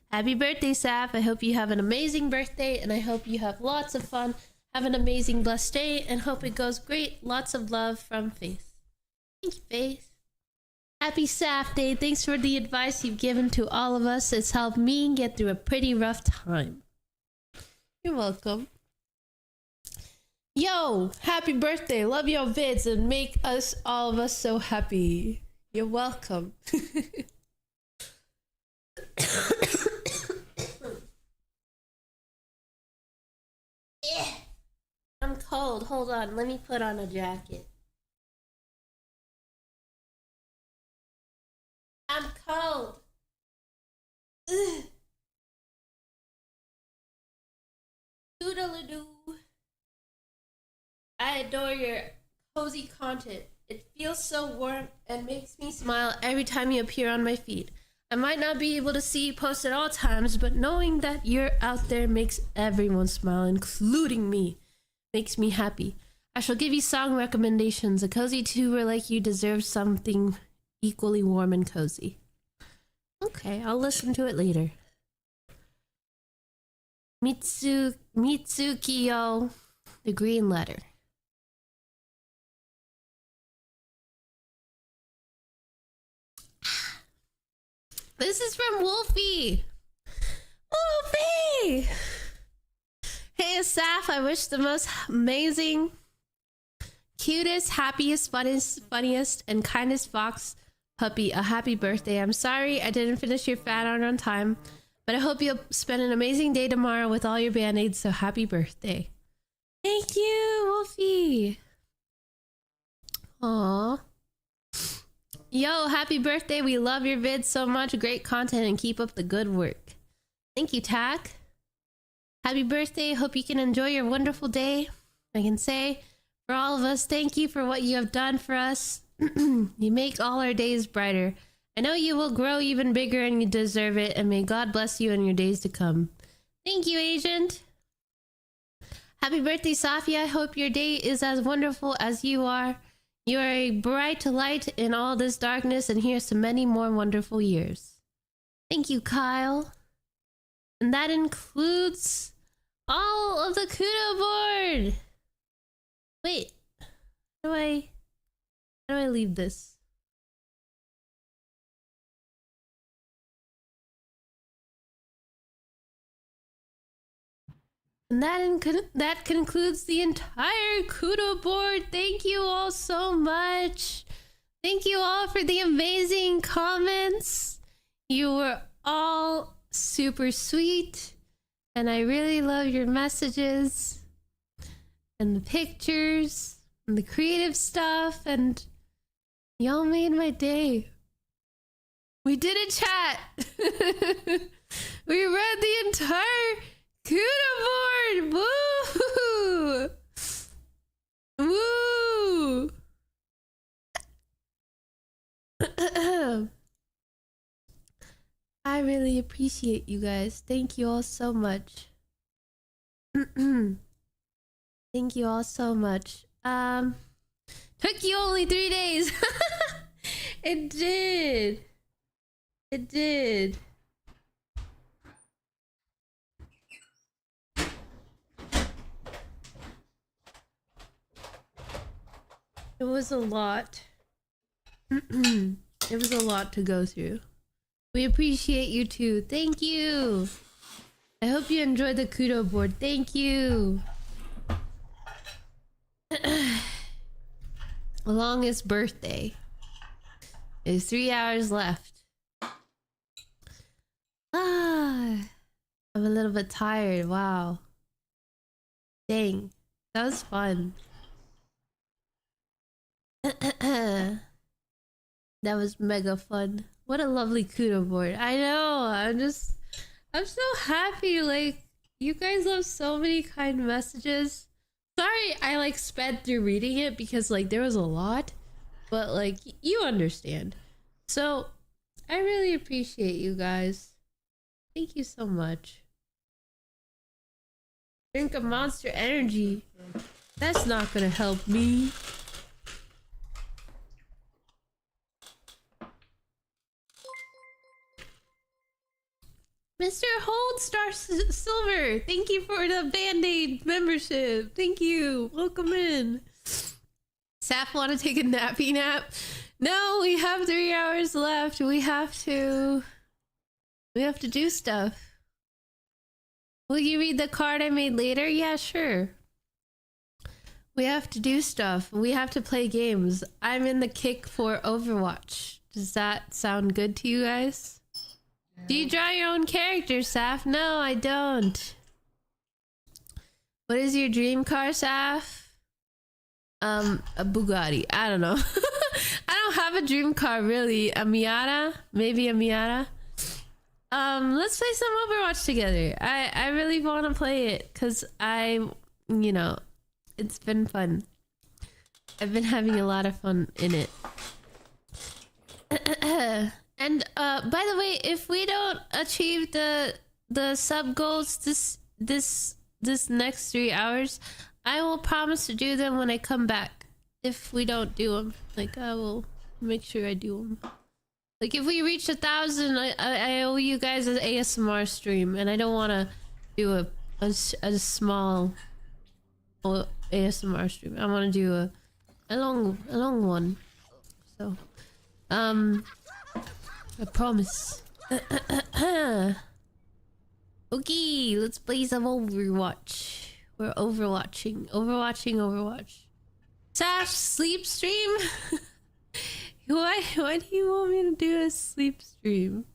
Happy birthday, Saf. I hope you have an amazing birthday and I hope you have lots of fun. Have an amazing, blessed day and hope it goes great. Lots of love from Faith. Thank you, Faith. Happy Saf Day. Thanks for the advice you've given to all of us. It's helped me get through a pretty rough time. You're welcome. Yo, happy birthday. Love your vids and make us, all of us, so happy. You're welcome. I'm cold. Hold on. Let me put on a jacket. I'm cold. Ugh. Doodle-a-doo. I adore your cozy content. It feels so warm and makes me smile every time you appear on my feed. I might not be able to see you post at all times, but knowing that you're out there makes everyone smile, including me. Makes me happy. I shall give you song recommendations. A cozy tuber like you deserves something equally warm and cozy. Okay, I'll listen to it later. Mitsukiyo, the green letter. This is from Wolfie. Wolfie! Hey, Asaf, I wish the most amazing, cutest, happiest, funniest, and kindest fox puppy a happy birthday. I'm sorry I didn't finish your fan art on time, but I hope you'll spend an amazing day tomorrow with all your band-aids, so happy birthday. Thank you, Wolfie. Aww. Yo, happy birthday. We love your vids so much. Great content and keep up the good work. Thank you, Tack. Happy birthday. Hope you can enjoy your wonderful day. I can say for all of us, thank you for what you have done for us. You make all our days brighter. I know you will grow even bigger and you deserve it. And may God bless you in your days to come. Thank you, Agent. Happy birthday, Safi. I hope your day is as wonderful as you are. You are a bright light in all this darkness, and here's to many more wonderful years. Thank you, Kyle. And that includes all of the Kudo board. Wait, how do I leave this? And that concludes the entire Kudo board. Thank you all so much. Thank you all for the amazing comments. You were all super sweet. And I really love your messages. And the pictures. And the creative stuff. And y'all made my day. We did a chat. We read the entire Kudo board! Woo! Woo! I really appreciate you guys. Thank you all so much. Thank you all so much. Took you only 3 days. It did. It did. It was a lot. It was a lot to go through. We appreciate you too. Thank you. I hope you enjoyed the Kudo board. Thank you. Longest birthday. There's 3 hours left. I'm a little bit tired. Wow. Dang. That was fun. That was mega fun. What a lovely Kudo board. I know. I'm so happy. Like, you guys left so many kind messages. Sorry I sped through reading it because there was a lot. But like, you understand. So I really appreciate you guys. Thank you so much. Drink a Monster Energy. That's not gonna help me. Mr. Holdstar Silver, thank you for the Band-Aid membership. Thank you. Welcome in. Saf, want to take a nappy nap? No, we have 3 hours left. We have to do stuff. Will you read the card I made later? Yeah, sure. We have to do stuff. We have to play games. I'm in the kick for Overwatch. Does that sound good to you guys? Do you draw your own character, Saf? No, I don't. What is your dream car, Saf? A Bugatti. I don't know. I don't have a dream car, really. A Miata? Maybe a Miata? Let's play some Overwatch together. I really want to play it because you know, it's been fun. I've been having a lot of fun in it. And by the way, if we don't achieve the sub goals this next 3 hours, I will promise to do them when I come back. If we don't do them, like, I will make sure I do them. Like, if we reach 1,000, I owe you guys an ASMR stream, and I don't want to do a small ASMR stream. I want to do a long one. So, I promise. Okay, let's play some Overwatch. We're Overwatching. Saf, sleep stream? Why do you want me to do a sleep stream?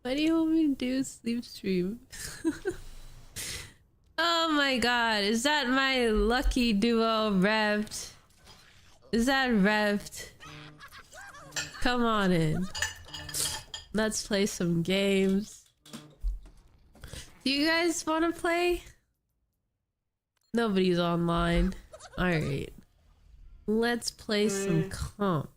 Why do you want me to do a sleep stream? Oh my god, is that my lucky duo revved? Is that revved? Come on in. Let's play some games. Do you guys want to play? Nobody's online. Alright. Let's play some comp.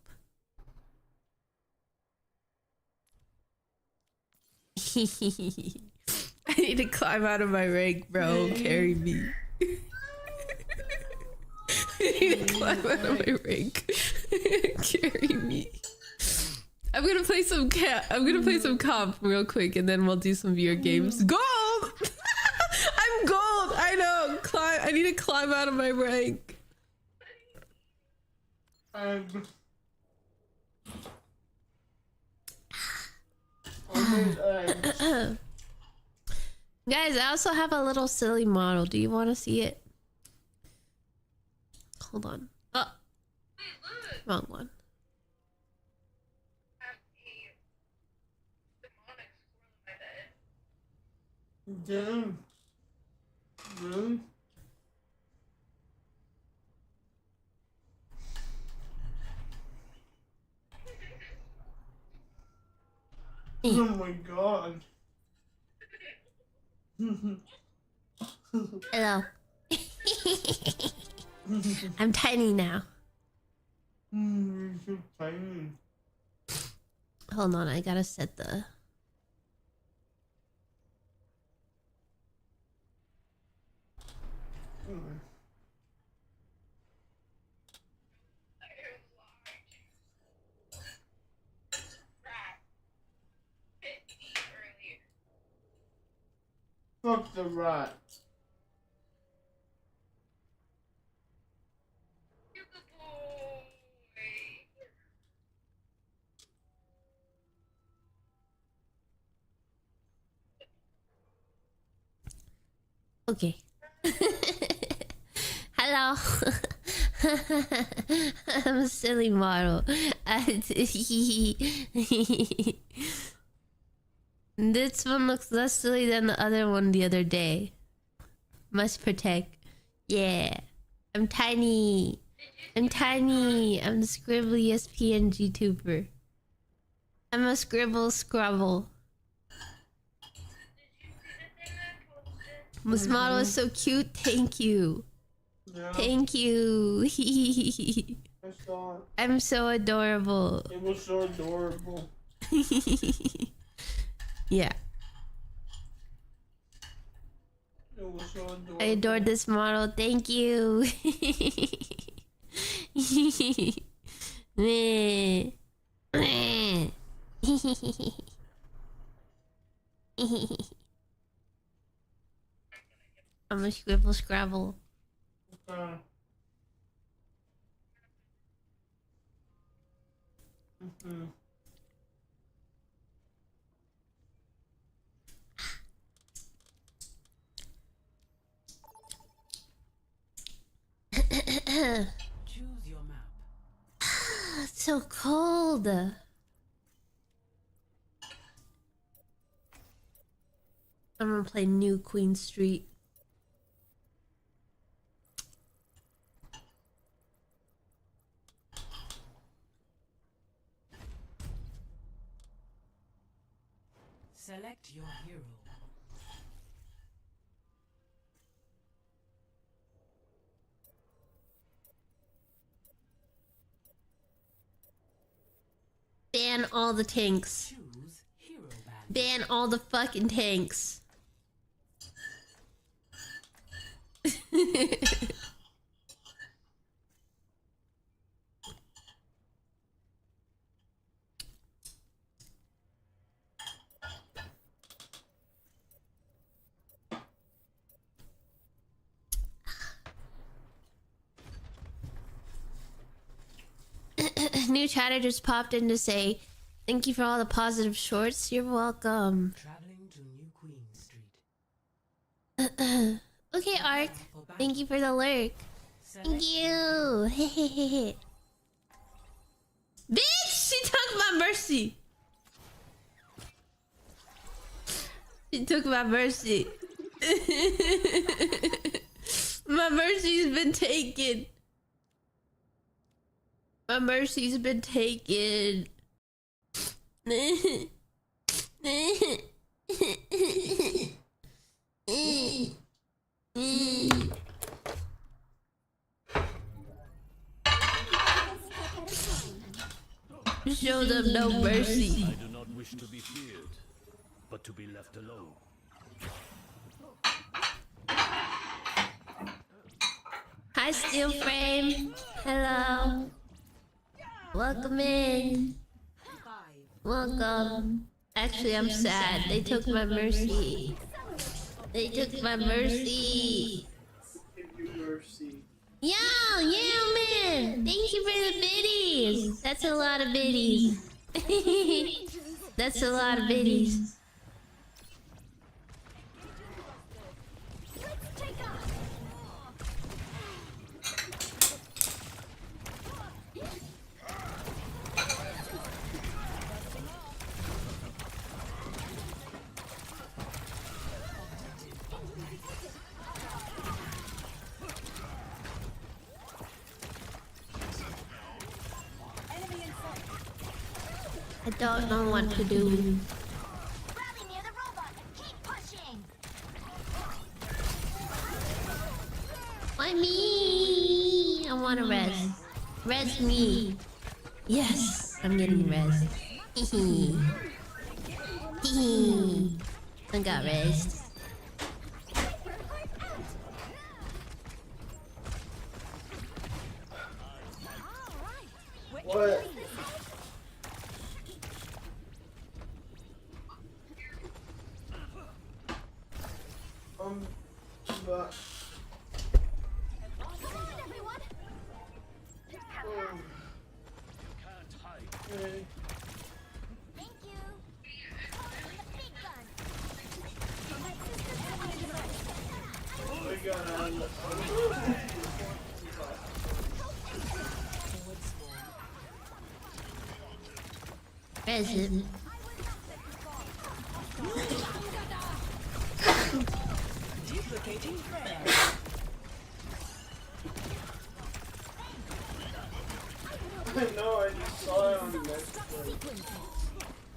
I need to climb out of my rank, bro. Carry me. I need to climb out of my rank. Carry me. I'm gonna play some comp real quick, and then we'll do some VR games. Gold! I'm gold! I know! I need to climb out of my rank. Guys, I also have a little silly model. Do you want to see it? Hold on. Oh, wrong one. Damn. Oh my god. Hello. I'm tiny now. You're so tiny. Hold on, I gotta set the... Fuck the rat. Okay. Hello. I'm a silly model. This one looks less silly than the other one the other day. Must protect. Yeah. I'm tiny. I'm tiny. I'm the scribbliest PNG tuber. I'm a scribble scrubble. This model is so cute. Thank you. Yeah. Thank you. I saw it. I'm so adorable. It was so adorable. Yeah. It was so adorable. I adored this model. Thank you. Meh. Meh. I'm a scribble scrabble. Okay. Choose your map. It's so cold. I'm gonna play New Queen Street. Select your hero. Ban all the tanks. Choose hero band. Ban all the fucking tanks. New chatter just popped in to say, thank you for all the positive shorts. You're welcome. Traveling to New Queen Street. Okay, Ark. Thank you for the lurk. Thank you. Bitch, she took my mercy. She took my mercy. My mercy's been taken. My mercy's been taken. Show them no mercy. I do not wish to be feared, but to be left alone. Hi, Steel Frame. Hello. Welcome in. Welcome. Actually, I'm sad. They took my mercy. They took my mercy. Yo, man. Thank you for the biddies. That's a lot of biddies. That's a lot of biddies. I don't know what to do. Why me? I want to res. Res me. Yes, I'm getting res. Hehe. Hehe. I got res. What? But okay. Res him. Duplicating prayer. I know, I just saw it on the next one.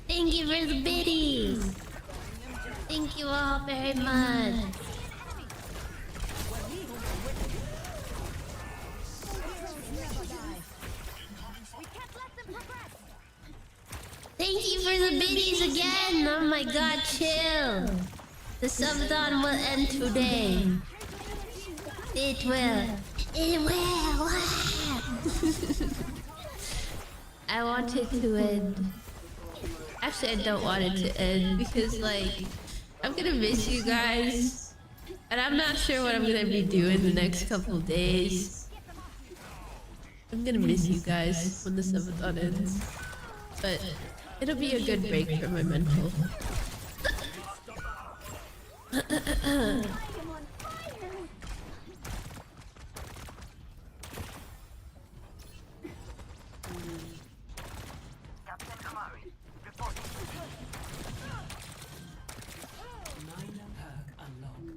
Thank you for the biddies. Thank you all very much. Thank you for the biddies again. Oh my god, chill. The subathon will end today. It will. It will. I want it to end. Actually, I don't want it to end because, like, I'm gonna miss you guys. And I'm not sure what I'm gonna be doing the next couple days. I'm gonna miss you guys when the subathon ends. But it'll be a good break for my mental.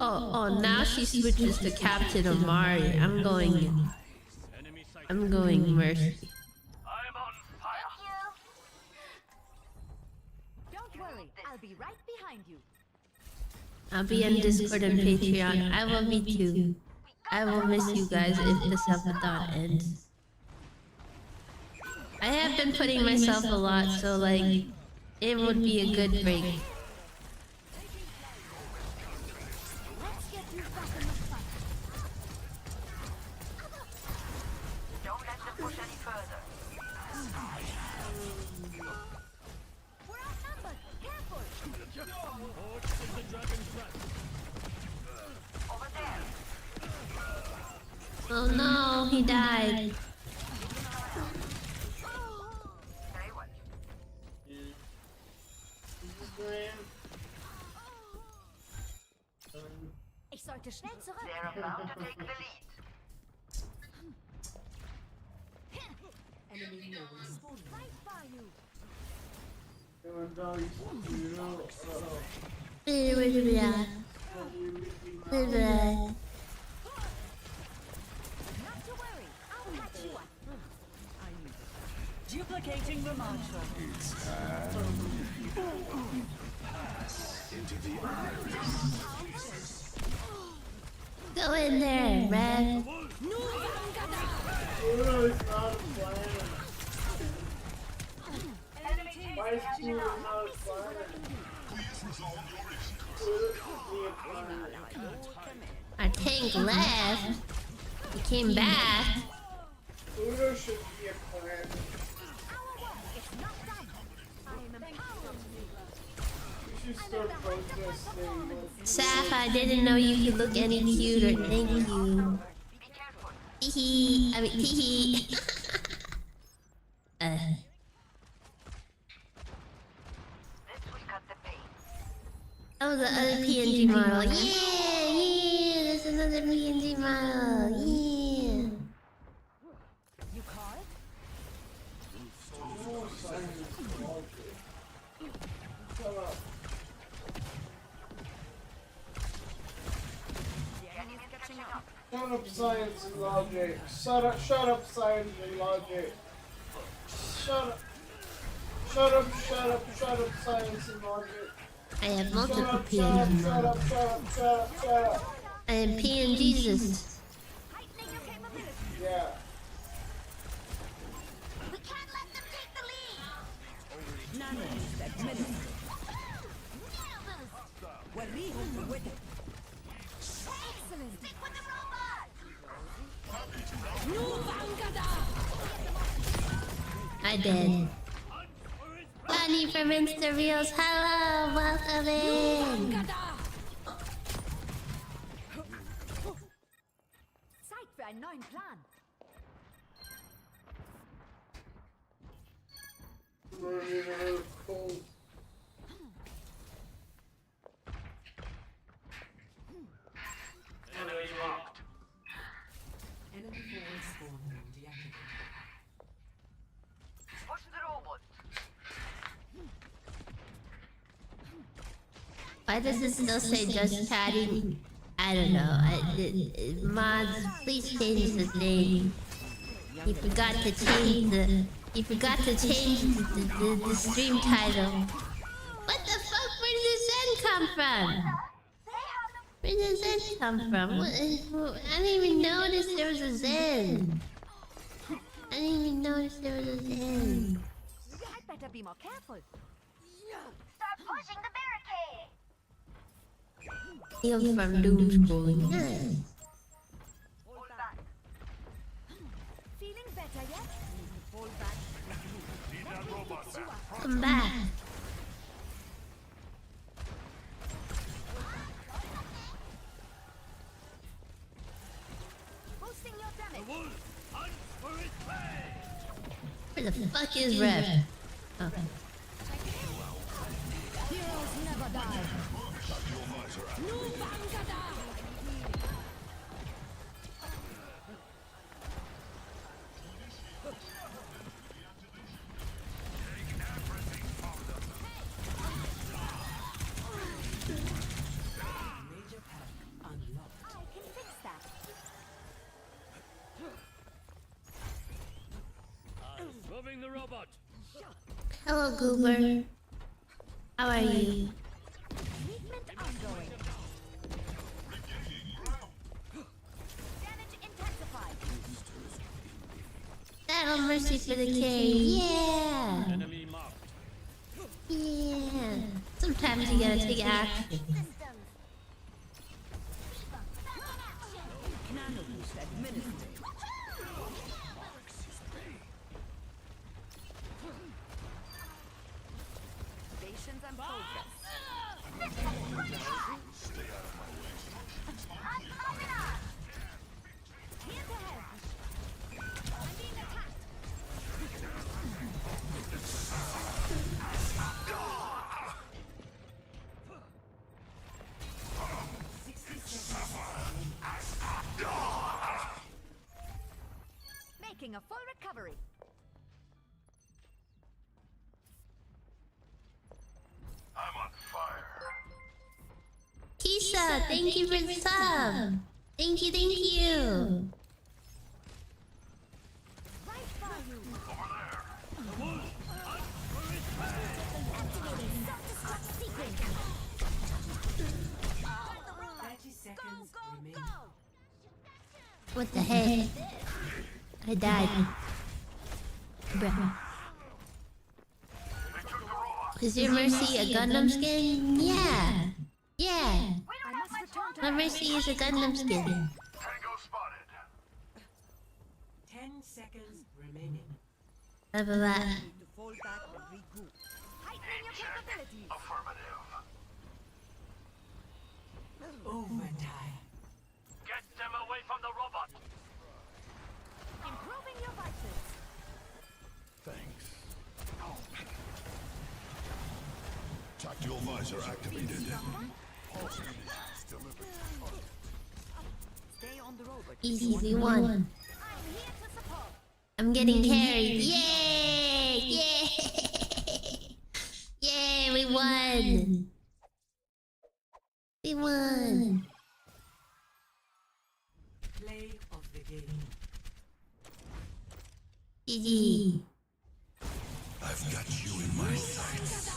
Oh, now she switches to Captain Amari. I'm going Mercy. Don't worry, I'll be right behind you. I'll be in Discord and Patreon. I will be too. I will miss you guys if the subathon ends. I have been putting myself a lot, so like, it would be a good break. Oh no, he died. Ich sollte schnell zurück. They're about to take the lead. Enemy spawned right by you. Not to worry, I'll catch you up. Duplicating the mantra. It's time. Pass into the iris. Go in there, Red. Our tank left. He came back. Udo should be a plan. You should start protesting. Saf, I didn't know you could look any cuter. Thank you. Teehee. I mean, teehee. Oh, the other PNG model. Yeah, there's another PNG model. Yeah. You call it? Shut up, science and logic. Shut up, science and logic. Shut up, science and logic. I have multiple PNG models. Shut up. I am PNGesus. Yeah. We can't let them take the lead. Excellent. Stick with the robot. I did. Bunny from Insta Reels. Hello, welcome in. Zeit für einen neuen Plan. Cold. Enemy marked. Enemy forward spawn deactivated. Push the robot. Why does it still say just chatting? I don't know. Mods, please change the thing. He forgot to change the stream title. What the fuck? Where did the Zen come from? Where did the Zen come from? I didn't even notice there was a Zen. I didn't even notice there was a Zen. better be more careful. Start pushing the barricade. Heal from doom scrolling. Nice. Hold back. Feeling better yet? Fall back. Come back. Boosting your damage. Where the fuck is Rev? Oh. Heroes never die. Moving the robot. Hello, Goober. How are you? Treatment ongoing. Damage intensified. Battle mercy for the carry. Yeah. Enemy marked. Yeah. Sometimes you gotta take action. Nano boost administered. Stations and progress. Stay out of my way. Here to help. I'm being attacked. Making a full recovery. I'm on fire. Kisa, thank you for the sub. Thank you, thank you. Right by you. What the heck? I died. Bruh. Is your Mercy a Gundam skin? Yeah. Yeah. My Mercy is a Gundam skin. Tango spotted. 10 seconds remaining. Blah, blah, blah. To fall back and regroup. Heightening your capabilities. Affirmative. Overtime. Get them away from the robot. Improving your vitals. Thanks. Tactical visor activated. Stay on the robot. Easy, we won. I'm here to support. I'm getting carried. Yay! Yay! Yay, we won! We won! Play of the game. GG. I've got you in my sights.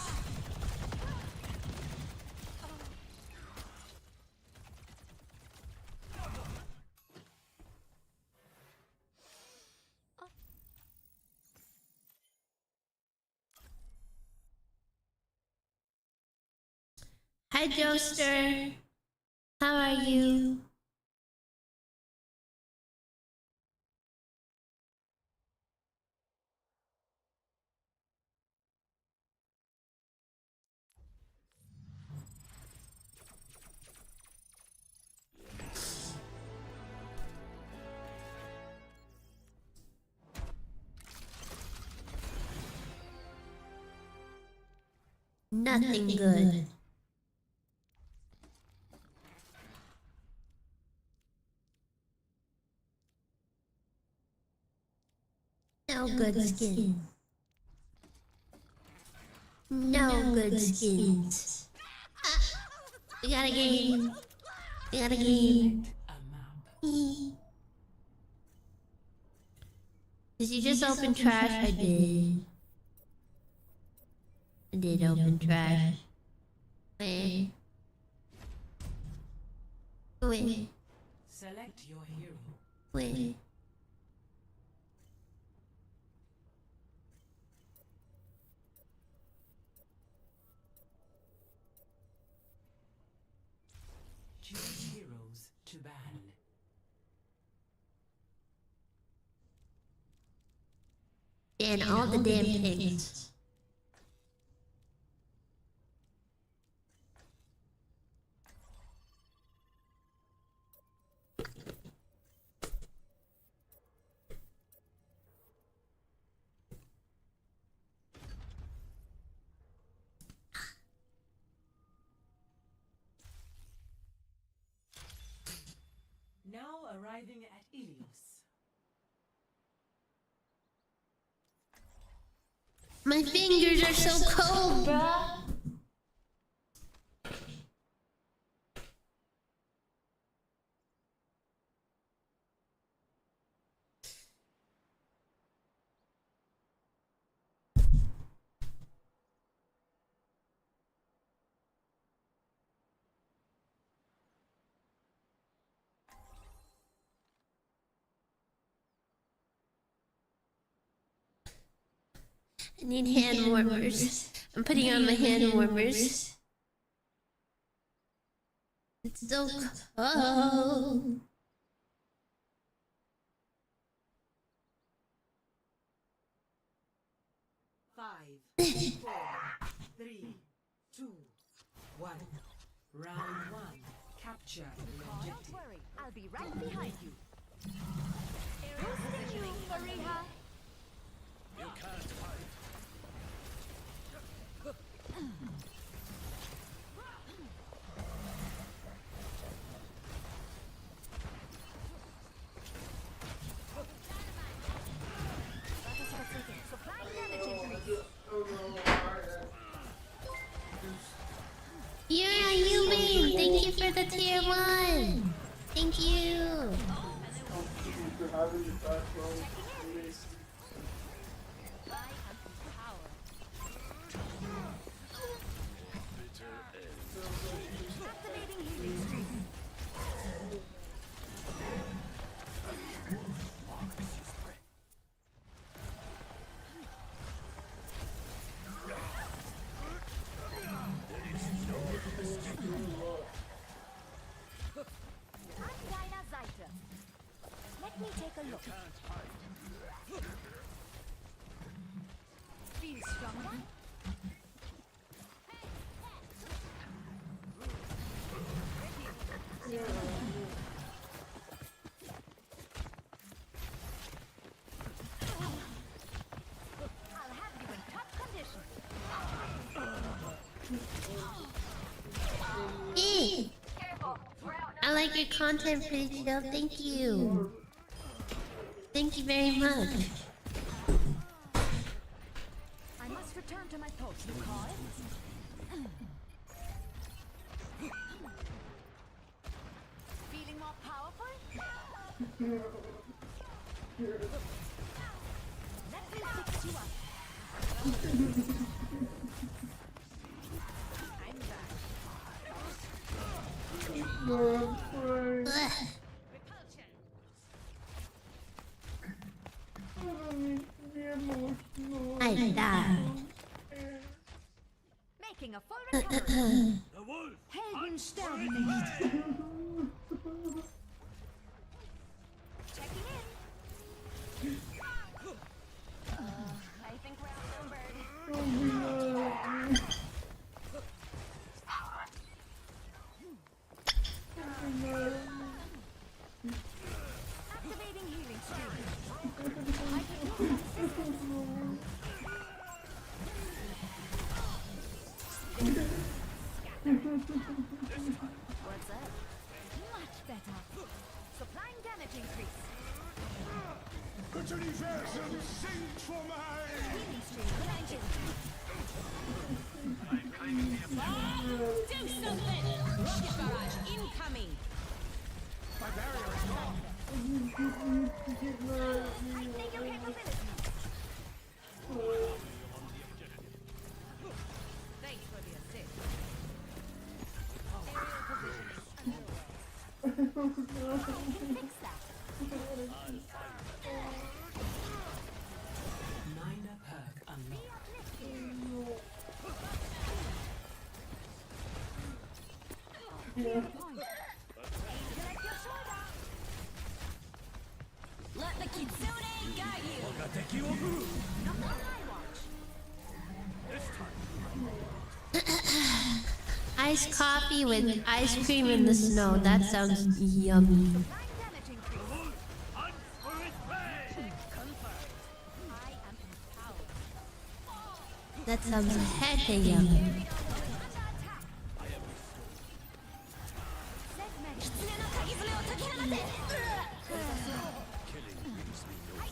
Hi, Joester. How are you? Nothing good. No good skin. No good skins. We got a game. We got a game. Did you just open trash? I did. I did open trash. Wait. Wait. Select your hero. Ban all the damn things. Now arriving at Ilios. My fingers are so cold, bruh. I need hand warmers. I'm putting on my hand warmers. It's so cold. Five, 4, 3, 2, 1. Round 1. Capture the objective. Don't worry, I'll be right behind you. Boosting you, Fariha. You can't fight. Yeah, you win. Thank you for the tier 1. Thank you. Let me take a look. Feel stronger? I'll have you in top condition. Hey. I like your content, pretty chill. Thank you. Thank you very much. I must return to my post, you call it? Feeling more powerful? Let me fix you up. I'm back. I died. Making a full recovery. Helden sterben nicht. Checking in. I think we're outnumbered. Activating healing stream. I can use What's up? Much better. Supplying damage increase. Could universum sing for my Healing stream connected. Do something! Rocket barrage incoming! My barrier is gone. Tightening your capabilities. Thanks for the assist. Fix that. Minor perk unlocked. Let the kitsune guide you! Number iced coffee with ice cream in the snow. That sounds yummy. That sounds hecka yummy.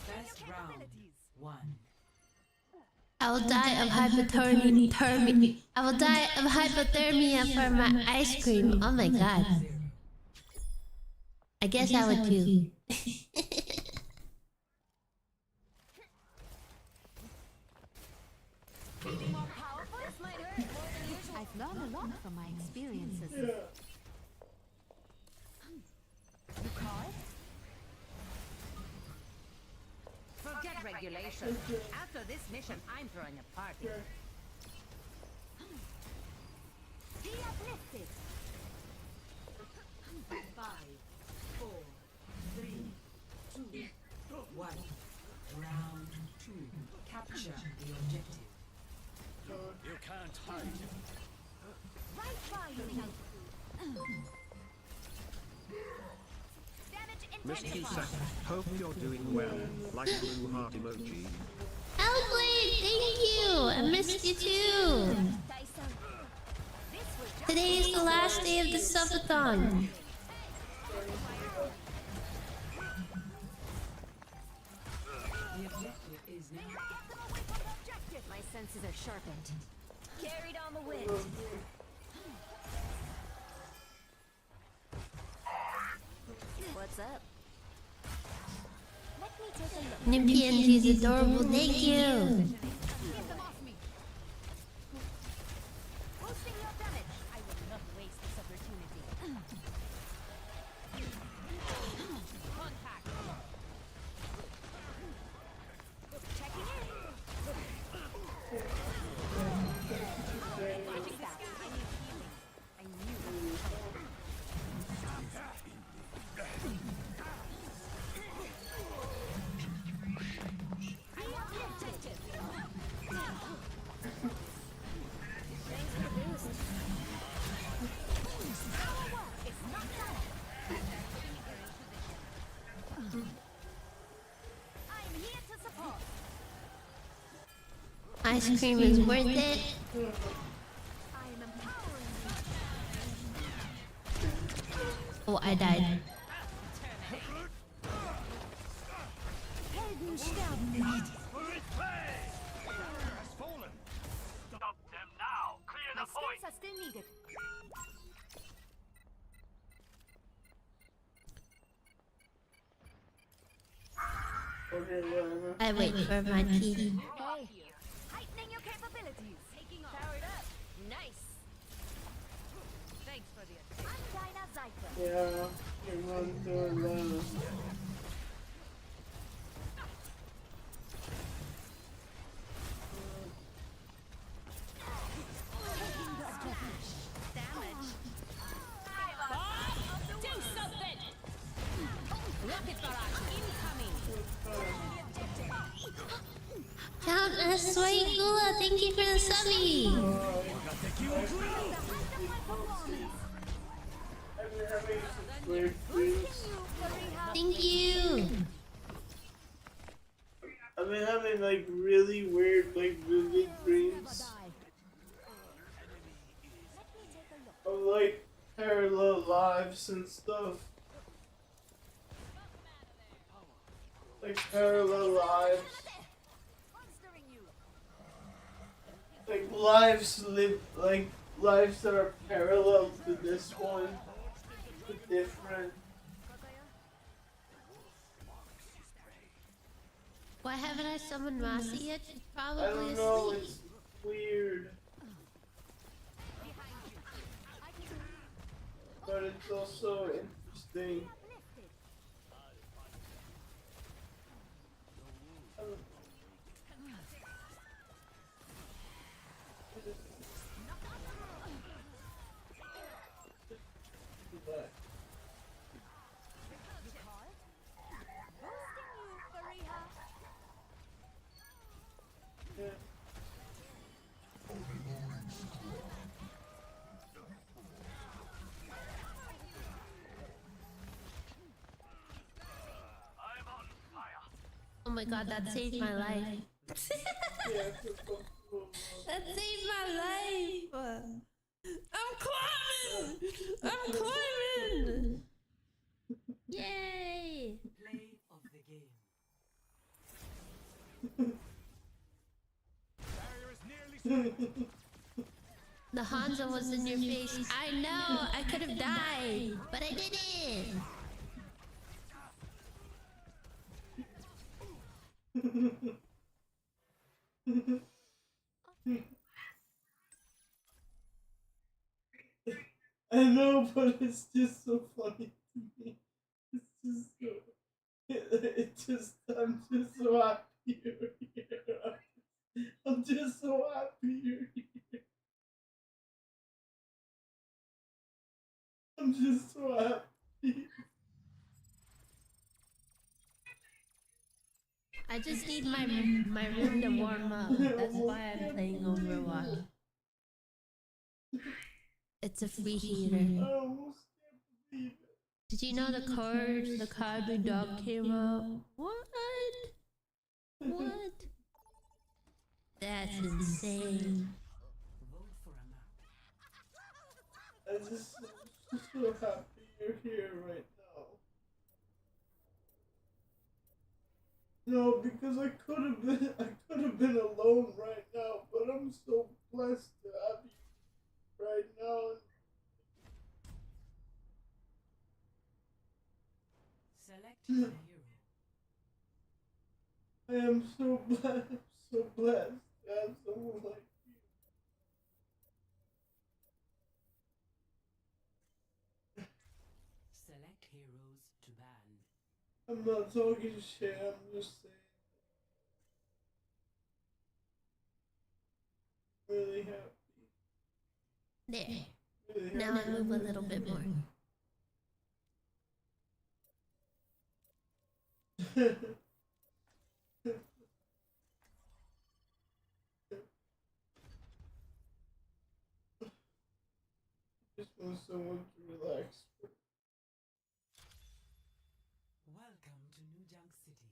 First round. 1. I will die of hypothermia. I will die of hypothermia for my ice cream. Oh my god. I guess I would too. I've learned a lot from my experiences. You call? Forget regulations. After this mission, I'm throwing a party. Be uplifted. 5, 4, 3, 2, 1. Round 2. Capture the objective. You can't hide. Right by you. Missed you, Seth. Hope you're doing well. Like blue heart emoji. Hellblade, thank you! I missed you too! Today is the last day of the subathon. The objective is now. My senses are sharpened. Carried on the wind. What's up? Let me take a look. Nymphian is adorable, thank you! Get them off me. Boosting your damage. I will not waste this opportunity. Contact. Checking in. I knew that was coming. Ice cream is worth it. Oh, I died. Stop them now. Clear the point. Skills are still needed. I wait for my tea. Hey, heightening your capabilities. Taking off. Powered up. Nice. Thanks for the assist. I'm Dinah Zypher. Yeah, you run through those. Damage. Do something. Rocket barrage incoming. Count as Gula, thank you for the subby. Thank you. I've been having like really weird, like vivid dreams of like parallel lives and stuff. Like parallel lives. Like lives live like lives that are parallel to this one, but different. Why haven't I summoned Rasi yet? She's probably I don't know, asleep. it's weird. But it's also interesting. my god, that saved my life. That saved my life. I'm climbing. I'm climbing. Yay. Play of the game. The Hanzo was in your face. I know. I could have died, but I didn't. I know, but it's just so funny to me. It's just so. I'm just so happy you're here. I'm just so happy you're here. I'm just so happy. I just need my room to warm up. That's why I'm playing Overwatch. It's a free heater. Did you know the carbon dog came out? What? What? That's insane. I'm just so happy you're here right now. No, because I could have been alone right now, but I'm so blessed to have you right now. Select a hero. I am so blessed to have someone like you. Select heroes to ban. I'm not talking shit, I'm just saying. Really happy. There. Really Now I move a little bit more. Just want someone to relax. Welcome to New Junk City.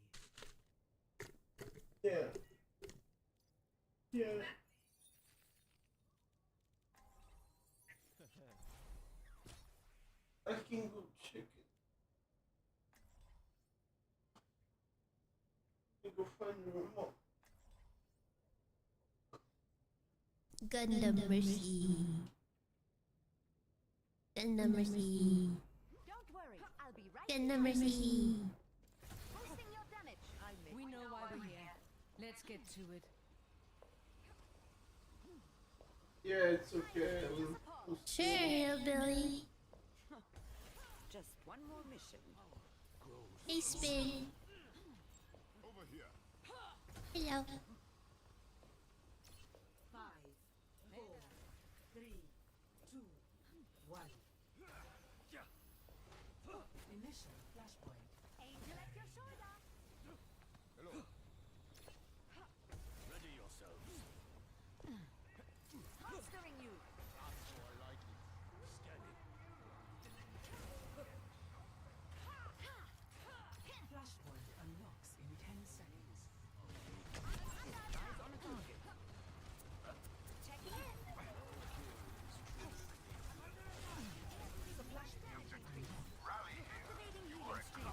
Yeah. Yeah. I can go chicken. I can go find the remote. Gundam Mercy. Gundam Mercy. Don't worry, I'll be right Gundam Mercy. boosting your damage. We know why we're here. Let's get to it. Yeah, it's okay. Sure, hillbilly. Just one more mission. Hey, Spin. Over here. Hello. 5, 4, 3, 2, 1. Initial flashpoint. Angel at your shoulder. Hello. Ready yourselves. Monstering you. That's how I like it. Scanning. Flashpoint unlocks in 10 seconds. Eyes on a target. Checking in. The flashpoint unlocks. Activating healing stream.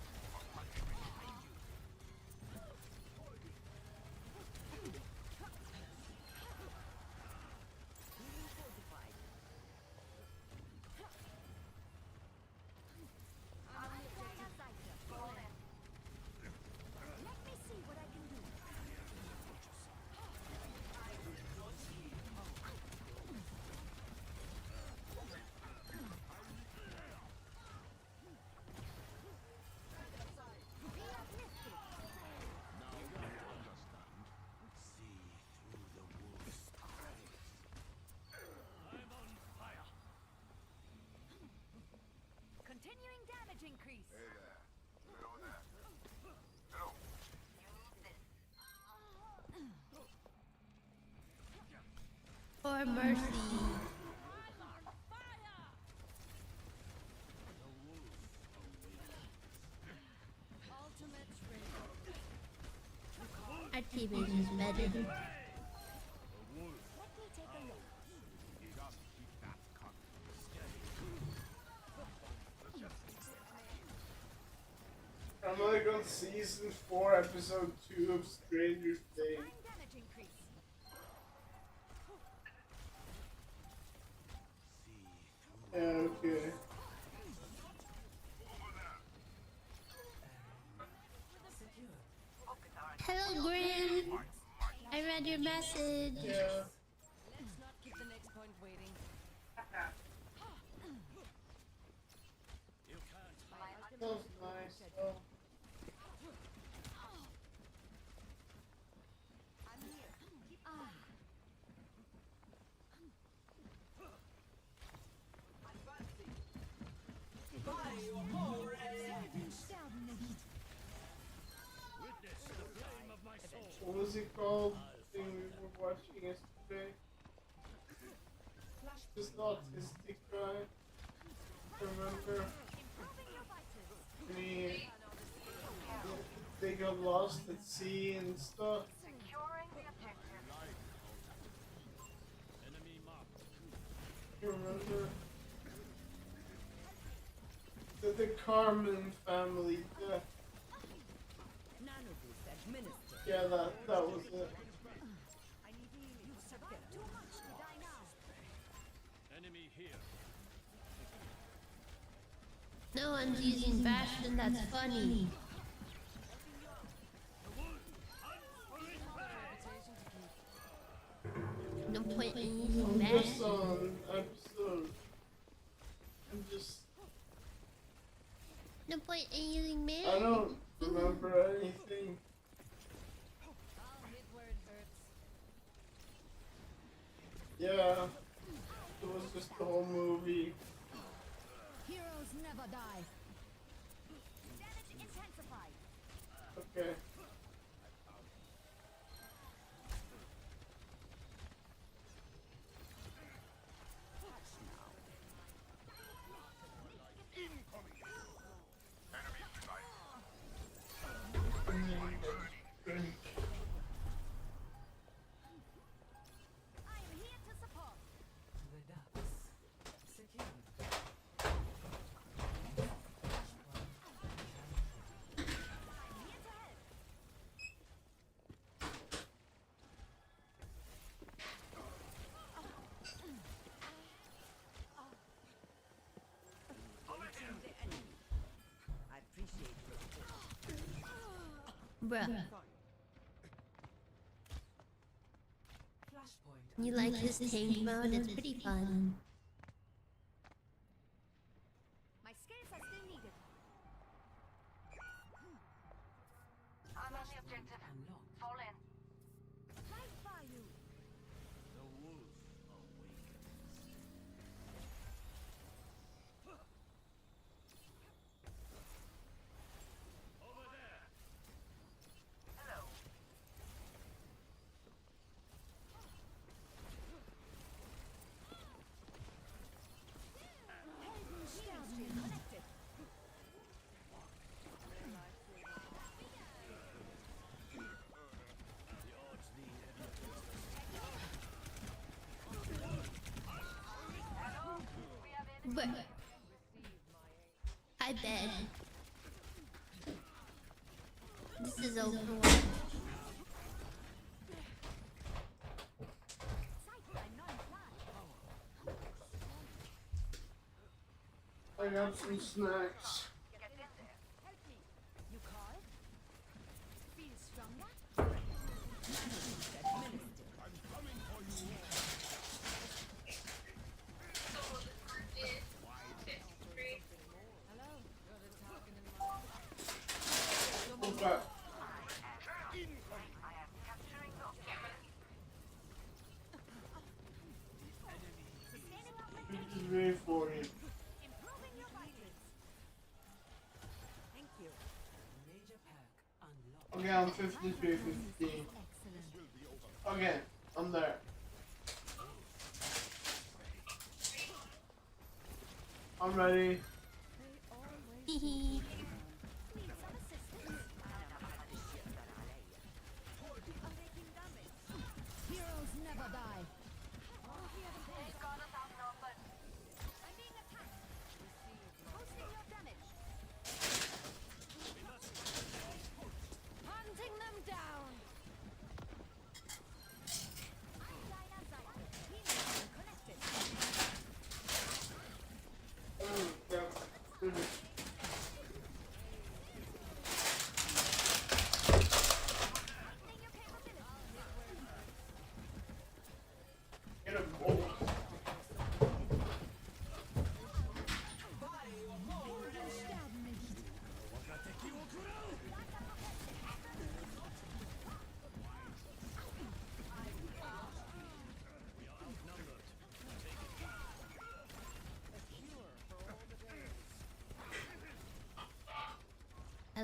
Healing fortified. Let me see what I can do. Be uplifted. Now you understand. See through the wolf's eyes. I'm on fire. Continuing damage increase. Hey there. Hello there. Hello. For mercy. Ultimate ready. I'm like on season 4, episode 2 of Stranger Things. Yeah, okay. Hello, Grim. I read your message. Yeah. Let's not keep the next point waiting. That was nice. Oh. What was it called? The thing we were watching yesterday? This autistic guy. Remember? They got lost at sea and stuff. You remember? The Carmen family death. Yeah, that was it. Enemy here. No one's using fashion, that's funny. No point in using I'm just fashion. on episode. I'm just. No point in using man. I don't remember anything. Yeah, it was just the whole movie. Heroes never die. Damage intensified. Okay. Bruh. You like his tank mode? It's pretty fun. My skills are still needed. I'm on the objective. Fall in. Right by you. The wolf awakens. Over there. Hello. But I bet this is Overwatch. I got some snacks. Help me. You called? Feel stronger? Okay. This is very for you. Improving your vitals. Thank you. Okay, I'm 53-50. Okay, I'm there. I'm ready. Hehe. Need some assistance? I'm taking damage.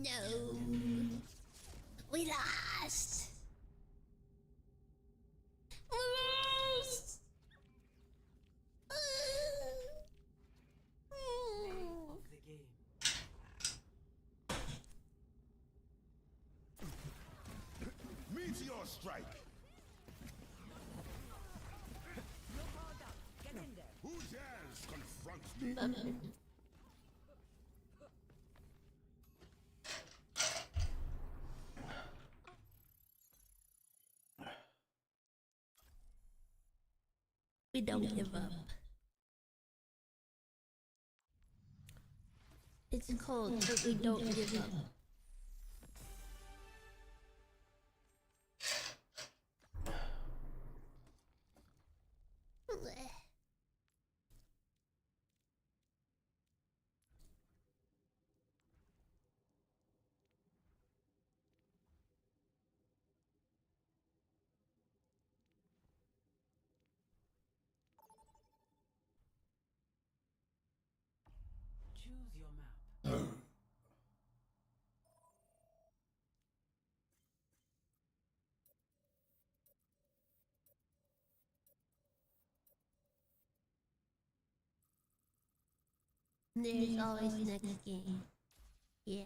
No. We lost. We lost. Meteor strike. Who dares confront me? We don't give up. It's cold, but we don't give up. Choose your map. There's always next game. Yeah.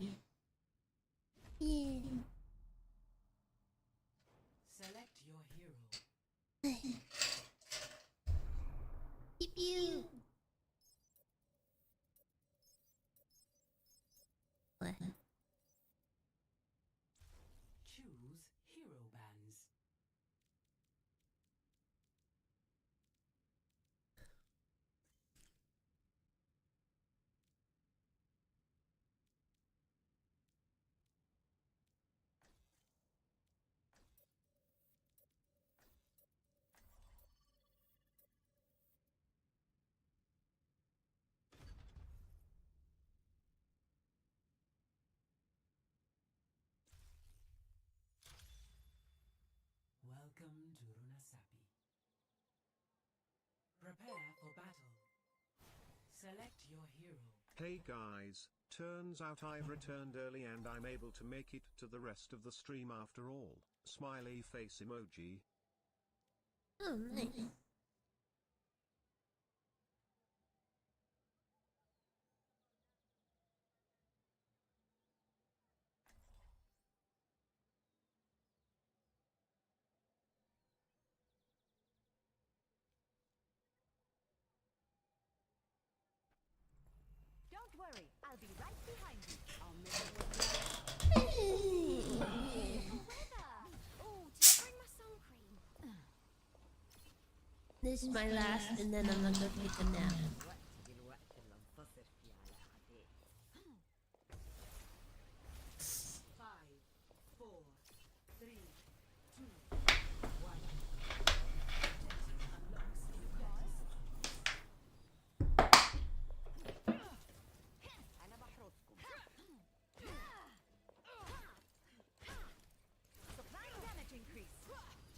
Yeah. Select your hero. Pew pew. What? Choose hero bands. Welcome to Runasapi. Prepare for battle. Select your hero. Hey guys, turns out I've returned early and I'm able to make it to the rest of the stream after all. Smiley face emoji. Oh, nice. Don't worry, I'll be right behind you. I'll make it work. Oh, did I bring my sun cream? This is my last, and then I'm gonna go take a nap. Supplying damage increase.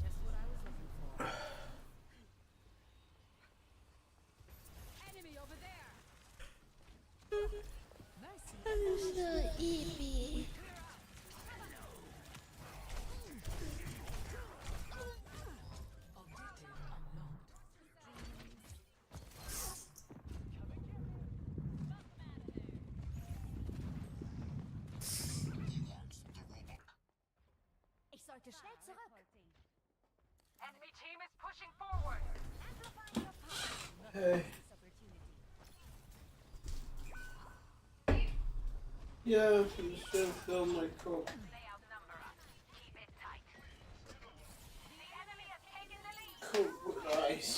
Just what I was looking for. Enemy over there. Mercy. I'm so eepy. Ich sollte schnell zurück. Enemy team is pushing forward. Amplifying your power. Hey. This opportunity. Yeah, I should have filled my coat. They outnumber us. Keep it tight. The enemy has taken the lead. Coat with ice.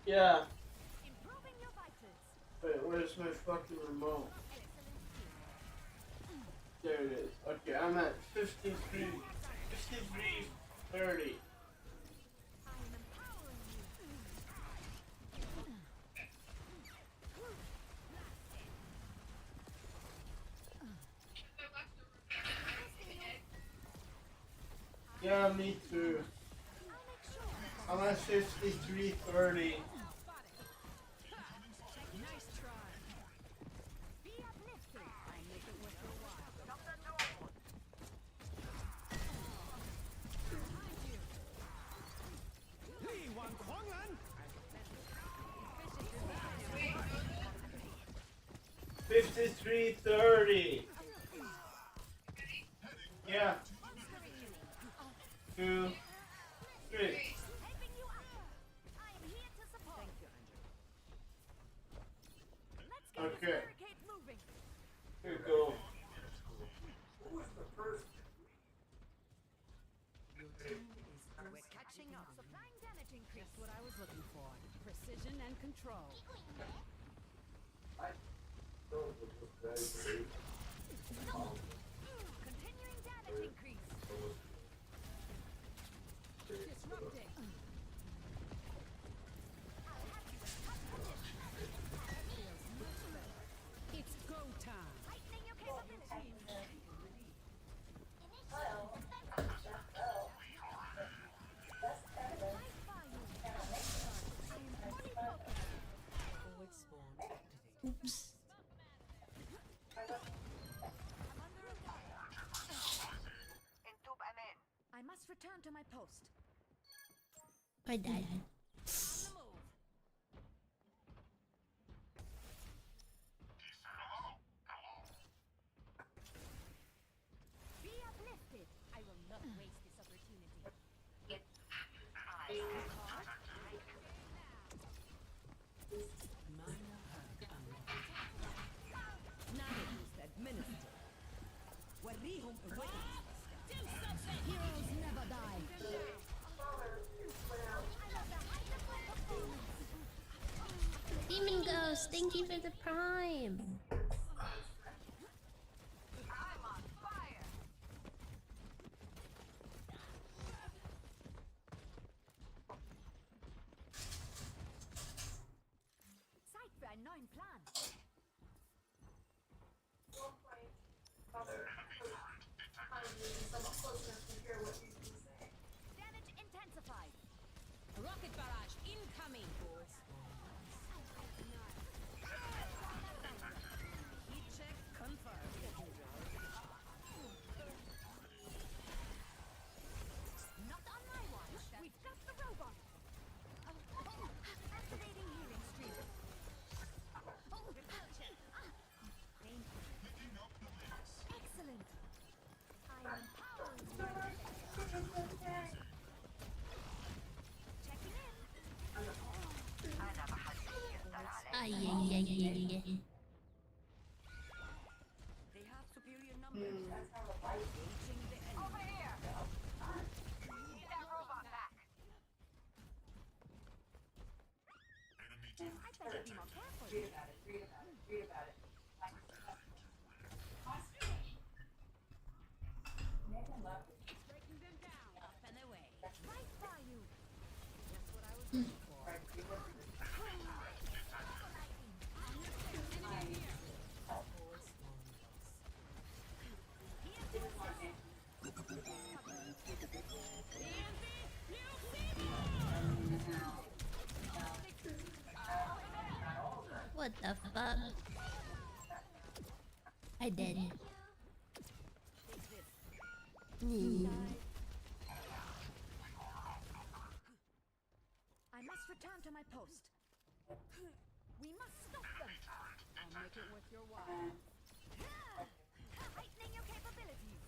Yeah. Improving your vitals. Wait, where's my fucking remote? There it is. Okay, I'm at 53, 30. Yeah, me too. I'm at 53:30. 3:30. Yeah. 2, 3. Okay. Here we go. We're catching up. Supplying damage increase. That's what I was looking for. Precision and control. Continuing damage increase. Disrupting. It's go time. Heightening your capabilities. Oops. I must return to my post. I died. Be uplifted. I will not waste this opportunity. Nanobost administered. Warihum awaits. Do something. Heroes never die. Demon Ghost, thank you for the prime. Zeit für einen neuen Plan. Damage intensified. Rocket barrage incoming. Heat check confirmed. Not on my watch. We've got the robot. Activating healing stream. Repulsion. Excellent. I am empowering you. Checking in. Ay, ay, ay, ay, ay. They have superior numbers. Engaging the enemy. Over here. Need that robot back. I better be more careful. Read about it. Breaking them down. Up and away. Right by you. That's what I was looking for. What the fuck? I did. I must return to my post. We must stop them. I'll make it worth your while. Heightening your capabilities.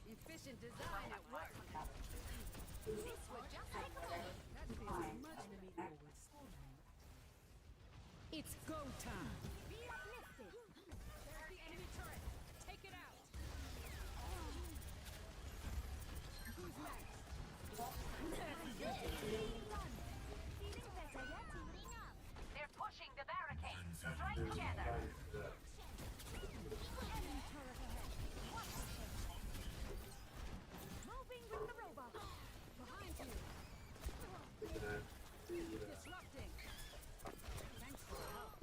Efficient design at work. This would just take a moment. That feels much enemy forward. It's go time. Be uplifted. There's the enemy turret. Take it out. Who's next? Feeling better yet? Teaming up. They're pushing the barricade. Strike together. Enemy turret ahead. Watch the head. Moving with the robot. Behind you. Disrupting. Thanks for the help.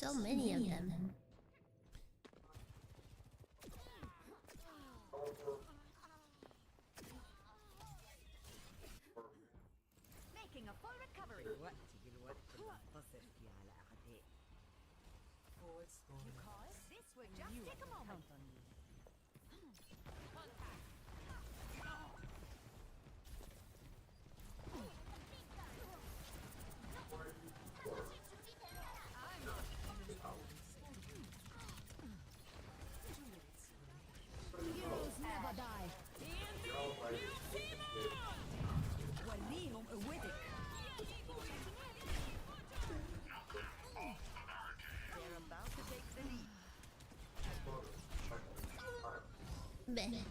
so many of them. Making a full recovery. You call? This would just take a moment. Heroes never die. وليهم قوتك. They're about to take the lead. Meh.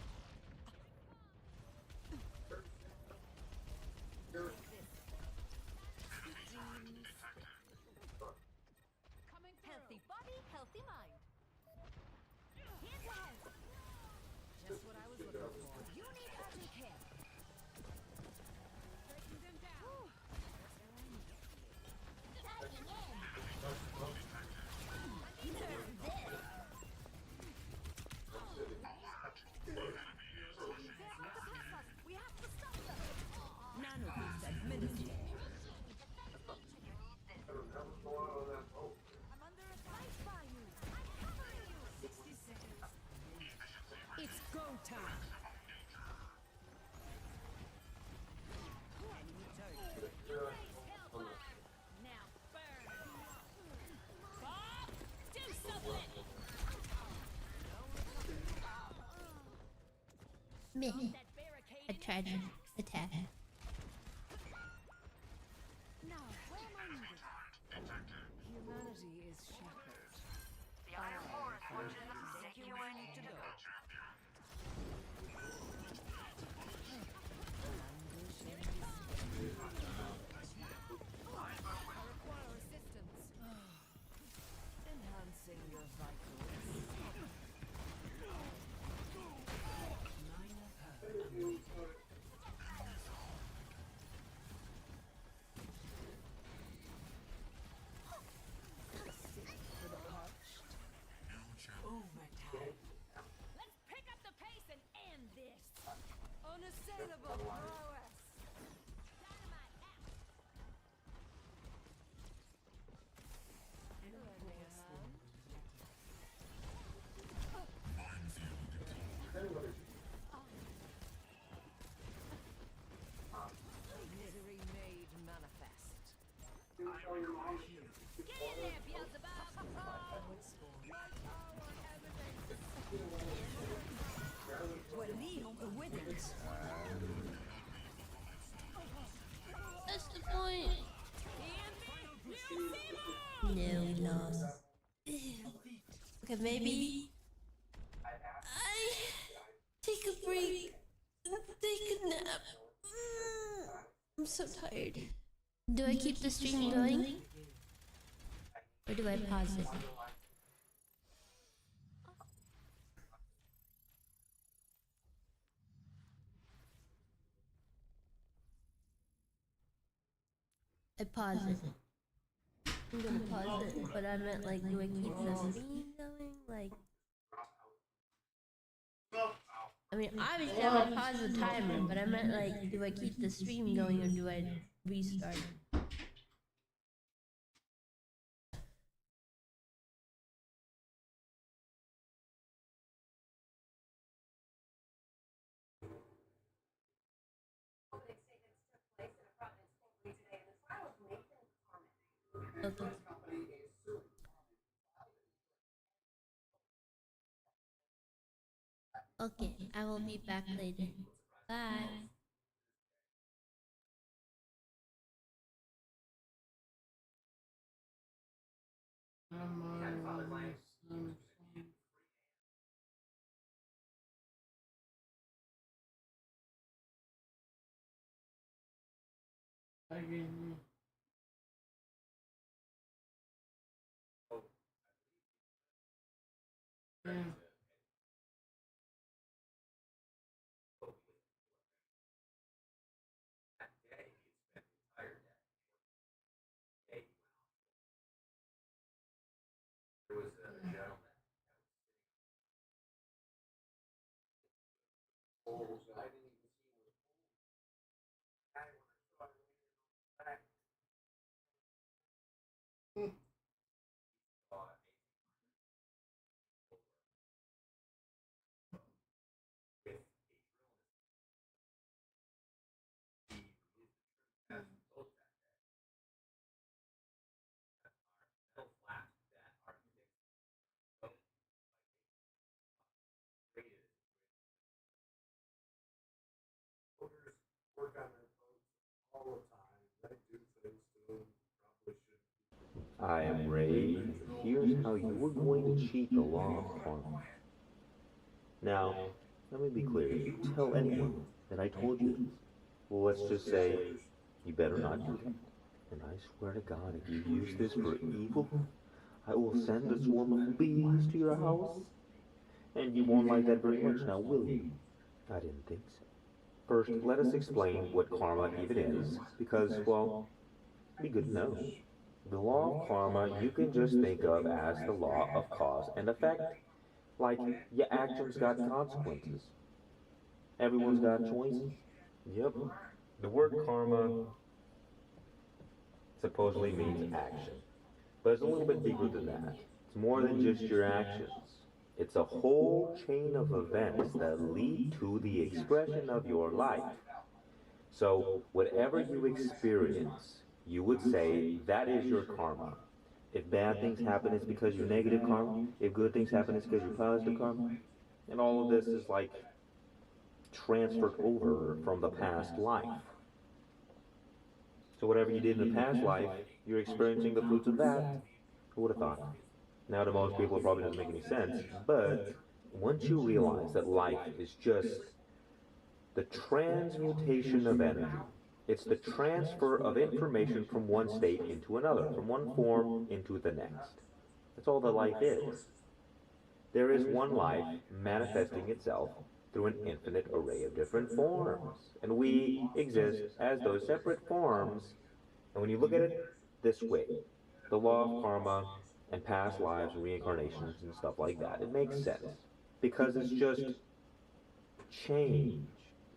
Healthy body, healthy mind. Here's your help. Just what I was looking for. You need urgent care. Breaking them down. Diving in. We have to stop them. Nanoboost administered. I'm under attack by you. I'm covering you. 60 seconds. It's go time. Enemy turret. Now burn. Bob, do something. Meh. I tried to attack. Now, where am I needed? Humanity is shackled. The Iron Forest watches us take you where you need to go. I require assistance. Enhancing your vitals. For the parched. Overtime. Let's pick up the pace and end this. Unassailable prowess. Dynamite out. Lend me a hand. Misery made manifest. Get in there, Beelzebub! وليهم قوتك. That's the point. No, we lost. Okay, maybe I take a break and take a nap. I'm so tired. Do I keep the stream going? Or do I pause it? I pause it. I'm gonna pause it, but I meant like, do I keep the stream going? Like, I mean, obviously I would pause the timer, but I meant like, do I keep the stream going or do I restart it? Okay. Okay, I will be back later. Bye. Yeah. I am Ray, and here's how you are going to cheat the law of karma. Now, let me be clear. If you tell anyone that I told you this, well, let's just say you better not do that. And I swear to God, if you use this for evil, I will send a swarm of bees to your house. And you won't like that very much now, will you? I didn't think so. First, let us explain what karma even is, because, well, it'd be good to know. The law of karma you can just think of as the law of cause and effect. Like, your actions got consequences. Everyone's got choices. Yep. The word karma supposedly means action. But it's a little bit deeper than that. It's more than just your actions. It's a whole chain of events that lead to the expression of your life. So, whatever you experience, you would say that is your karma. If bad things happen, it's because you're negative karma. If good things happen, it's because you're positive karma. And all of this is like transferred over from the past life. So whatever you did in the past life, you're experiencing the fruits of that. Who would have thought? Now to most people it probably doesn't make any sense, but once you realize that life is just the transmutation of energy, it's the transfer of information from one state into another, from one form into the next. That's all that life is. There is one life manifesting itself through an infinite array of different forms, and we exist as those separate forms. And when you look at it this way, the law of karma and past lives and reincarnations and stuff like that, it makes sense because it's just change.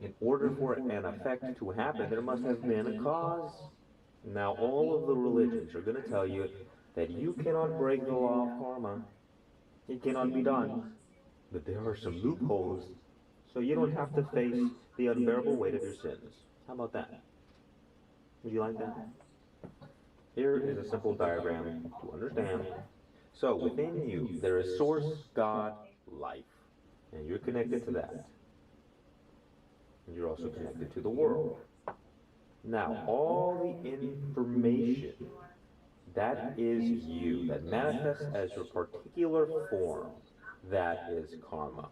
In order for an effect to happen, there must have been a cause. Now, all of the religions are going to tell you that you cannot break the law of karma. It cannot be done. But there are some loopholes, so you don't have to face the unbearable weight of your sins. How about that? Would you like that? Here is a simple diagram to understand. So, within you, there is source, God, life. And you're connected to that. And you're also connected to the world. Now, all the information that is you, that manifests as your particular form, that is karma.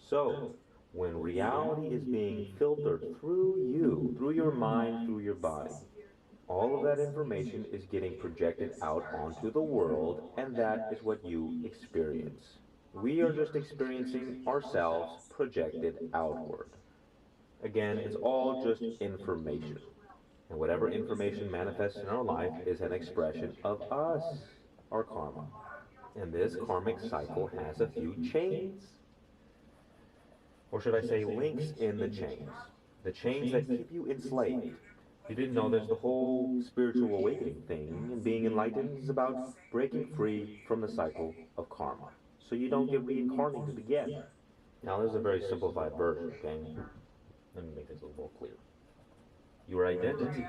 So, when reality is being filtered through you, through your mind, through your body, all of that information is getting projected out onto the world, and that is what you experience. We are just experiencing ourselves projected outward. Again, it's all just information. And whatever information manifests in our life is an expression of us, our karma. And this karmic cycle has a few chains. Or should I say links in the chains. The chains that keep you enslaved. You didn't know there's the whole spiritual awakening thing, and being enlightened is about breaking free from the cycle of karma. So you don't get reincarnated again. Now this is a very simplified version, okay? Let me make this a little more clear. Your identity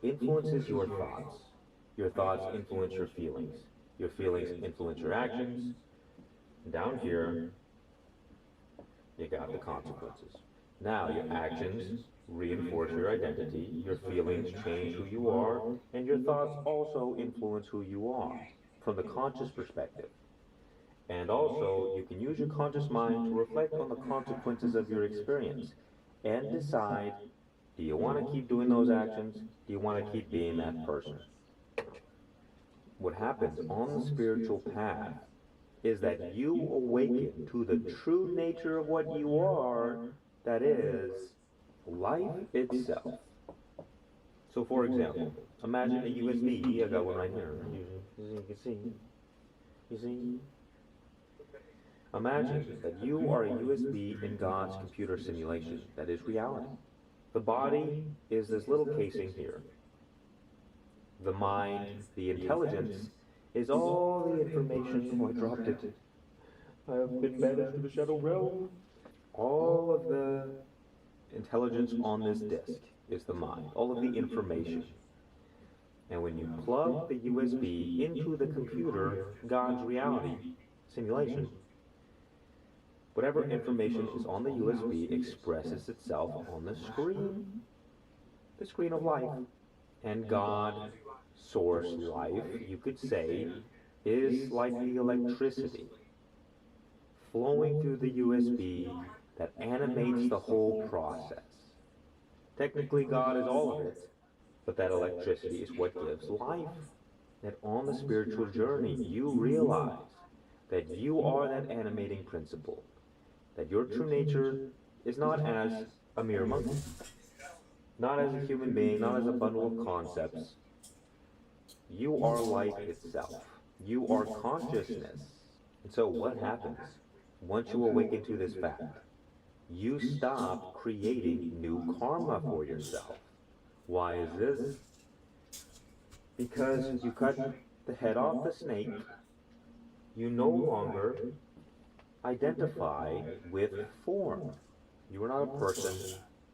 influences your thoughts. Your thoughts influence your feelings. Your feelings influence your actions. Down here, you got the consequences. Now, your actions reinforce your identity, your feelings change who you are, and your thoughts also influence who you are from the conscious perspective. And also, you can use your conscious mind to reflect on the consequences of your experience and decide, do you want to keep doing those actions? Do you want to keep being that person? What happens on the spiritual path is that you awaken to the true nature of what you are, that is, life itself. So for example, imagine a USB, I got one right here, you can see, you see? Imagine that you are a USB in God's computer simulation that is reality. The body is this little casing here. The mind, the intelligence, is all the information. Oh, I dropped it. I have been banished to the shadow realm. All of the intelligence on this disk is the mind, all of the information. And when you plug the USB into the computer, God's reality simulation, whatever information is on the USB expresses itself on the screen of life. And God, source life, you could say, is like the electricity flowing through the USB that animates the whole process. Technically, God is all of it, but that electricity is what gives life. That on the spiritual journey, you realize that you are that animating principle, that your true nature is not as a mere monkey, not as a human being, not as a bundle of concepts. You are life itself. You are consciousness. And so what happens once you awaken to this fact? You stop creating new karma for yourself. Why is this? Because you cut the head off the snake, you no longer identify with form. You are not a person,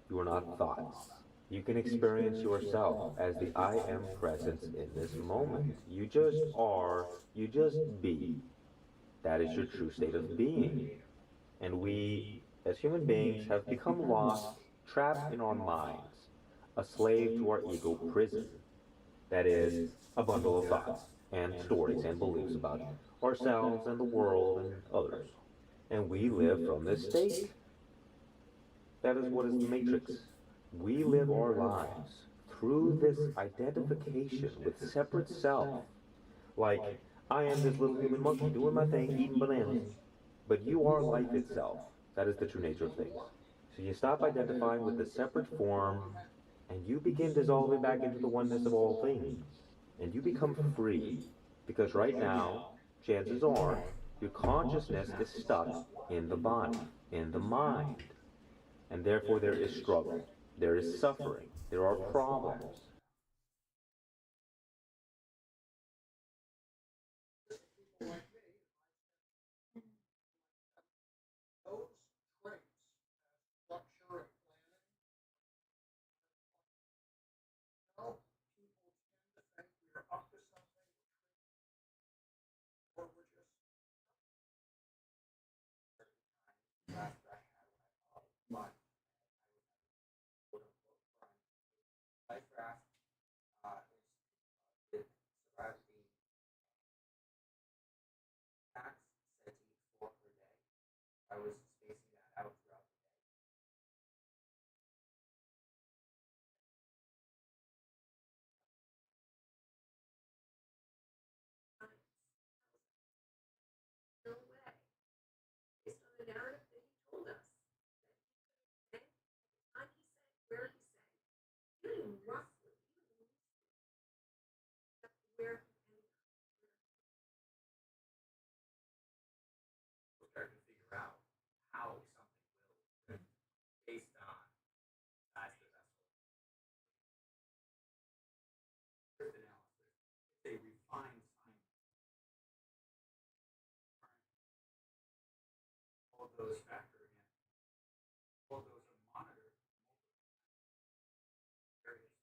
you are not thoughts. You can experience yourself as the I am presence in this moment. You just are, you just be. That is your true state of being. And we, as human beings, have become lost, trapped in our minds, a slave to our ego prison. That is, a bundle of thoughts and stories and beliefs about ourselves and the world and others. And we live from this state. That is what is the matrix. We live our lives through this identification with separate self. Like, I am this little human monkey doing my thing, eating bananas. But you are life itself. That is the true nature of things. So you stop identifying with the separate form, and you begin dissolving back into the oneness of all things. And you become free. Because right now, chances are, your consciousness is stuck in the body, in the mind. And therefore there is struggle, there is suffering, there are problems. I was spacing that out throughout the day. No way. Based on the narrative that he told us, that he could have said, where he said, even roughly, where he ended up. We're starting to figure out how something will, based on that's the vessel. Truth analysis. It's a refined science. All those factor in. All those are monitored. Various.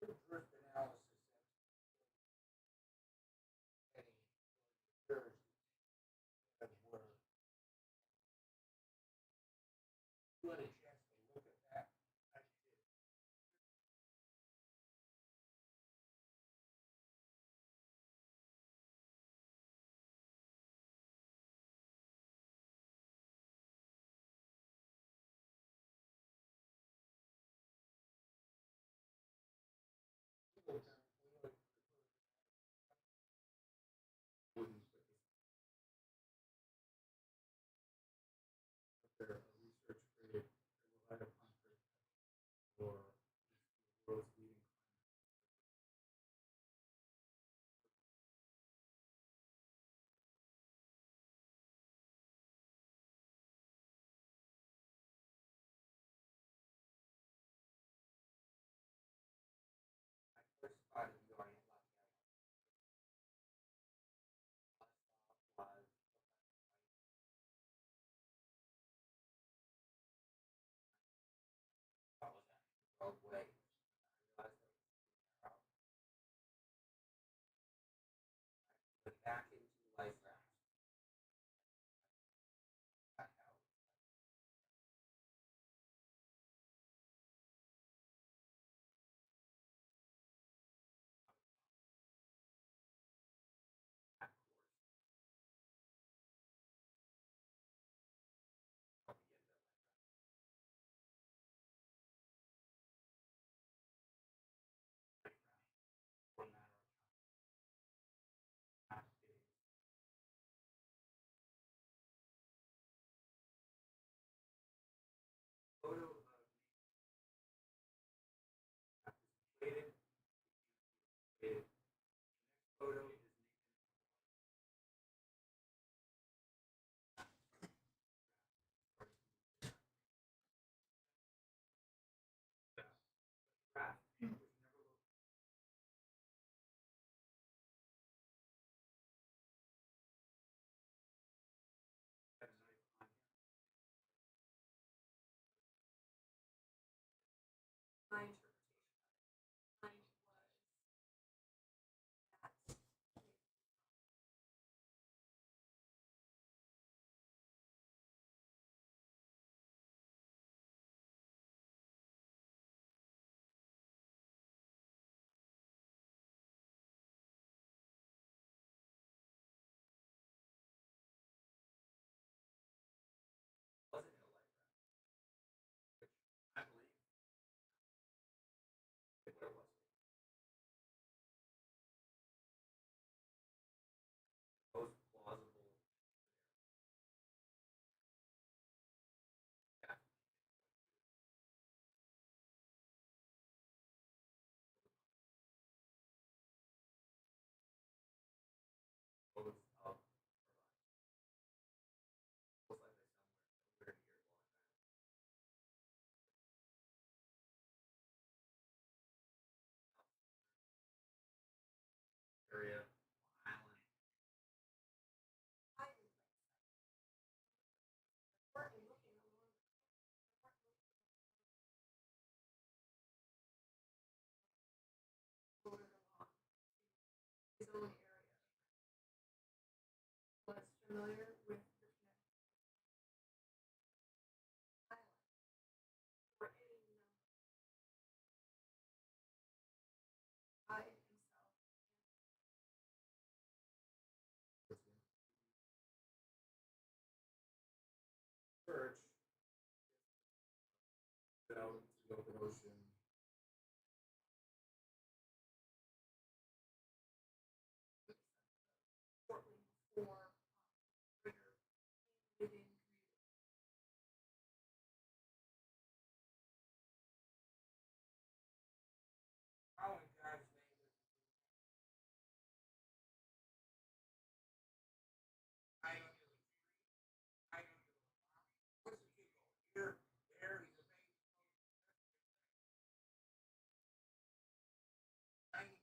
There are drift analysis any Jersey that were you had a chance to look at that. there a research grade relied upon for the world's leading back into life raft. Photo of created. Photo is graph. My interpretation of it. Mine was that Wasn't in a life raft. Which I believe. Where was it? Most plausible. Yeah. Most of most likely somewhere near Long Island area, island. I weren't looking along floated along his own area. Was familiar with the connection island or any number. I himself church out into the open ocean. shortly before Trigger within How in God's name is I don't give a tree. I don't give a farm. What's the kid going? Here, there, he's a baby. I mean,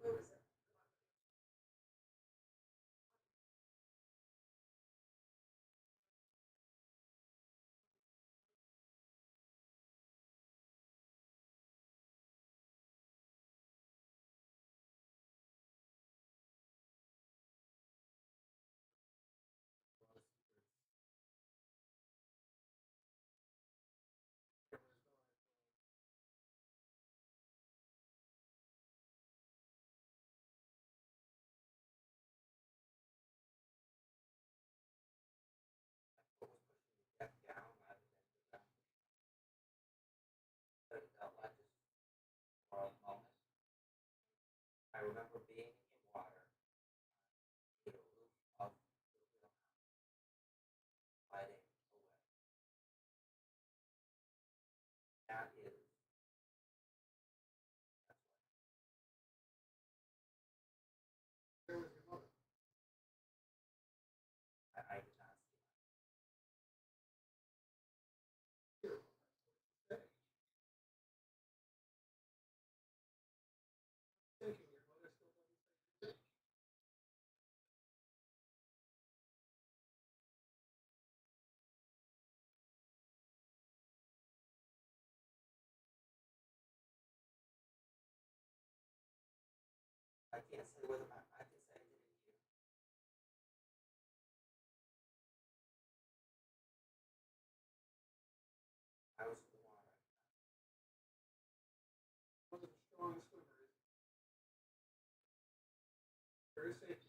Where was it? for being in water, a loop of the wheelhouse, sliding away. That is. Where was your mother? I did not see her. Thinking your mother still doesn't say anything. I can't say whether I can say I didn't hear. I was in the water. Wasn't a strong swimmer, is he? Very safety.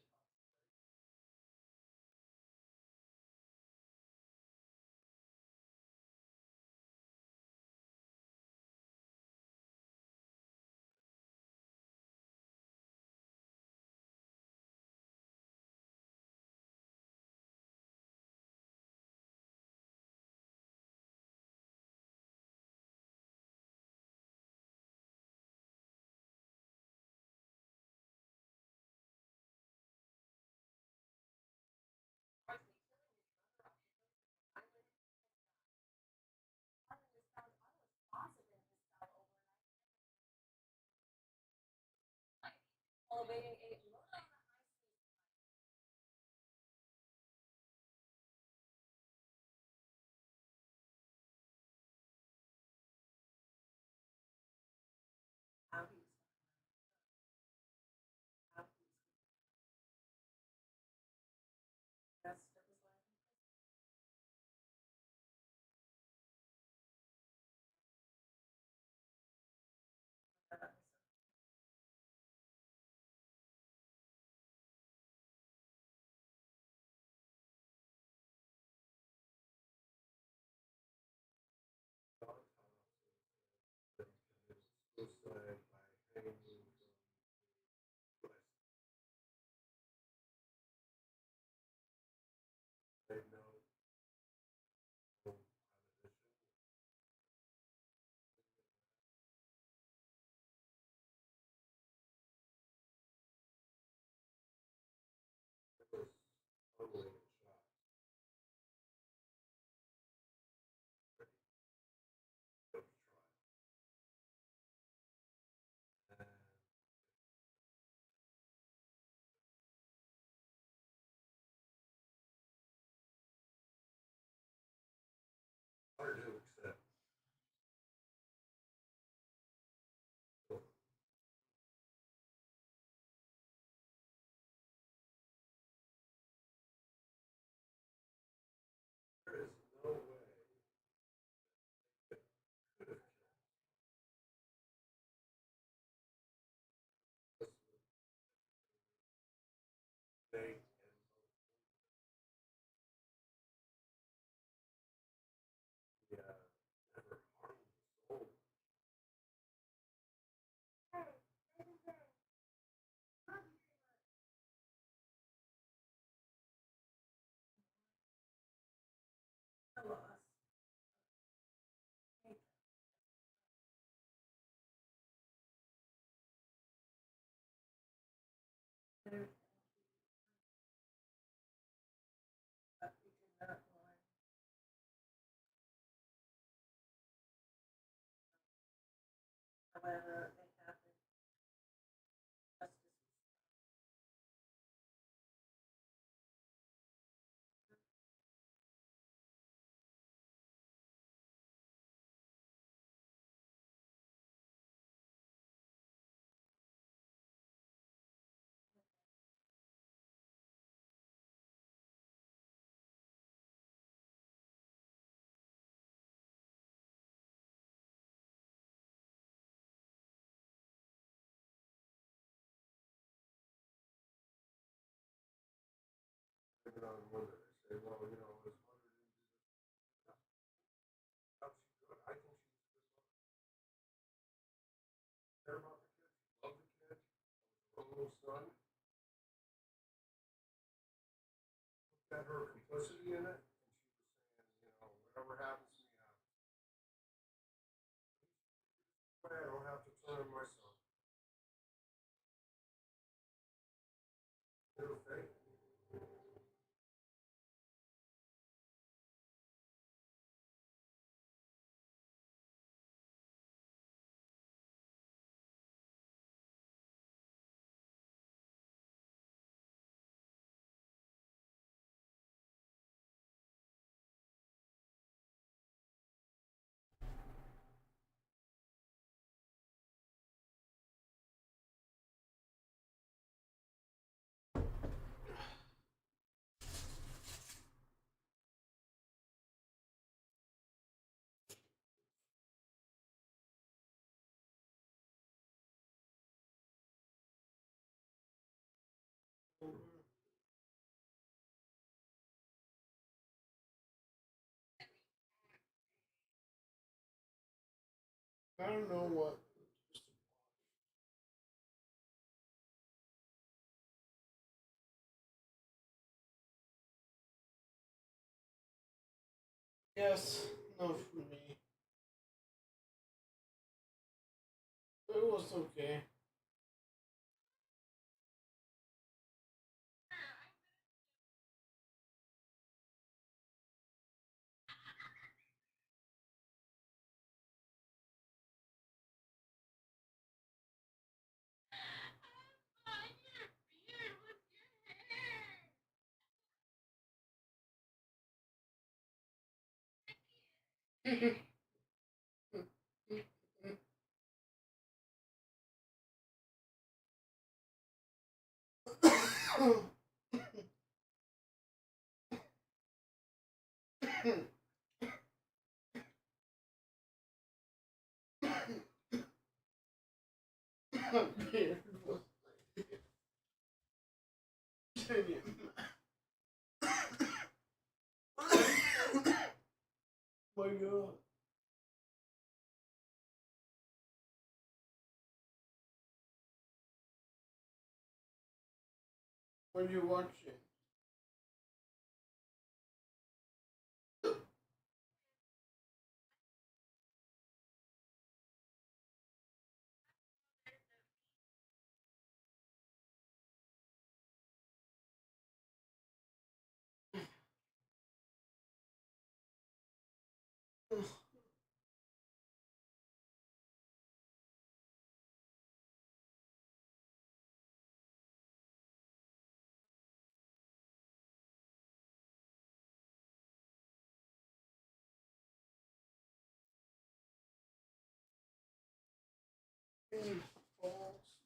Elevating a low on the high seas. How he was how he was that's that was life in prison. That was suicide by hanging from the west. They know no premonition. It was totally a shock. Pretty good trial. And hard to accept. There is no way they could have killed this was they and yeah, never harmed the soul. Tell us. There, but we did not warn. However, it happened just as we I wonder, they say, well, you know, his mother didn't do this. How she good? I think she was a good mother. Care about the kid, she loved the kid. That was her role. son. Looked at her complicity in it, and she was saying, you know, whatever happens to me happens. I don't have to turn on my son. They're fake. I don't know what. Yes, no for me. It was okay. Beard was my god. When you watch it. False.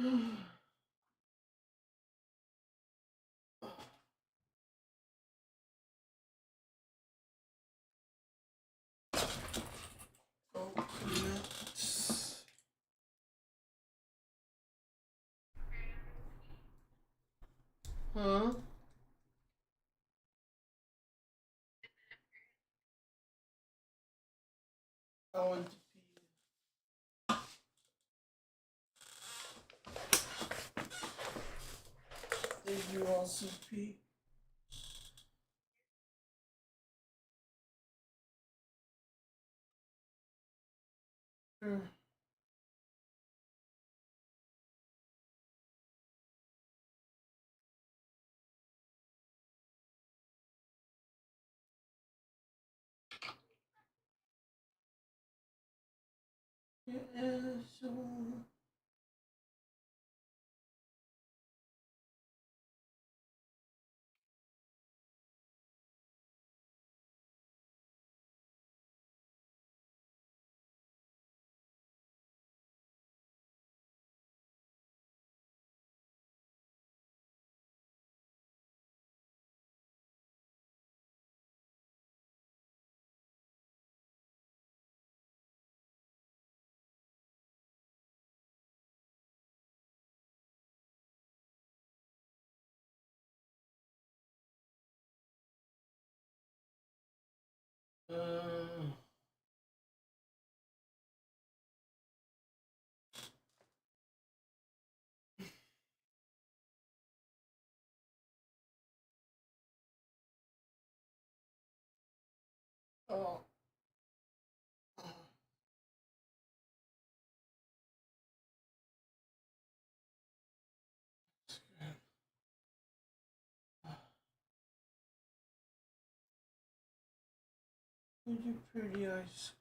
Huh? I went to pee. Did you also pee? Sure. Yeah, so... Oh. Look at your pretty eyes.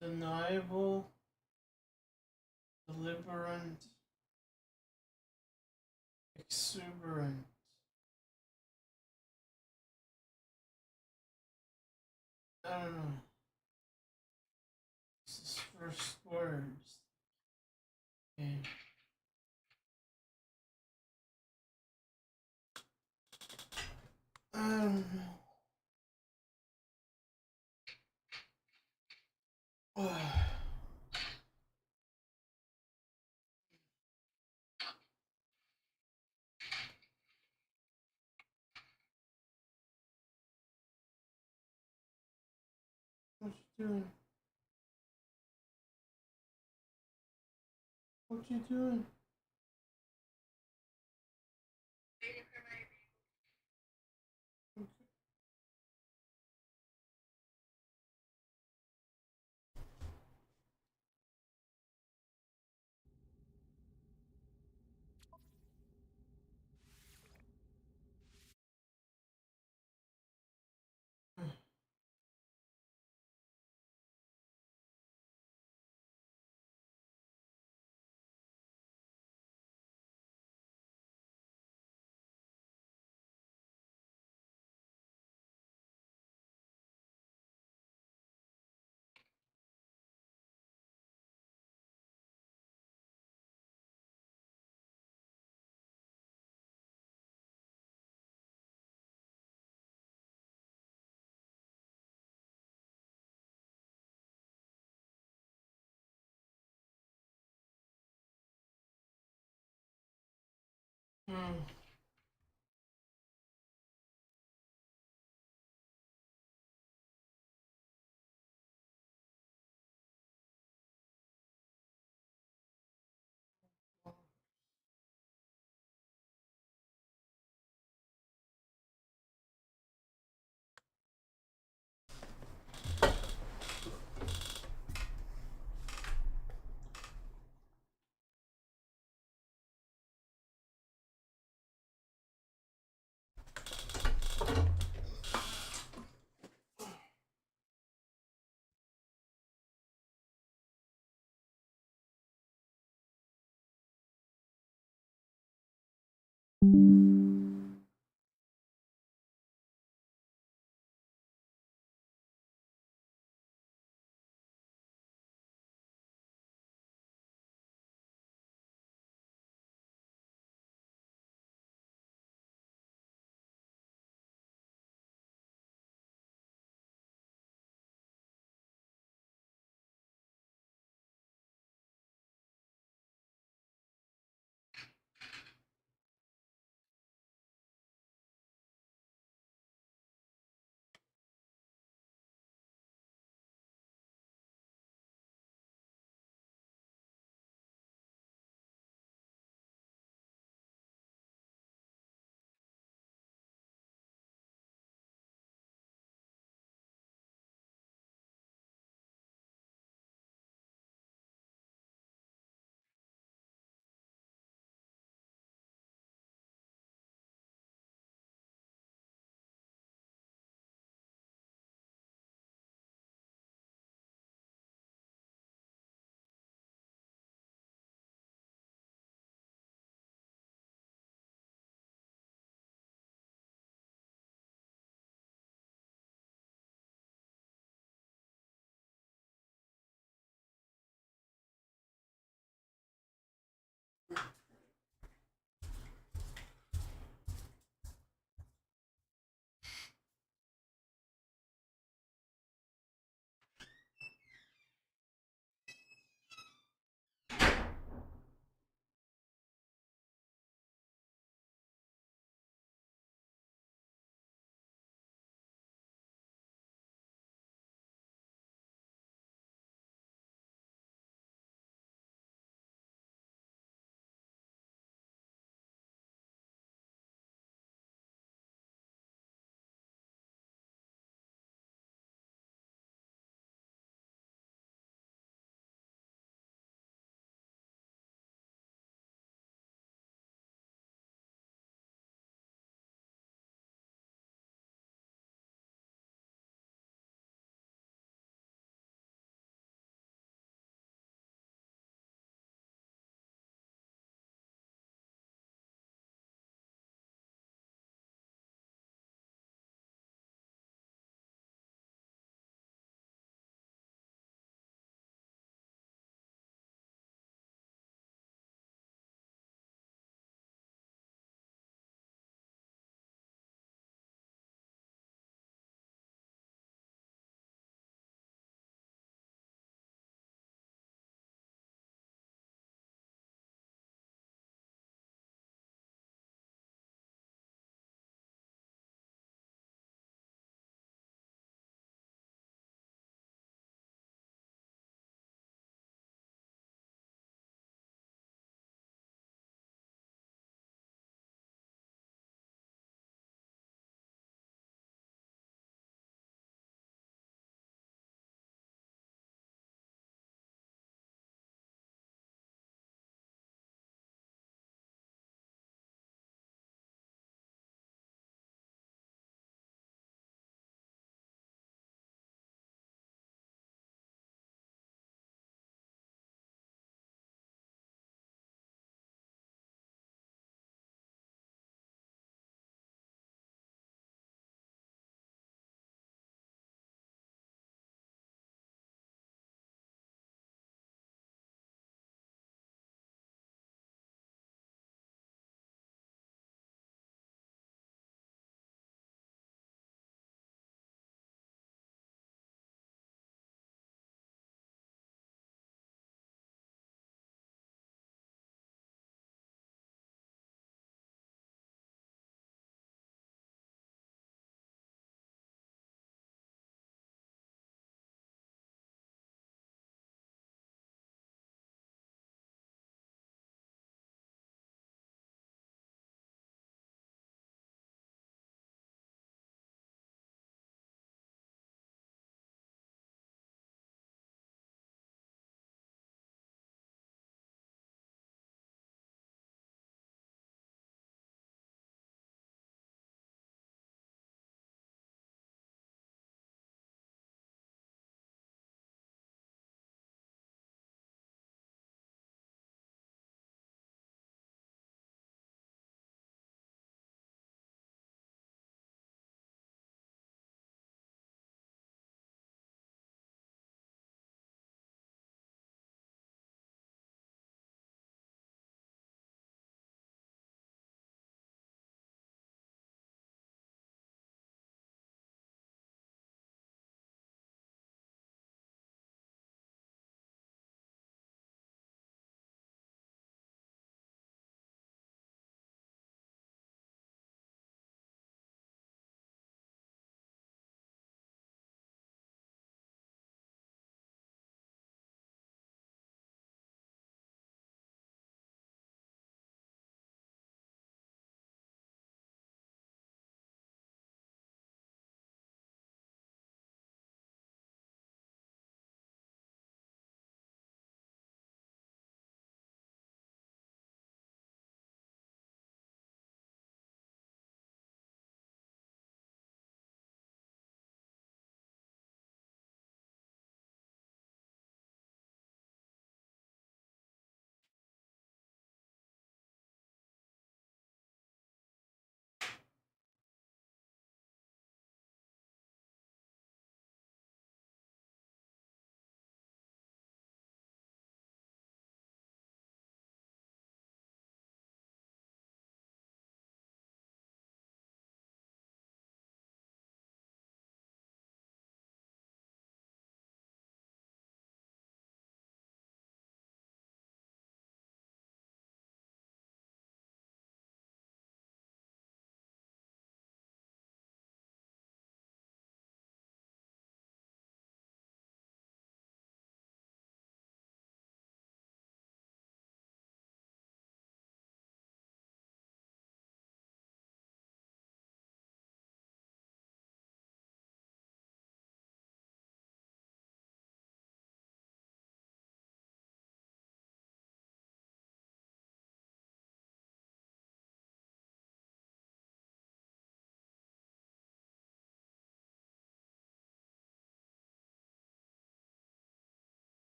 Deniable, deliberate, exuberant. I don't know. This is first words. Okay. I don't know. What you doing? What you doing?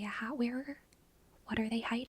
a hat wearer? What are they hiding?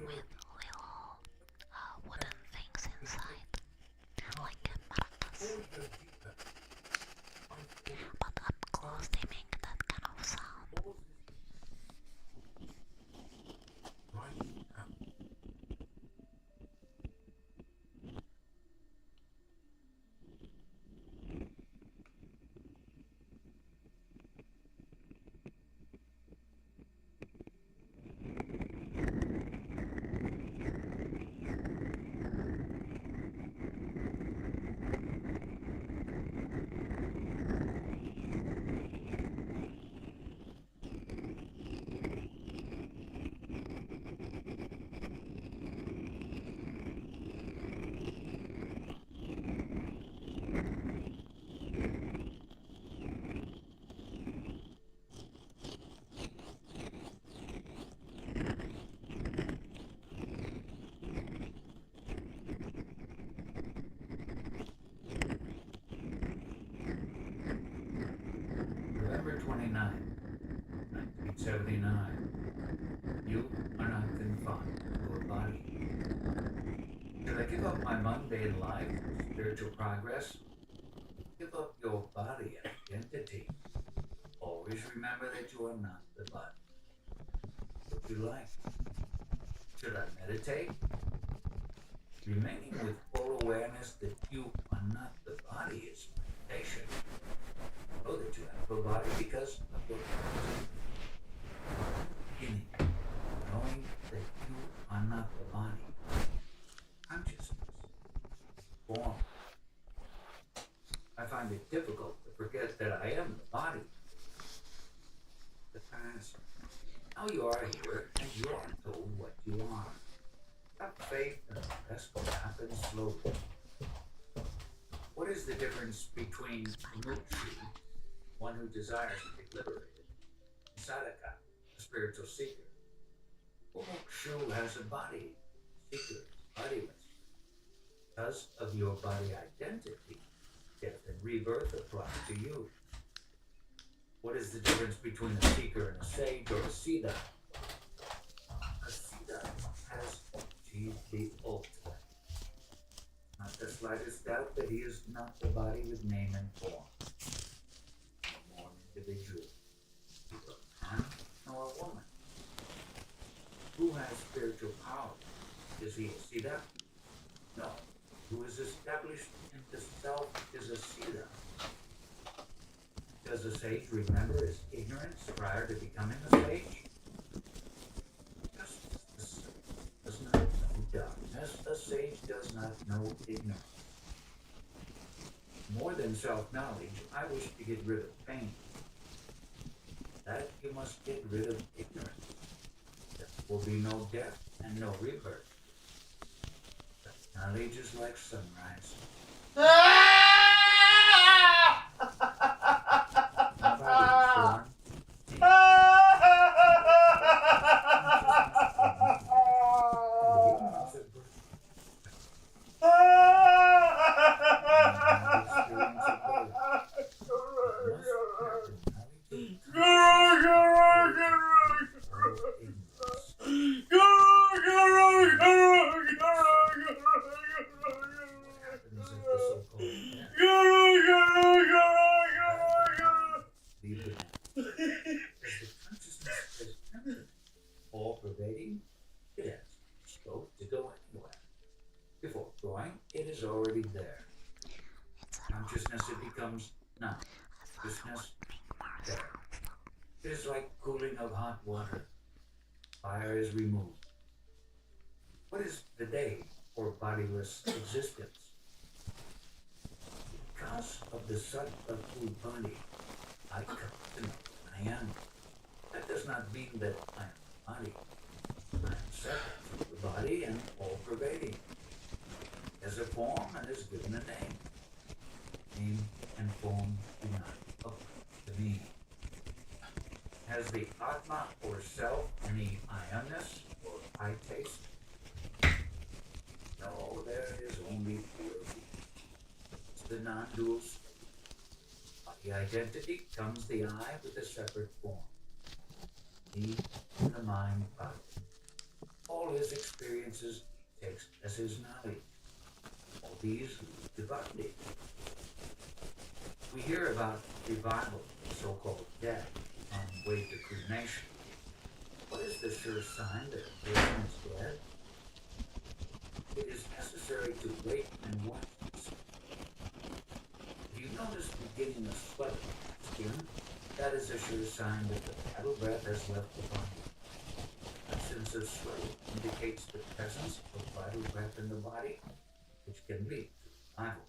with little wooden things inside, like maracas. But up close they make that kind of sound. November 29, 1979. You are not confined to a body. Should I give up my mundane life for spiritual progress? Give up your body identity. Always remember that you are not the body. Would you like? Should I meditate? Remaining with full awareness that you are not the body is meditation. Know that you have a body because of your beginning. Knowing that you are not the body. Consciousness. Form. I find it difficult to forget that I am the body. The past. Now you are here and you are told what you are. Have faith and the rest will happen slowly. What is the difference between Mukshu, one who desires to be liberated, and Sadaka, a spiritual seeker? Mukshu has a body, seeker is bodiless. Because of your body identity, death and rebirth apply to you. What is the difference between a seeker and a sage or a Siddha? A Siddha has achieved the ultimate. Not the slightest doubt that he is not the body with name and form. Nor an individual, neither a man nor a woman. Who has spiritual power? Is he a Siddha? No. Who is established in the self is a Siddha. Does a sage remember his ignorance prior to becoming a sage? Just as the sage does not know darkness, a sage does not know ignorance. More than self-knowledge, I wish to get rid of pain. That you must get rid of ignorance. There will be no death and no rebirth. Knowledge is like sunrise. All-pervading, it has scope to go anywhere. Before going, it is already there. Consciousness, it becomes not. Consciousness, there. It is like cooling of hot water. Fire is removed. What is the day for bodiless existence? Because of the subtle food body, I come to know what I am. That does not mean that I am the body. I am separate from the body and all-pervading. As a form and is given a name. Name and form do not apply to me. Has the Atma or self any I-ness or I-taste? No, there is only purity. It's the non-dual state. By the identity comes the I with a separate form. Me and the mind body. All his experiences he takes as his knowledge. All these lead to bondage. We hear about revival, so-called death, on the way to cremation. What is the sure sign that a person is dead? It is necessary to wait and watch. If you notice beginning of sweat on your skin, that is a sure sign that the vital breath has left the body. Absence of sweat indicates the presence of vital breath in the body, which can lead to revival.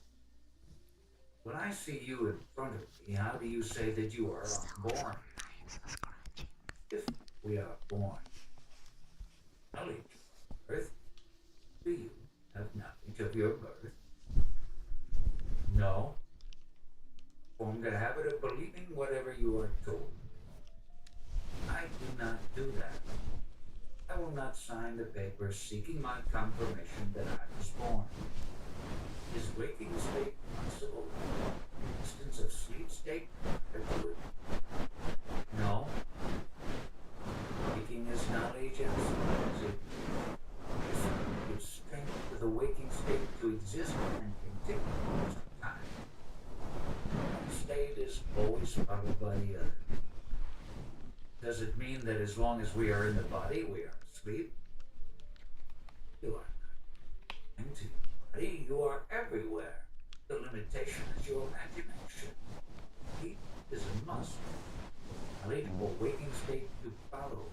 When I see you in front of me, how do you say that you are unborn? If we are born, knowledge of birth, do you have knowledge of your birth? No. Formed a habit of believing whatever you are told. I do not do that. I will not sign the paper seeking my confirmation that I was born. Is waking state possible? Instance of sleep state good? No. Waking is knowledge and sleep is it gives strength to the waking state to exist and continue for some time. One state is always followed by the other. Does it mean that as long as we are in the body, we are asleep? You are not into your body, you are everywhere. The limitation is your imagination. Sleep is a must. Knowledge or waking state to follow.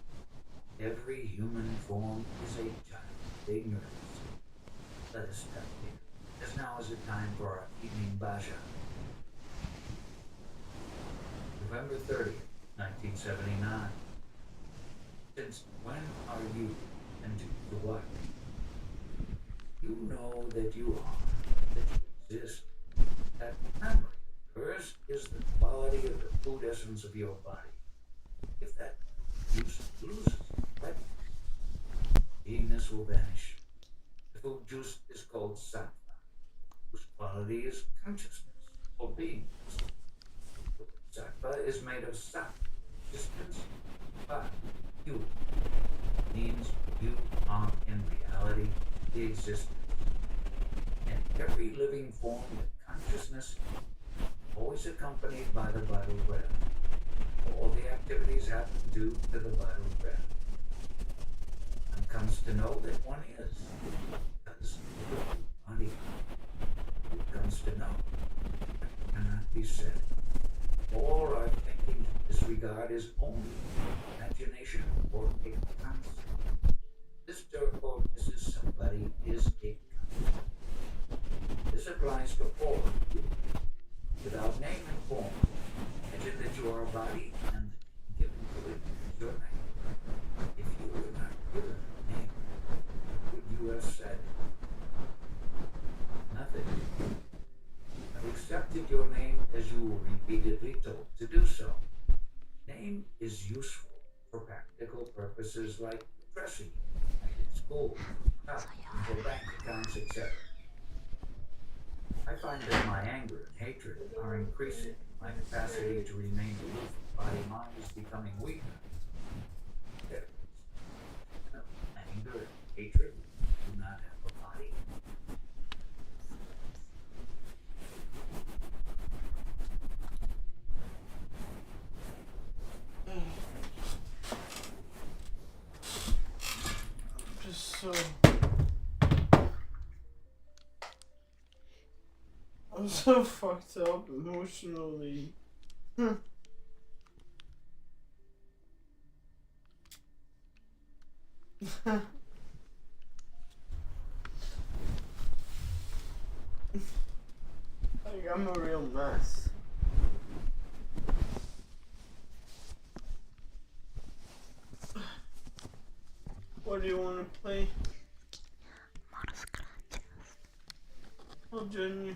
Every human form is a giant ignorance. Let us stop here, as now is the time for our evening bhajan. November 30th, 1979. Since when are you and to what? You know that you are, that you exist. That memory of yours is the quality of the food essence of your body. If that use loses that beingness will vanish. The food juice is called sattva, whose quality is consciousness or beingness. Sattva is made of sat, distance, but you means you are in reality the existence. And every living form with consciousness, always accompanied by the vital breath. All the activities have to do to the vital breath. One comes to know that one is, because one is. Who comes to know? It cannot be said. All our thinking in this regard is only imagination or a concept. Mr. or Mrs. Somebody is a concept. This applies to all of you. Without name and form, imagine that you are a body and given to it your name. If you were not given a name, what would you have said? Nothing. I've accepted your name as you were repeatedly told to do so. Name is useful for practical purposes like dressing you, like at school, for bank accounts, etc. I find that my anger and hatred are increasing. My capacity to remain aloof from body mind is becoming weaker. There is anger and hatred do not have a body. Just so I'm so fucked up emotionally. Like, I'm a real mess. What do you want to play? I'll join you.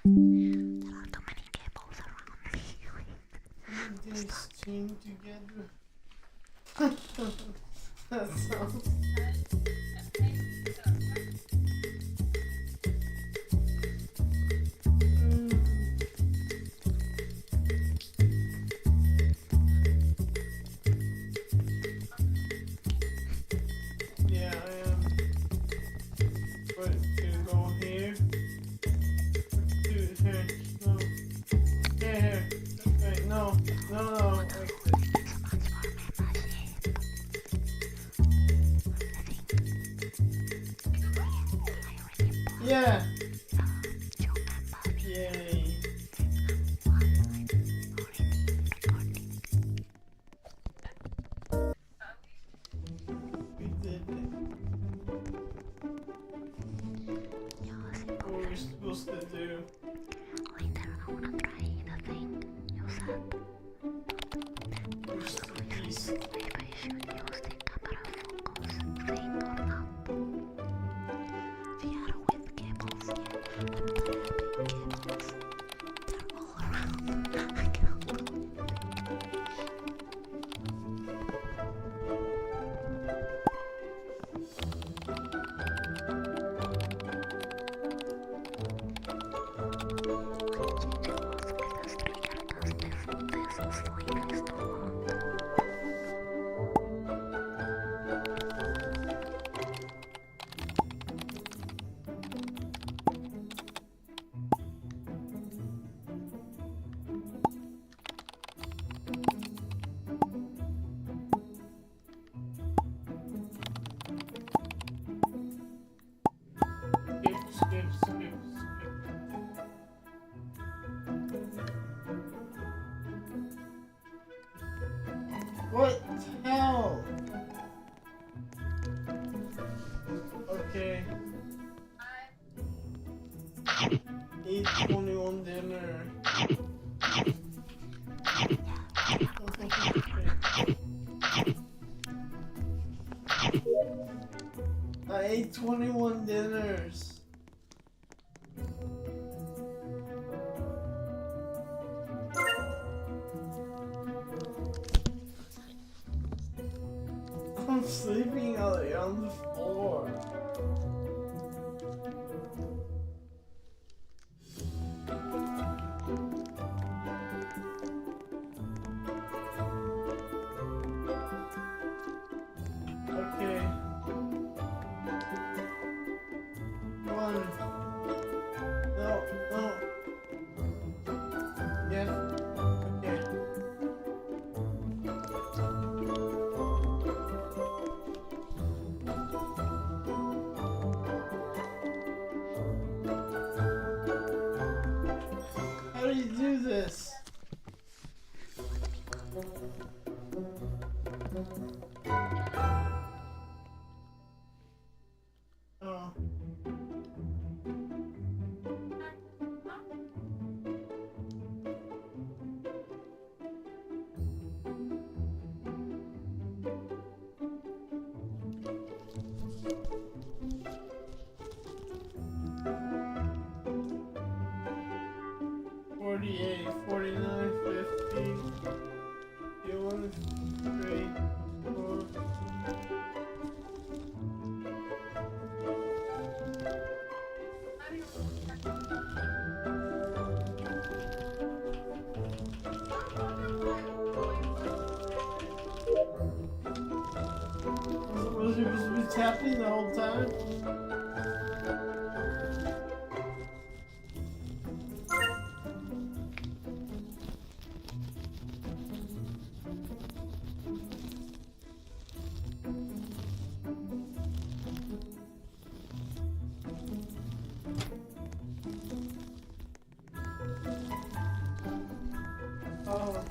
There are too many cables around. They stream together. That sounds. here. Dude, here. No. Here. Wait, no. No. Yeah. Yay. We did it. What were we supposed to do? Later, I wanna try the thing you said. Push the east. If I should use the camera focus thing or not. VR with cables, yeah. I'm tapping cables. They're all around. I can't go. Skip. What the hell? Okay. 8:21 dinner. 8:21 dinners. I'm sleeping on the floor. Okay. One. No. Yeah. Okay. How do you do this? Oh. $48, $49, $50, $51, $3, $4. Was you supposed to be tapping the whole time? Oh.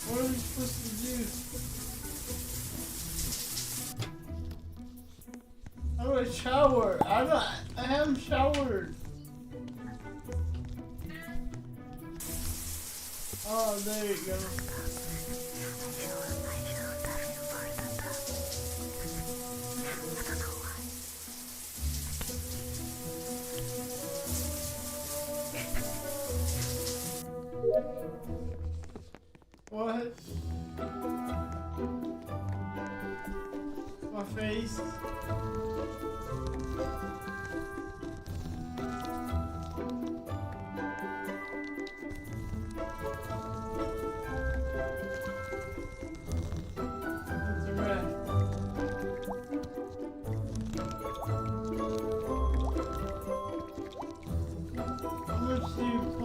What are we supposed to do? How do I shower? I haven't showered. Oh, there you go. What? My face?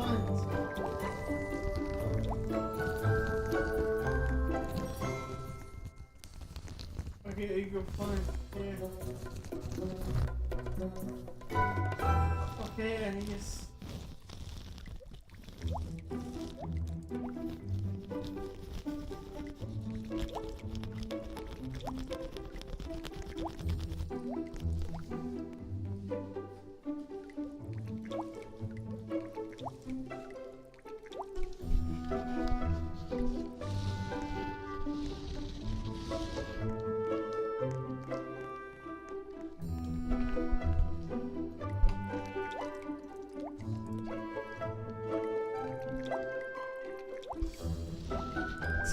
want? Okay, you go fine. Here. Okay, I guess.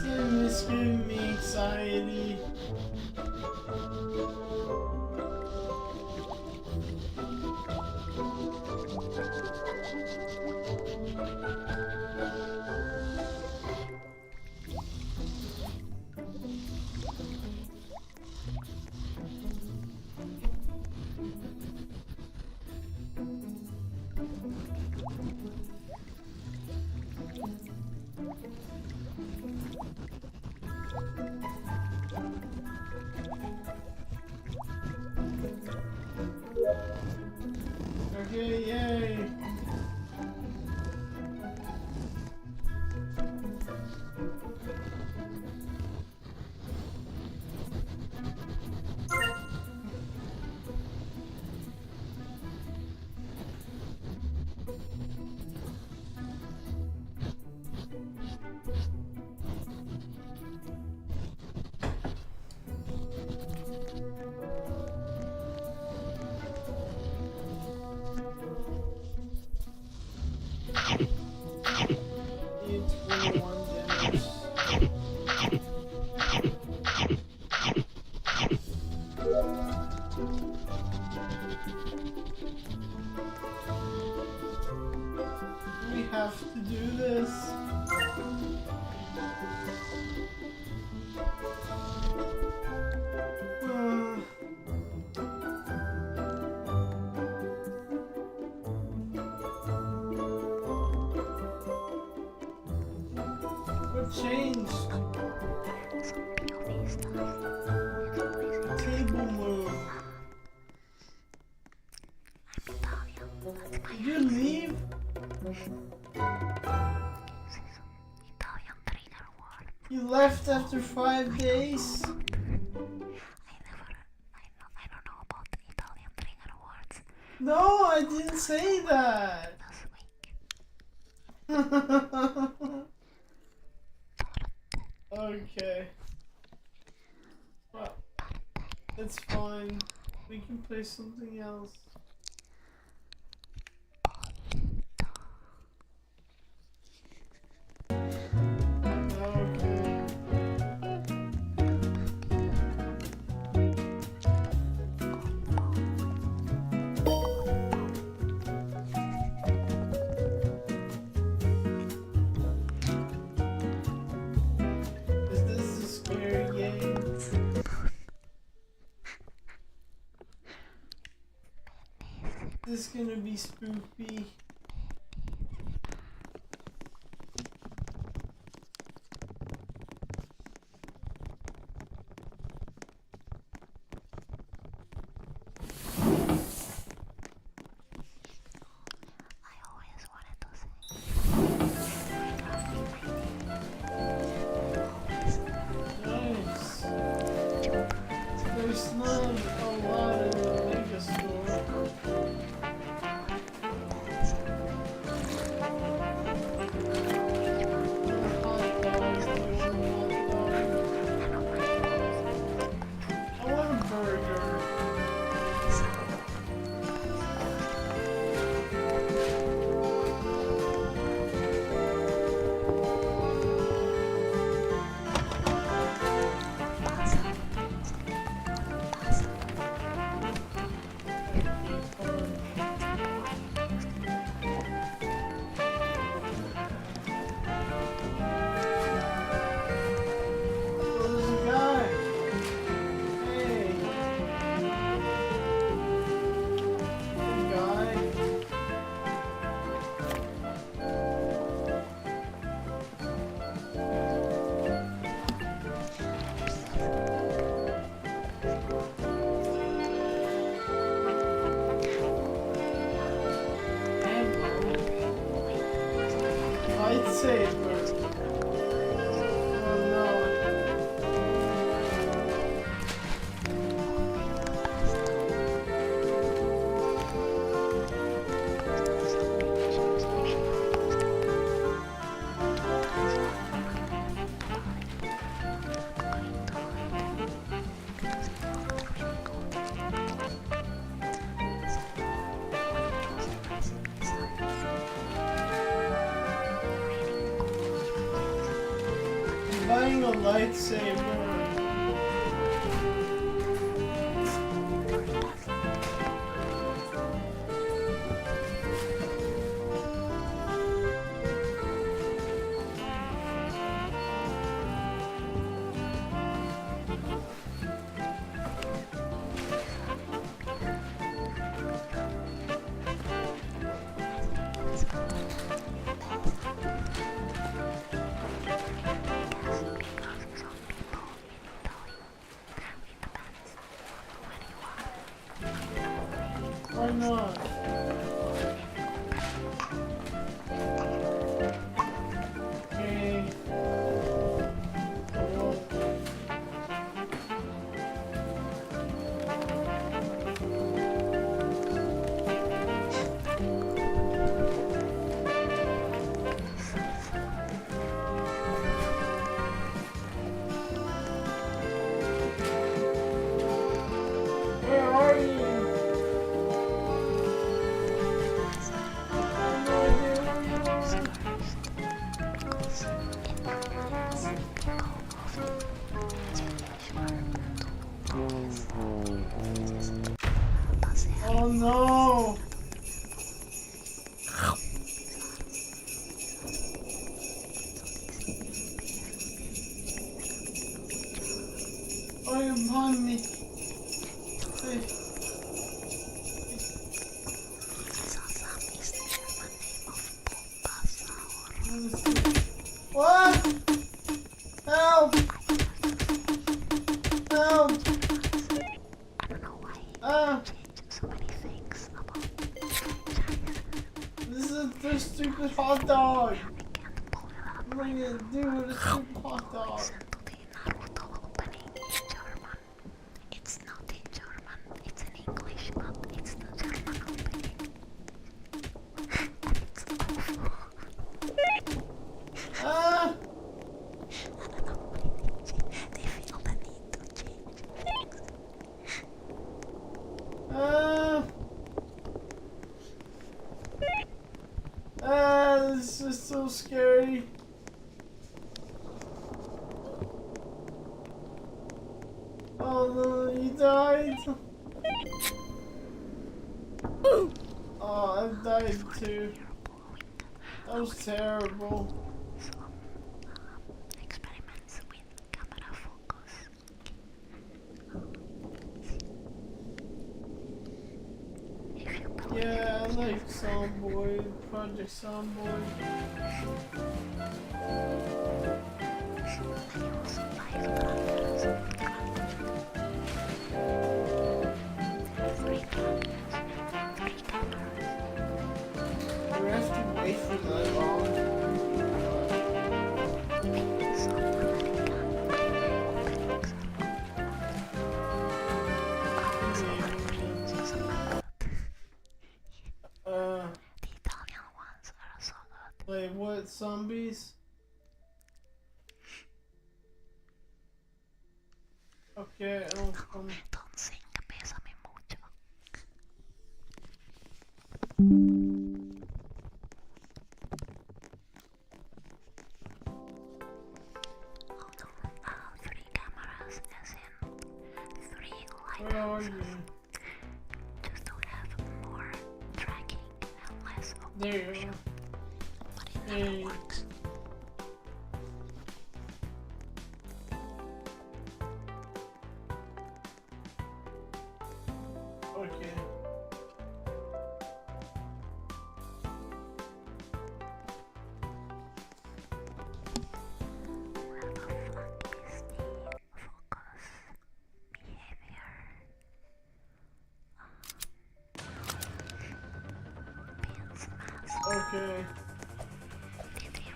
It's giving me anxiety. Okay, yay! We have to do this. What changed? Table move. Did you leave? You left after 5 days? I don't know about the Italian trigger words. No, I didn't say that. Okay. Well, it's fine. We can play something else. Is this a scary game? This is gonna be spooky. Nice. There's not a lot in the mega store. lightsaber. Oh no. Buying a lightsaber. Why not? Okay. Where are you? Oh no! Oh, you're behind me. Hey. What? Help! Help! So many things about This is the stupid hot dog! What am I gonna do with a stupid hot dog? It's not in German, it's in English, but it's the German opening. And it's awful. Ah! I don't know why they feel the need to change things. This is so scary. Oh no, you died. Oh, I died too. That was terrible. Experiments with camera focus. Yeah, I like Soundboy, Project Soundboy. Do we have to wait for that long? The Italian ones are so good. Wait, what? Zombies? Okay, I'll come. Don't sing, pésame mucho. Oh no, 3 cameras as in 3 Where are lighthouses. you? Just to have more tracking and less There you observation. are. But it never works. Okay. Where the fuck is the focus behavior? Pins mask. Okay. Did he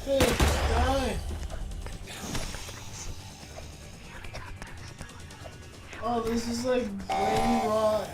Hey, guy. Oh, this is like brain rot.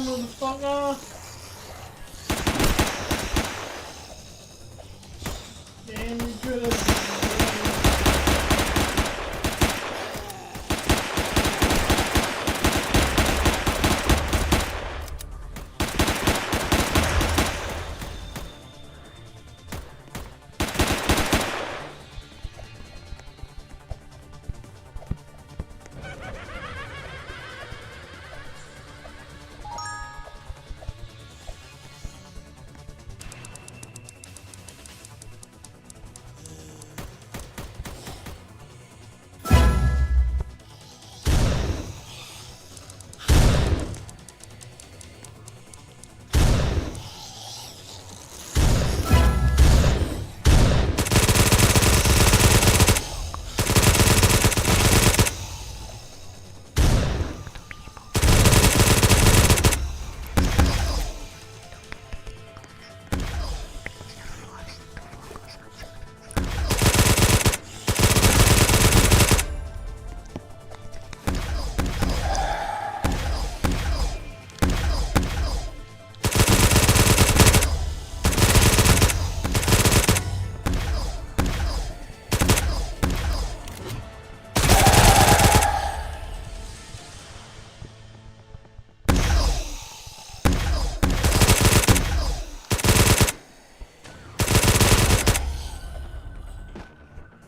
Motherfucker! Damn, you good.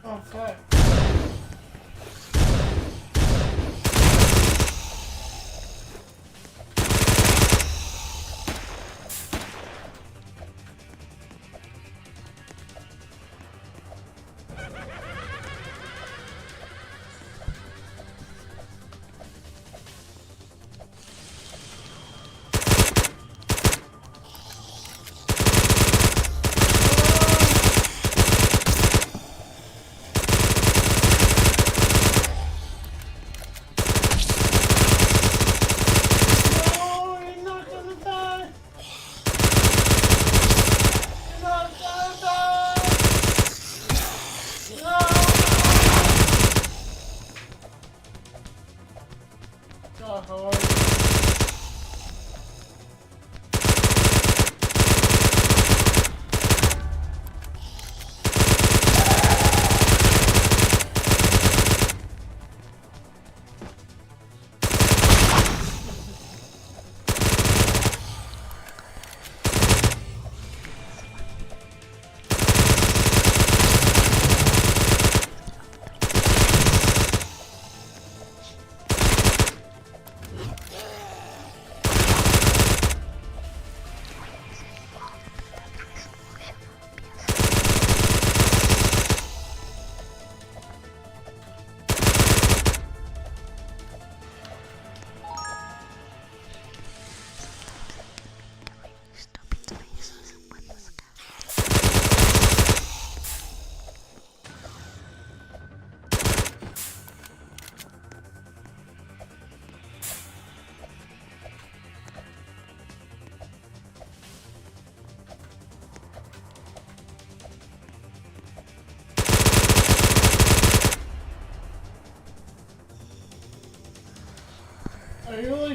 Oh, fuck.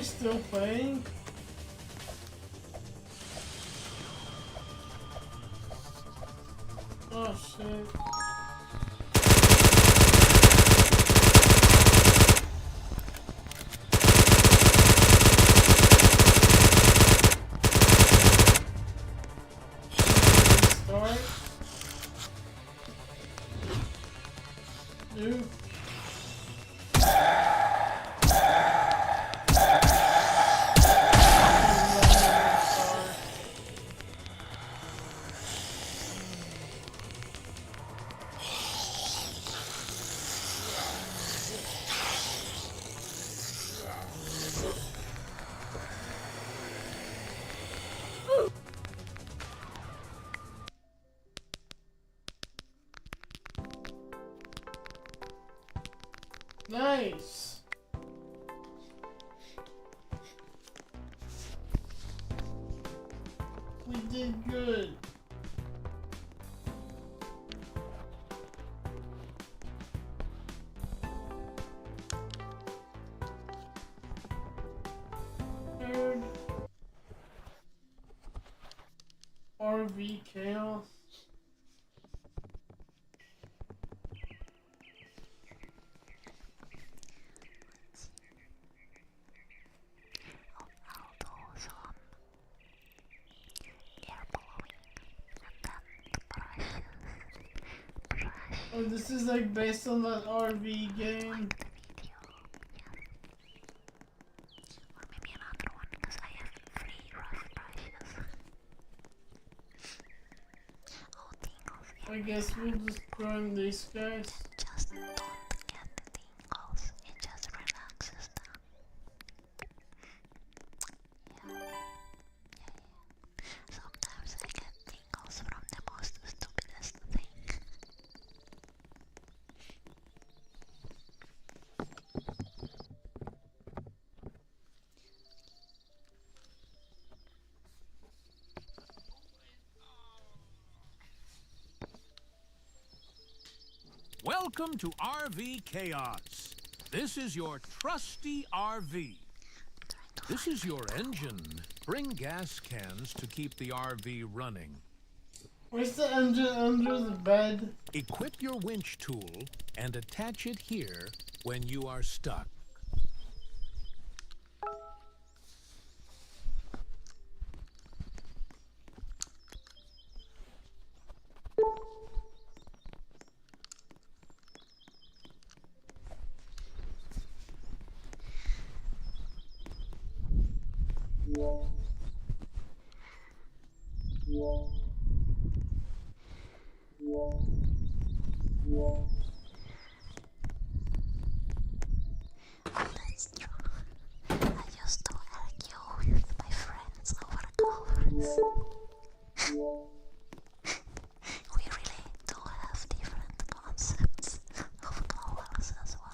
we still playing? Oh shit. Start. Dude. Nice. We did good. Third. RV chaos. Oh, this is like based on that RV game. I guess we'll just join these guys. Just don't get the tingles, it just relaxes them. Yeah. Sometimes I get tingles from the most stupidest thing. Welcome to RV Chaos. This is your trusty RV. This is your engine. Bring gas cans to keep the RV running. Where's the engine under the bed? Equip your winch tool and attach it here when you are stuck. That's true. I used to argue with my friends over colors. We really do have different concepts of colors as well.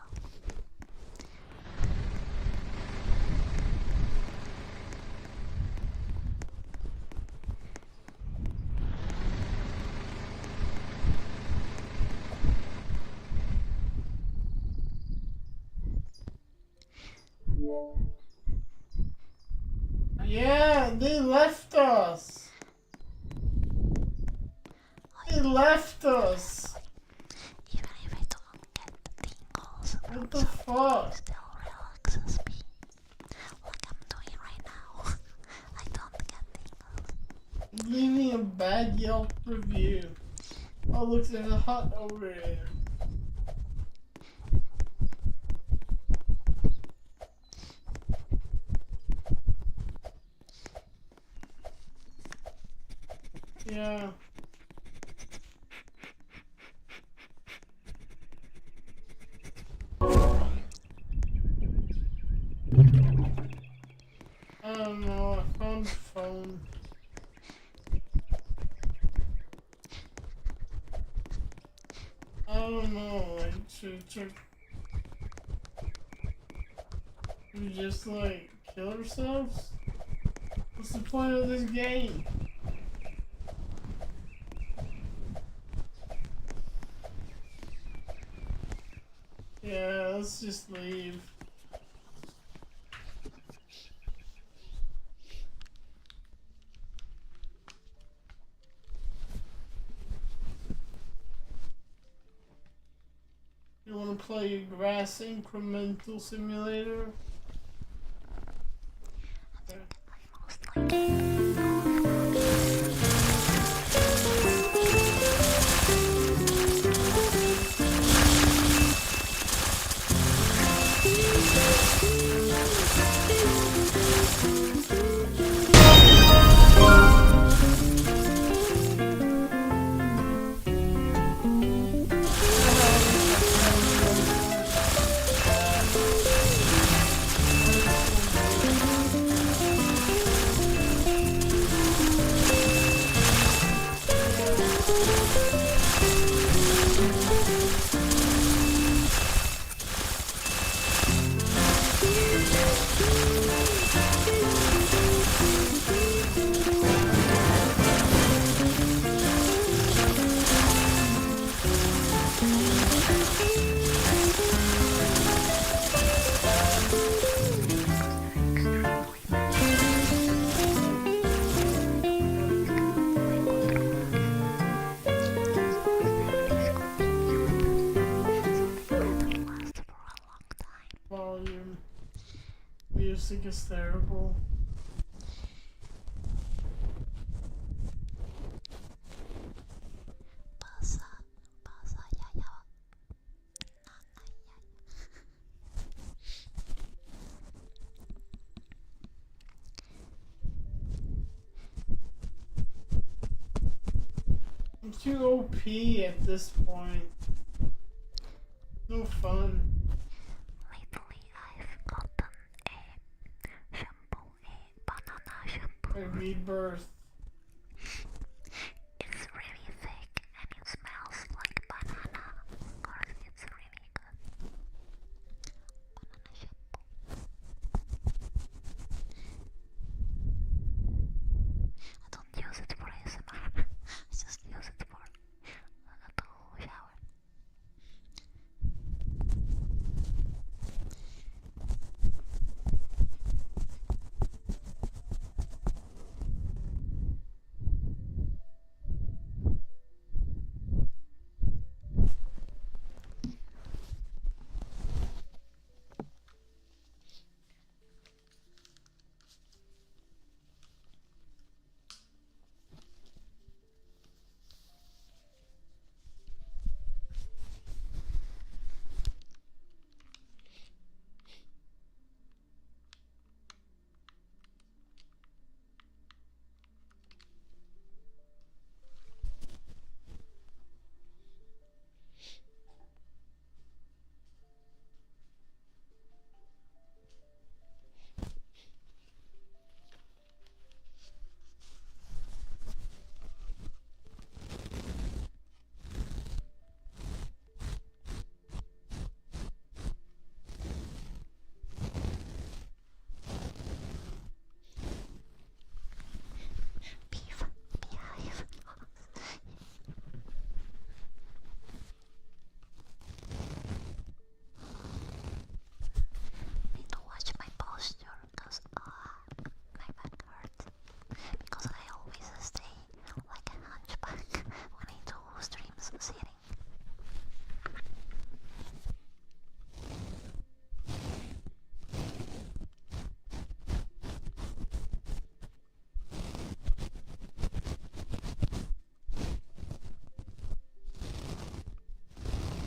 Yeah, they left us. They left us. Even if I don't get the tingles, What the fuck? still relaxes me. Like I'm doing right now. I don't get tingles. Leaving a bad Yelp review. Oh look, there's a hut over there. Yeah. I don't know, I found the phone. I don't know, like, should we just, like, kill ourselves? What's the point of this game? Yeah, let's just leave. play Grass Incremental Simulator? Volume. Music is terrible. I'm too OP at this point. No fun. A rebirth. It's really thick and it smells like banana. Of course, it's really good. Banana shampoo. I don't use it for ASMR. I just use it for to shower. Need to watch my posture because my back hurts. Because I always stay like a hunchback when I do streams sitting.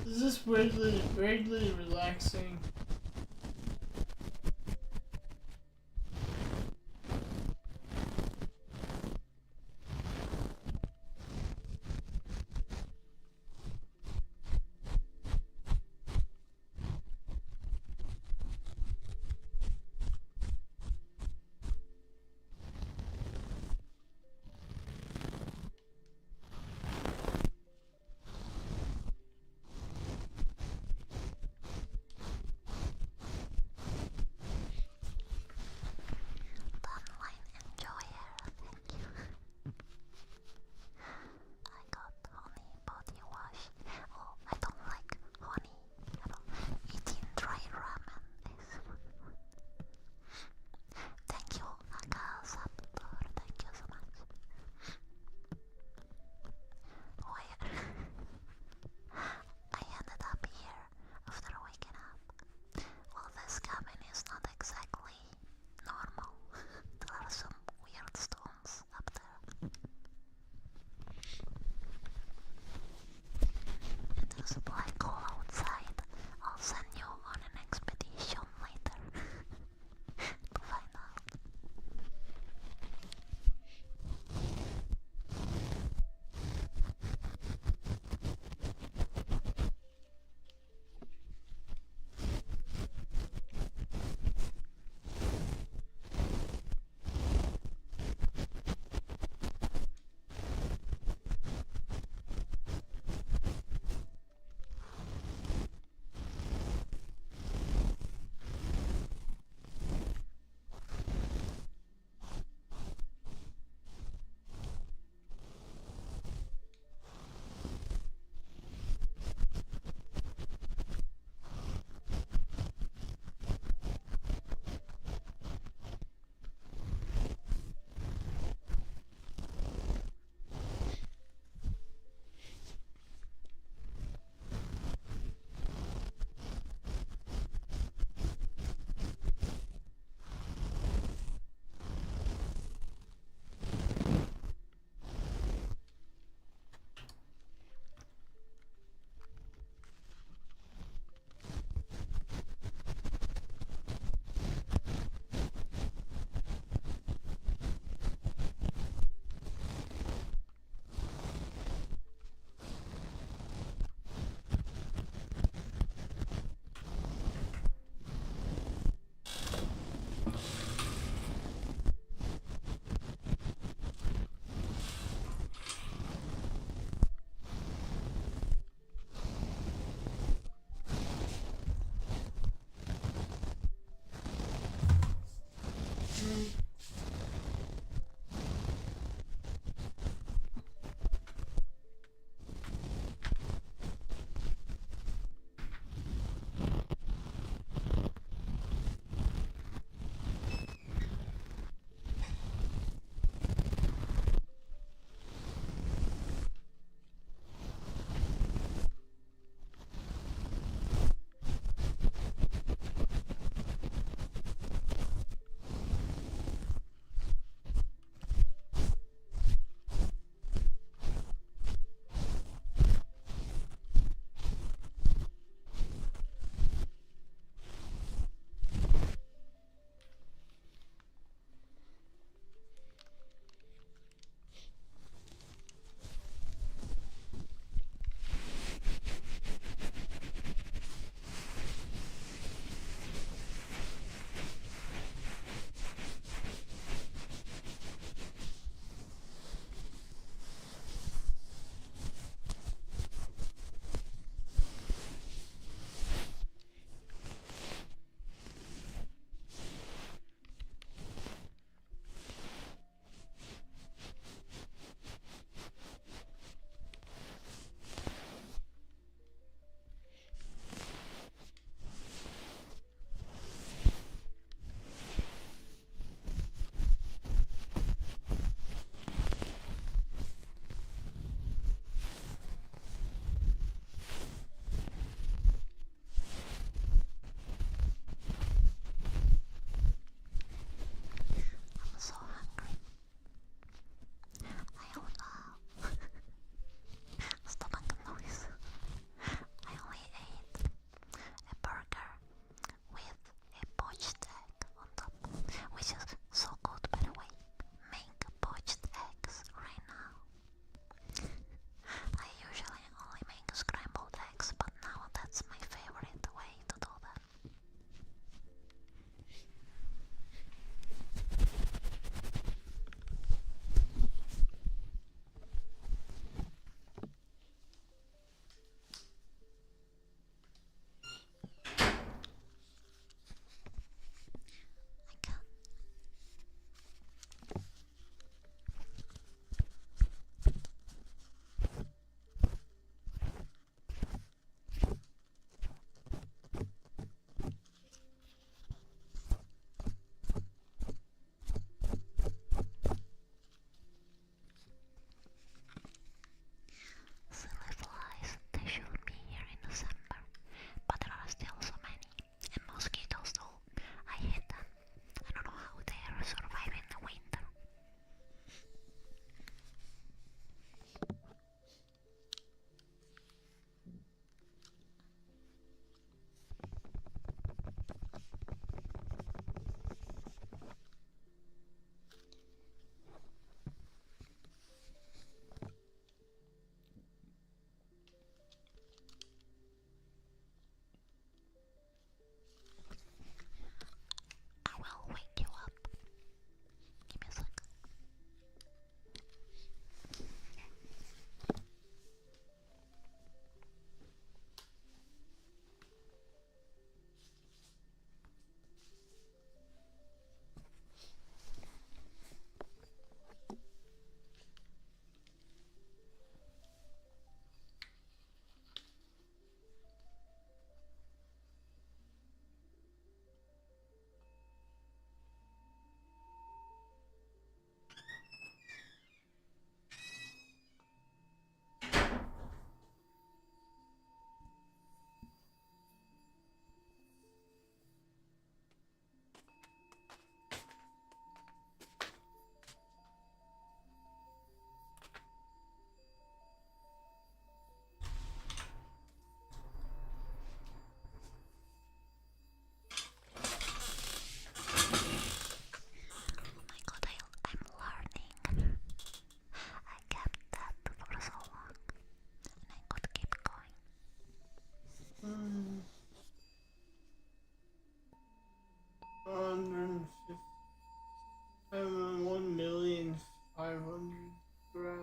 Is this weirdly relaxing?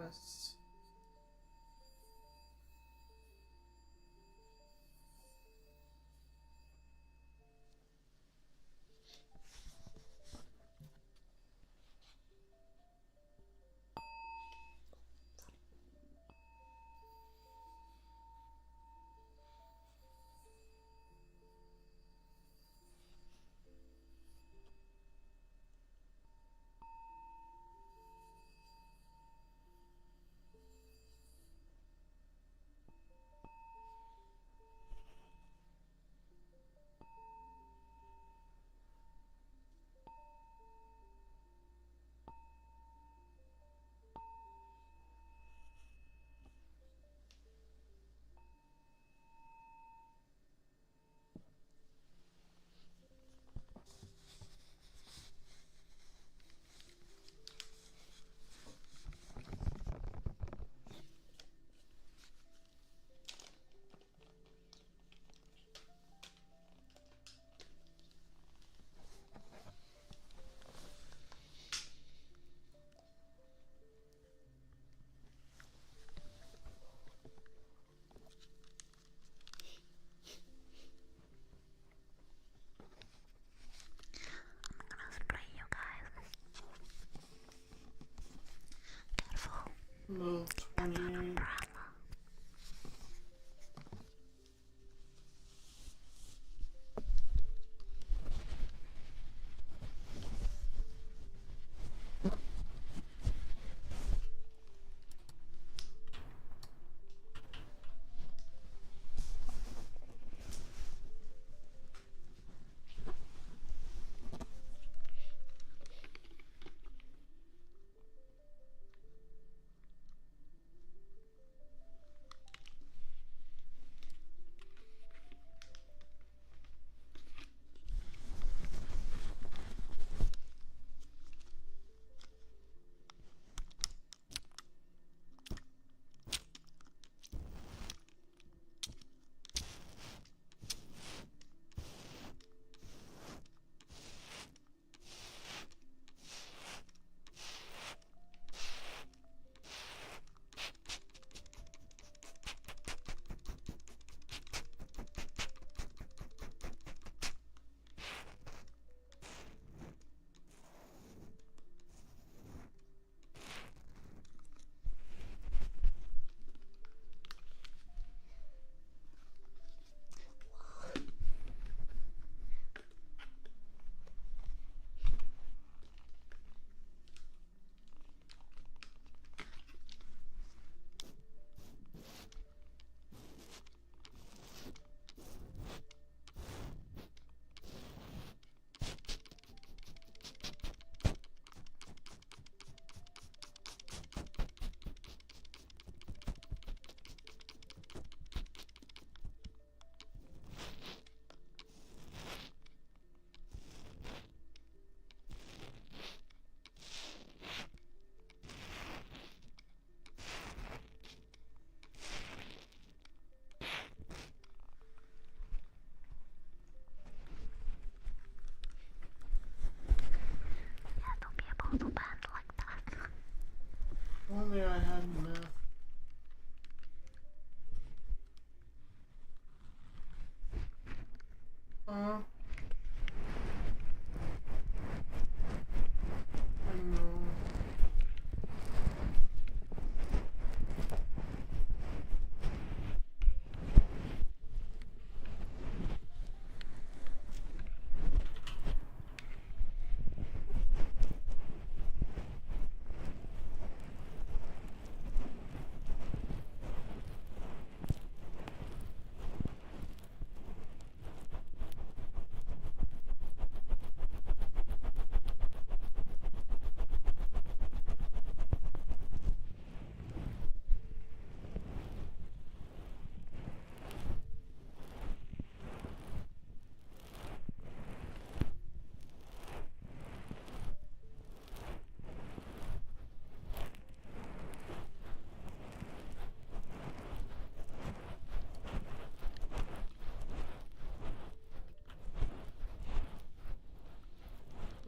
fast. Move 28. Only I had math. I know.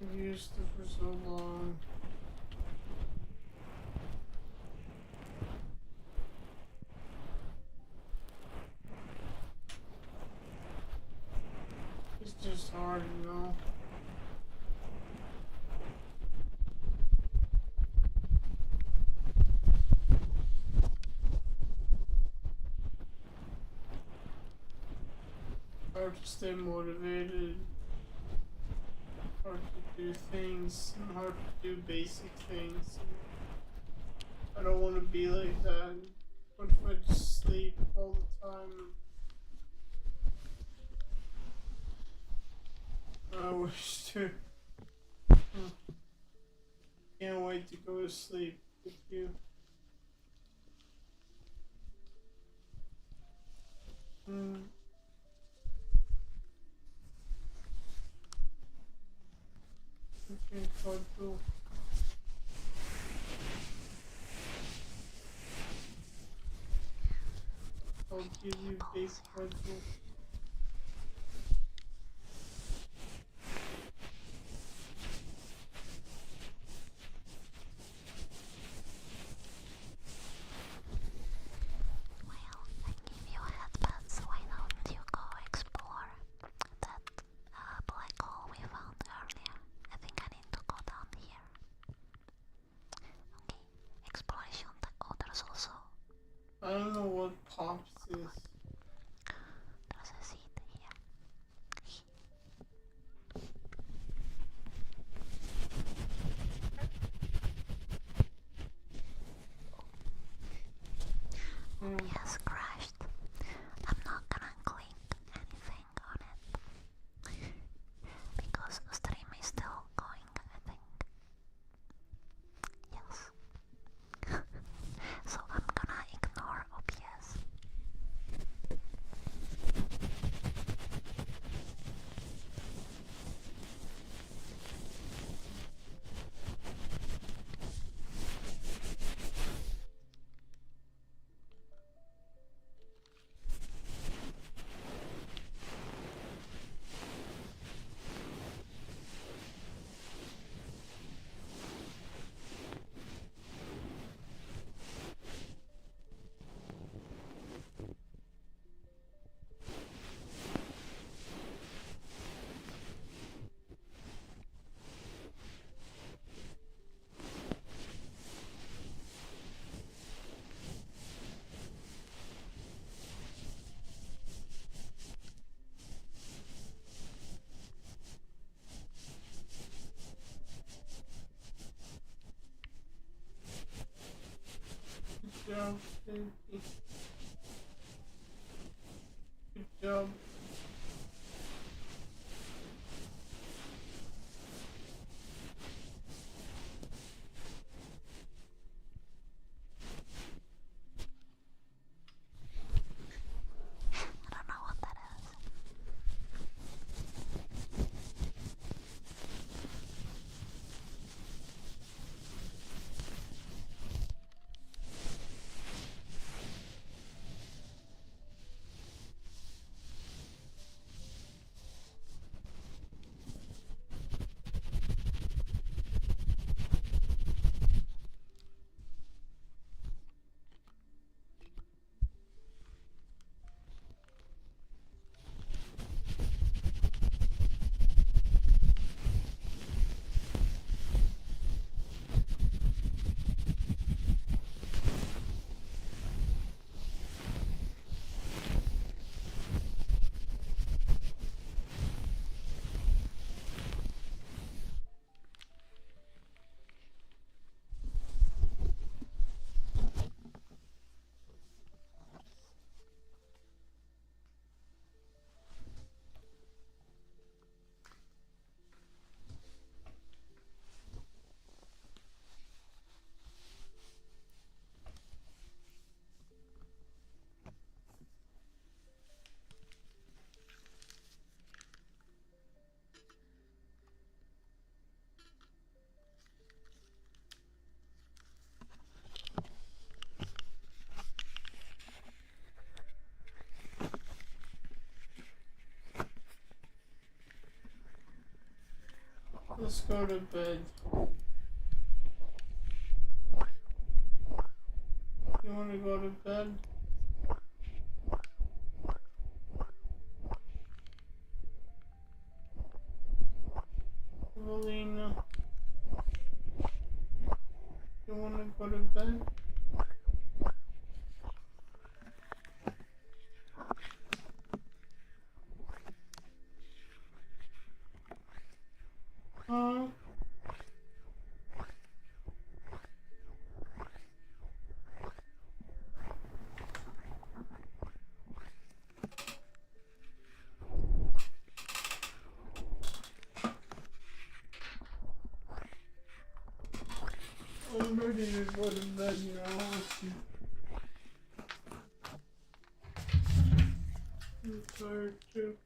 I've used it for so long. hard to stay motivated, hard to do things, and hard to do basic things. I don't want to be like that. What if I just sleep all the time? I wish to. Can't wait to go to sleep with you. Okay, cool. I'll give you big puzzle. Well, I give you headpats. Why don't you go explore that black hole we found earlier? I think I need to go down here. Okay, exploration the others also. I don't know what pops is. There's a seed here. Yes, crashed. I'm not gonna click anything on it because the stream is still going, I think. Yes. So I'm gonna ignore OBS. Good job, baby. Good job. I don't know what that is. Let's go to bed. You want to go to bed? Evelina, you want to go to bed? need to go to bed now. I'm tired too.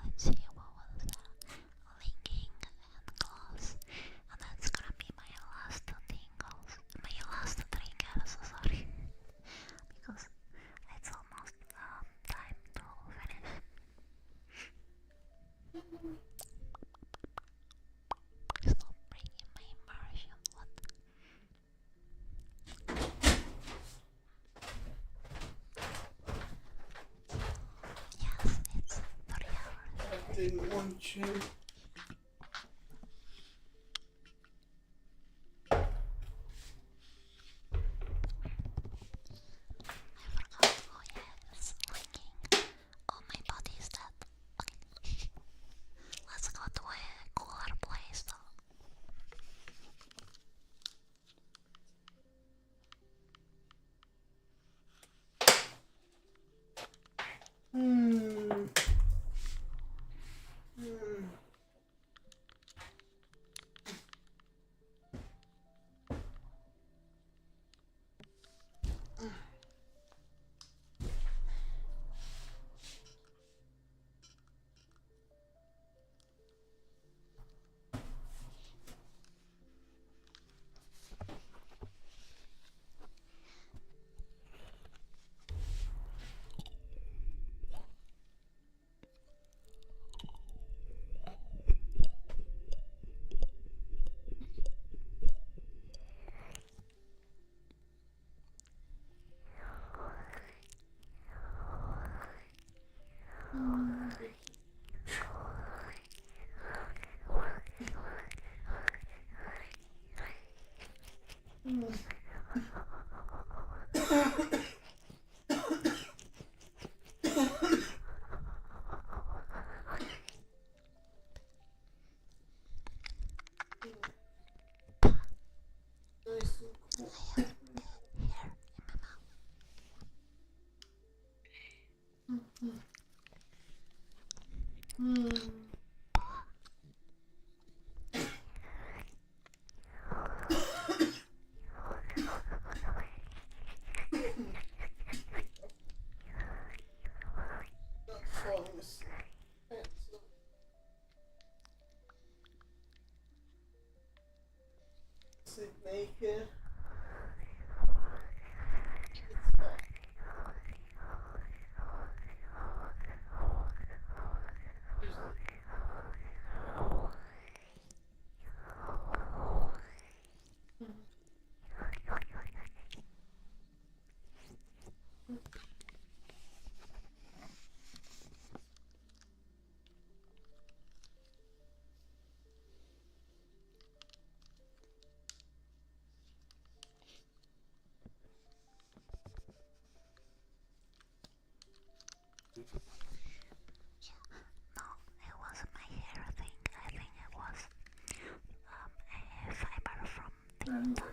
Let's see, what was that? Linking and gloss. And that's gonna be my last tingles. My last triggers, sorry. Because it's almost time to finish. Stop bringing my immersion, what? Yes, it's 3 hours. I didn't want you. Oh yeah, it's linking. Oh, my body is dead. Okay. Let's go to a cooler place though. Falling asleep. Sleep naked. It's hot. No, it wasn't my hair thing. I think it was a fiber from the towel.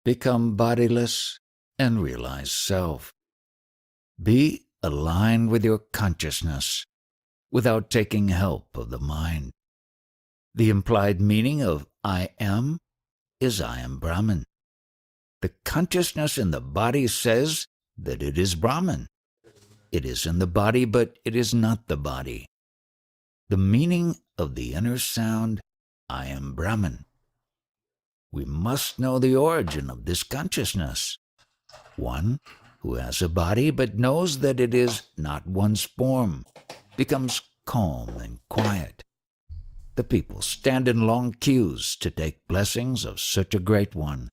Become bodiless and realize self. Be aligned with your consciousness without taking help of the mind. The implied meaning of I am is I am Brahman. The consciousness in the body says that it is Brahman. It is in the body, but it is not the body. The meaning of the inner sound, I am Brahman. We must know the origin of this consciousness. One who has a body but knows that it is not one's form becomes calm and quiet. The people stand in long queues to take blessings of such a great one.